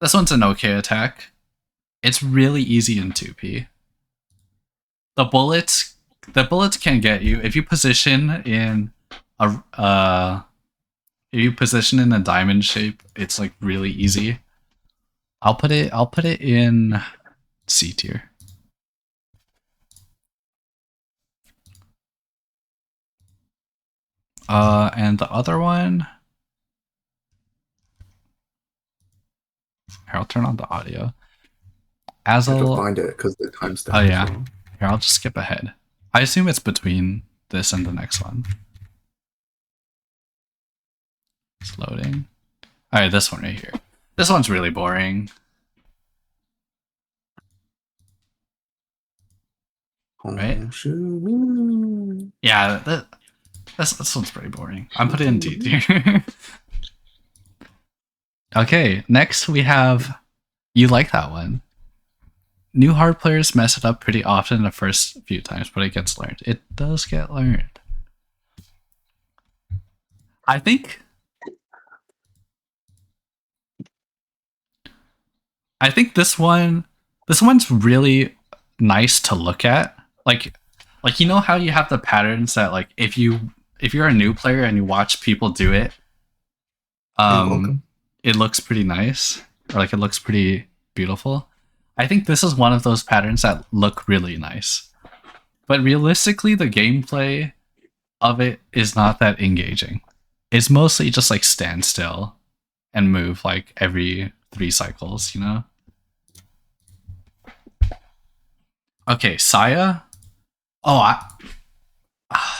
This one's an okay attack. It's really easy in 2P. The bullets can get you if you position in a diamond shape. It's like really easy. I'll put it in C tier. And the other one, here, I'll turn on the audio. I have to Azel, find it because the timestamp. oh yeah, is wrong. here, I'll just skip ahead. I assume it's between this and the next one. It's loading. Alright, this one right here. This one's really boring. Right? Oh, shoot. Yeah, this one's pretty boring. I'm putting it in D tier. Okay, next we have, you like that one. New hard players mess it up pretty often the first few times, but it gets learned. It does get learned. I think this one's really nice to look at. Like you know how you have the patterns that like if you're a new player and you watch people do it, it looks pretty nice, or like it looks pretty beautiful. I think this is one of those patterns that look really nice. But realistically, the gameplay of it is not that engaging. It's mostly just like stand still and move like every 3 cycles, you know? Okay, Saya. Oh,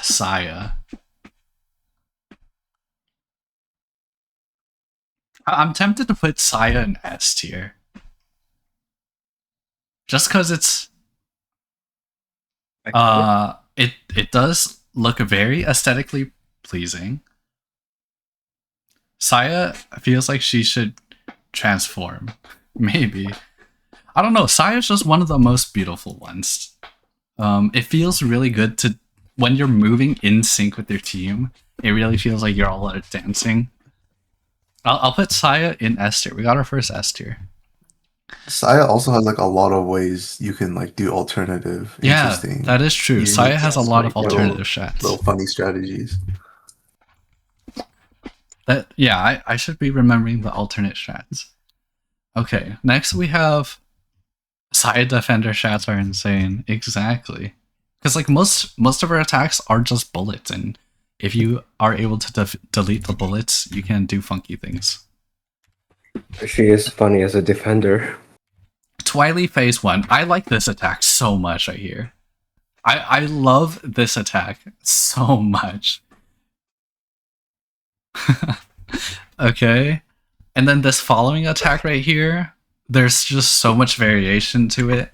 Saya. I'm tempted to put Saya in S tier. Just because it's it does look very aesthetically pleasing. Saya feels like she should transform. Maybe. I don't know. Saya's just one of the most beautiful ones. It feels really good to when you're moving in sync with your team. It really feels like you're all dancing. I'll put Saya in S tier. We got our first S tier. Saya also has like a lot of ways you can like do alternative, interesting. That is true. unique, Saya has a lot of like, alternative shots. little funny strategies. I should be remembering the alternate strats. Okay, next we have side defender strats are insane. Exactly. Because like most of our attacks are just bullets, and if you are able to delete the bullets, you can do funky things. She is funny as a defender. Twilight phase 1. I like this attack so much right here. I love this attack so much. Okay. And then this following attack right here, there's just so much variation to it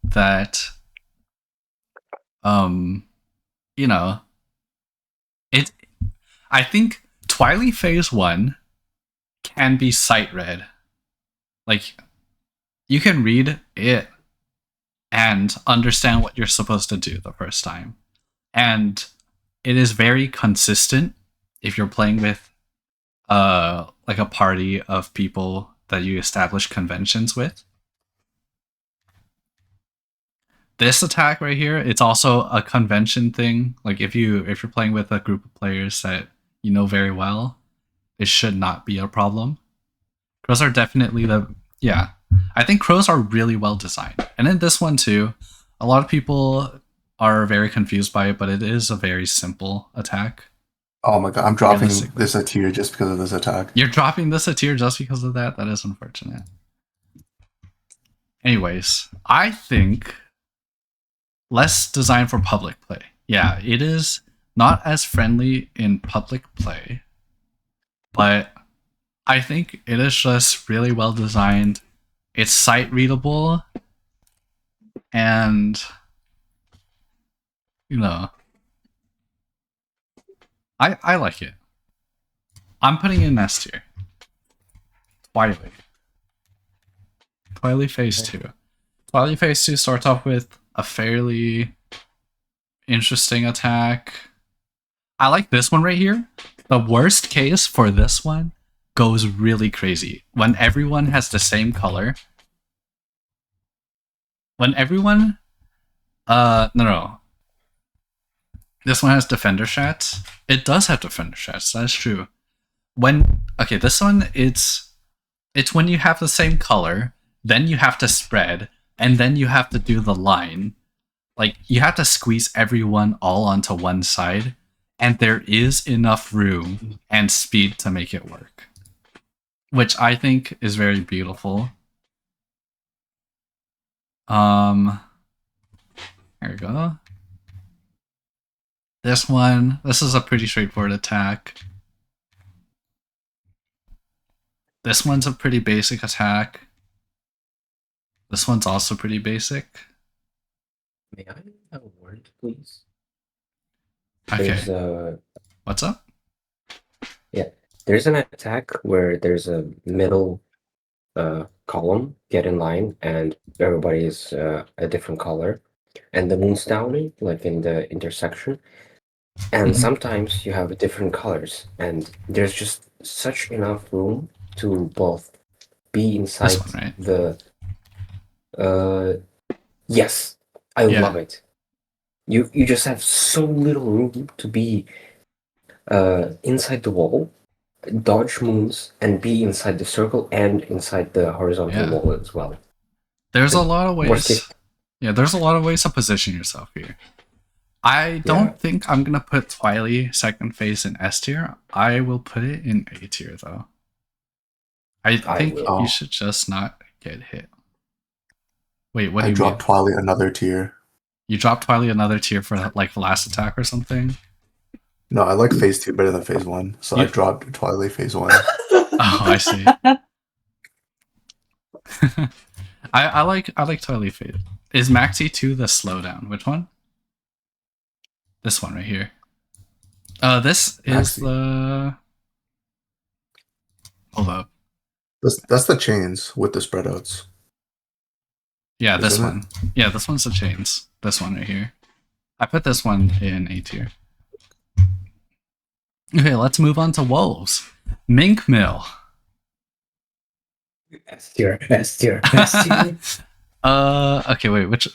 that you know, I think Twilight phase 1 can be sight read. Like you can read it and understand what you're supposed to do the first time. And it is very consistent if you're playing with like a party of people that you establish conventions with. This attack right here, it's also a convention thing. Like if you're playing with a group of players that you know very well, it should not be a problem. Crows are definitely I think crows are really well designed. And in this one too, a lot of people are very confused by it, but it is a very simple attack. Oh my god, I'm dropping this a tier just because of this attack. You're dropping this a tier just because of that? That is unfortunate. Anyways, I think less designed for public play. Yeah, it is not as friendly in public play, but I think it is just really well designed. It's sight readable, and you know, I like it. I'm putting in S tier. Twilight. Twilight Phase 2. Twilight Phase 2 starts off with a fairly interesting attack. I like this one right here. The worst case for this one goes really crazy. When everyone has the same color. When everyone... No. This one has Defender Shots. It does have Defender Shots, that's true. Okay, this one, it's when you have the same color, then you have to spread, and then you have to do the line. Like, you have to squeeze everyone all onto one side, and there is enough room and speed to make it work. Which I think is very beautiful. There we go. This is a pretty straightforward attack. This one's a pretty basic attack. This one's also pretty basic. May I have a word, please? Okay. There's What's up? there's an attack where there's a middle column, get in line, and everybody's a different color. And the moon's down, like in the intersection. And sometimes you have different colors, and there's just such enough room to both be inside This one, right? Yes, I Yeah. love it. You just have so little room to be inside the wall, dodge moons, and be inside the circle and inside the horizontal Yeah. wall as well. There's a lot of Worst ways. case- Yeah, there's a lot of ways to position yourself here. I don't think I'm gonna put Twilight second phase in S tier. I will put it in A tier though. I think will. you should just not get hit. Wait, what do I you dropped mean? Twilight another tier. You dropped Twilight another tier for like the last attack or something? No, I like phase 2 better than phase 1, so I Yeah. dropped Twilight phase 1. Oh, I see. I like Twilight phase. Is Maxi 2 the slowdown? Which one? This one right here. This is Maxi. the... Hold up. That's the chains with the spread outs. Yeah, this Isn't it? one. Yeah, this one's the chains. This one right here. I put this one in A tier. Okay, let's move on to wolves. Mink Mill. S tier. Okay, wait, which...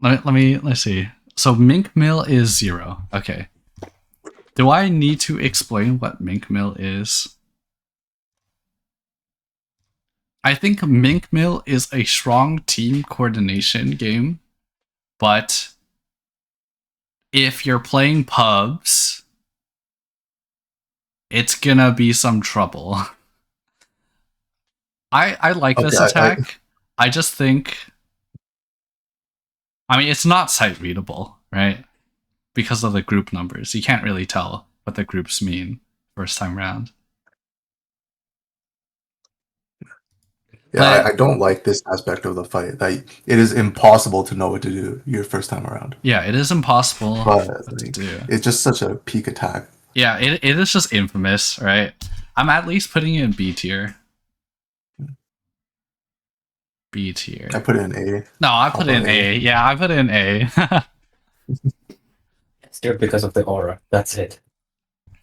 Let's see. So Mink Mill is 0. Okay. Do I need to explain what Mink Mill is? I think Mink Mill is a strong team coordination game, but if you're playing pubs, it's gonna be some trouble. I like this Okay, attack. I just think... I mean, it's not sight readable, right? Because of the group numbers. You can't really tell what the groups mean first time round. Yeah, But- I don't like this aspect of the fight. That it is impossible to know what to do your first time around. Yeah, it is impossible But to like, do. it's just such a peak attack. Yeah, it is just infamous, right? I'm at least putting it in B tier. B tier. I put it in A. No, I put it in A. Yeah, I put it in A. S tier because of the aura. That's it.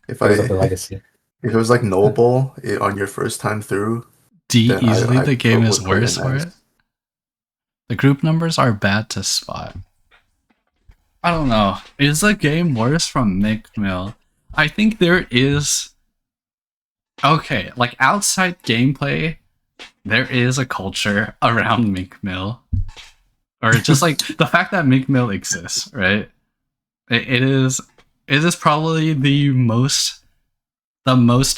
If Because of the I legacy. if it was like knowable on your first time through, D then easily I the game would is put it in worse for S. it. The group numbers are bad to spot. I don't know. Is the game worse from Mink Mill? I think there is... Okay, like outside gameplay, there is a culture around Mink Mill. Or just like the fact that Mink Mill exists, right? It is probably the most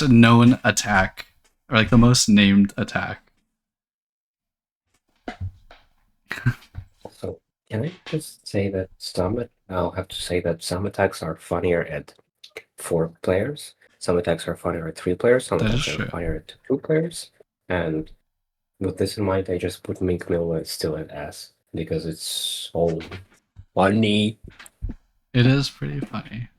known attack, or like the most named attack. Also, Can I just say that I'll have to say that some attacks are funnier at 4 players, some attacks are funnier at 3 players, some That is attacks are true. funnier at 2 players, and with this in mind, I just put Mink Mill still at S because it's so funny. It is pretty funny.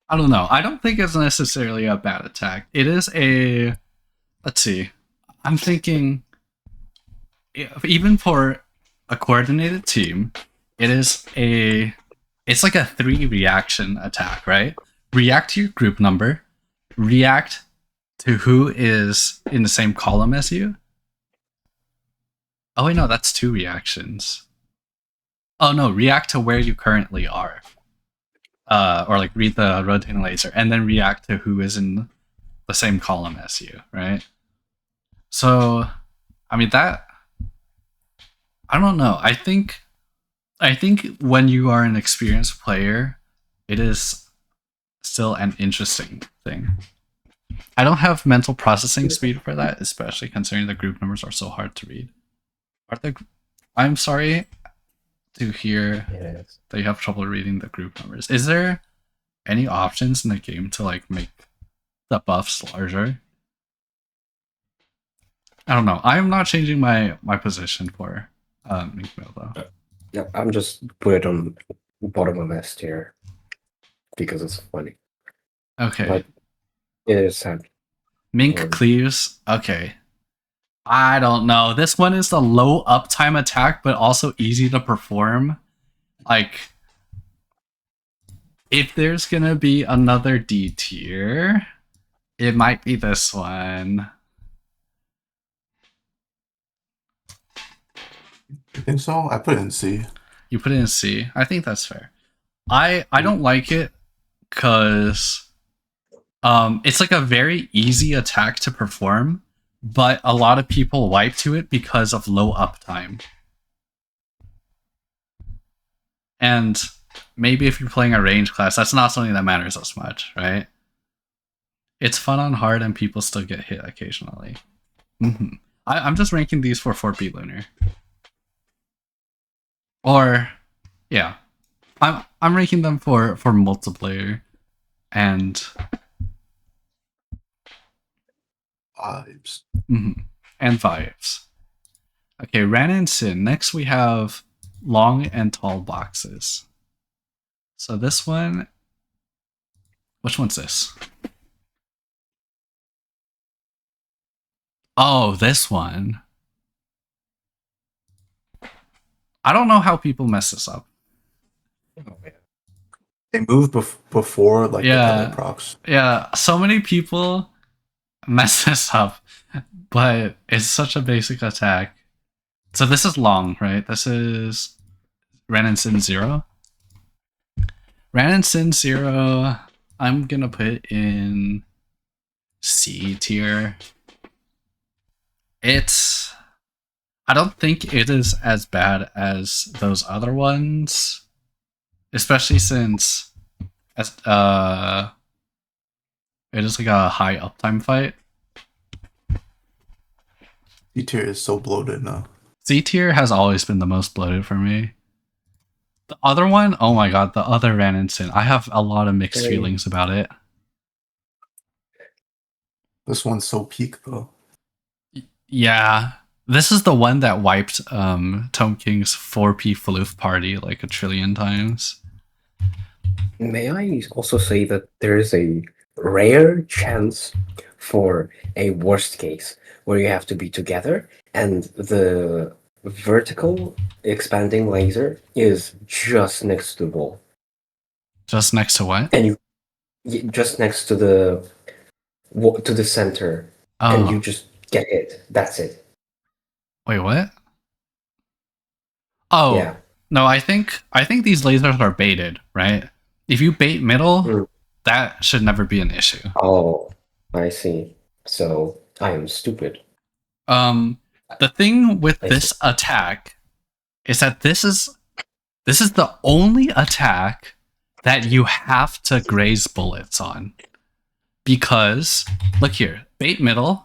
I don't know. I don't think it's necessarily a bad attack. It is a... Let's see. I'm thinking... Even for a coordinated team, it is a... It's like a 3 reaction attack, right? React to your group number. React to who is in the same column as you. Oh, wait, no, that's 2 reactions. Oh, no, react to where you currently are. Or like read the rotating laser and then react to who is in the same column as you, right? So, I mean that. I don't know. I think when you are an experienced player, it is still an interesting thing. I don't have mental processing speed for that, especially considering the group numbers are so hard to read. I'm sorry to hear that you have trouble reading the group numbers. Is there any options in the game to like make the buffs larger? I don't know. I'm not changing my position for Mink Mill though. Yeah, I'm just put it on bottom of S tier because it's funny. Okay. But it is sad. Mink cleaves. Okay. I don't know. This one is the low uptime attack, but also easy to perform. Like, if there's gonna be another D tier, it might be this one. You think so? I put it in C. You put it in C. I think that's fair. I don't like it because it's like a very easy attack to perform, but a lot of people wipe to it because of low uptime. And maybe if you're playing a range class, that's not something that matters as much, right? It's fun on hard and people still get hit occasionally. Mm-hmm. I'm just ranking these for 4P Lunar. Or, yeah. I'm ranking them for multiplayer and vibes. Mm-hmm. And vibes. Okay, Ran and Sin. Next we have long and tall boxes. So this one, which one's this? Oh, this one. I don't know how people mess this up. Oh, yeah. They move before like the tele procs. Yeah, so many people mess this up, but it's such a basic attack. So this is long, right? This is Ran and Sin 0. Ran and Sin 0, I'm gonna put in C tier. I don't think it is as bad as those other ones, especially since it is like a high uptime fight. C tier is so bloated now. C tier has always been the most bloated for me. The other one, oh my god, the other Ran and Sin. I have a lot of mixed feelings about it. This one's so peak though. Yeah. This is the one that wiped Tome King's 4P floof party like a trillion times. May I also say that there is a rare chance for a worst case where you have to be together and the vertical expanding laser is just next to the wall. Just next to what? And just next to the center. Oh. And you just get hit. That's it. Wait, what? Oh, yeah. No, I think these lasers are baited, right? If you bait middle, that should never be an issue. Oh, I see. So I am stupid. The thing with this attack is that this is the only attack that you have to graze bullets on. Because look here, bait middle,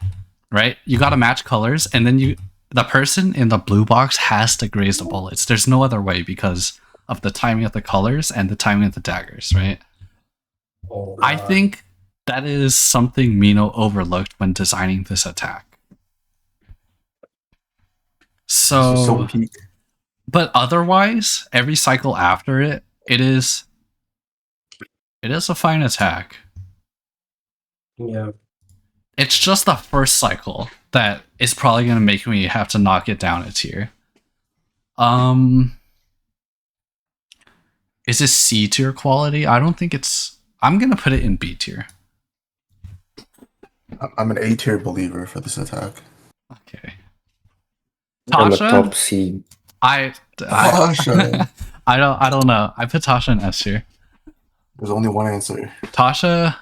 right? You gotta match colors, and then the person in the blue box has to graze the bullets. There's no other way because of the timing of the colors and the timing of the daggers, right? Oh, I God. think that is something Mino overlooked when designing this attack. This is so So, peak. but otherwise, every cycle after it, it is a fine attack. Yeah. It's just the first cycle that is probably gonna make me have to knock it down a tier. Is this C tier quality? I don't think it's. I'm gonna put it in B tier. I'm an A tier believer for this attack. Okay. I'm a Tasha, top C. Tasha. I don't know. I put Tasha in S tier. There's only one answer. Tasha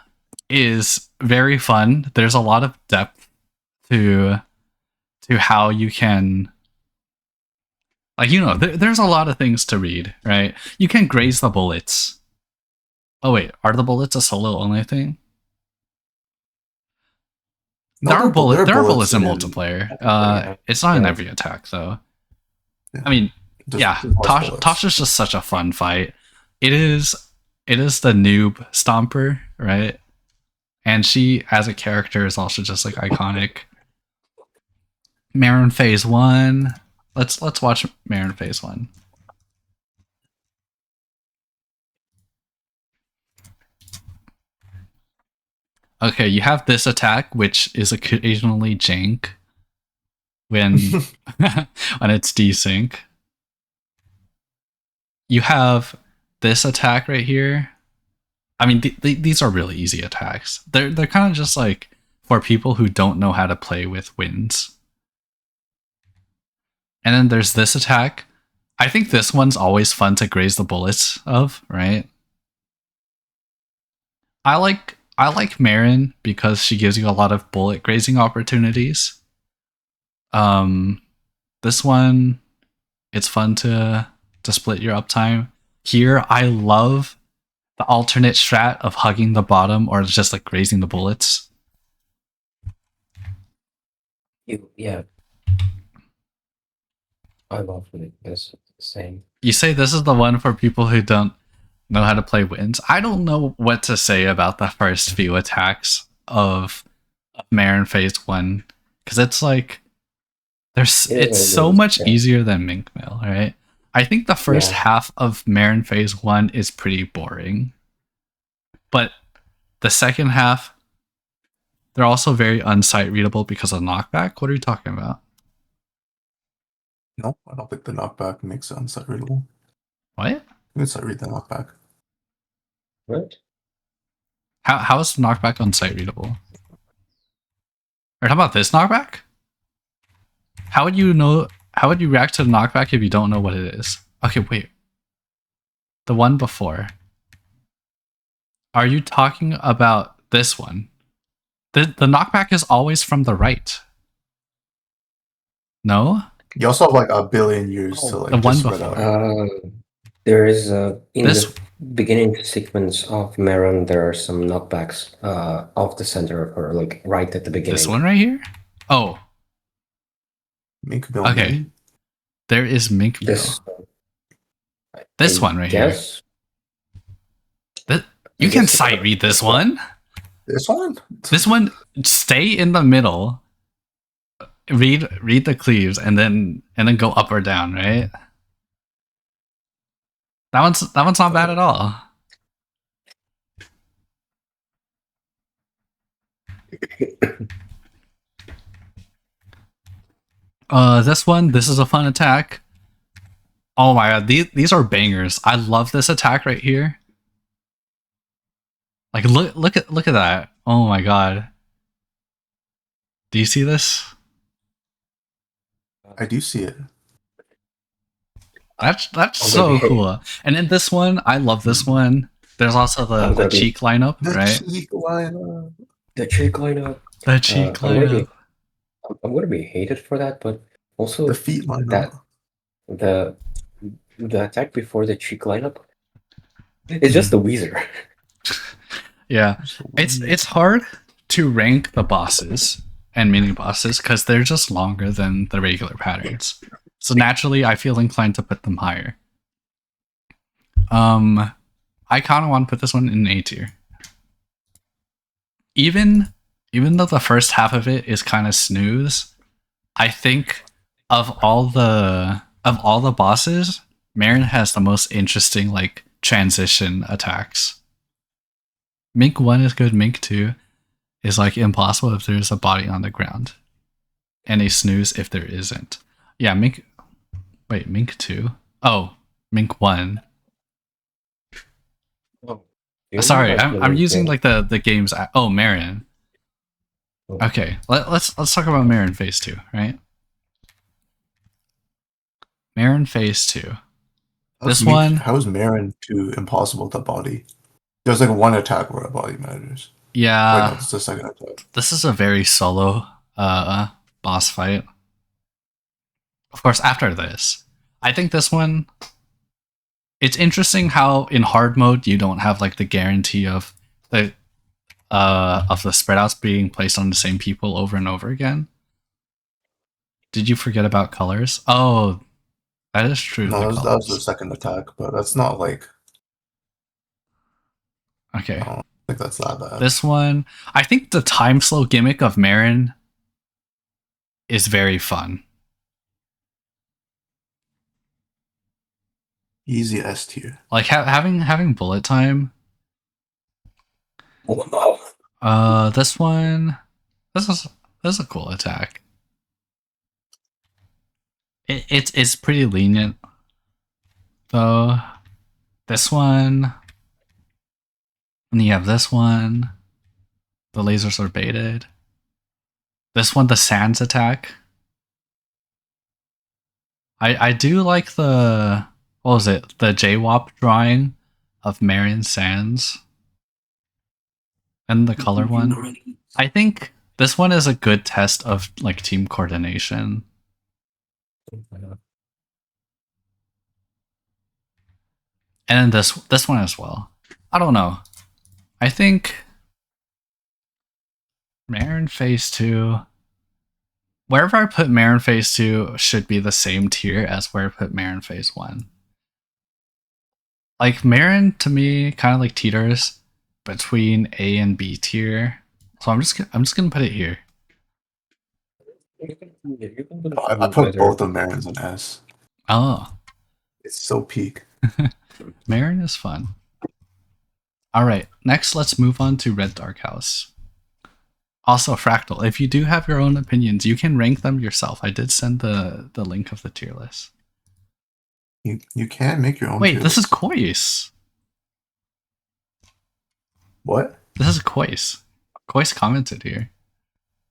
is very fun. There's a lot of depth to how you can, like, you know, there's a lot of things to read, right? You can graze the bullets. Oh wait, are the bullets a solo only thing? No, there are bullets in in- multiplayer. Yeah. It's not in Yeah. every attack though. Yeah. I mean, Just- yeah, just watch bullets. Tasha's just such a fun fight. It is the noob stomper, right? And she, as a character, is also just like iconic. Marin Phase 1. Let's watch Marin Phase 1. Okay, you have this attack, which is occasionally jank when when it's desync. You have this attack right here. I mean, these are really easy attacks. They're kind of just like for people who don't know how to play with winds. And then there's this attack. I think this one's always fun to graze the bullets of, right? I like Marin because she gives you a lot of bullet grazing opportunities. This one, it's fun to split your uptime. Here, I love the alternate strat of hugging the bottom or just like grazing the bullets. Yeah. I love it. It's the same. You say this is the one for people who don't know how to play winds. I don't know what to say about the first few attacks of Marin Phase 1 because it's like it's so much easier than Mink Mill, right? I think the first half of Marin Phase 1 is pretty boring. But the second half, they're also very unsight readable because of knockback. What are you talking about? No, I don't think the knockback makes it unsight readable. What? You can sight read the knockback. What? How is the knockback unsight readable? Or how about this knockback? How would you know? How would you react to the knockback if you don't know what it is? Okay, wait. The one before. Are you talking about this one? The knockback is always from the right. No? You also have like a billion years to like the one just spread before. out. There is in This- the beginning sequence of Marin, there are some knockbacks off the center of her, like right at the beginning. This one right here? Oh, Mink Mill okay. Mini. There is Mink Mill. This one right here. You can sight read this one. This one? This one, stay in the middle. Read the cleaves and then go up or down, right? That one's not bad at all. This is a fun attack. Oh my god, these are bangers. I love this attack right here. Like look at that. Oh my god. Do you see this? I do see it. That's so cool. And then this one, I love this one. There's also the cheek lineup, right? Cheek lineup. The cheek lineup. The cheek lineup. I'm gonna be hated for that, but also The feet lineup. The attack before the cheek lineup is just the Weezer. Yeah, it's hard to rank the bosses and mini bosses because they're just longer than the regular patterns. So naturally, I feel inclined to put them higher. I kind of want to put this one in A tier. Even though the first half of it is kind of snooze, I think of all the bosses, Marin has the most interesting like transition attacks. Mink 1 is good, Mink 2 is like impossible if there's a body on the ground. And a snooze if there isn't. Yeah, Mink 2. Oh, Mink 1. Oh, Sorry, I'm using like the game's Marin. Oh. Okay, let's talk about Marin Phase 2, right? Marin Phase 2. How is Marin too impossible to body? There's like one attack where a body matters. Yeah. Wait, no, it's the second attack. This is a very solo boss fight. Of course, after this, I think this one, it's interesting how in hard mode you don't have like the guarantee of the spread outs being placed on the same people over and over again. Did you forget about colors? Oh, that is true. No, that was the second attack, but that's not like. Okay. I don't think that's that bad. This one, I think the time slow gimmick of Marin is very fun. Easy S tier. Like having bullet time. Oh no. This one, this is a cool attack. It's pretty lenient though. This one, and you have this one. The lasers are baited. This one, the sands attack. I do like the, what was it? The JWAP drawing of Marion Sands. And the color one. I think this one is a good test of like team coordination. And then this one as well. I don't know. I think Marin Phase 2, wherever I put Marin Phase 2 should be the same tier as where I put Marin Phase 1. Like Marin to me kind of like teeters between A and B tier. So I'm just gonna put it here. I put both of Marins in S. Oh. It's so peak. Marin is fun. Alright, next let's move on to Red Dark House. Also, Fractal, if you do have your own opinions, you can rank them yourself. I did send the link of the tier list. You can make your own. Wait, this is Kois. What? This is Kois. Kois commented here.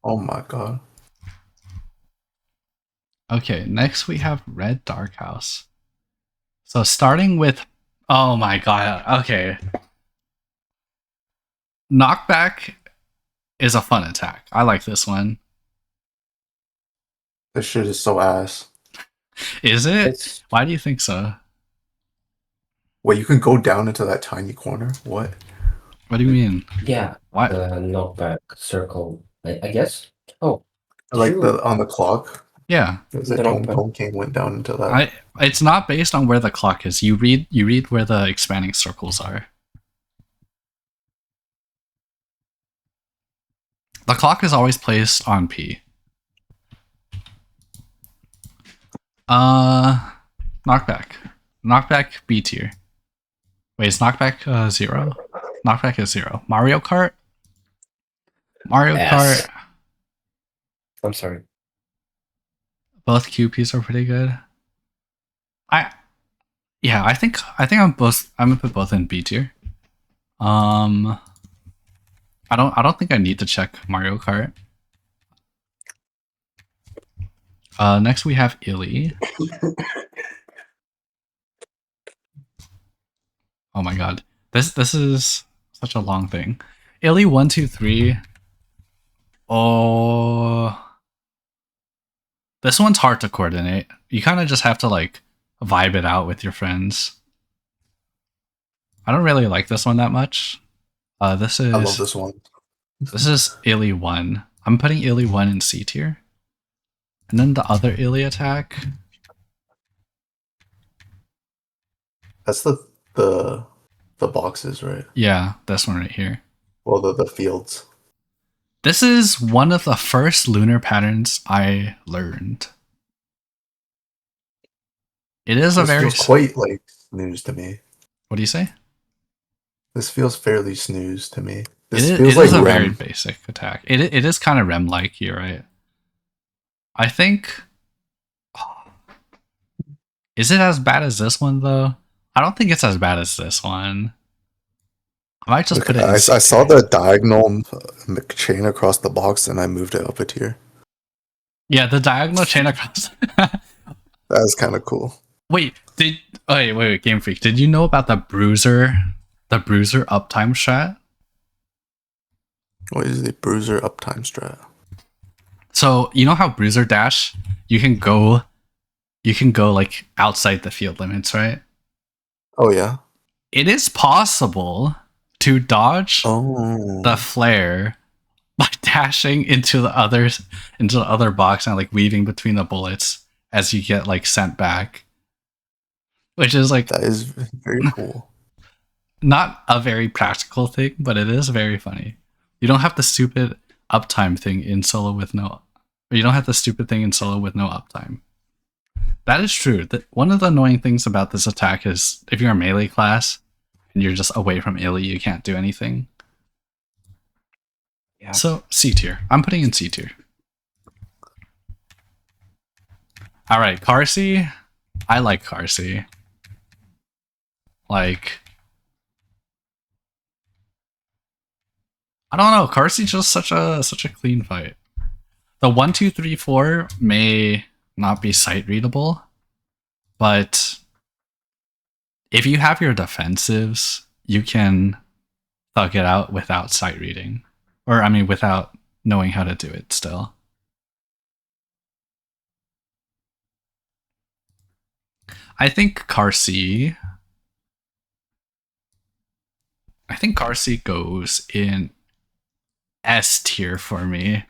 Oh my god. Okay, next we have Red Dark House. So starting with, oh my god, okay. Knockback is a fun attack. I like this one. This shit is so ass. Is it? Why do you think so? Wait, you can go down into that tiny corner? What? What do you mean? Yeah. Why? The knockback circle, I guess. Oh. Like on the clock? Yeah. Home King went down into that. It's not based on where the clock is. You read where the expanding circles are. The clock is always placed on P. Knockback. Knockback B tier. Wait, is knockback 0? Knockback is 0. Mario Kart? Mario S. Kart. I'm sorry. Both QPs are pretty good. I think I'm gonna put both in B tier. I don't think I need to check Mario Kart. Next we have Illy. Oh my god. This is such a long thing. Illy 1, 2, 3. Oh, this one's hard to coordinate. You kind of just have to like vibe it out with your friends. I don't really like this one that much. I love this one. This is Illy 1. I'm putting Illy 1 in C tier. And then the other Illy attack. That's the boxes, right? Yeah, this one right here. Well, the fields. This is one of the first lunar patterns I learned. It is a This very... feels quite like snooze to me. What do you say? This feels fairly snooze to me. It This is, feels it like is a very REM. basic attack. It is kind of REM-like, you're right. I think... Is it as bad as this one, though? I don't think it's as bad as this one. I might just put it in I C saw tier. the diagonal chain across the box and I moved it up a tier. Yeah, the diagonal chain across... That's kind of cool. Wait, wait, Game Freak. Did you know about the bruiser uptime strat? What is the bruiser uptime strat? So you know how bruiser dash, you can go like outside the field limits, right? Oh yeah. It is possible to dodge Oh. the flare by dashing into the other box and like weaving between the bullets as you get like sent back. Which is like That is very cool. not a very practical thing, but it is very funny. You don't have the stupid uptime thing in solo with no... Or you don't have the stupid thing in solo with no uptime. That is true. One of the annoying things about this attack is if you're a melee class and you're just away from Illy, you can't do anything. Yeah. So, C tier. I'm putting in C tier. Alright, Carsey. I like Carsey. Like... I don't know. Carsey's just such a clean fight. The 1, 2, 3, 4 may not be sight readable, but if you have your defensives, you can thug it out without sight reading, or I mean, without knowing how to do it. Still, I think Carsey. Goes in S tier for me.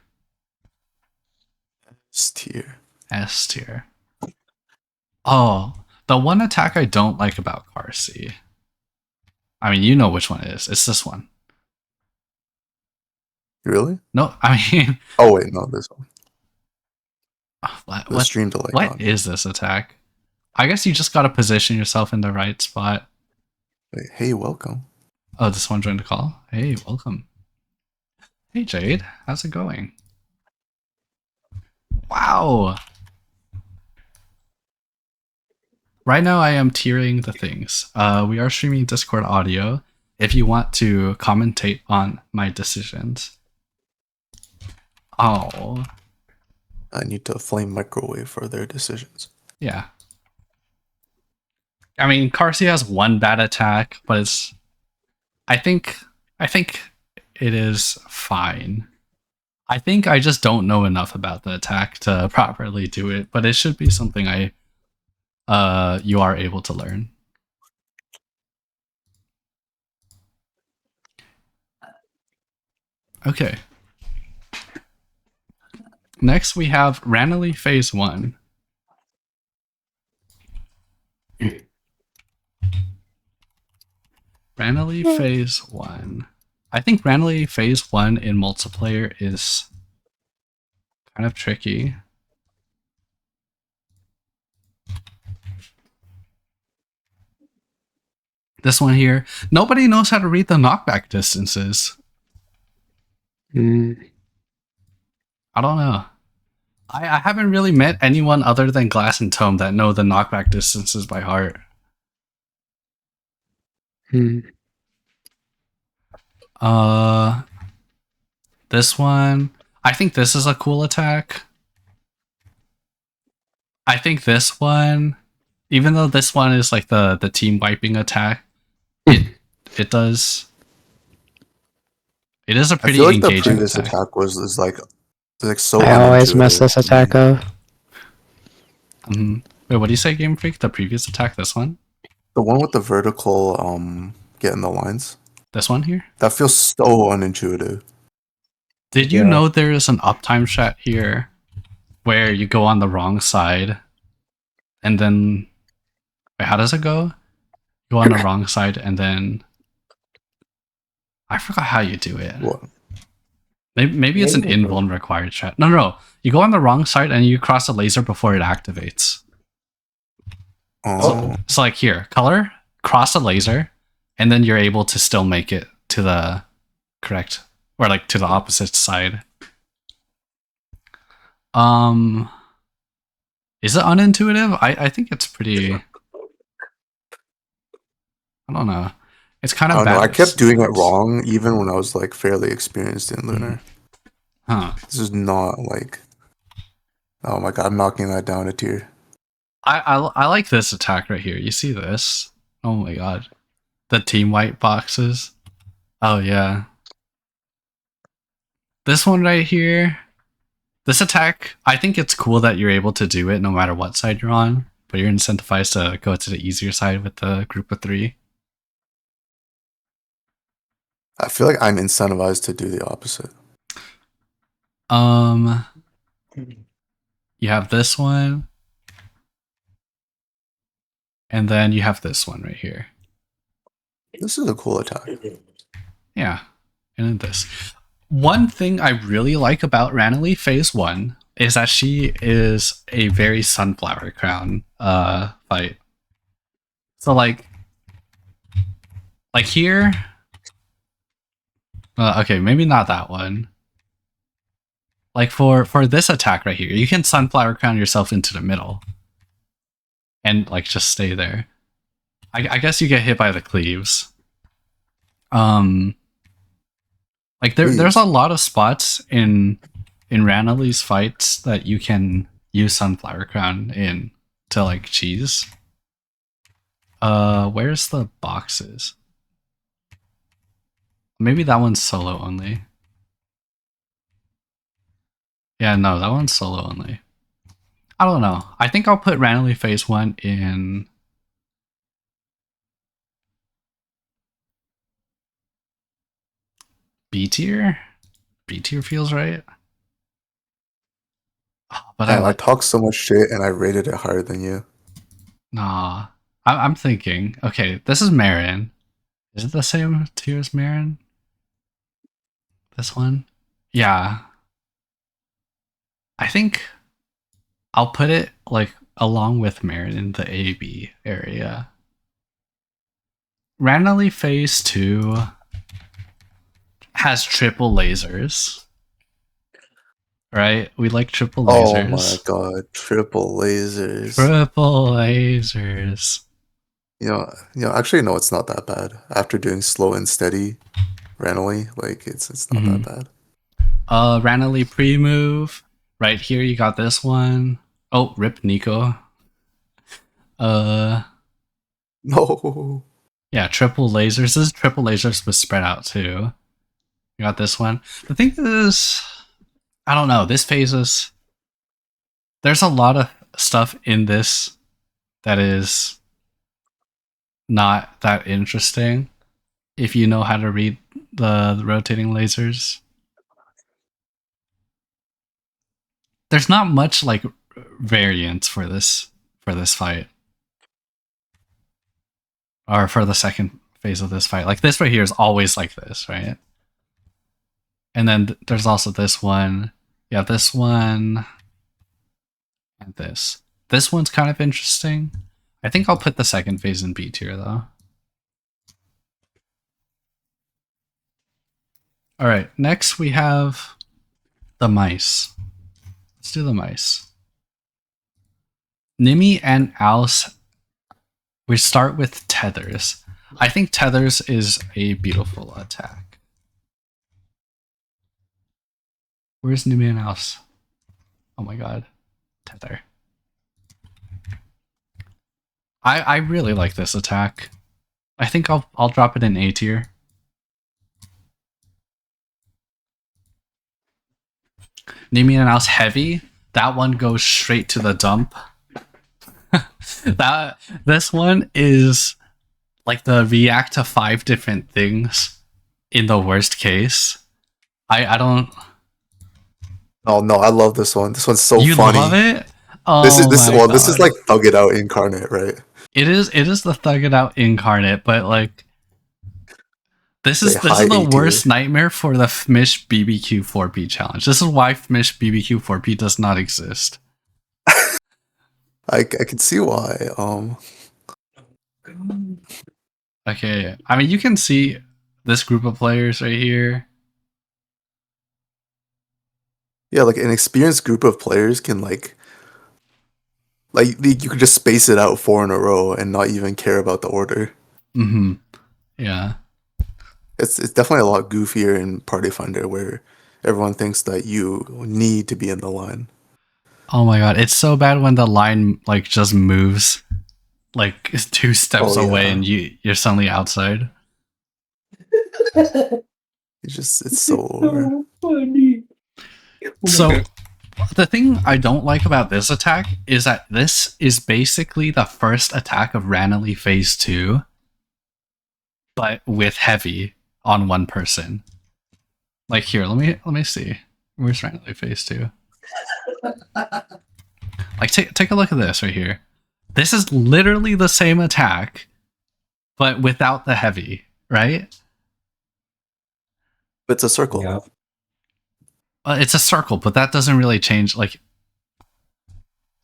S tier. S tier. Oh, the one attack I don't like about Carsey. I mean, you know which one it is. It's this one. Really? No, I mean... Oh wait, no, this one. The What stream delay. What is this attack? I guess you just gotta position yourself in the right spot. Wait, hey, welcome. Oh, this one joined the call? Hey, welcome. Hey, Jade. How's it going? Wow. Right now I am tiering the things. We are streaming Discord audio if you want to commentate on my decisions. Oh. I need to flame microwave for their decisions. Yeah. I mean, Carsey has one bad attack, but it's... I think it is fine. I think I just don't know enough about the attack to properly do it, but it should be something you are able to learn. Okay. Next we have Randomly Phase 1. Randomly Phase 1. I think Randomly Phase 1 in multiplayer is kind of tricky. This one here. Nobody knows how to read the knockback distances. I don't know. I haven't really met anyone other than Glass and Tome that know the knockback distances by heart. This one. I think this is a cool attack. I think this one, even though this one is like the team wiping attack, it does. It is a pretty I feel like engaging the previous attack. is like so. I always mess unintuitive. this attack up. Wait, what do you say, Game Freak? The previous attack, this one? The one with the vertical getting the lines. This one here? That feels so unintuitive. Did you Yeah. know there is an uptime chat here where you go on the wrong side and then wait, how does it go? Go on the wrong side and then I forgot how you do it. What? Maybe it's an Maybe. invuln required chat. No. You go on the wrong side and you cross the laser before it activates. Oh, So like here, color, cross the laser, and then you're able to still make it to the correct or like to the opposite side. Is it unintuitive? I think it's pretty. I don't know. It's kind I of don't know. bad. I kept doing it wrong, even when I was like fairly experienced in Lunar. Huh. This is not like. Oh my god! I'm knocking that down a tier. I like this attack right here. You see this? Oh my god. The team white boxes. Oh yeah. This one right here. This attack, I think it's cool that you're able to do it no matter what side you're on, but you're incentivized to go to the easier side with the group of 3. I feel like I'm incentivized to do the opposite. You have this one. And then you have this one right here. This is a cool attack. Yeah. And then this. One thing I really like about Ranelli Phase 1 is that she is a very sunflower crown fight. So like here. Okay, maybe not that one. Like for this attack right here, you can sunflower crown yourself into the middle. And like just stay there. I guess you get hit by the cleaves. Like there's a lot of spots in Ranelli's fights that you can use sunflower crown in to like cheese. Where's the boxes? Maybe that one's solo only. Yeah, no, that one's solo only. I don't know. I think I'll put Ranelli Phase 1 in B tier. B tier feels right. But I talked so much shit and I rated it higher than you. Nah. I'm thinking. Okay, this is Marin. Is it the same tier as Marin? This one? Yeah. I think I'll put it like along with Marin in the AB area. Randomly Phase 2 has triple lasers. Right? We like triple lasers. Oh my god, triple lasers. Triple lasers. You know, actually no, it's not that bad. After doing slow and steady randomly, like it's not that bad. Randomly pre-move. Right here you got this one. Oh, rip Nico. No. Yeah, triple lasers. This is triple lasers with spread out too. You got this one. The thing is, I don't know. This phase is. There's a lot of stuff in this that is not that interesting if you know how to read the rotating lasers. There's not much like variance for this fight. Or for the second phase of this fight. Like this right here is always like this, right? And then there's also this one. Yeah, this one. And this. This one's kind of interesting. I think I'll put the second phase in B tier though. Alright, next we have the mice. Let's do the mice. Nimi and Alice. We start with tethers. I think tethers is a beautiful attack. Where's Nimi and Alice? Oh my god. Tether. I really like this attack. I think I'll drop it in A tier. Nimi and Alice heavy. That one goes straight to the dump. This one is like the react to 5 different things in the worst case. I don't Oh no, I love this one. This one's so You funny. love it? This Oh is my well, god. this is like Thug It Out incarnate, right? It is the Thug It Out incarnate, but like this is Say hi, the A tier. worst nightmare for the Fmish BBQ 4P challenge. This is why Fmish BBQ 4P does not exist. I can see why. Okay, I mean you can see this group of players right here. Yeah, like an experienced group of players can like you could just space it out 4 in a row and not even care about the order. Mm-hmm. Yeah. It's definitely a lot goofier in Party Finder where everyone thinks that you need to be in the line. Oh my god, it's so bad when the line like just moves like 2 steps Oh, away yeah. and you're suddenly outside. It's so over. funny. So the thing I don't like about this attack is that this is basically the first attack of randomly phase 2, but with heavy on one person. Like here, let me see. Where's randomly phase 2? Like take a look at this right here. This is literally the same attack, but without the heavy, right? It's a circle. Yeah. It's a circle, but that doesn't really change. Like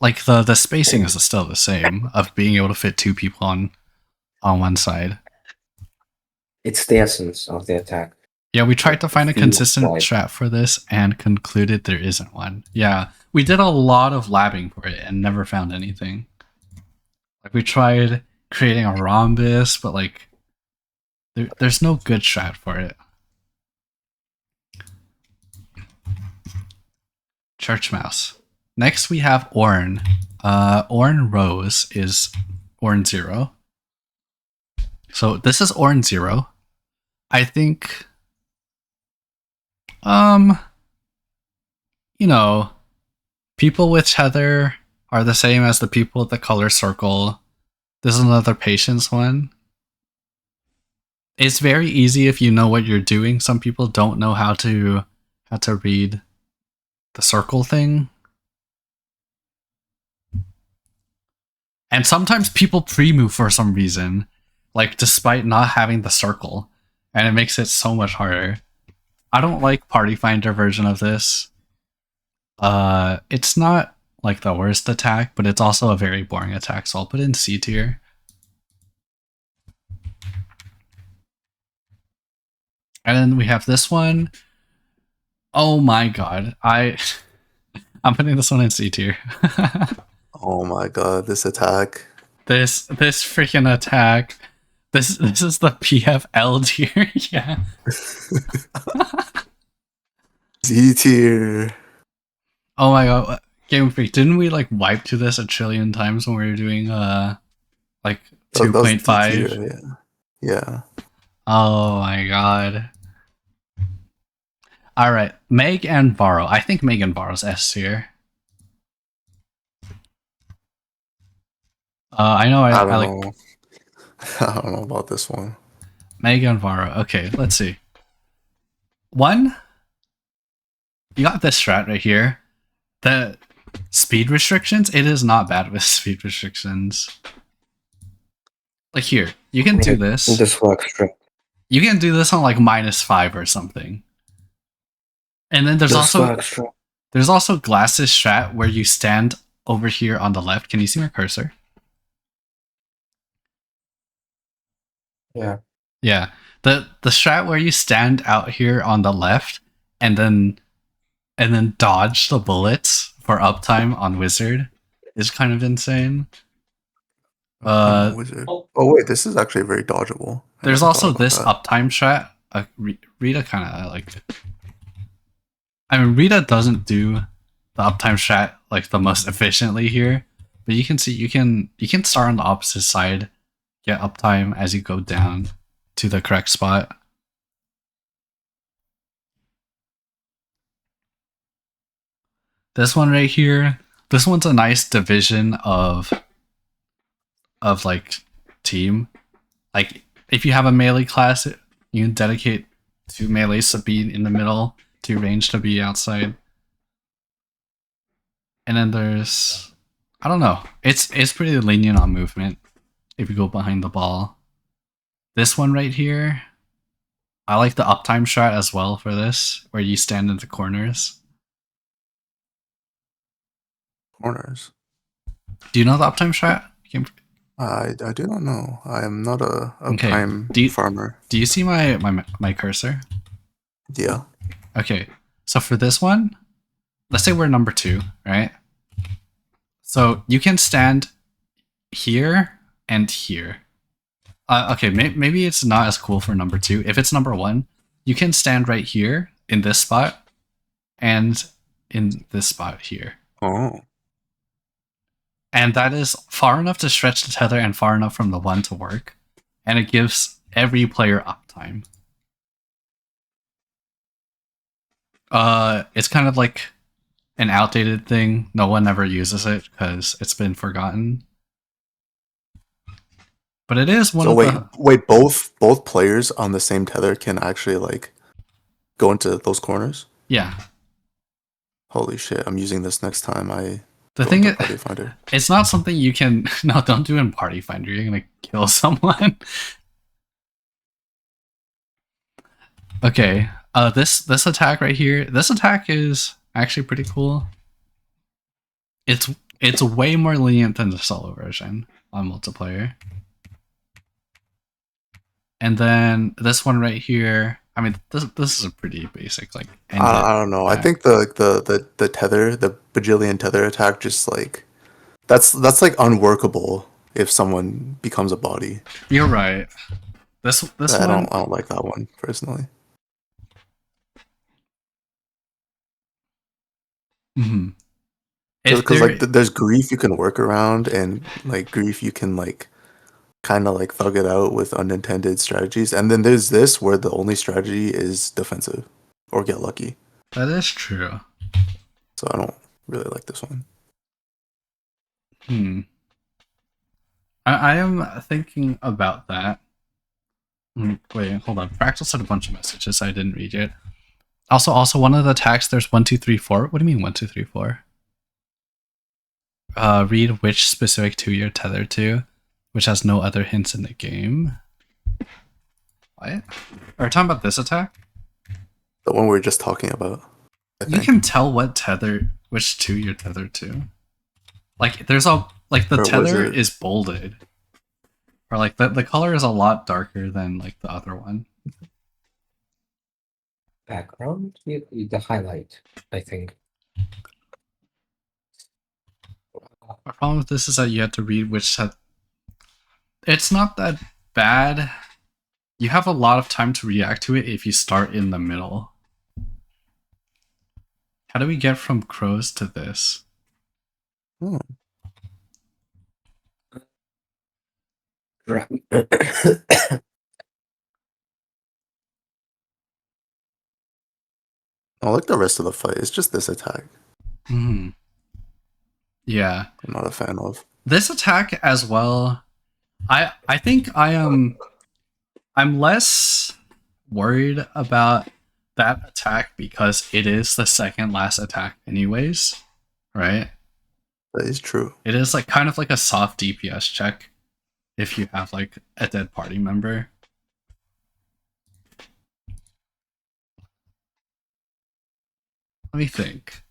the spacing is still the same of being able to fit 2 people on one side. It's the essence of the attack. Yeah, we tried to find a Feel consistent like- strat for this and concluded there isn't one. Yeah, we did a lot of labbing for it and never found anything. Like we tried creating a rhombus, but like there's no good strat for it. Church mouse. Next we have Orn. Orn Rose is Orn 0. So this is Orn 0. I think you know, people with Tether are the same as the people with the color circle. This is another patience one. It's very easy if you know what you're doing. Some people don't know how to read the circle thing. And sometimes people pre-move for some reason, like despite not having the circle, and it makes it so much harder. I don't like Party Finder version of this. It's not like the worst attack, but it's also a very boring attack, so I'll put it in C tier. And then we have this one. Oh my god, I'm putting this one in C tier. Oh my god, this attack. This freaking attack. This is the PFL tier. Yeah. Z tier. Oh my god, Game Freak, didn't we like wipe to this a trillion times when we were doing like That was D 2.5? tier, yeah. Oh my god. Alright, Meg and Borrow. I think Meg and Borrow's S tier. I know I like know. I don't know about this one. Meg and Borrow. Okay, let's see. One, you got this strat right here. The speed restrictions, it is not bad with speed restrictions. Like here, you can do this. This works straight. You can do this on like -5 or something. And then there's also Glasses strat where you stand over here on the left. Can you see my cursor? Yeah. Yeah. The strat where you stand out here on the left and then dodge the bullets for uptime on Wizard is kind of insane. Wizard. Oh wait, this is actually very dodgeable. There's I also thought about this that. uptime strat. Rita kind of like it. I mean, Rita doesn't do the uptime strat like the most efficiently here, but you can see you can start on the opposite side, get uptime as you go down to the correct spot. This one right here, this one's a nice division of like team. Like if you have a melee class, you can dedicate 2 melees to be in the middle, 2 range to be outside. And then there's, I don't know. It's pretty lenient on movement if you go behind the ball. This one right here, I like the uptime strat as well for this, where you stand in the corners. Corners. Do you know the uptime strat? I do not know. I am not a Okay. time farmer. Do you see my cursor? Yeah. Okay. So for this one, let's say we're number 2, right? So you can stand here and here. Okay, maybe it's not as cool for number 2. If it's number 1, you can stand right here in this spot and in this spot here. Oh. And that is far enough to stretch the tether and far enough from the 1 to work. And it gives every player uptime. It's kind of like an outdated thing. No one ever uses it because it's been forgotten. But it is one So of wait, both players on the same tether can actually like go into those corners? Yeah. Holy shit, I'm using this next time I The go thing into is, Party Finder. it's not something you can... No, don't do in Party Finder. You're gonna kill someone. Okay. This attack right here. This attack is actually pretty cool. It's way more lenient than the solo version on multiplayer. And then this one right here. I mean, this is a pretty basic like. I don't know. attack. I think the tether, the bajillion tether attack, just like that's like unworkable if someone becomes a body. You're right. This I one. don't like that one personally. Mm-hmm. Because like there's grief you can work around, and like grief you can like kind of like thug it out with unintended strategies, and then there's this where the only strategy is defensive or get lucky. That is true. So I don't really like this one. I am thinking about that. Wait, hold on. Fractal sent a bunch of messages. I didn't read it. Also, one of the attacks, there's 1, 2, 3, 4. What do you mean 1, 2, 3, 4? Read which specific 2 you're tethered to, which has no other hints in the game. What? Are we talking about this attack? The one we were just talking about. You can tell which 2 you're tethered to. Like, there's the tether is bolded. Or like the color is a lot darker than like the other one. Background? The highlight, I think. The problem with this is that you have to read which set. It's not that bad. You have a lot of time to react to it if you start in the middle. How do we get from crows to this? I like the rest of the fight. It's just this attack. Yeah. I'm not a fan of. This attack as well. I think I'm less worried about that attack because it is the second last attack anyways, right? That is true. It is like kind of like a soft DPS check if you have like a dead party member. Let me think.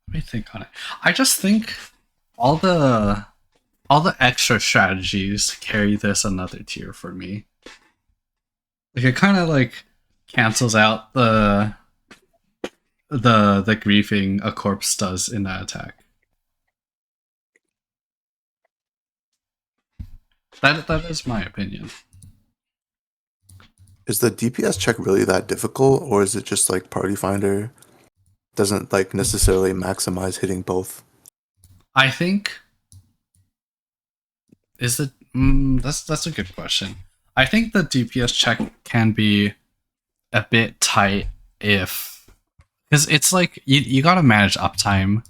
Let me think on it. I just think all the extra strategies carry this another tier for me. Like it kind of like cancels out the griefing a corpse does in that attack. That is my opinion. Is the DPS check really that difficult, or is it just like Party Finder doesn't like necessarily maximize hitting both? I think that's a good question. I think the DPS check can be a bit tight because it's like you gotta manage uptime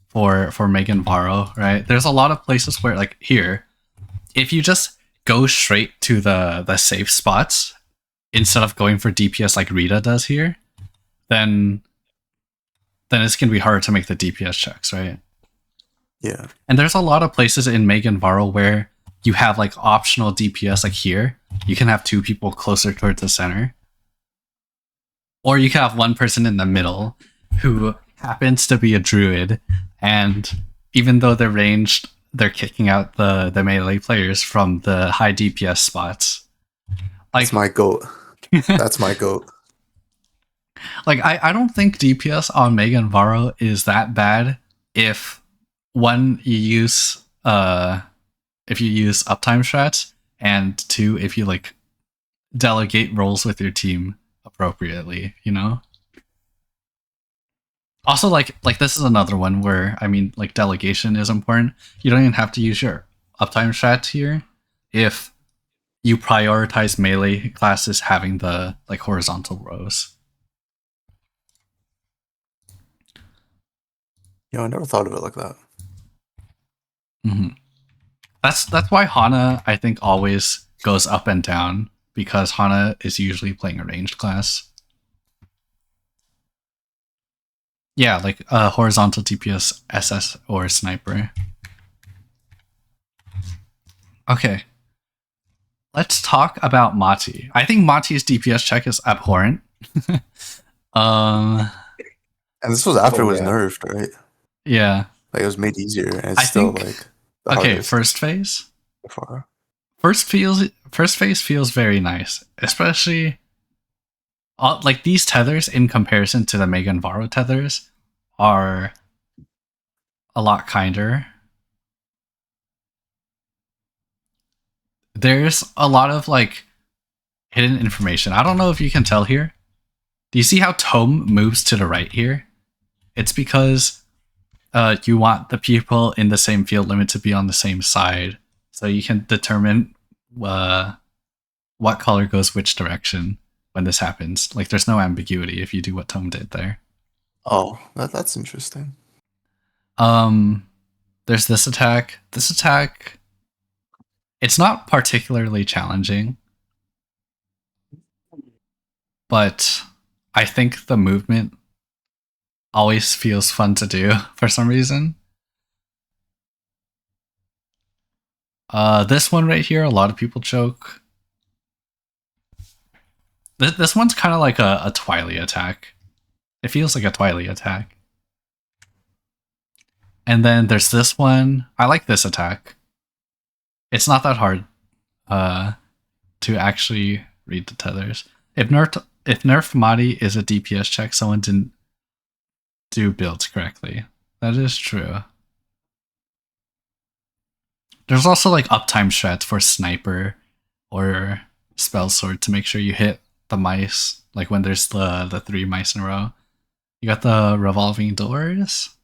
for Megan Varro, right? There's a lot of places where like here, if you just go straight to the safe spots instead of going for DPS like Rita does here, then then it's going to be hard to make the DPS checks, right? Yeah. And there's a lot of places in Megan Varro where you have like optional DPS, like here. You can have 2 people closer towards the center. Or you can have 1 person in the middle who happens to be a druid, and even though they're ranged, they're kicking out the melee players from the high DPS spots. Like, That's my goat. That's my goat. Like, I don't think DPS on Megan Varro is that bad if one, you use uptime strats, and 2, if you like delegate roles with your team appropriately, you know? Also, like this is another one where, I mean, like, delegation is important. You don't even have to use your uptime strat here if you prioritize melee classes having the like horizontal rows. Yeah, I never thought of it like that. Mm-hmm. That's why Hana, I think, always goes up and down, because Hana is usually playing a ranged class. Yeah, like horizontal DPS, SS, or sniper. Okay. Let's talk about Mati. I think Mati's DPS check is abhorrent. And this was after it was nerfed, right? Yeah. Like, it was made easier, and it's still like the hardest. First phase. So far. First phase feels very nice, especially like these tethers in comparison to the Megan Varro tethers are a lot kinder. There's a lot of like hidden information. I don't know if you can tell here. Do you see how Tome moves to the right here? It's because you want the people in the same field limit to be on the same side, so you can determine what color goes which direction when this happens. Like, there's no ambiguity if you do what Tome did there. Oh, that's interesting. There's this attack. This attack, it's not particularly challenging, but I think the movement always feels fun to do for some reason. This one right here, a lot of people choke. This one's kind of like a Twilight attack. It feels like a Twilight attack. And then there's this one. I like this attack. It's not that hard to actually read the tethers. If Nerf Madi is a DPS check, someone didn't do builds correctly. That is true. There's also like uptime strats for sniper or spell sword to make sure you hit the mice, like when there's the 3 mice in a row. You got the revolving doors.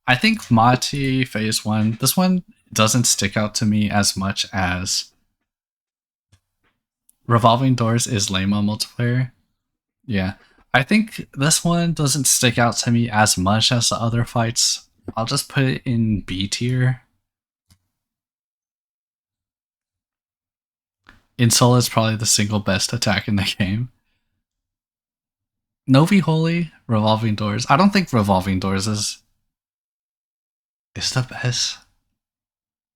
I think Mati phase 1, this one doesn't stick out to me as much as revolving doors is lame on multiplayer. Yeah. I think this one doesn't stick out to me as much as the other fights. I'll just put it in B tier. Insult is probably the single best attack in the game. Novi Holy, revolving doors. I don't think revolving doors is the best.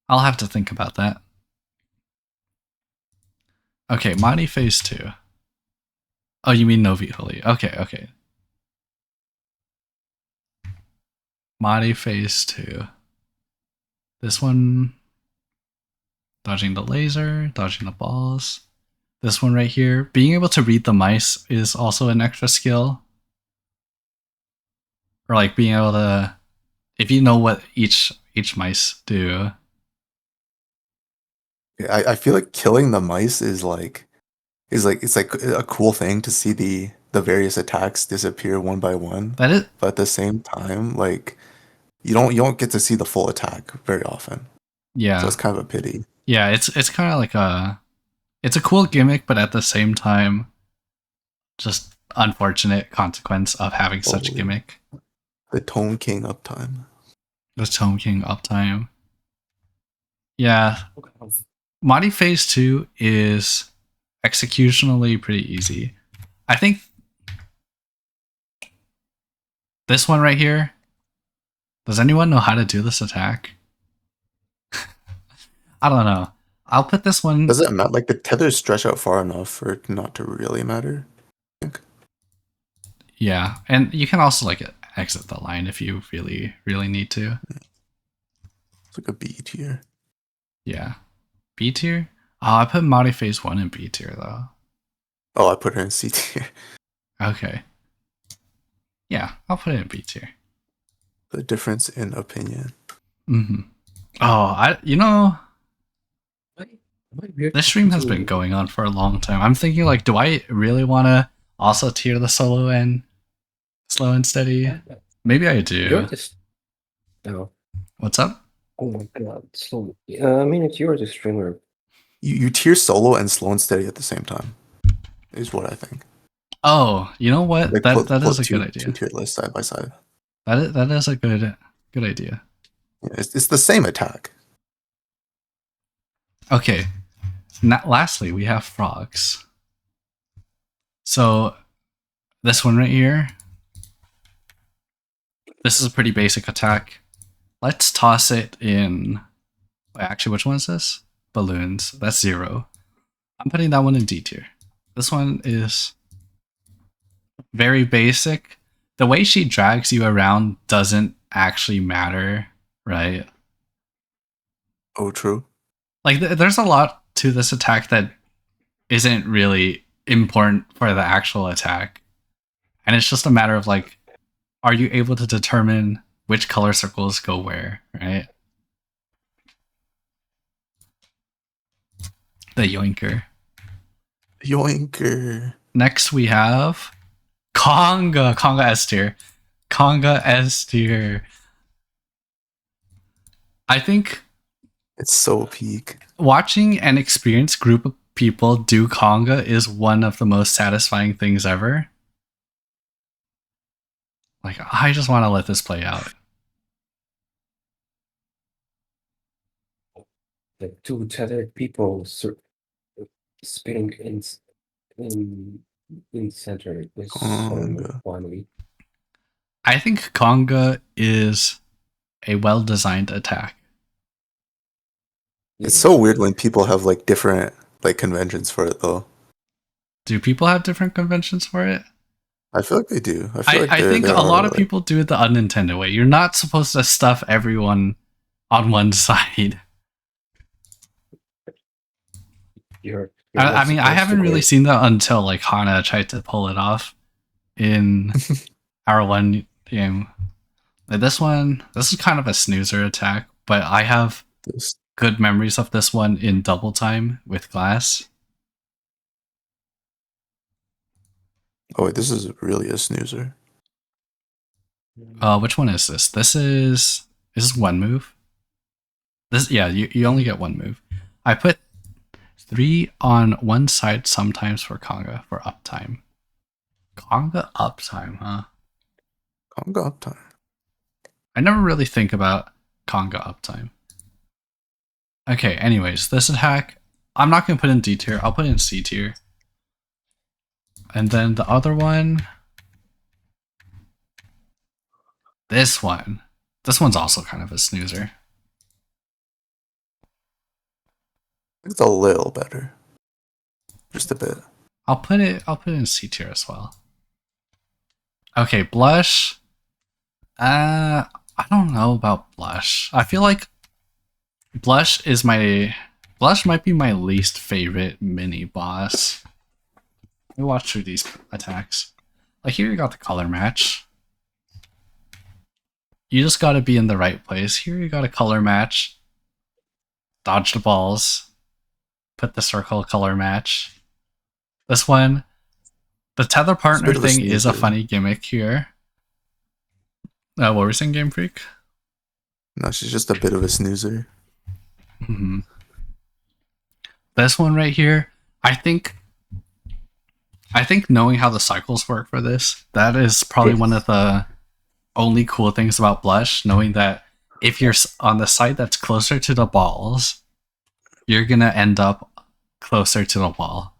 I'll have to think about that. Okay, Mani phase 2. Oh, you mean Novi Holy. Okay. Madi phase 2. This one, dodging the laser, dodging the balls. This one right here, being able to read the mice is also an extra skill. Or like being able to, if you know what each mice do. I feel like killing the mice is like it's like a cool thing to see the various attacks disappear one by one. That is, but at the same time, like you don't get to see the full attack very often. Yeah. So it's kind of a pity. Yeah, it's kind of like it's a cool gimmick, but at the same time, just unfortunate consequence of having such a gimmick. The Tome King uptime. The Tome King uptime. Yeah. Madi phase 2 is executionally pretty easy. I think This one right here. Does anyone know how to do this attack? I don't know. I'll put this one. Does it matter? Like the tethers stretch out far enough for it not to really matter? I think. Yeah, and you can also like exit the line if you really, really need to. It's like a B tier. Yeah. B tier? Oh, I put Mari Phase 1 in B tier though. Oh, I put her in C tier. Okay. Yeah, I'll put it in B tier. The difference in opinion. Mm-hmm. Oh, this stream has been going on for a long time. I'm thinking like, do I really want to also tier the solo and slow and steady? Maybe I do. You're just. Oh. What's up? Oh my god. So, I mean, if you're the streamer. You tier solo and slow and steady at the same time. Is what I think. Oh, you know what? Like that is a two, good idea. Two tier lists side by side. That is a good idea. Yeah, it's the same attack. Okay. Now, lastly, we have frogs. So this one right here. This is a pretty basic attack. Let's toss it in. Wait, actually, which one is this? Balloons. That's 0. I'm putting that one in D tier. This one is very basic. The way she drags you around doesn't actually matter, right? Oh, true. Like, there's a lot to this attack that isn't really important for the actual attack. And it's just a matter of, like, are you able to determine which color circles go where, right? The yoinker. Yoinker. Next we have Conga. Conga S tier. Conga S tier. I think It's so peak. watching an experienced group of people do Conga is one of the most satisfying things ever. Like, I just want to let this play out. The two tethered people spinning in center is so Conga. funny. I think Conga is a well-designed attack. It's so weird when people have like different like conventions for it though. Do people have different conventions for it? I feel like they do. I think a lot of people do it the unintended way. You're not supposed to stuff everyone on one side. I mean, I haven't really seen that until like Hana tried to pull it off in our one game. Like, this is kind of a snoozer attack, but I have good memories of this one in double time with Glass. Oh wait, this is really a snoozer. Which one is this? This is one move. You only get one move. I put 3 on one side sometimes for Conga for uptime. Conga uptime, huh? Conga uptime. I never really think about Conga uptime. Okay, anyways, this attack, I'm not going to put in D tier. I'll put in C tier. And then the other one, this one's also kind of a snoozer. It's a little better. Just a bit. I'll put it in C tier as well. Okay, blush. I don't know about blush. I feel like blush might be my least favorite mini boss. Let me watch through these attacks. Like, here you got the color match. You just gotta be in the right place. Here you got a color match. Dodge the balls. Put the circle color match. This one, the tether partner thing is a funny gimmick here. What were we saying, Game Freak? No, she's just a bit of a snoozer. Mm-hmm. This one right here, I think knowing how the cycles work for this, that is probably one of the only cool things about blush, knowing that if you're on the side that's closer to the balls, you're gonna end up closer to the wall.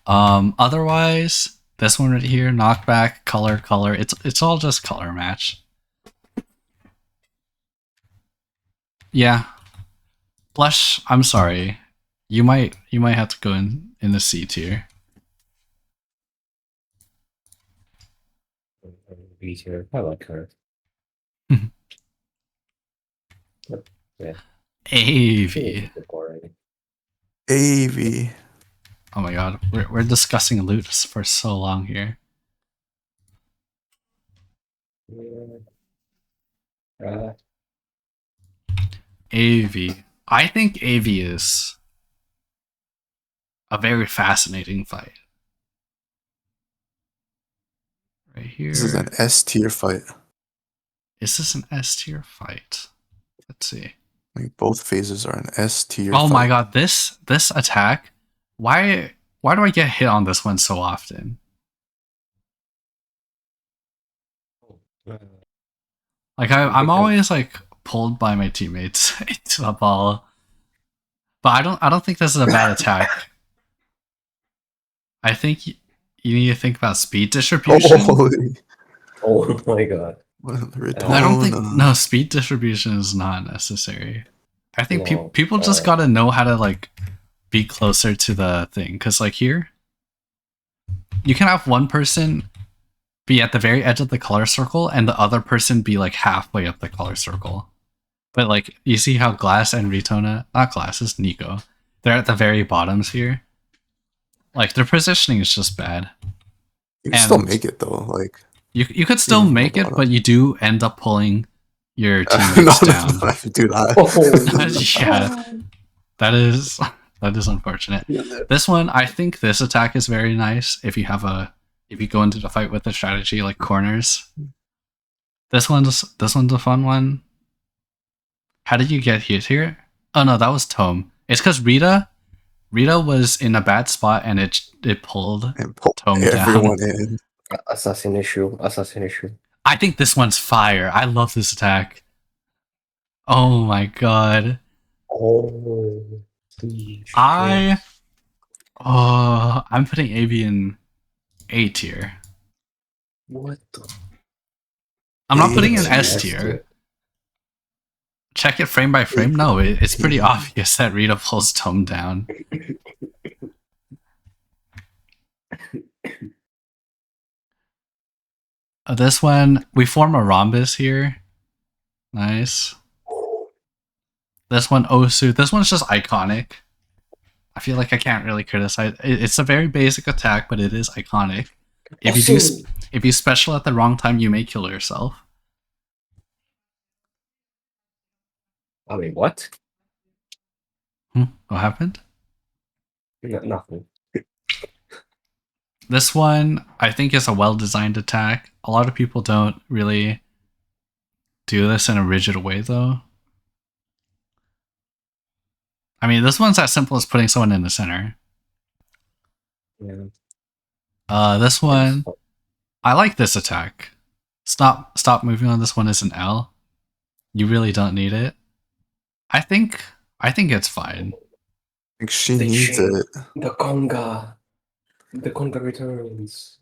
Otherwise, This one right here, knockback, color. It's all just color match. Yeah. Blush, I'm sorry. You might have to go in the C tier. B tier. I like her. Yeah. AV. AV. Oh my god, we're discussing loot for so long here. AV. I think AV is a very fascinating fight. Right here. This is an S tier fight. Is this an S tier fight? Let's see. Like both phases are an S tier. Oh fight. my god, this attack. Why do I get hit on this one so often? Like I'm always like pulled by my teammates into the ball. But I don't think this is a bad attack. I think you need to think about speed distribution. Oh my god. I don't think speed distribution is not necessary. I think people just gotta know how to like be closer to the thing, because like here you can have one person be at the very edge of the color circle and the other person be like halfway up the color circle. But like you see how Glass and Ritona, not Glass, it's Nico, they're at the very bottoms here. Like their positioning is just bad. You can still make it though, like you could still make it, but you do end up pulling your teammates down. Do that. Yeah, that is unfortunate. This one, I think this attack is very nice if you go into the fight with a strategy like corners. This one's a fun one. How did you get hit here? Oh no, that was Tome. It's because Rita was in a bad spot and it pulled Tome everyone down. In. Assassin issue. I think this one's fire. I love this attack. Oh my god. I'm putting AV in A tier. What the? I'm not putting in S tier. Check it frame by frame. No, it's pretty obvious that Rita pulls Tome down. This one, we form a rhombus here. Nice. This one, Osu. This one's just iconic. I feel like I can't really criticize. It's a very basic attack, but it is iconic. If you special at the wrong time, you may kill yourself. I mean, what? What happened? Nothing. This one, I think, is a well-designed attack. A lot of people don't really do this in a rigid way, though. I mean, this one's as simple as putting someone in the center. Yeah. This one, I like this attack. Stop moving on this one is an L. You really don't need it. I think it's fine. I think she needs it. The conga returns.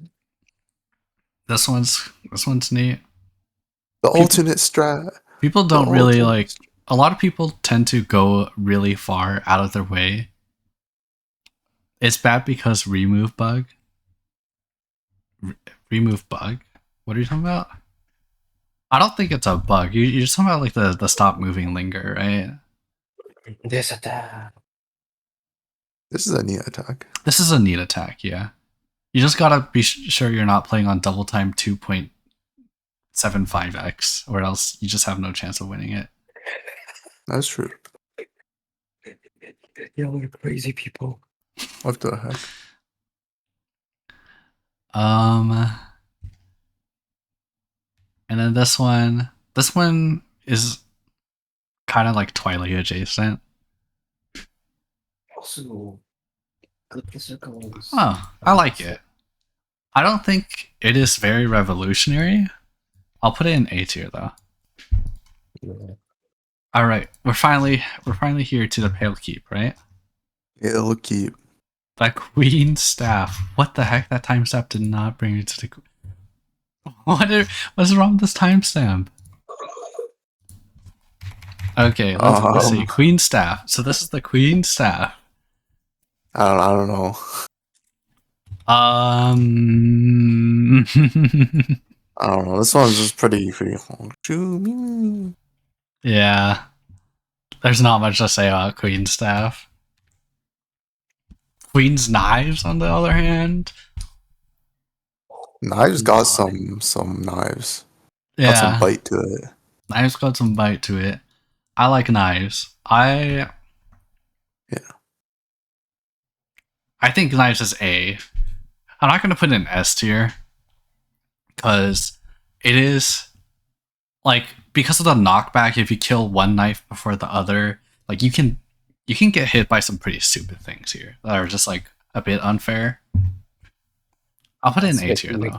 This one's neat. The alternate strat. People don't really like. A lot of people tend to go really far out of their way. It's bad because remove bug. Remove bug. What are you talking about? I don't think it's a bug. You're talking about like the stop moving linger, right? This attack. This is a neat attack. This is a neat attack, yeah. You just gotta be sure you're not playing on double time 2.75x, or else you just have no chance of winning it. That's true. Y'all are crazy people. What the heck? And then this one is kind of like Twilight adjacent. Also, Oh, I like it. I don't think it is very revolutionary. I'll put it in A tier though. Yeah. All right, we're finally here to the Pale Keep, right? It'll keep. The Queen Staff. What the heck? That timestamp did not bring me to the... What's wrong with this timestamp? Okay, let's see. Queen Staff. So this is the Queen Staff. I don't know. I don't know. This one's just pretty long. Yeah. There's not much to say about Queen Staff. Queen's Knives, on the other hand. Knives got some knives. Yeah. Got some bite to it. Knives got some bite to it. I like Knives. I think Knives is A. I'm not going to put it in S tier. Because it is... Like, because of the knockback, if you kill one knife before the other, like, you can get hit by some pretty stupid things here that are just, like, a bit unfair. I'll put it in A tier, though.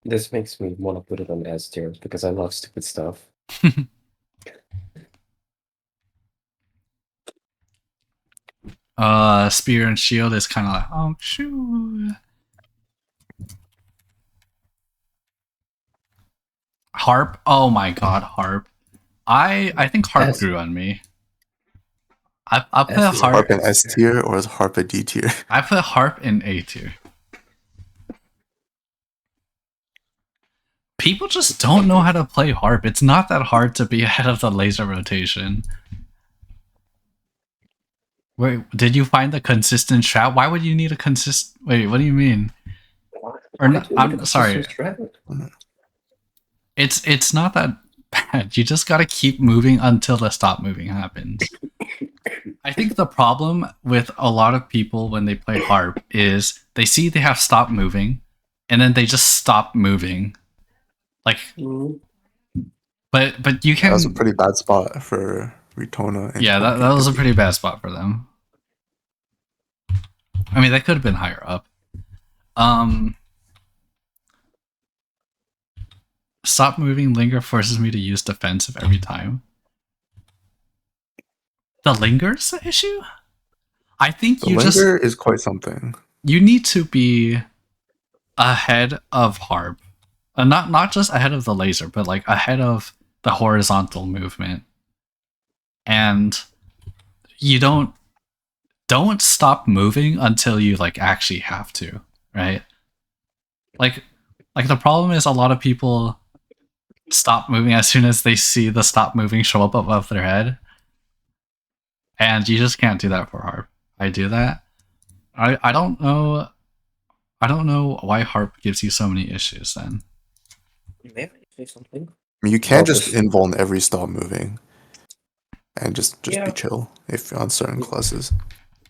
This makes me want to put it on S tier, because I love stupid stuff. Spear and Shield is kind of like, oh, shoo. Harp? Oh my god, Harp. I think Harp grew on me. I'll put Harp in S tier or is Harp a D tier? I put Harp in A tier. People just don't know how to play Harp. It's not that hard to be ahead of the laser rotation. Wait, did you find the consistent strat? Why would you need a Wait, what do you mean? Or no, I'm sorry. It's not that bad. You just gotta keep moving until the stop moving happens. I think the problem with a lot of people when they play Harp is they see they have stop moving, and then they just stop moving. Like, but you can. That was a pretty bad spot for Retona. Yeah, that was a pretty bad spot for them. I mean, that could have been higher up. Stop moving linger forces me to use defensive every time. The linger's the issue? I think the linger is quite something. You need to be ahead of Harp. Not just ahead of the laser, but like ahead of the horizontal movement. And you don't stop moving until you like actually have to, right? Like the problem is a lot of people stop moving as soon as they see the stop moving show up above their head. And you just can't do that for Harp. I do that. I don't know why Harp gives you so many issues then. May I say something? I mean, you can't just invuln every stop moving and just be chill if you're on certain classes.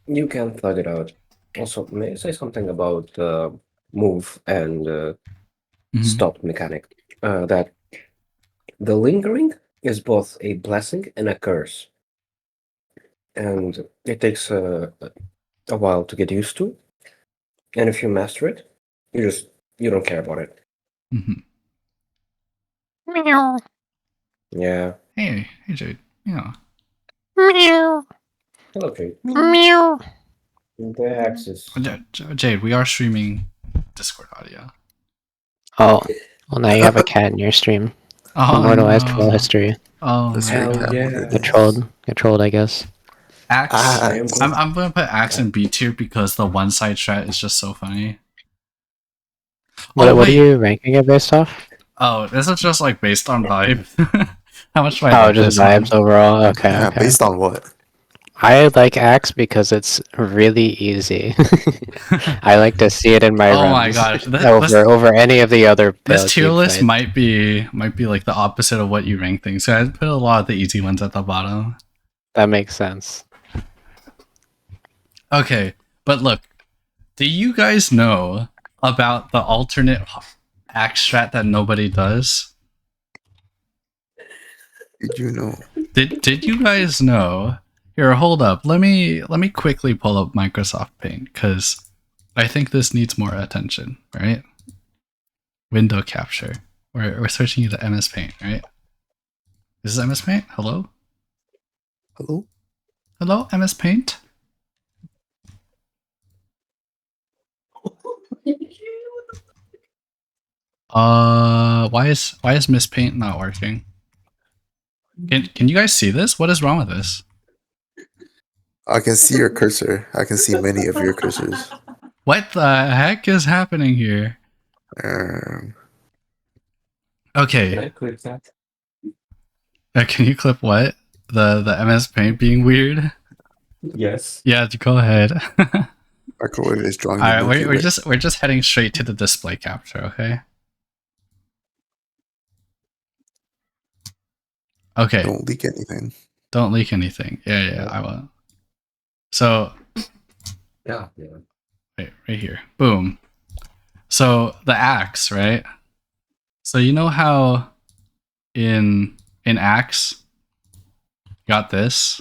You can thug it out. Also, may I say something about move and stop mechanic? That the lingering is both a blessing and a curse. And it takes a while to get used to. And if you master it, you don't care about it. Meow. Yeah. Hey Jade. Yeah. Meow. Hello, Jade. Meow. The axis. Jade, we are streaming Discord audio. Oh, well, now you have a cat in your stream. Immortalized troll history. Oh, yeah. Get trolled, I guess. Axe. I'm gonna put Axe in B tier because the one side strat is just so funny. What are you ranking it based off? Oh, this is just like based on vibe. How much do I like just this vibes one? overall? Okay, Yeah, okay. based on what? I like Axe because it's really easy. I like to see it in my runs. Oh my gosh. Over any of the other builds. This tier list might be like the opposite of what you rank things. So I put a lot of the easy ones at the bottom. That makes sense. Okay, but look, do you guys know about the alternate Axe strat that nobody does? Did you know? Did you guys know? Here, hold up. Let me quickly pull up Microsoft Paint because I think this needs more attention, right? Window capture. We're searching the MS Paint, right? This is MS Paint? Hello? Hello? Hello, MS Paint? Why is Miss Paint not working? Can you guys see this? What is wrong with this? I can see your cursor. I can see many of your cursors. What the heck is happening here? Okay. Can I click that? Can you clip what? The MS Paint being weird? Yes. Yeah, go ahead. Our coordinator is drawing. All right, we're just heading straight to the display capture, okay? Okay. Don't leak anything. Don't leak anything. Yeah, I won't. So, Yeah. wait, right here. Boom. So the axe, right? So you know how in axe got this?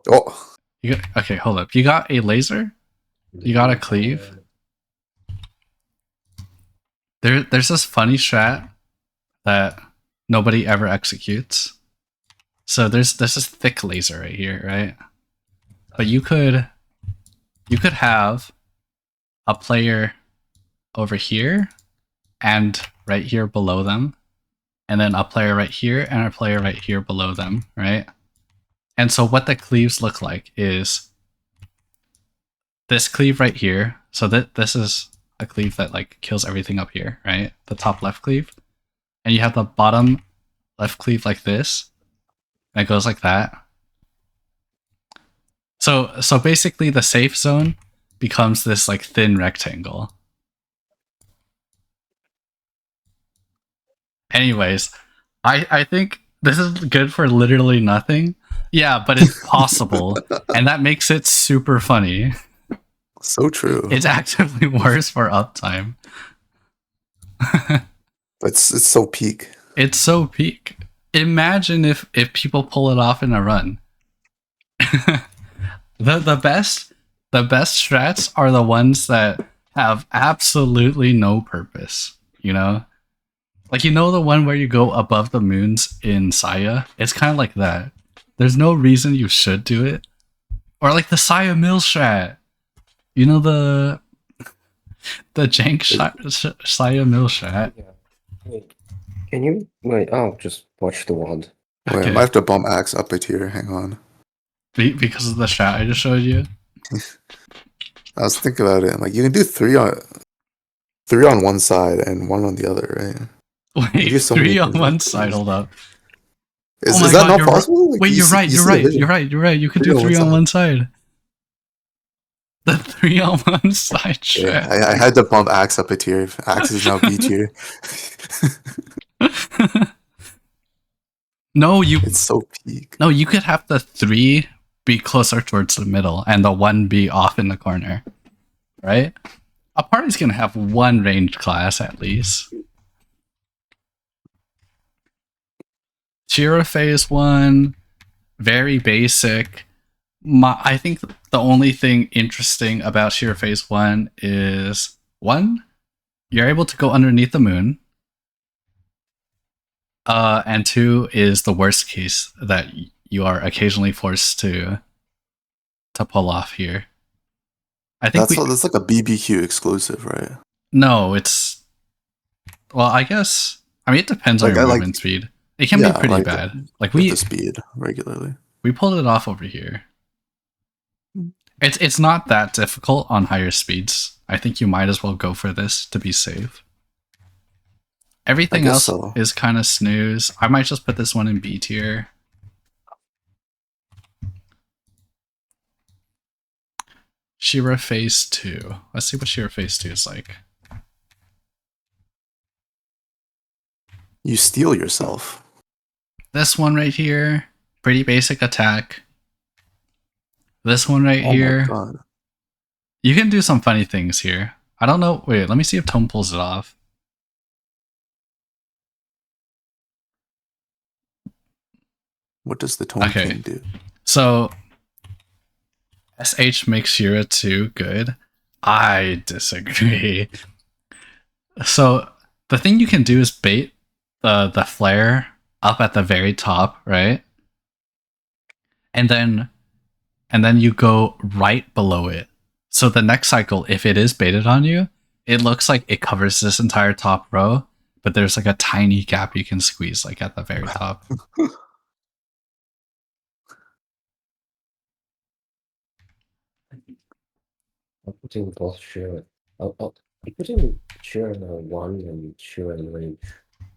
Oh, Okay, hold up. You got a laser? You got a cleave? There's this funny strat that nobody ever executes. So there's this thick laser right here, right? But you could have a player over here and right here below them, and then a player right here and a player right here below them, right? And so what the cleaves look like is this cleave right here. So this is a cleave that like kills everything up here, right? The top left cleave. And you have the bottom left cleave like this. And it goes like that. So basically the safe zone becomes this like thin rectangle. Anyways, I think this is good for literally nothing. Yeah, but it's possible. And that makes it super funny. so true. It's actively worse for uptime. It's so peak. It's so peak. Imagine if people pull it off in a run. the best strats are the ones that have absolutely no purpose, you know? Like, you know the one where you go above the moons in Saya? It's kind of like that. There's no reason you should do it. Or like the Saya Mill strat. You know the jank Saya Mill strat? Yeah. Wait, can you wait? Oh, just watch the wand. Wait, Okay. I might have to bump axe up a tier. Hang on. Because of the strat I just showed you? I was thinking about it. Like you can do three on one side and one on the other, right? Wait, do so 3 many on things one like side, this. hold up. Is, Oh my is that God, not you're possible? Like, Wait, you you're see- right, you you're see the right, vision. you're right, you're right. You could do 3 on one side. The 3 on one side Yeah, strat. I had to bump axe up a tier. Axe is now B tier. No, you It's so peak. could have the 3 be closer towards the middle and the 1 be off in the corner. Right? A party's gonna have 1 ranged class at least. Shira phase 1, very basic. I think the only thing interesting about Shira phase 1 is 1, you're able to go underneath the moon. And 2 is the worst case that you are occasionally forced to pull off here. I think That's like a BBQ exclusive, right? No, it's I guess it depends on Like, your I like- movement speed. It can be pretty like bad. Like With the speed regularly. we pulled it off over here. It's not that difficult on higher speeds. I think you might as well go for this to be safe. Everything guess else so. is kind of snooze. I might just put this one in B tier. Shira phase 2. Let's see what Shira phase 2 is like. You steal yourself. This one right here, pretty basic attack. This one right Oh here. my god. You can do some funny things here. I don't know. Wait, let me see if Tome pulls it off. What does the Tone Okay. King do? So, SH makes Shira 2 good. I disagree. So, the thing you can do is bait the flare up at the very top, right? And then you go right below it. So the next cycle, if it is baited on you, it looks like it covers this entire top row, but there's like a tiny gap you can squeeze like at the very top. I'm putting both Sheer. I'm putting Sheer in 1 and Sheer in Rage.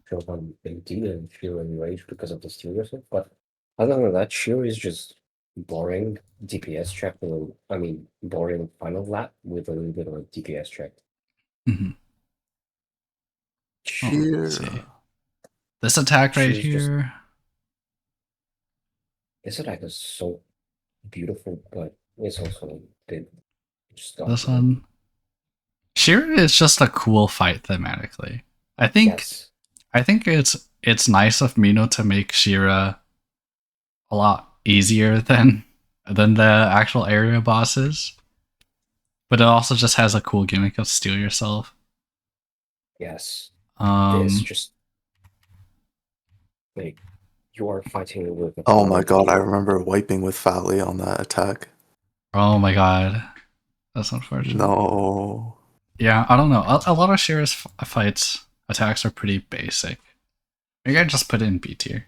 Sheer 1 AD and Sheer in Rage because of the steel yourself. But other than that, Sheer is just boring DPS check. Boring final lap with a little bit of a DPS check. Mhm. Oh, let's see. Cheer. This attack right She's just- here. This attack is so beautiful, but it's also a bit stuff. This one. Sheer is just a cool fight thematically. I think Yes. it's nice of Mino to make Shira a lot easier than the actual area bosses. But it also just has a cool gimmick of steal yourself. Yes. Um This just like you are fighting with. Oh my god, I remember wiping with Fally on that attack. oh my god. That's unfortunate. No. Yeah, I don't know. A lot of Shira's fights attacks are pretty basic. Maybe I just put it in B tier.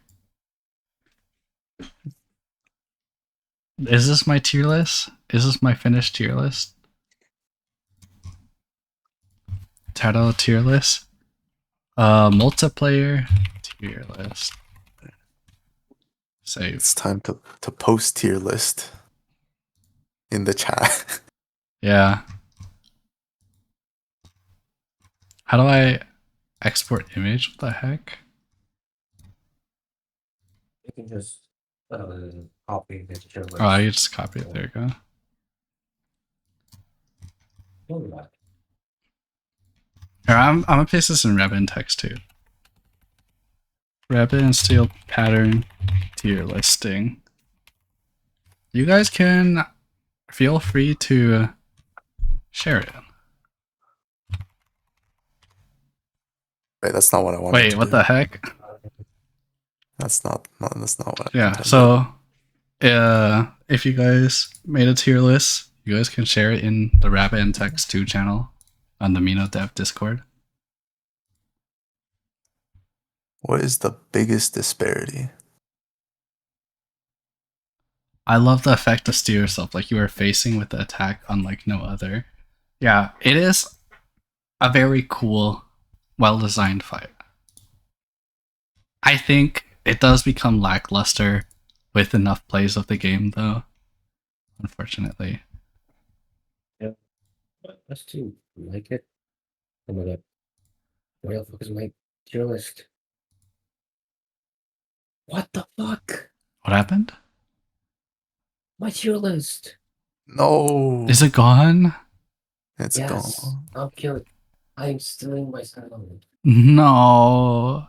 Is this my tier list? Is this my finished tier list? Title tier list. Multiplayer tier list. Save. It's time to post tier list in the chat. Yeah. How do I export image? What the heck? You can just copy the tier list. Oh, you just copy it. There you go. Alright. Here, I'm gonna paste this in Rabbit and text too. Rabbit&Steel pattern tier listing. You guys can feel free to share it. Wait, that's not what I wanted. Wait, to what do. the heck? That's not what I Yeah, intended. so if you guys made a tier list, you guys can share it in the Rabbit and Text 2 channel on the Mino Dev Discord. What is the biggest disparity? I love the effect of steer yourself, like you are facing with the attack unlike no other. Yeah, it is a very cool, well-designed fight. I think it does become lackluster with enough plays of the game, though. Unfortunately. But I still like it. Oh my god. Where the fuck is my tier list? What the fuck? What happened? My tier list. No. Is it gone? It's Yes. gone. I'm killing. I'm stealing my sound. No.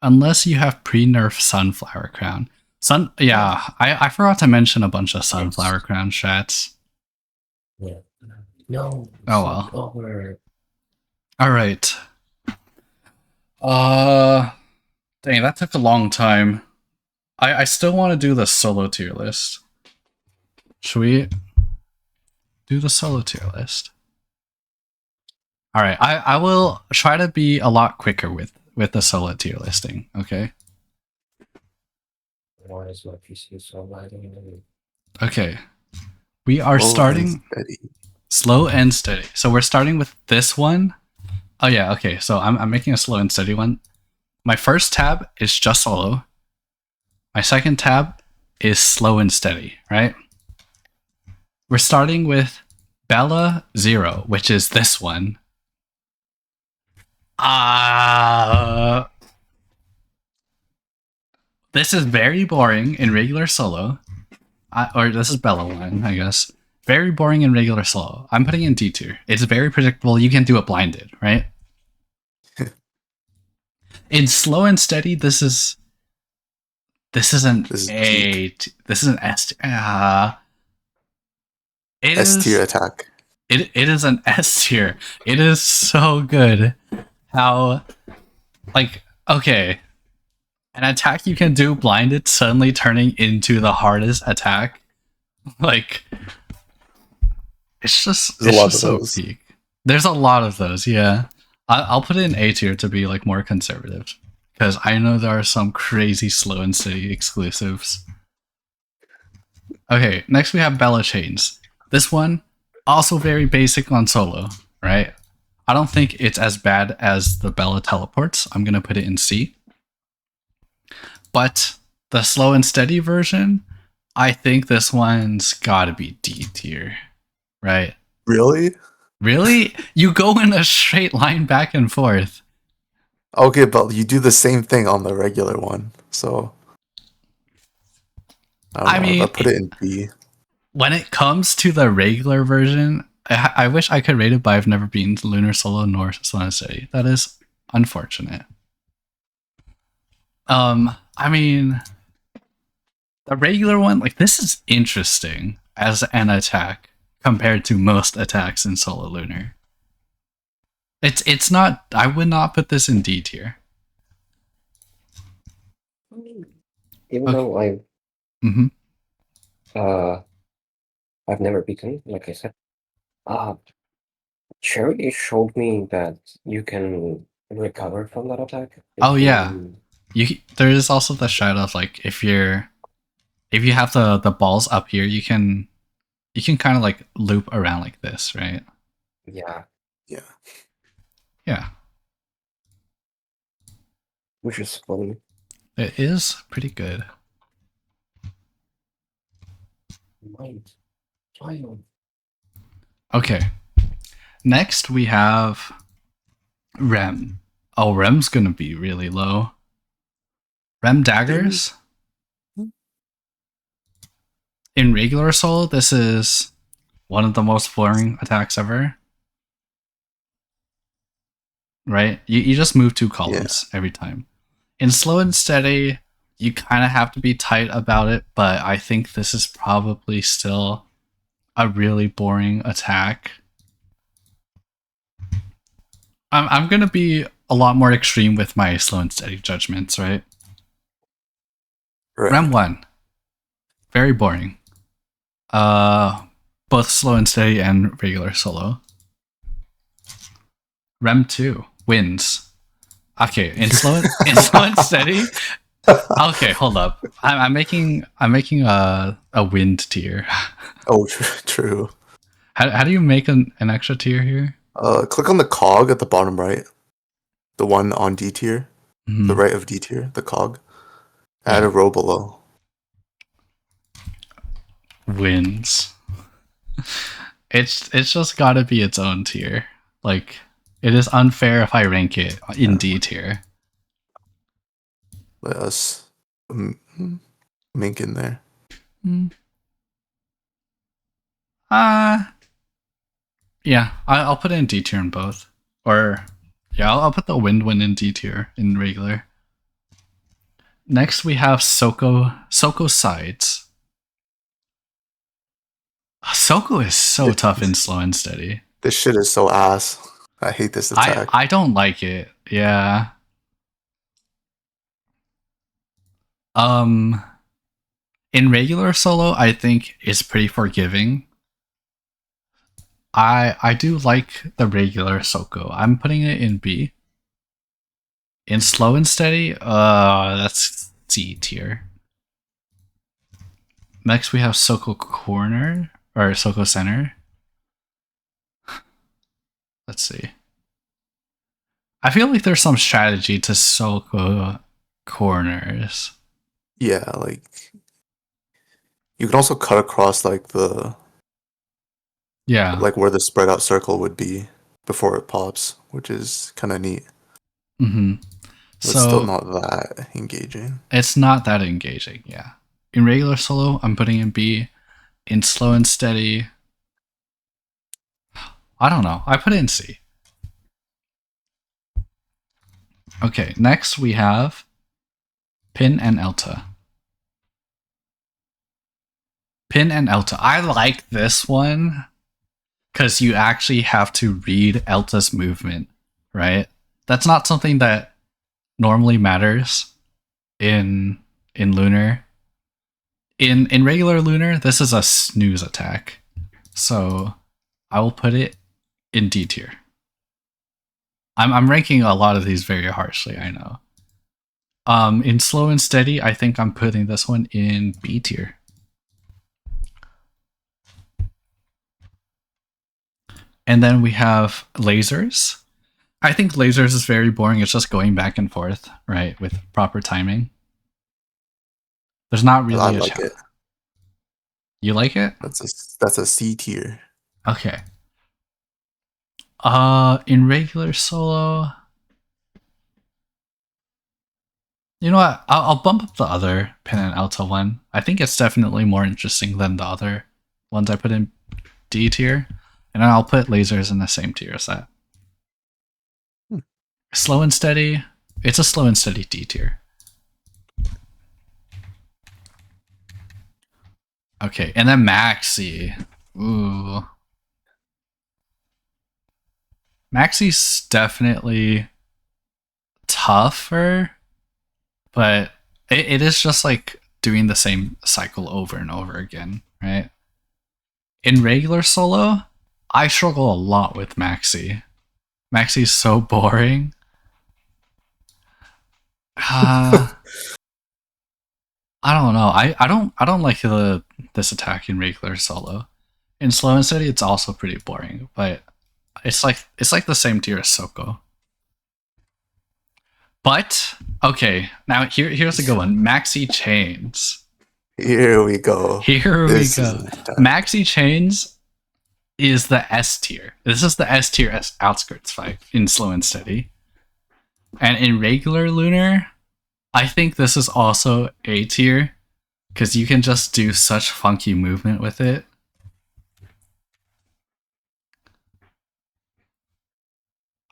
Unless you have pre-nerf Sunflower Crown. I forgot to mention a bunch of Sunflower Crown strats. Yeah. No. Oh well. Over. Alright. Dang, that took a long time. I still want to do the solo tier list. Should we do the solo tier list? Alright, I will try to be a lot quicker with the solo tier listing, okay? Why is my PC so lagging? Okay. We are starting slow and steady. So we're starting with this one. Oh yeah, okay. So I'm making a slow and steady one. My first tab is just solo. My second tab is slow and steady, right? We're starting with Bella 0, which is this one. This is very boring in regular solo. Or this is Bella 1, I guess. Very boring in regular solo. I'm putting in D tier. It's very predictable. You can do it blinded, right? In slow and steady, this is an A. This is an S. S tier attack. It is an S tier. It is so good. How, like, okay, an attack you can do blinded suddenly turning into the hardest attack. Like, It's just There's a lot of so those. peak. There's a lot of those, yeah. I'll put it in A tier to be like more conservative, because I know there are some crazy slow and steady exclusives. Okay, next we have Bella Chains. This one, also very basic on solo, right? I don't think it's as bad as the Bella Teleports. I'm gonna put it in C. But the slow and steady version, I think this one's gotta be D tier, right? Really? Really? You go in a straight line back and forth. Okay, but you do the same thing on the regular one, so I don't know. mean, I put it in B. when it comes to the regular version, I wish I could rate it, but I've never been to Lunar Solo nor Slow and Steady. That is unfortunate. I mean, the regular one, like, this is interesting as an attack compared to most attacks in Solo Lunar. It's not. I would not put this in D tier. Even Okay. though Mm-hmm. I've never beaten, like I said. Cherry showed me that you can recover from that attack. Oh yeah, there is also the shot of like if you have the balls up here, you can kind of like loop around like this, right? Yeah, Yeah, which is funny. it is pretty good. Might. Child. Okay, next we have Rem. Oh, Rem's gonna be really low. Rem daggers. In regular solo, this is one of the most boring attacks ever. Right? You just move 2 columns every time. In slow and steady, you kind of have to be tight about it, but I think this is probably still a really boring attack. I'm gonna be a lot more extreme with my slow and steady judgments, right? Right. Rem 1. Very boring. Both slow and steady and regular solo. Rem 2 wins. Okay, in slow and steady. Okay, hold up. I'm making a wind tier. Oh, true. How do you make an extra tier here? Click on the cog at the bottom right. The one on D tier. Mhm. The right of D tier, the cog. Add a row below. Wins. It's just gotta be its own tier. Like, it is unfair if I rank it in D tier. Let us mink in there. Yeah, I'll put it in D tier in both. Or, yeah, I'll put the wind one in D tier in regular. Next we have Soko Sides. Soko is so tough in slow and steady. This shit is so ass. I hate this attack. I don't like it. Yeah. In regular solo, I think it's pretty forgiving. I do like the regular Soko. I'm putting it in B. In slow and steady, that's C tier. Next we have Soko Corner or Soko Center. Let's see. I feel like there's some strategy to Soko corners. Yeah, like you can also cut across like the like where the spread out circle would be before it pops, which is kind of neat. Mm-hmm. But still not that engaging. It's not that engaging, yeah. In regular solo, I'm putting in B. In slow and steady, I don't know. I put it in C. Okay, next we have Pin and Elta. Pin and Elta. I like this one because you actually have to read Elta's movement, right? That's not something that normally matters in Lunar. In regular Lunar, this is a snooze attack. So I will put it in D tier. I'm ranking a lot of these very harshly, I know. In Slow and Steady, I think I'm putting this one in B tier. And then we have Lasers. I think Lasers is very boring. It's just going back and forth, right, with proper timing. There's not really I a like it. You like it? That's a C tier. Okay. In regular solo, you know what? I'll bump up the other Pen and Alta one. I think it's definitely more interesting than the other ones I put in D tier, and then I'll put Lasers in the same tier as that. Slow and Steady. It's a Slow and Steady D tier. Okay, and then Maxi. Ooh. Maxi's definitely tougher, but it is just like doing the same cycle over and over again, right? In regular solo, I struggle a lot with Maxi. Maxi's so boring. I don't know. I don't like this attack in regular solo. In Slow and Steady, it's also pretty boring, but it's like the same tier as Soko. But okay, now here's a good one. Maxi Chains. Here we go. Maxi Chains is the S tier. This is the S tier outskirts fight in Slow and Steady. And in regular Lunar, I think this is also A tier because you can just do such funky movement with it.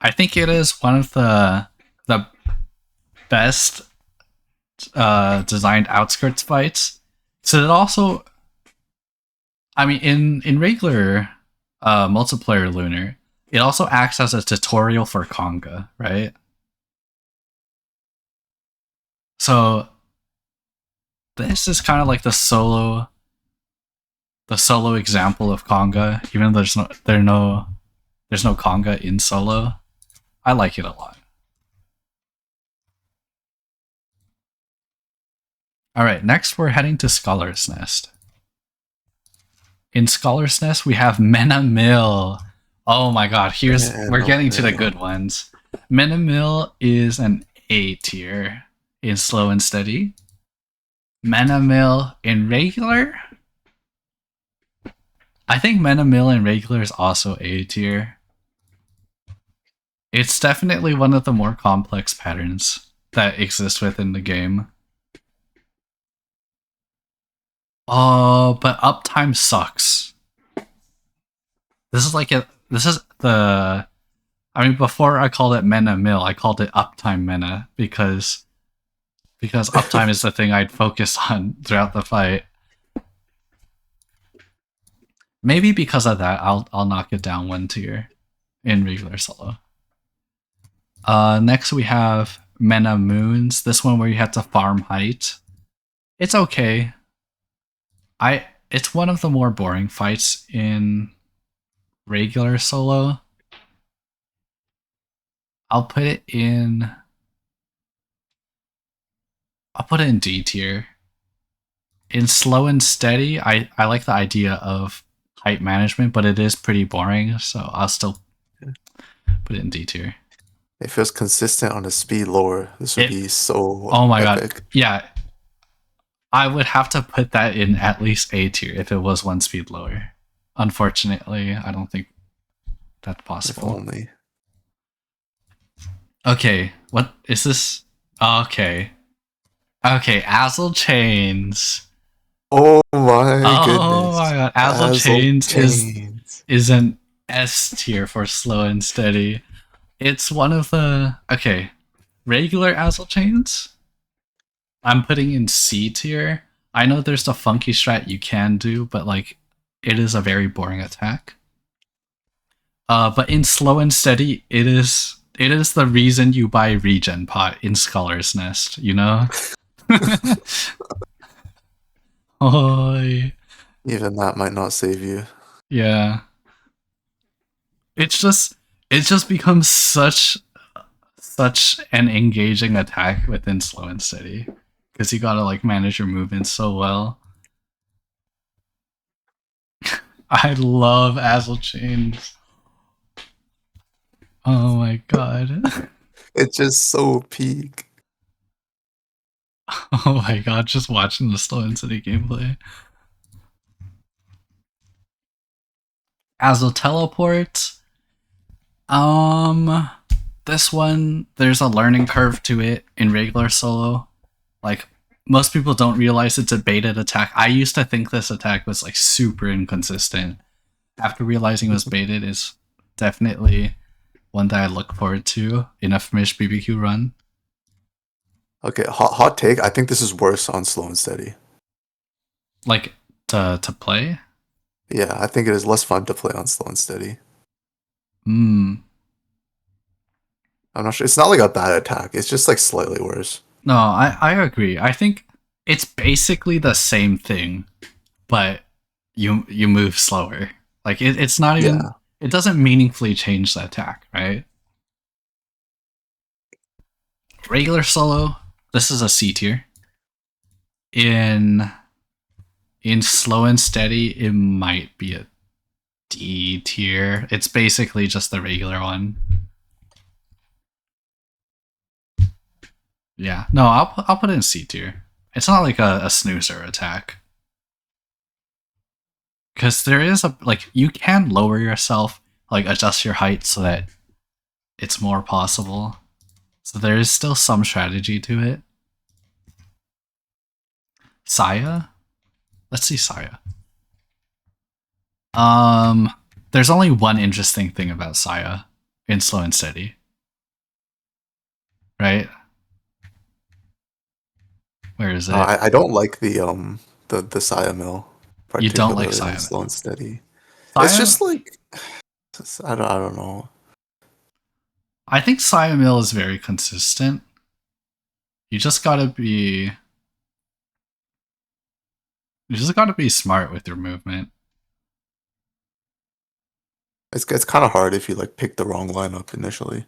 I think it is one of the best designed outskirts fights. So it also, I mean, in regular multiplayer Lunar, it also acts as a tutorial for Conga, right? So this is kind of like the solo example of Conga, even though there's no Conga in solo. I like it a lot. Alright, next we're heading to Scholar's Nest. In Scholar's Nest, we have Menamil. Oh my god, we're getting to the good ones. Menamil is an A tier in Slow and Steady. Menamil in regular? I think Menamil in regular is also A tier. It's definitely one of the more complex patterns that exist within the game. Oh, but uptime sucks. Before I called it Mena Mill, I called it Uptime Mena because uptime is the thing I'd focus on throughout the fight. Maybe because of that, I'll knock it down one tier in regular solo. Next we have Mena Moons. This one where you have to farm height. It's okay. It's one of the more boring fights in regular solo. I'll put it in D tier. In Slow and Steady, I like the idea of height management, but it is pretty boring, so I'll still put it in D tier. If it was consistent on the speed lower, this would be so oh my epic. god. Yeah. I would have to put that in at least A tier if it was one speed lower. Unfortunately, I don't think that's possible. If only. Okay, what is this? Okay, Azel Chains. Oh my goodness! Oh my god, Azel Chains is an S tier for Slow and Steady. It's one of the regular Azel Chains. I'm putting in C tier. I know there's the funky strat you can do, but like it is a very boring attack. But in Slow and Steady, it is the reason you buy regen pot in Scholar's Nest, you know? Oh, even that might not save you. yeah. It's just it just becomes such an engaging attack within Slow and Steady because you gotta like manage your movements so well. I love Azzle Chains. Oh my god. It's just so peak. Oh my god, just watching the Slow and Steady gameplay. Azzle Teleport. This one, there's a learning curve to it in regular solo. Like, most people don't realize it's a baited attack. I used to think this attack was like super inconsistent. After realizing it was baited is definitely one that I look forward to in a Fmish BBQ run. Okay, hot take. I think this is worse on Slow and Steady. Like, to play? Yeah, I think it is less fun to play on Slow and Steady. Hmm. I'm not sure. It's not like a bad attack. It's just like slightly worse. No, I agree. I think it's basically the same thing, but you move slower. Like it's not even Yeah. it doesn't meaningfully change the attack, right? Regular solo, this is a C tier. In Slow and Steady, it might be a D tier. It's basically just the regular one. Yeah, no, I'll put it in C tier. It's not like a snoozer attack. Because there is a, like, you can lower yourself, like, adjust your height so that it's more possible. So there is still some strategy to it. Saya? Let's see Saya. There's only one interesting thing about Saya in Slow and Steady. Right? Where is it? I don't like the Saya mill. You don't like particularly Saya on Slow mill. and Steady. Saya, It's just like I don't know. I think Saya mill is very consistent. You just gotta be smart with your movement. It's kind of hard if you like pick the wrong lineup initially.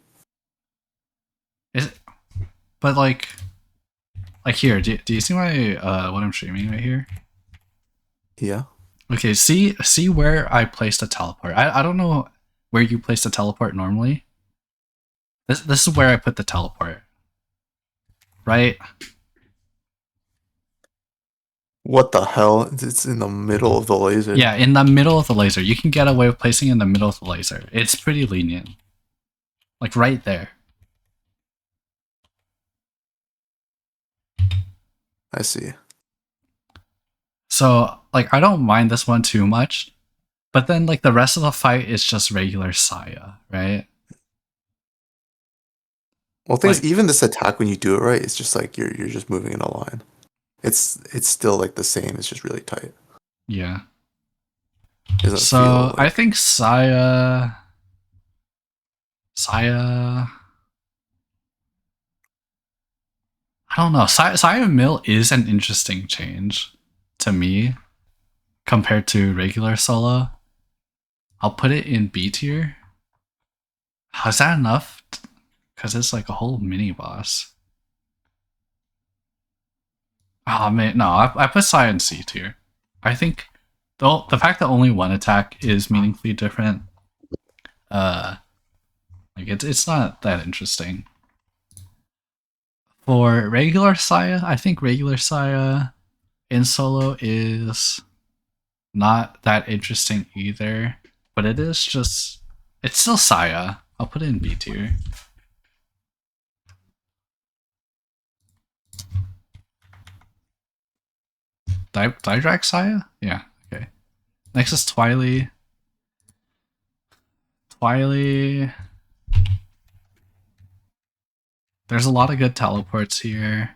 But like here, do you see my what I'm streaming right here? Yeah. Okay, see where I placed a teleport. I don't know where you place a teleport normally. This is where I put the teleport. Right? What the hell? It's in the middle of the laser. Yeah, in the middle of the laser. You can get away with placing it in the middle of the laser. It's pretty lenient. Like right there. I see. So, like, I don't mind this one too much. But then, like, the rest of the fight is just regular Saya, right? Well, thing is, Like- even this attack when you do it right, it's just like you're just moving in a line. It's still like the same. It's just really tight. Yeah. Doesn't So, feel like- I think Saya... I don't know. Saya Mill is an interesting change to me compared to regular solo. I'll put it in B tier. Is that enough? Because it's like a whole mini boss. Oh man, no, I put Saya in C tier. I think the fact that only one attack is meaningfully different, like it's not that interesting. For regular Saya, I think regular Saya in solo is not that interesting either, but it is just, it's still Saya. I'll put it in B tier. Did I drag Saya? Yeah, okay. Next is Twily. There's a lot of good teleports here.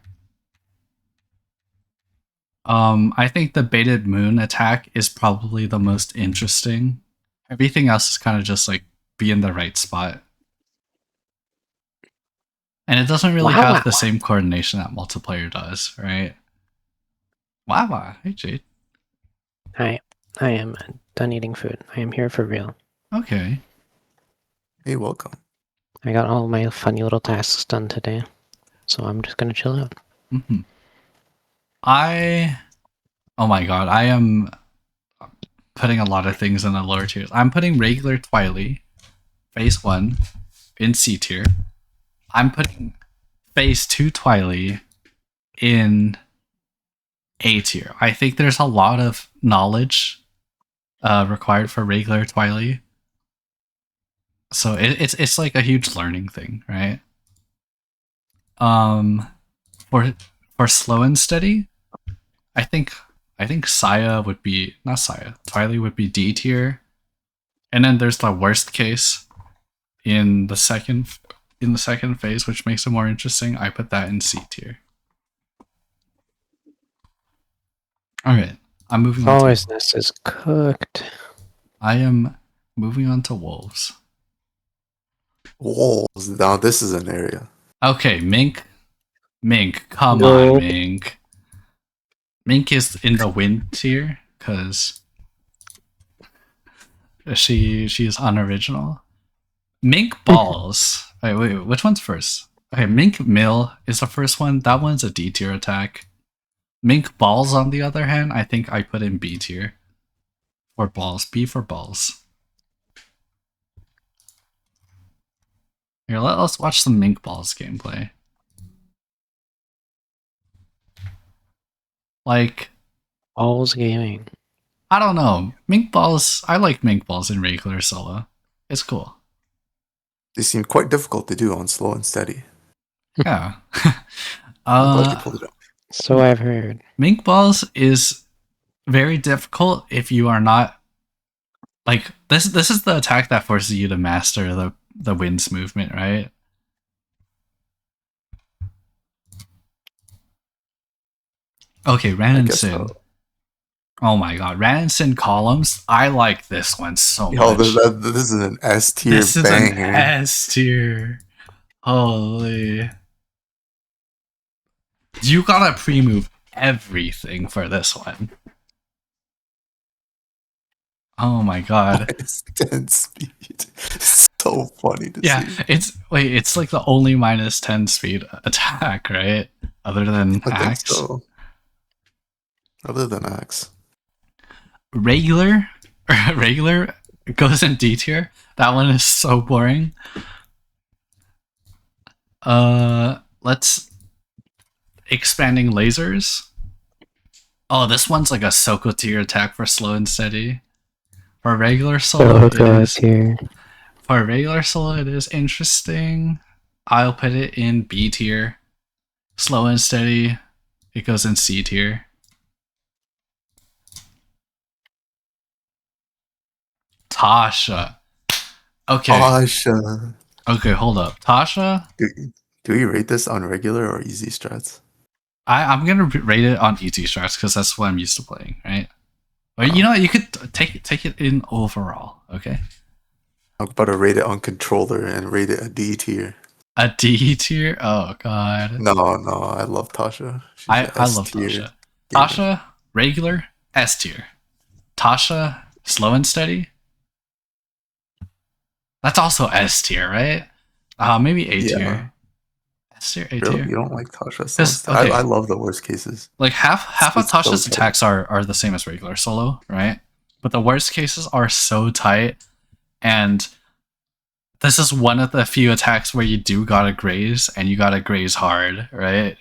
I think the baited moon attack is probably the most interesting. Everything else is kind of just like be in the right spot. And it doesn't really have the same coordination that multiplayer does, right? Wow, hey Jade. Hi, I am done eating food. I am here for real. Okay. Hey, welcome. I got all my funny little tasks done today, so I'm just gonna chill out. Mm-hmm. Oh my god, I am putting a lot of things in the lower tiers. I'm putting regular Twily, phase 1, in C tier. I'm putting phase 2 Twily in A tier. I think there's a lot of knowledge required for regular Twily. So it's like a huge learning thing, right? For slow and steady, I think Saya would be not Saya. Twily would be D tier, and then there's the worst case in the second phase, which makes it more interesting. I put that in C tier. All right, I'm moving on. Always this is cooked. I am moving on to wolves. Wolves. Now this is an area. Okay, Mink, come Nope. on, Mink. Mink is in the win tier because she is unoriginal. Mink balls. wait, which one's first? Okay, Mink Mill is the first one. That one's a D tier attack. Mink balls, on the other hand, I think I put in B tier. Or balls. B for balls. Here, let's watch some Mink balls gameplay. Like, Balls gaming. I don't know. Mink balls. I like Mink balls in regular solo. It's cool. They seem quite difficult to do on slow and steady. Yeah. I'm glad you pulled it up. So I've heard. Mink balls is very difficult if you are not like this is the attack that forces you to master the wind's movement, right? Okay, Ran and Sin. So. Oh my god, Ran and Sin columns. I like this one so Yo, much. this is an S tier banger. This is an S tier. Holy. You gotta pre-move everything for this one. Oh my god. Minus 10 speed. It's so funny to see. It's like the only minus 10 speed attack, right? Other than I think Axe. so. Other than Axe. Regular goes in D tier. That one is so boring. Let's expanding lasers. Oh, this one's like a Soko tier attack for slow and steady. For regular solo, For regular solo, it is interesting. I'll put it in B tier. Slow and steady, it goes in C tier. Tasha. Okay. Tasha. Okay, hold up. Tasha. Do we rate this on regular or easy strats? I'm gonna rate it on easy strats because that's what I'm used to playing, right? But you know what? You could take it in overall. Okay. I'm about to rate it on controller and rate it a D tier. A D tier? Oh god. No, I love Tasha. She's I love Tasha. Tasha, regular, S tier. Tasha, slow and steady. That's also S tier, right? Maybe A tier. Yeah. S tier, A Really? tier. You don't like Tasha? Okay. I love the worst cases. Like half of It's Tasha's so attacks are the same as regular solo, right? But the worst cases are so tight, and this is one of the few attacks where you do gotta graze, and you gotta graze hard, right?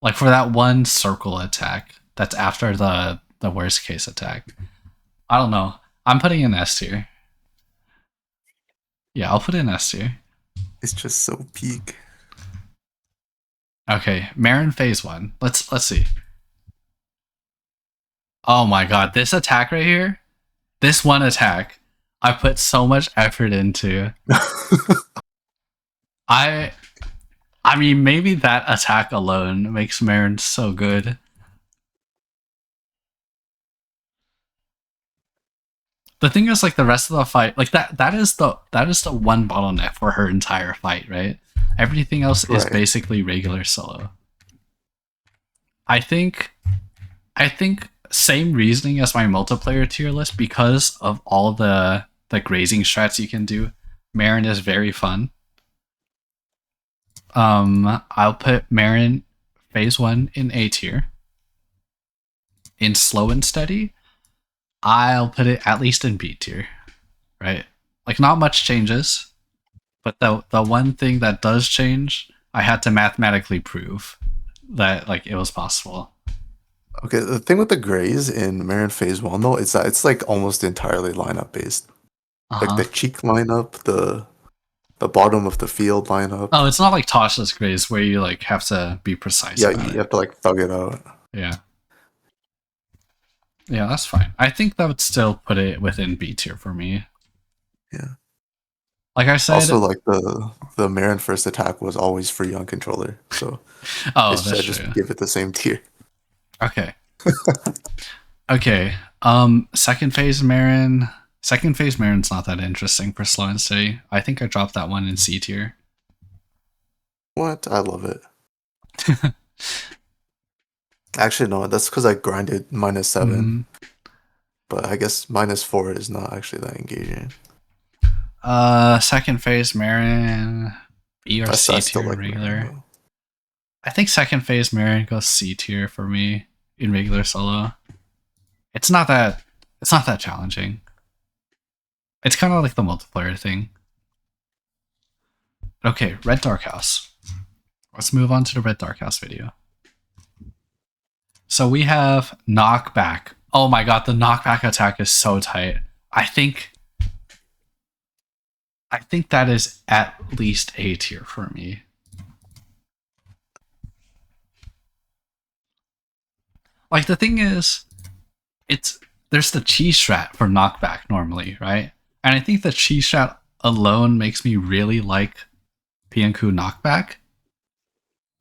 Like for that one circle attack, that's after the worst case attack. I don't know. I'm putting in S tier. Yeah, I'll put in S tier. It's just so peak. Okay, Marin phase 1. Let's see. Oh my god, this attack right here, this one attack, I put so much effort into. I mean, maybe that attack alone makes Marin so good. The thing is, like the rest of the fight, like that is the one bottleneck for her entire fight, right? Everything else is basically regular solo. I think same reasoning as my multiplayer tier list because of all the the grazing strats you can do, Marin is very fun. I'll put Marin phase 1 in A tier. In slow and steady, I'll put it at least in B tier, right? Like, not much changes, but the one thing that does change, I had to mathematically prove that like it was possible. Okay, the thing with the grays in Marin Phase 1 though, is that it's like almost entirely lineup based. Like the cheek lineup, the bottom of the field lineup. Oh, it's not like Tasha's grays where you like have to be precise. Yeah, about you it. have to like thug it out. Yeah. Yeah, that's fine. I think that would still put it within B tier for me. Yeah. Like I said, Also, like the Marin first attack was always free on controller, so oh, I that's just true. give it the same tier. Okay. Okay. Second phase Marin. Second phase Marin's not that interesting for slow and steady. I think I dropped that one in C tier. What? I love it. Actually, no, that's because I grinded -7. Mm-hmm. But I guess -4 is not actually that engaging. Second phase Marin, B or C tier like regular. Marin, I think second phase Marin goes C tier for me in regular solo. It's not that challenging. It's kind of like the multiplayer thing. Okay, Red Dark House. Let's move on to the Red Dark House video. So we have knockback. Oh my god, the knockback attack is so tight. I think that is at least A tier for me. Like, the thing is, there's the chi strat for knockback normally, right? And I think the chi strat alone makes me really like Pianku knockback.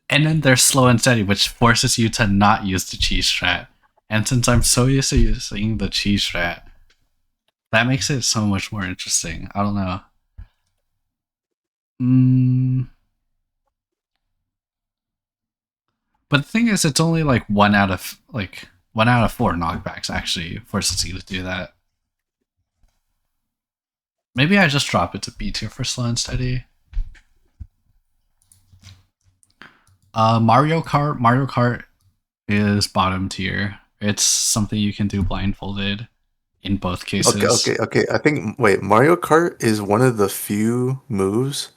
And then there's slow and steady, which forces you to not use the chi strat. And since I'm so used to using the chi strat, that makes it so much more interesting. I don't know. But the thing is, it's only like 1 out of 4 knockbacks actually forces you to do that. Maybe I just drop it to B tier for slow and steady. Mario Kart is bottom tier. It's something you can do blindfolded in both cases. Okay. I think Mario Kart is one of the few moves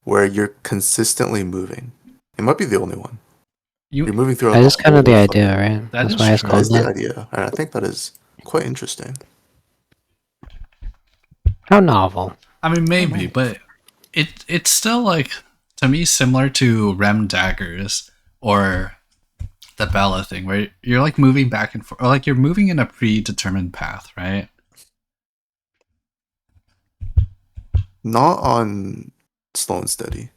where you're consistently moving. It might be the only one. You're moving through. That is kind of the idea, right? That's why it's true. called That's the idea, and I think that is quite interesting. How novel. I mean, maybe, but it's still like, to me, similar to Rem daggers or the Bella thing, where you're like moving back and forth, or like you're moving in a predetermined path, right? Not on slow and steady,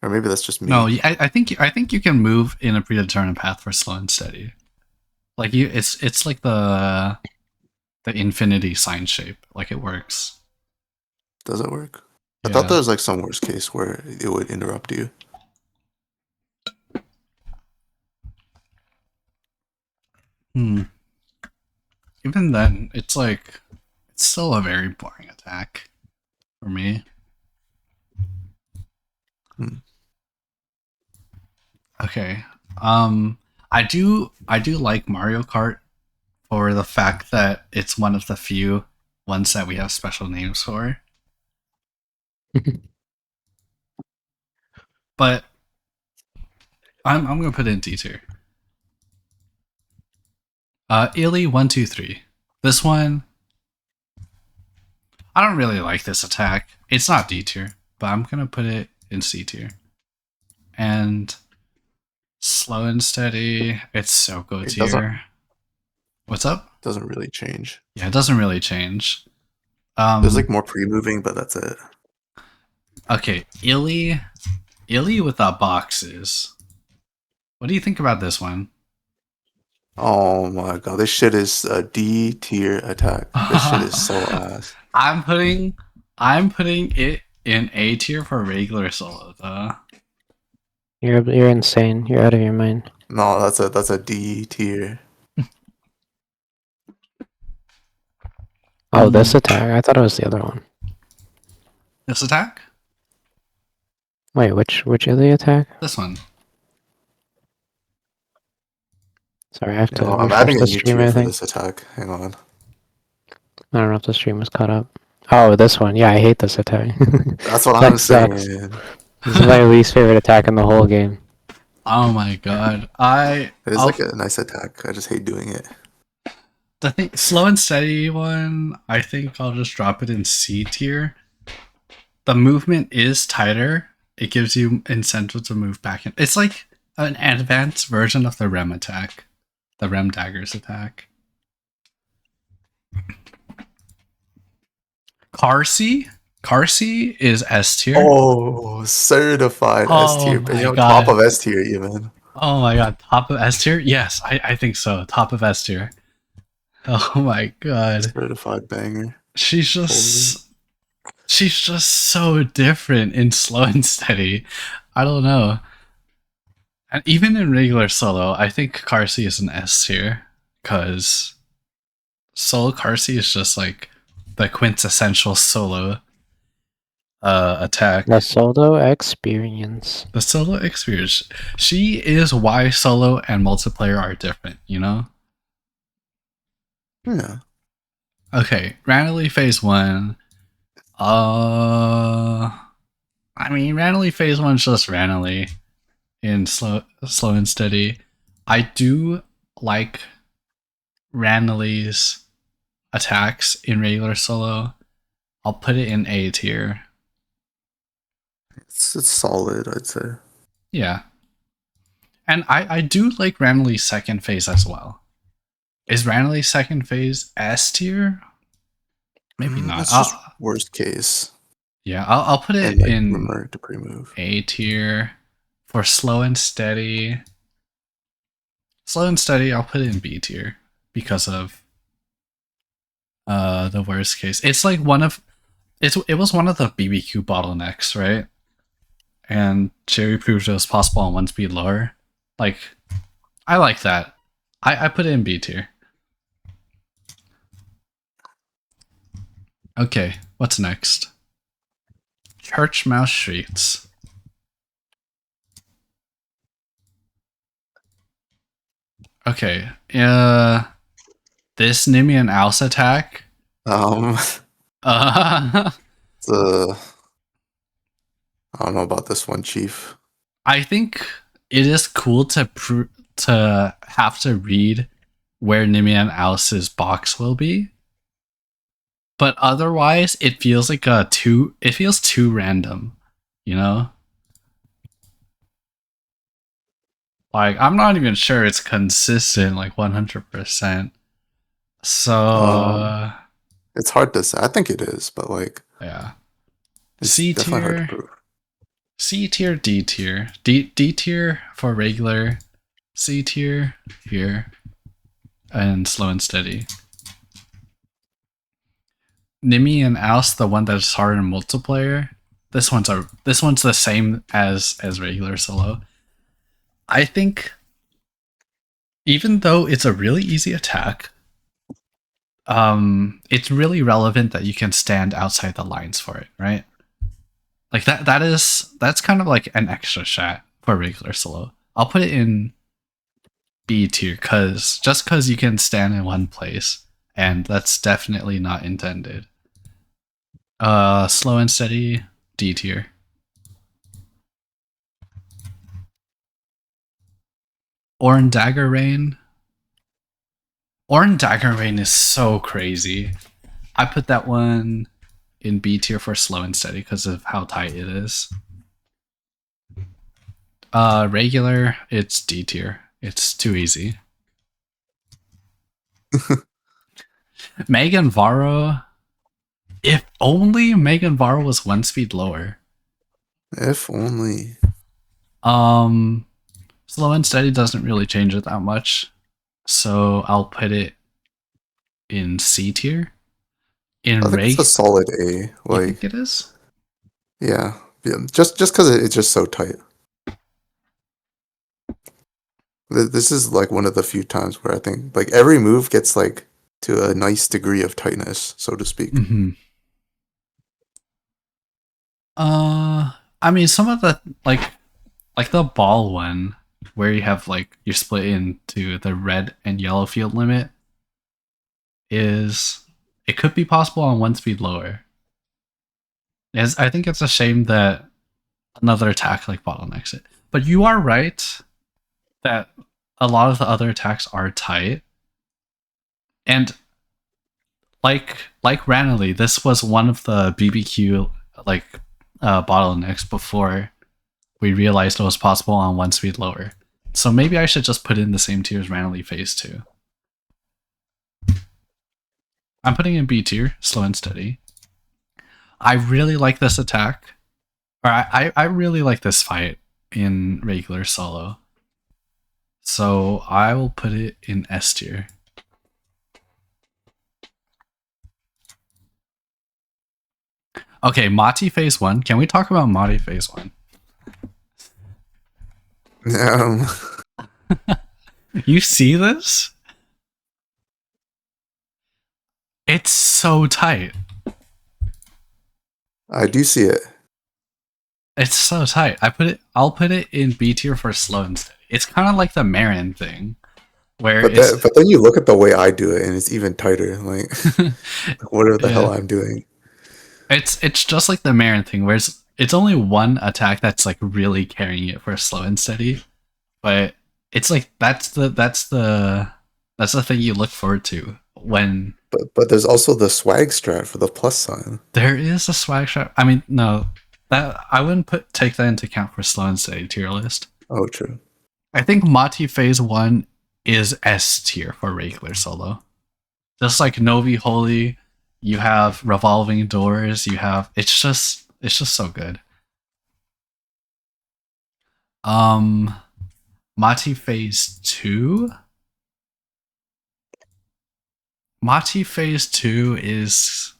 or maybe that's just me. No, I think you can move in a predetermined path for slow and steady. Like it's like the infinity sign shape. Like, it works. Does it work? Yeah. I thought there was like some worst case where it would interrupt you. Even then, it's still a very boring attack for me. Okay. I do like Mario Kart for the fact that it's one of the few ones that we have special names for. But I'm gonna put it in D tier. Illy 123. This one, I don't really like this attack. It's not D tier, but I'm gonna put it in C tier. And slow and steady, it's Soko tier. What's up? Doesn't really change. Yeah, it doesn't really change. There's like more pre-moving, but that's it. Okay, Illy without boxes. What do you think about this one? Oh my god, this shit is a D tier attack. This shit is so ass. I'm putting it in A tier for regular solo though. You're insane. You're out of your mind. No, that's a D tier. Oh, this attack? I thought it was the other one. This attack? Wait, which other attack? This one. Sorry, I have to I'm refresh adding a the new stream, tier I for think. this attack. Hang on. I don't know if the stream was caught up. Oh, this one. Yeah, I hate this attack. That's what That I'm sucks. saying. This is my least favorite attack in the whole game. Oh my god. It is like a nice attack. I just hate doing it. The thing, slow and steady one, I think I'll just drop it in C tier. The movement is tighter. It gives you incentive to move back in. It's like an advanced version of the Rem attack. The Rem daggers attack. Carsey is S tier. Oh, certified S tier. my Top God. of S tier even. Oh my god, top of S tier? Yes, I think so. Top of S tier. Oh my god. Certified banger. She's just so different in slow and steady. I don't know. And even in regular solo, I think Carsey is an S tier. Because solo Carsey is just like the quintessential solo attack. The solo experience. The solo experience. She is why solo and multiplayer are different, you know? Yeah. Okay, randomly phase 1. I mean, randomly phase 1 is just randomly in slow and steady. I do like randomly's attacks in regular solo. I'll put it in A tier. It's solid, I'd say. Yeah. And I do like randomly's second phase as well. Is randomly's second phase S tier? Maybe not. That's just worst case. Yeah, I'll put it And like, in remember to pre-move. A tier. For slow and steady. Slow and steady, I'll put it in B tier because of the worst case. It's like it was one of the BBQ bottlenecks, right? And Cherry proved it was possible on one speed lower. Like, I like that. I put it in B tier. Okay, what's next? Church Mouse Streets. Okay, this Nimian Ouse attack. It's I don't know about this one, Chief. I think it is cool to have to read where Nimian Ouse's box will be. But otherwise, it feels like it feels too random, you know? Like, I'm not even sure it's consistent, like 100%. So, it's hard to say. I think it is, but like, yeah. it's C definitely hard to tier, prove. C tier, D tier. D tier for regular, C tier here, and slow and steady. Nimi and Ouse, the one that's hard in multiplayer. This one's the same as regular solo. I think even though it's a really easy attack, it's really relevant that you can stand outside the lines for it, right? Like that's kind of like an extra shot for regular solo. I'll put it in B tier because you can stand in one place, and that's definitely not intended. Slow and steady, D tier. Orin Dagger Rain. Orin Dagger Rain is so crazy. I put that one in B tier for slow and steady because of how tight it is. Regular, it's D tier. It's too easy. Megan Varro. If only Megan Varro was one speed lower. If only. Slow and steady doesn't really change it that much. So I'll put it in C tier. I think it's a solid A. Like, you think it is? Yeah. Just because it's just so tight. This is like one of the few times where I think like every move gets like to a nice degree of tightness, so to speak. Mm-hmm. I mean, some of the like the ball one where you have like you're split into the red and yellow field limit is it could be possible on one speed lower. Yes, I think it's a shame that another attack like bottlenecks it. But you are right that a lot of the other attacks are tight. And like randomly, this was one of the BBQ like bottlenecks before we realized it was possible on one speed lower. So maybe I should just put in the same tier as randomly phase 2. I'm putting in B tier, slow and steady. I really like this attack. Or I really like this fight in regular solo. So I will put it in S tier. Okay, Mati phase 1. Can we talk about Mati phase 1? You see this? It's so tight. I do see it. It's so tight. I'll put it in B tier for slow and steady. It's kind of like the Marin thing, where but then you look at the way I do it, and it's even tighter. Like, whatever the hell I'm doing. It's just like the Marin thing, where it's only one attack that's like really carrying it for slow and steady, but it's like that's the thing you look forward to when. But there's also the swag strat for the plus sign. There is a swag strat. I mean, no, that I wouldn't take that into account for slow and steady tier list. Oh, true. I think Mati phase 1 is S tier for regular solo. Just like Novi Holy, you have revolving doors, you have it's just so good. Mati phase 2. Mati phase 2 is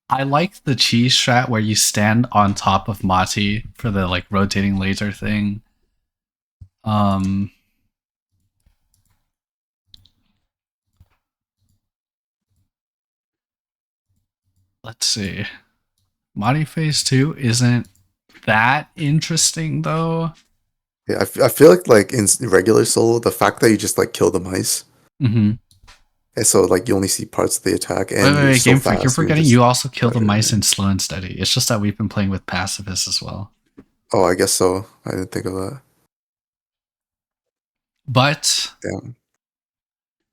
I like the cheese strat where you stand on top of Mati for the like rotating laser thing. Let's see. Mati phase 2 isn't that interesting though. Yeah, I feel like in regular solo, the fact that you just like kill the mice, Mm-hmm. and so like you only see parts of the attack, and Wait, so Game Freak, you're forgetting you also kill the better. mice in slow and steady. It's just that we've been playing with pacifists as well. Oh, I guess so. I didn't think of that. But Damn.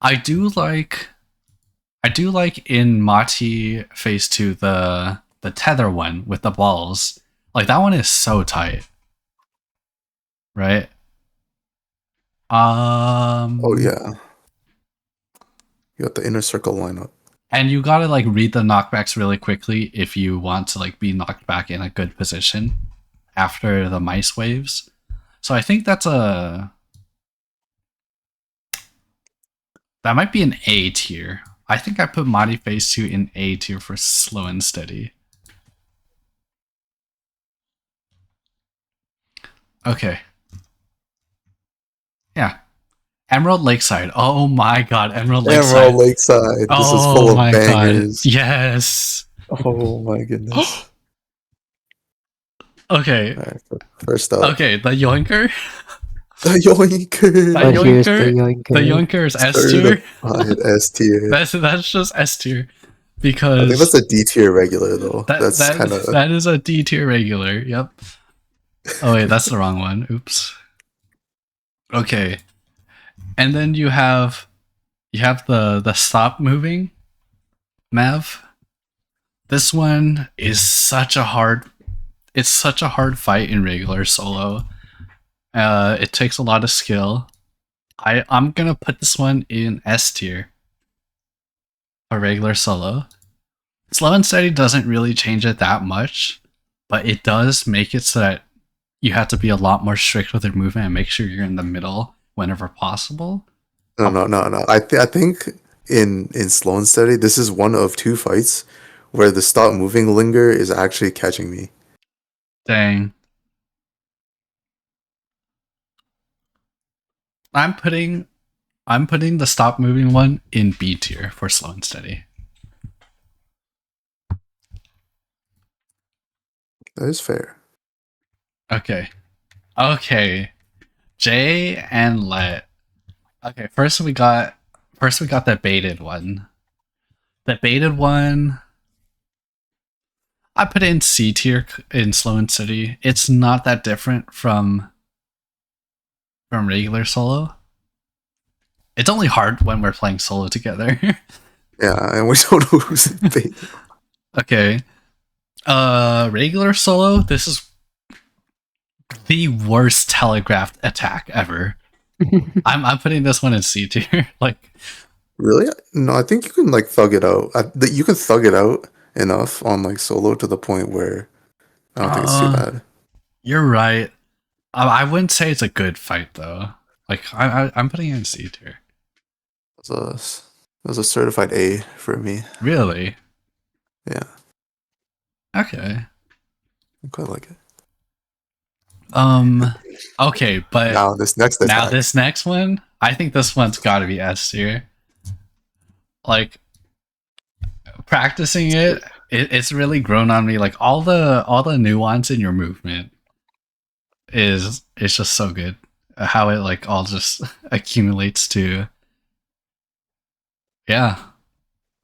I do like in Mati phase 2 the tether one with the balls. Like that one is so tight. Right? Oh yeah. You got the inner circle lineup. And you gotta like read the knockbacks really quickly if you want to like be knocked back in a good position after the mice waves. So I think that might be an A tier. I think I put Mati phase 2 in A tier for slow and steady. Okay. Yeah. Emerald Lakeside. Oh my god, Emerald Lakeside. Emerald Lakeside. This is full of bangers. God. Yes. Oh my goodness. Okay. Right, first up. Okay, the Yoinker. The Yoinker. The Yoinker is S tier. S tier. That's just S tier. Because I think that's a D tier regular though. That is a D tier regular. Yep. Oh wait, that's the wrong one. Oops. Okay. And then you have the stop moving Mav. This one is such a hard fight in regular solo. It takes a lot of skill. I'm gonna put this one in S tier for regular solo. Slow and steady doesn't really change it that much, but it does make it so that you have to be a lot more strict with your movement and make sure you're in the middle whenever possible. No. I think in slow and steady, this is one of two fights where the stop moving linger is actually catching me. Dang. I'm putting I'm putting the stop moving one in B tier for slow and steady. That is fair. Okay. Jay and Let. Okay, first we got the baited one. The baited one, I put it in C tier in slow and steady. It's not that different from regular solo. It's only hard when we're playing solo together. Yeah, and we don't know who's bait. Okay. Regular solo, this is the worst telegraphed attack ever. I'm putting this one in C tier. Like, Really? No, I think you can like thug it out. You can thug it out enough on like solo to the point where I don't think it's too bad. You're right. I wouldn't say it's a good fight though. Like I'm putting it in C tier. It was a certified A for me. Really? Yeah, Okay. I quite like it. Okay, but Now this next attack. this next one, I think this one's got to be S tier. Like practicing it's really grown on me. Like all the nuance in your movement is just so good. How it like all just accumulates to. Yeah.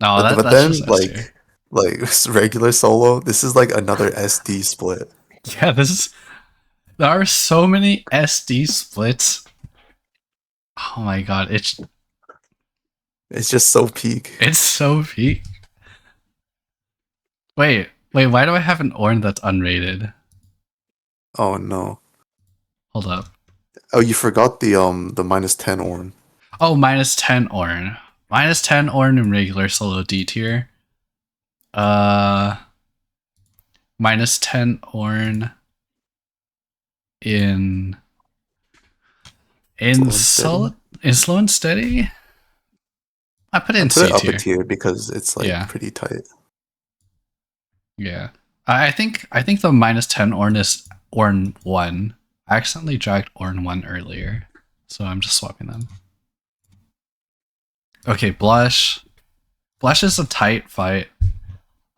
No, but that's then just S tier. like regular solo, this is like another SD split. Yeah, there are so many SD splits. Oh my god, It's just so peak. it's so peak. Wait, why do I have an Orn that's unrated? Oh no. Hold up. Oh, you forgot the -10 Orn. Oh, -10 Orn. -10 Orn in regular solo D tier. -10 Orn in slow and steady. I put it in C up tier. a tier because it's like Yeah. pretty tight. Yeah. I think the -10 Orn is Orn 1. I accidentally dragged Orn 1 earlier, so I'm just swapping them. Okay, Blush. Blush is a tight fight.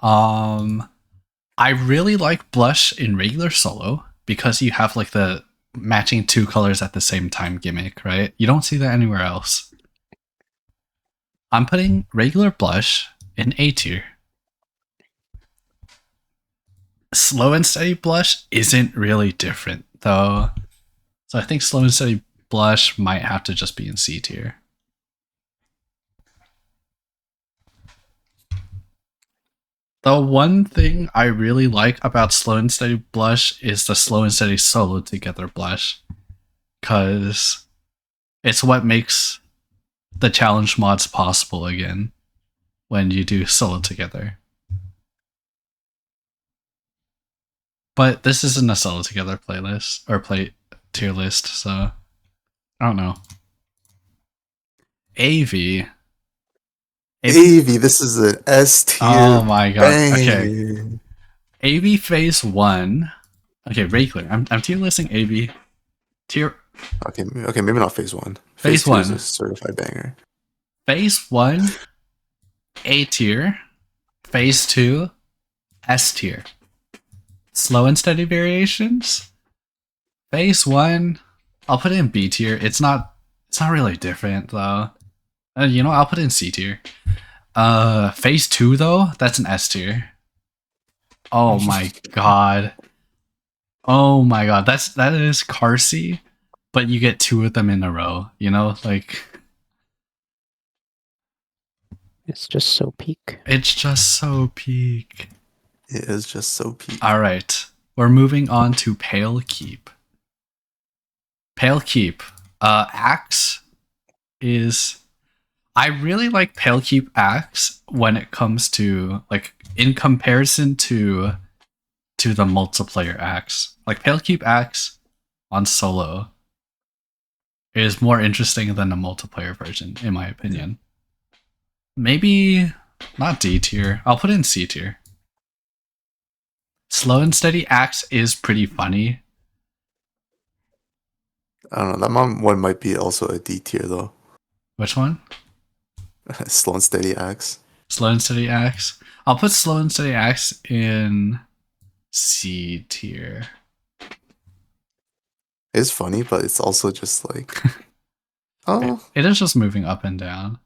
I really like Blush in regular solo because you have like the matching 2 colors at the same time gimmick, right? You don't see that anywhere else. I'm putting regular Blush in A tier. Slow and steady Blush isn't really different though. So I think slow and steady Blush might have to just be in C tier. The one thing I really like about slow and steady Blush is the slow and steady solo together Blush. Because it's what makes the challenge mods possible again when you do solo together. But this isn't a solo together playlist or tier list, so I don't know. AV, this is an S tier. Oh my god. Banger. Okay. AV phase 1. Okay, regular. I'm tier listing AV. Tier. Okay, maybe not phase 1. Phase 2 is one. a certified banger. Phase 1, A tier. Phase 2, S tier. Slow and steady variations. Phase 1, I'll put it in B tier. It's not really different though. I'll put it in C tier. Phase 2 though, that's an S tier. Oh my god. Oh my god. That is Carsey, but you get 2 of them in a row, like It's just so peak. it's just so peak. It is just so peak. All right. We're moving on to Pale Keep. Pale Keep. Axe is I really like Pale Keep Axe when it comes to like in comparison to the multiplayer Axe. Like Pale Keep Axe on solo is more interesting than the multiplayer version, in my opinion. Maybe not D tier. I'll put it in C tier. Slow and steady Axe is pretty funny. I don't know. That one might be also a D tier though. Which one? Slow and steady axe. Slow and steady axe. I'll put slow and steady axe in C tier. It's funny, but it's also just like, oh, It is just moving up and down.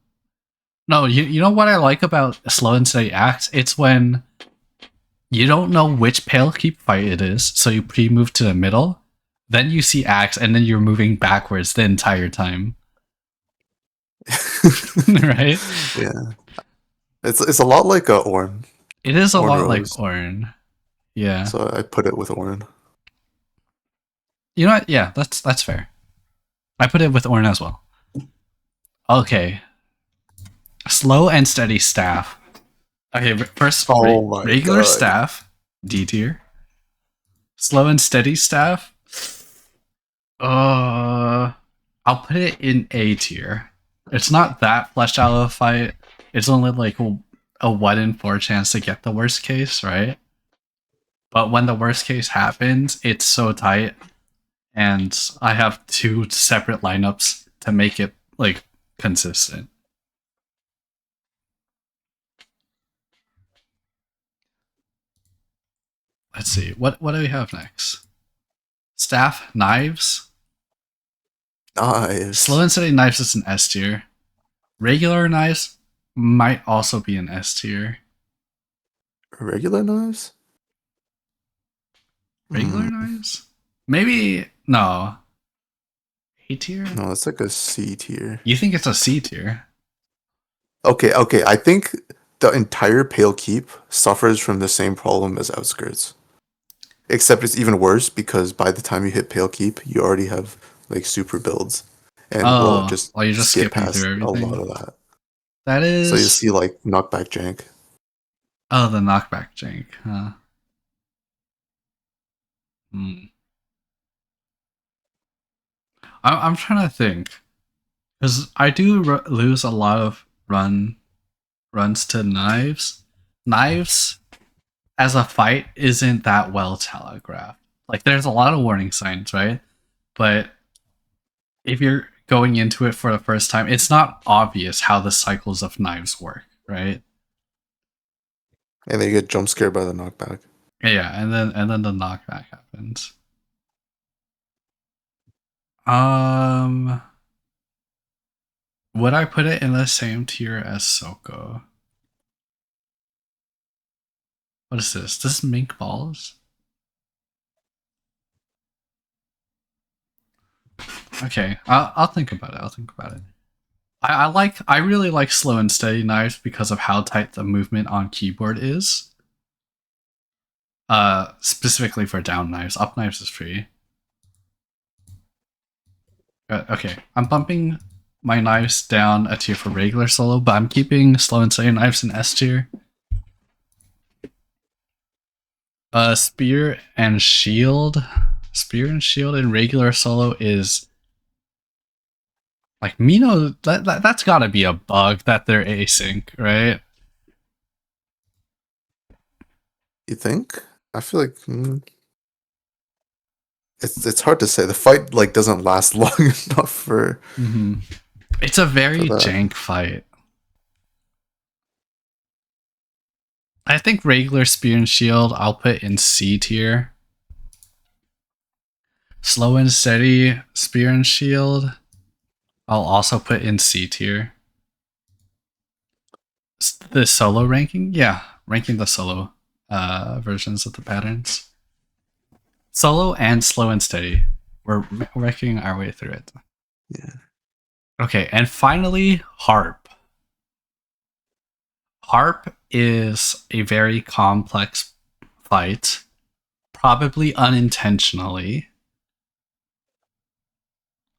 No, you know what I like about slow and steady axe? It's when you don't know which pale keep fight it is, so you pre-move to the middle, then you see axe, and then you're moving backwards the entire time. Right? yeah. It's a lot like Orn. It is a Orn lot Rose. like Orn. Yeah. So I put it with Orn. You know what? Yeah, that's fair. I put it with Orn as well. Okay. Slow and steady staff. Okay, first Oh my regular God. staff, D tier. Slow and steady staff. I'll put it in A tier. It's not that fleshed out of a fight. It's only like a 1 in 4 chance to get the worst case, right? But when the worst case happens, it's so tight, and I have 2 separate lineups to make it like consistent. Let's see. What do we have next? Staff, knives. Nice. Slow and steady knives is an S tier. Regular knives might also be an S tier. Regular knives? Regular knives? Maybe no. A tier? No, it's like a C tier. You think it's a C tier? Okay. I think the entire Pale Keep suffers from the same problem as Outskirts. Except it's even worse because by the time you hit Pale Keep, you already have like super builds. And we'll just, you're just skip skipping past through a everything. lot of that. That is. So you see like knockback jank. Oh, the knockback jank, huh? Hmm. I'm trying to think, because I do lose a lot of runs to knives. Knives as a fight isn't that well telegraphed. Like there's a lot of warning signs, right? But if you're going into it for the first time, it's not obvious how the cycles of knives work, right? And then you get jump scared by the knockback. Yeah, and then the knockback happens. Would I put it in the same tier as Soko? What is this? This is mink balls? Okay, I'll think about it. I really like slow and steady knives because of how tight the movement on keyboard is. Specifically for down knives. Up knives is free. Okay, I'm bumping my knives down a tier for regular solo, but I'm keeping slow and steady knives in S tier. Spear and shield. Spear and shield in regular solo is like Mino. That's gotta be a bug that they're async, right? You think? I feel like it's hard to say. The fight like doesn't last long enough for. Mm-hmm. It's a very For that. jank fight. I think regular spear and shield I'll put in C tier. Slow and steady spear and shield I'll also put in C tier. The solo ranking? Yeah, ranking the solo versions of the patterns. Solo and slow and steady. We're working our way through it. Yeah. Okay, and finally, harp. Harp is a very complex fight, probably unintentionally.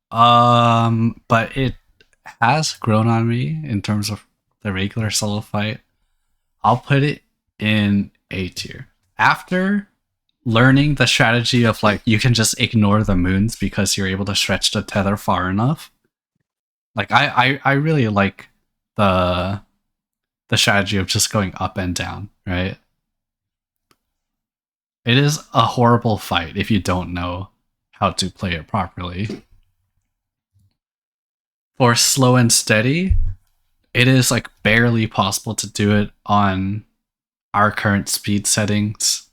But it has grown on me in terms of the regular solo fight. I'll put it in A tier. After learning the strategy of like you can just ignore the moons because you're able to stretch the tether far enough. Like I really like the strategy of just going up and down, right? It is a horrible fight if you don't know how to play it properly. for slow and steady, it is like barely possible to do it on our current speed settings,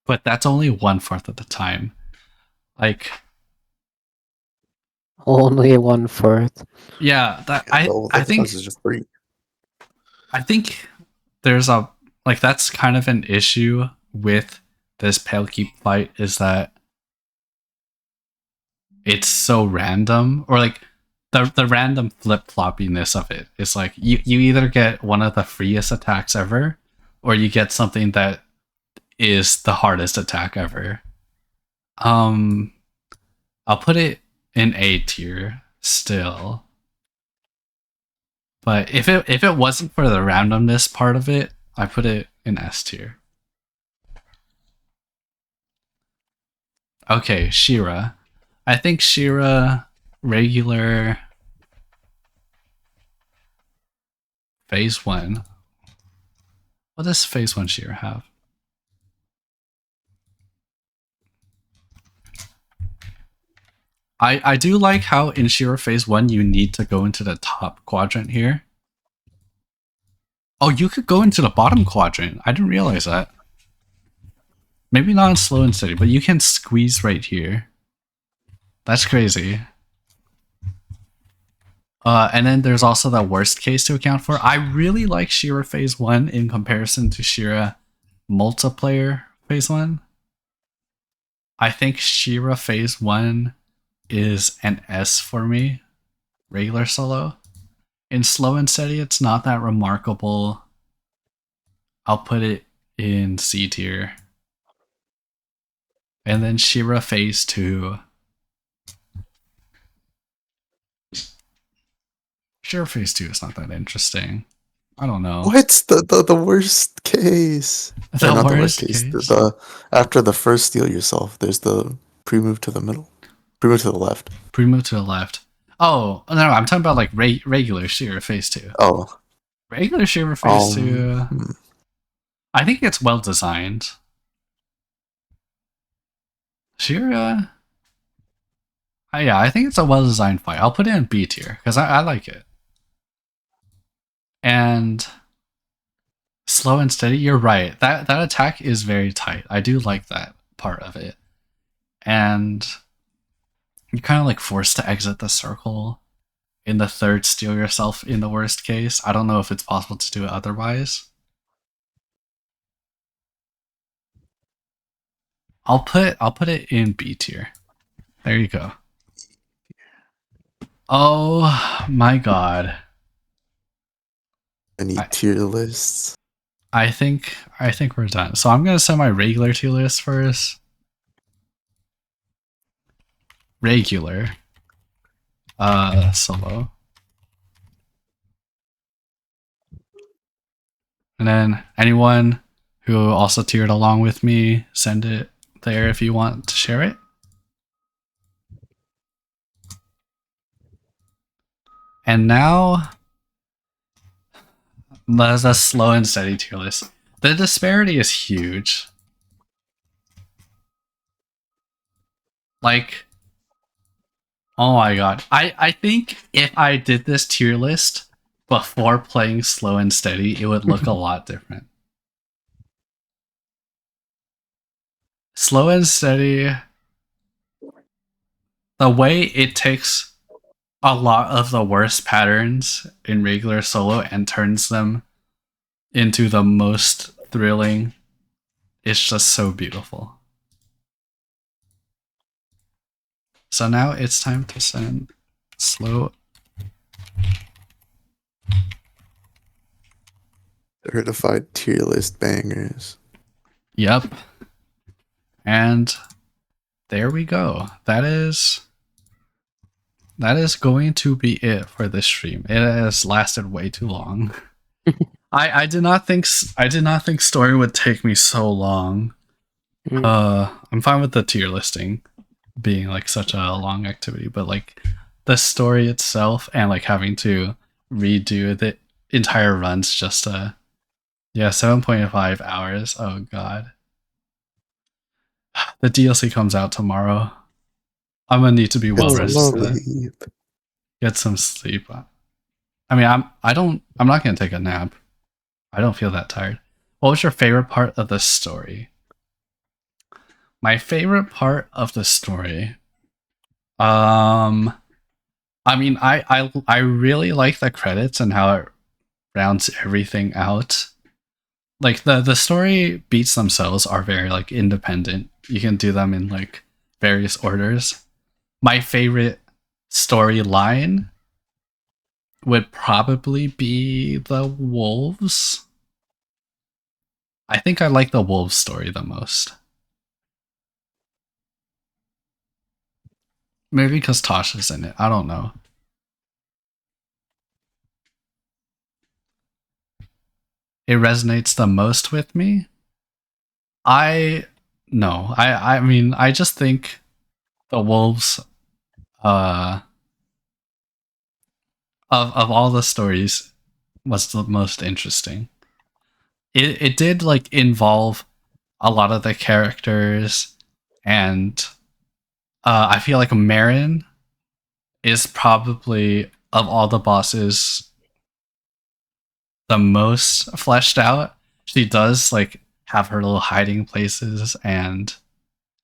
but that's only 1/4 of the time. Like, Only 1/4. yeah, that Yeah, the I think difference is just 3. I think there's a like that's kind of an issue with this Pale Keep fight is that it's so random, or like the random flip floppiness of it. It's like you either get one of the freest attacks ever, or you get something that is the hardest attack ever. I'll put it in A tier still. But if it wasn't for the randomness part of it, I put it in S tier. Okay, Shira. I think Shira regular phase 1. What does phase 1 Shira have? I do like how in Shira phase 1 you need to go into the top quadrant here. Oh, you could go into the bottom quadrant. I didn't realize that. Maybe not in slow and steady, but you can squeeze right here. That's crazy. And then there's also the worst case to account for. I really like Shira phase 1 in comparison to Shira multiplayer phase 1. I think Shira phase 1 is an S for me, regular solo. In slow and steady, it's not that remarkable. I'll put it in C tier. And then Shira phase 2. Shira phase 2 is not that interesting. I don't know. What's the worst case? The Or not worst the worst case. case? The after the first steal yourself, there's the pre-move to the middle. Pre-move to the left. Pre-move to the left. Oh, no, I'm talking about like regular Shira phase 2. Oh. Regular Shira phase 2. hmm. I think it's well designed. Shira. Yeah, I think it's a well designed fight. I'll put it in B tier because I like it. And slow and steady, you're right. That attack is very tight. I do like that part of it. And you're kind of like forced to exit the circle in the third steal yourself in the worst case. I don't know if it's possible to do it otherwise. I'll put it in B tier. There you go. Oh my god. Any tier lists? I think we're done. So I'm gonna send my regular tier list first. Regular. Solo. And then anyone who also tiered along with me, send it there if you want to share it. And now there's a slow and steady tier list. The disparity is huge. Like, oh my god. I think if I did this tier list before playing slow and steady, it would look a lot different. Slow and steady, the way it takes a lot of the worst patterns in regular solo and turns them into the most thrilling, it's just so beautiful. So now it's time to send slow. Certified tier list bangers. Yep. And there we go. That is going to be it for this stream. It has lasted way too long. I did not think story would take me so long. I'm fine with the tier listing being like such a long activity, but like the story itself and like having to redo the entire runs just 7.5 hours. Oh god. The DLC comes out tomorrow. I'm gonna need to be well rested for that. Get some sleep. I mean, I'm not gonna take a nap. I don't feel that tired. What was your favorite part of the story? My favorite part of the story. I mean, I really like the credits and how it rounds everything out. Like the story beats themselves are very like independent. You can do them in like various orders. My favorite storyline would probably be the wolves. I think I like the wolves story the most. Maybe because Tasha's in it. I don't know. It resonates the most with me. I mean, I just think the wolves of all the stories was the most interesting. It did like involve a lot of the characters, and I feel like Marin is probably of all the bosses the most fleshed out. She does like have her little hiding places, and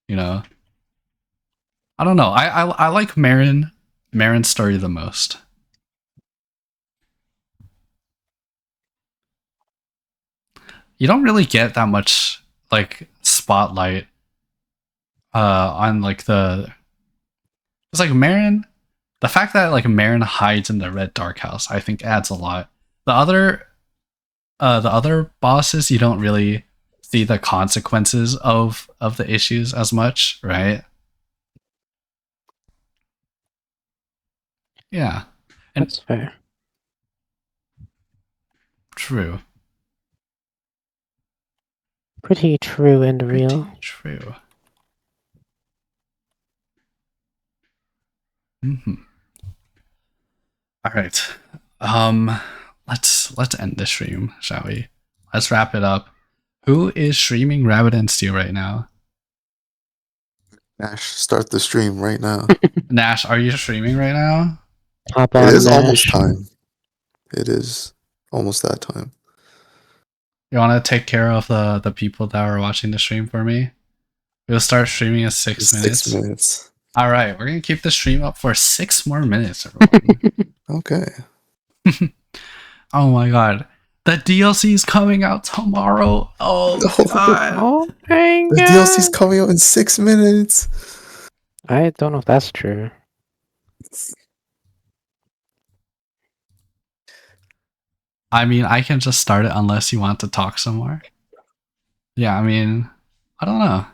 you know, I don't know. I like Marin's story the most. You don't really get that much like spotlight on like it's like Marin. The fact that like Marin hides in the red dark house, I think adds a lot. The other bosses, you don't really see the consequences of the issues as much, right? Yeah. And That's fair. true. Pretty true and real. Pretty true. All right. Let's end the stream, shall we? Let's wrap it up. Who is streaming Rabbit&Steel right now? Nash, start the stream right now. Nash, are you streaming right now? Hop on, It is Nash. almost time. It is almost that time. You want to take care of the people that are watching the stream for me? We'll start streaming in 6 minutes. 6 minutes. All right, we're gonna keep the stream up for 6 more minutes, everyone. Okay. Oh my god, the DLC is coming out tomorrow. Oh god. Oh my The god. DLC's coming out in 6 minutes. I don't know if that's true. I mean, I can just start it unless you want to talk some more. Yeah, I mean, I don't know.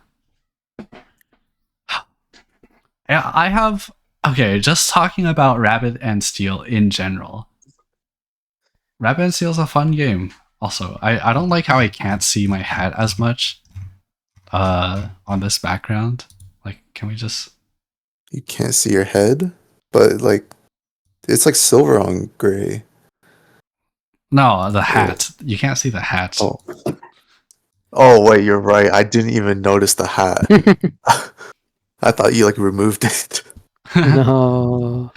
Yeah, I have... Okay, just talking about Rabbit&Steel in general. Rabbit&Steel is a fun game. Also, I don't like how I can't see my hat as much on this background. Like, can we just... You can't see your head, but like it's like silver on gray. No, the hat. You can't see the hat. Oh. Oh wait, you're right. I didn't even notice the hat. I thought you like removed it. No.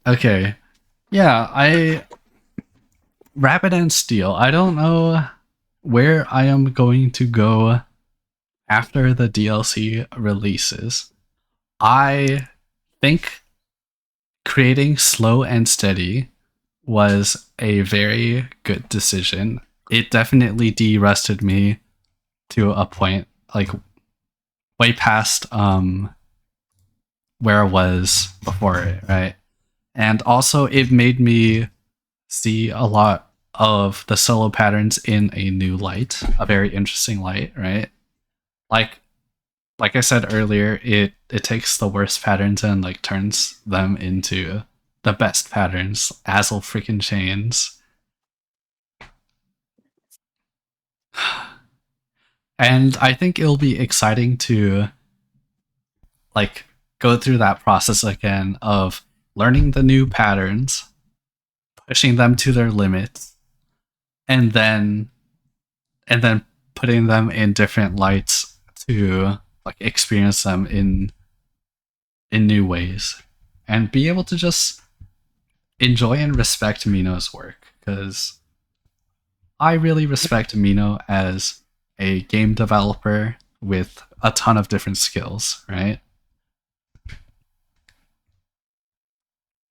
Okay. Yeah, Rabbit&Steel. I don't know where I am going to go after the DLC releases. I think creating SlowAndSteady was a very good decision. It definitely de-rusted me to a point like way past where I was before it, right? And also it made me see a lot of the solo patterns in a new light, a very interesting light, right? Like I said earlier, it takes the worst patterns and like turns them into the best patterns. Azel freaking chains. And I think it'll be exciting to like go through that process again of learning the new patterns, pushing them to their limits, and then putting them in different lights to like experience them in new ways and be able to just enjoy and respect Mino's work, because I really respect Mino as a game developer with a ton of different skills, right?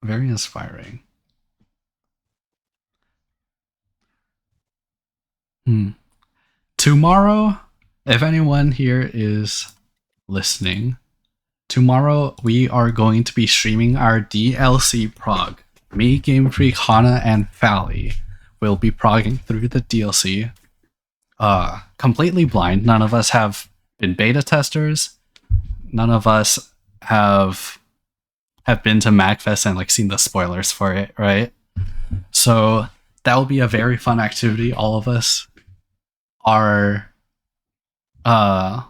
Very inspiring. Tomorrow, if anyone here is listening, tomorrow we are going to be streaming our DLC prog. Me, Game Freak, Hana, and Fally will be progging through the DLC. Completely blind. None of us have been beta testers. None of us have been to MagFest and like seen the spoilers for it, right? So that will be a very fun activity. All of us are a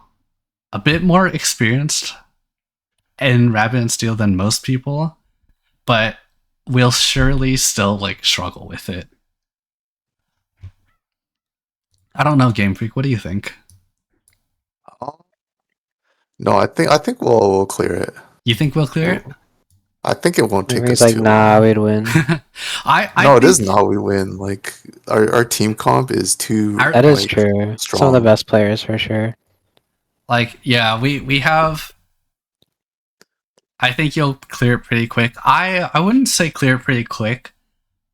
bit more experienced in Rabbit&Steel than most people, but we'll surely still like struggle with it. I don't know, Game Freak. What do you think? No, I think we'll clear it. You think we'll clear it? I think it won't take He's us like, too nah, long. we'd win. I No, it think, is not. We win. Like our team comp is too. That is like, true. strong. Some of the best players for sure. Like, yeah, we have. I think you'll clear it pretty quick. I wouldn't say clear it pretty quick.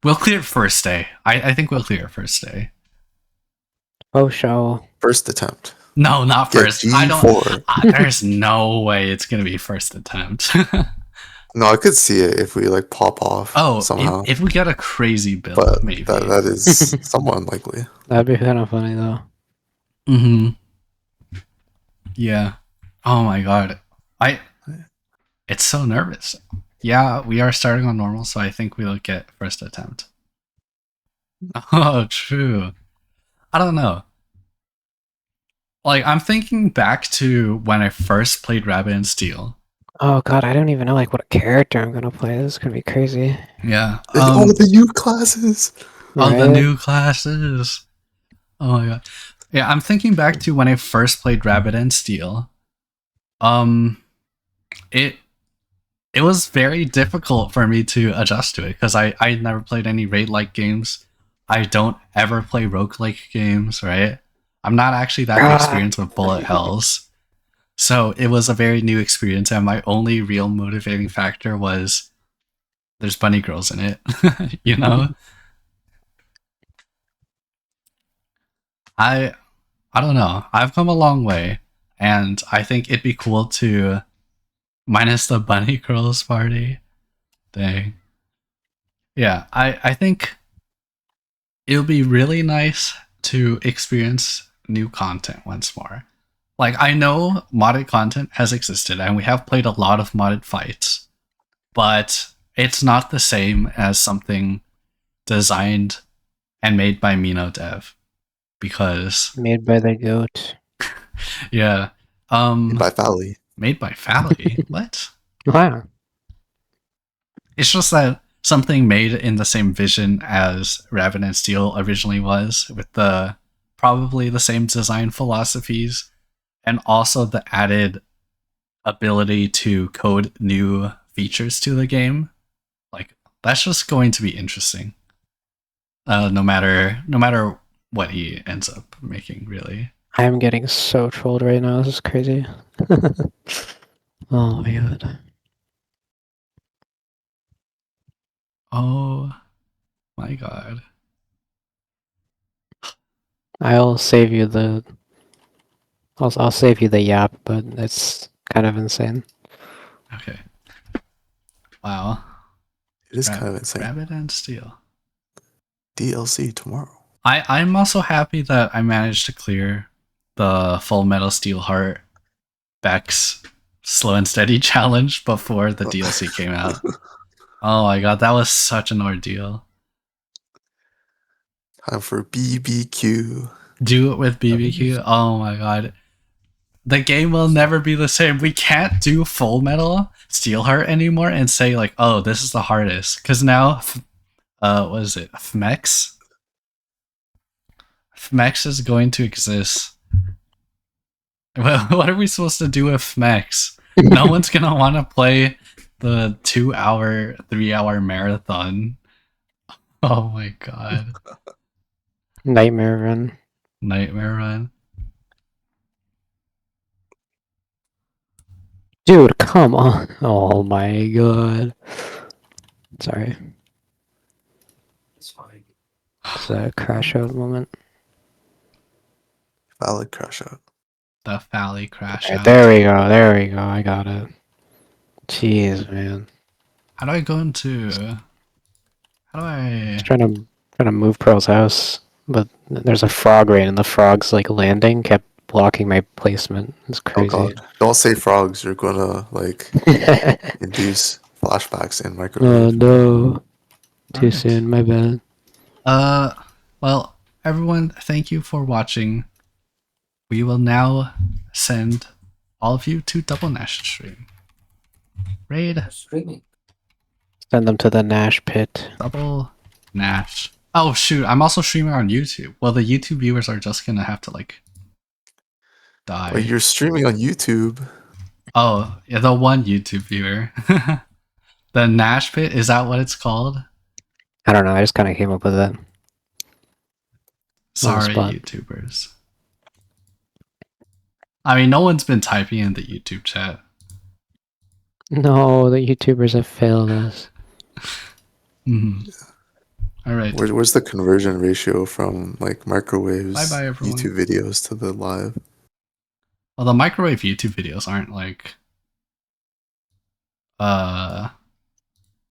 We'll clear it first day. I think we'll clear it first day. Oh, show. First attempt. No, not Get first. I don't. G4. There's no way it's gonna be first attempt. No, I could see it if we like pop off. Oh, somehow. if we get a crazy build, But maybe. that is somewhat unlikely. That'd be kind of funny though. Yeah. Oh my god. It's so nervous. Yeah, we are starting on normal, so I think we'll get first attempt. Oh, true. I don't know. Like, I'm thinking back to when I first played Rabbit&Steel. Oh god, I don't even know like what character I'm gonna play. This is gonna be crazy. Yeah. The new classes. Oh, the Right? New classes. Oh my god. Yeah, I'm thinking back to when I first played Rabbit&Steel. It was very difficult for me to adjust to it because I never played any raid-like games. I don't ever play roguelike games, right? I'm not actually that experienced with bullet hells. So it was a very new experience, and my only real motivating factor was there's bunny girls in it, you know? I don't know. I've come a long way, and I think it'd be cool to minus the bunny girls party. Dang. Yeah, I think it'll be really nice to experience new content once more. Like, I know modded content has existed, and we have played a lot of modded fights, but it's not the same as something designed and made by Mino Dev. Because Made by the goat. yeah, By Fally. made by Fally. What? Wow. It's just that something made in the same vision as Rabbit&Steel originally was, with the probably the same design philosophies, and also the added ability to code new features to the game. Like, that's just going to be interesting. No matter what he ends up making, really. I am getting so trolled right now. This is crazy. Oh my god. Oh my god. I'll save you the. I'll save you the yap, but it's kind of insane. Okay. Wow. It is kind of insane. Rabbit&Steel. DLC tomorrow. I'm also happy that I managed to clear the Full Metal Steelheart Beck's Slow and Steady challenge before the DLC came out. Oh my god, that was such an ordeal. Time for BBQ. Do it with BBQ. Oh my god. The game will never be the same. We can't do Full Metal Steelheart anymore and say like, oh, this is the hardest. Because now, what is it? FMEX? FMEX is going to exist. Well, what are we supposed to do with FMEX? No one's gonna want to play The 2-hour, 3-hour marathon. Oh my god. Nightmare Run. Nightmare Run. Dude, come on. Oh my god. Sorry. It's fine. It's a crash out moment. Valid crash out. The Valley crash Alright, out. there we go. There we go. I got it. Jeez, man. How do I go into... How do I... Just trying to move Pearl's house, but there's a frog rain and the frog's like landing kept blocking my placement. It's Oh crazy. god. Don't say frogs, you're gonna like induce flashbacks in Oh microwave. no. Too Alright. soon, my bad. Well, everyone, thank you for watching. We will now send all of you to Double Nash stream. Raid Streaming. Send them to the Nash pit. Double Nash. Oh shoot, I'm also streaming on YouTube. Well, the YouTube viewers are just gonna have to like die. But you're streaming on YouTube. Oh, yeah, the one YouTube viewer. The Nash pit, is that what it's called? I don't know, I just kind of came up with that. Sorry, spot. YouTubers. I mean, no one's been typing in the YouTube chat. No, the YouTubers have failed us. Mhm. All right. Where's the conversion ratio from like microwaves Bye-bye, everyone. YouTube videos to the live? Well, the microwave YouTube videos aren't like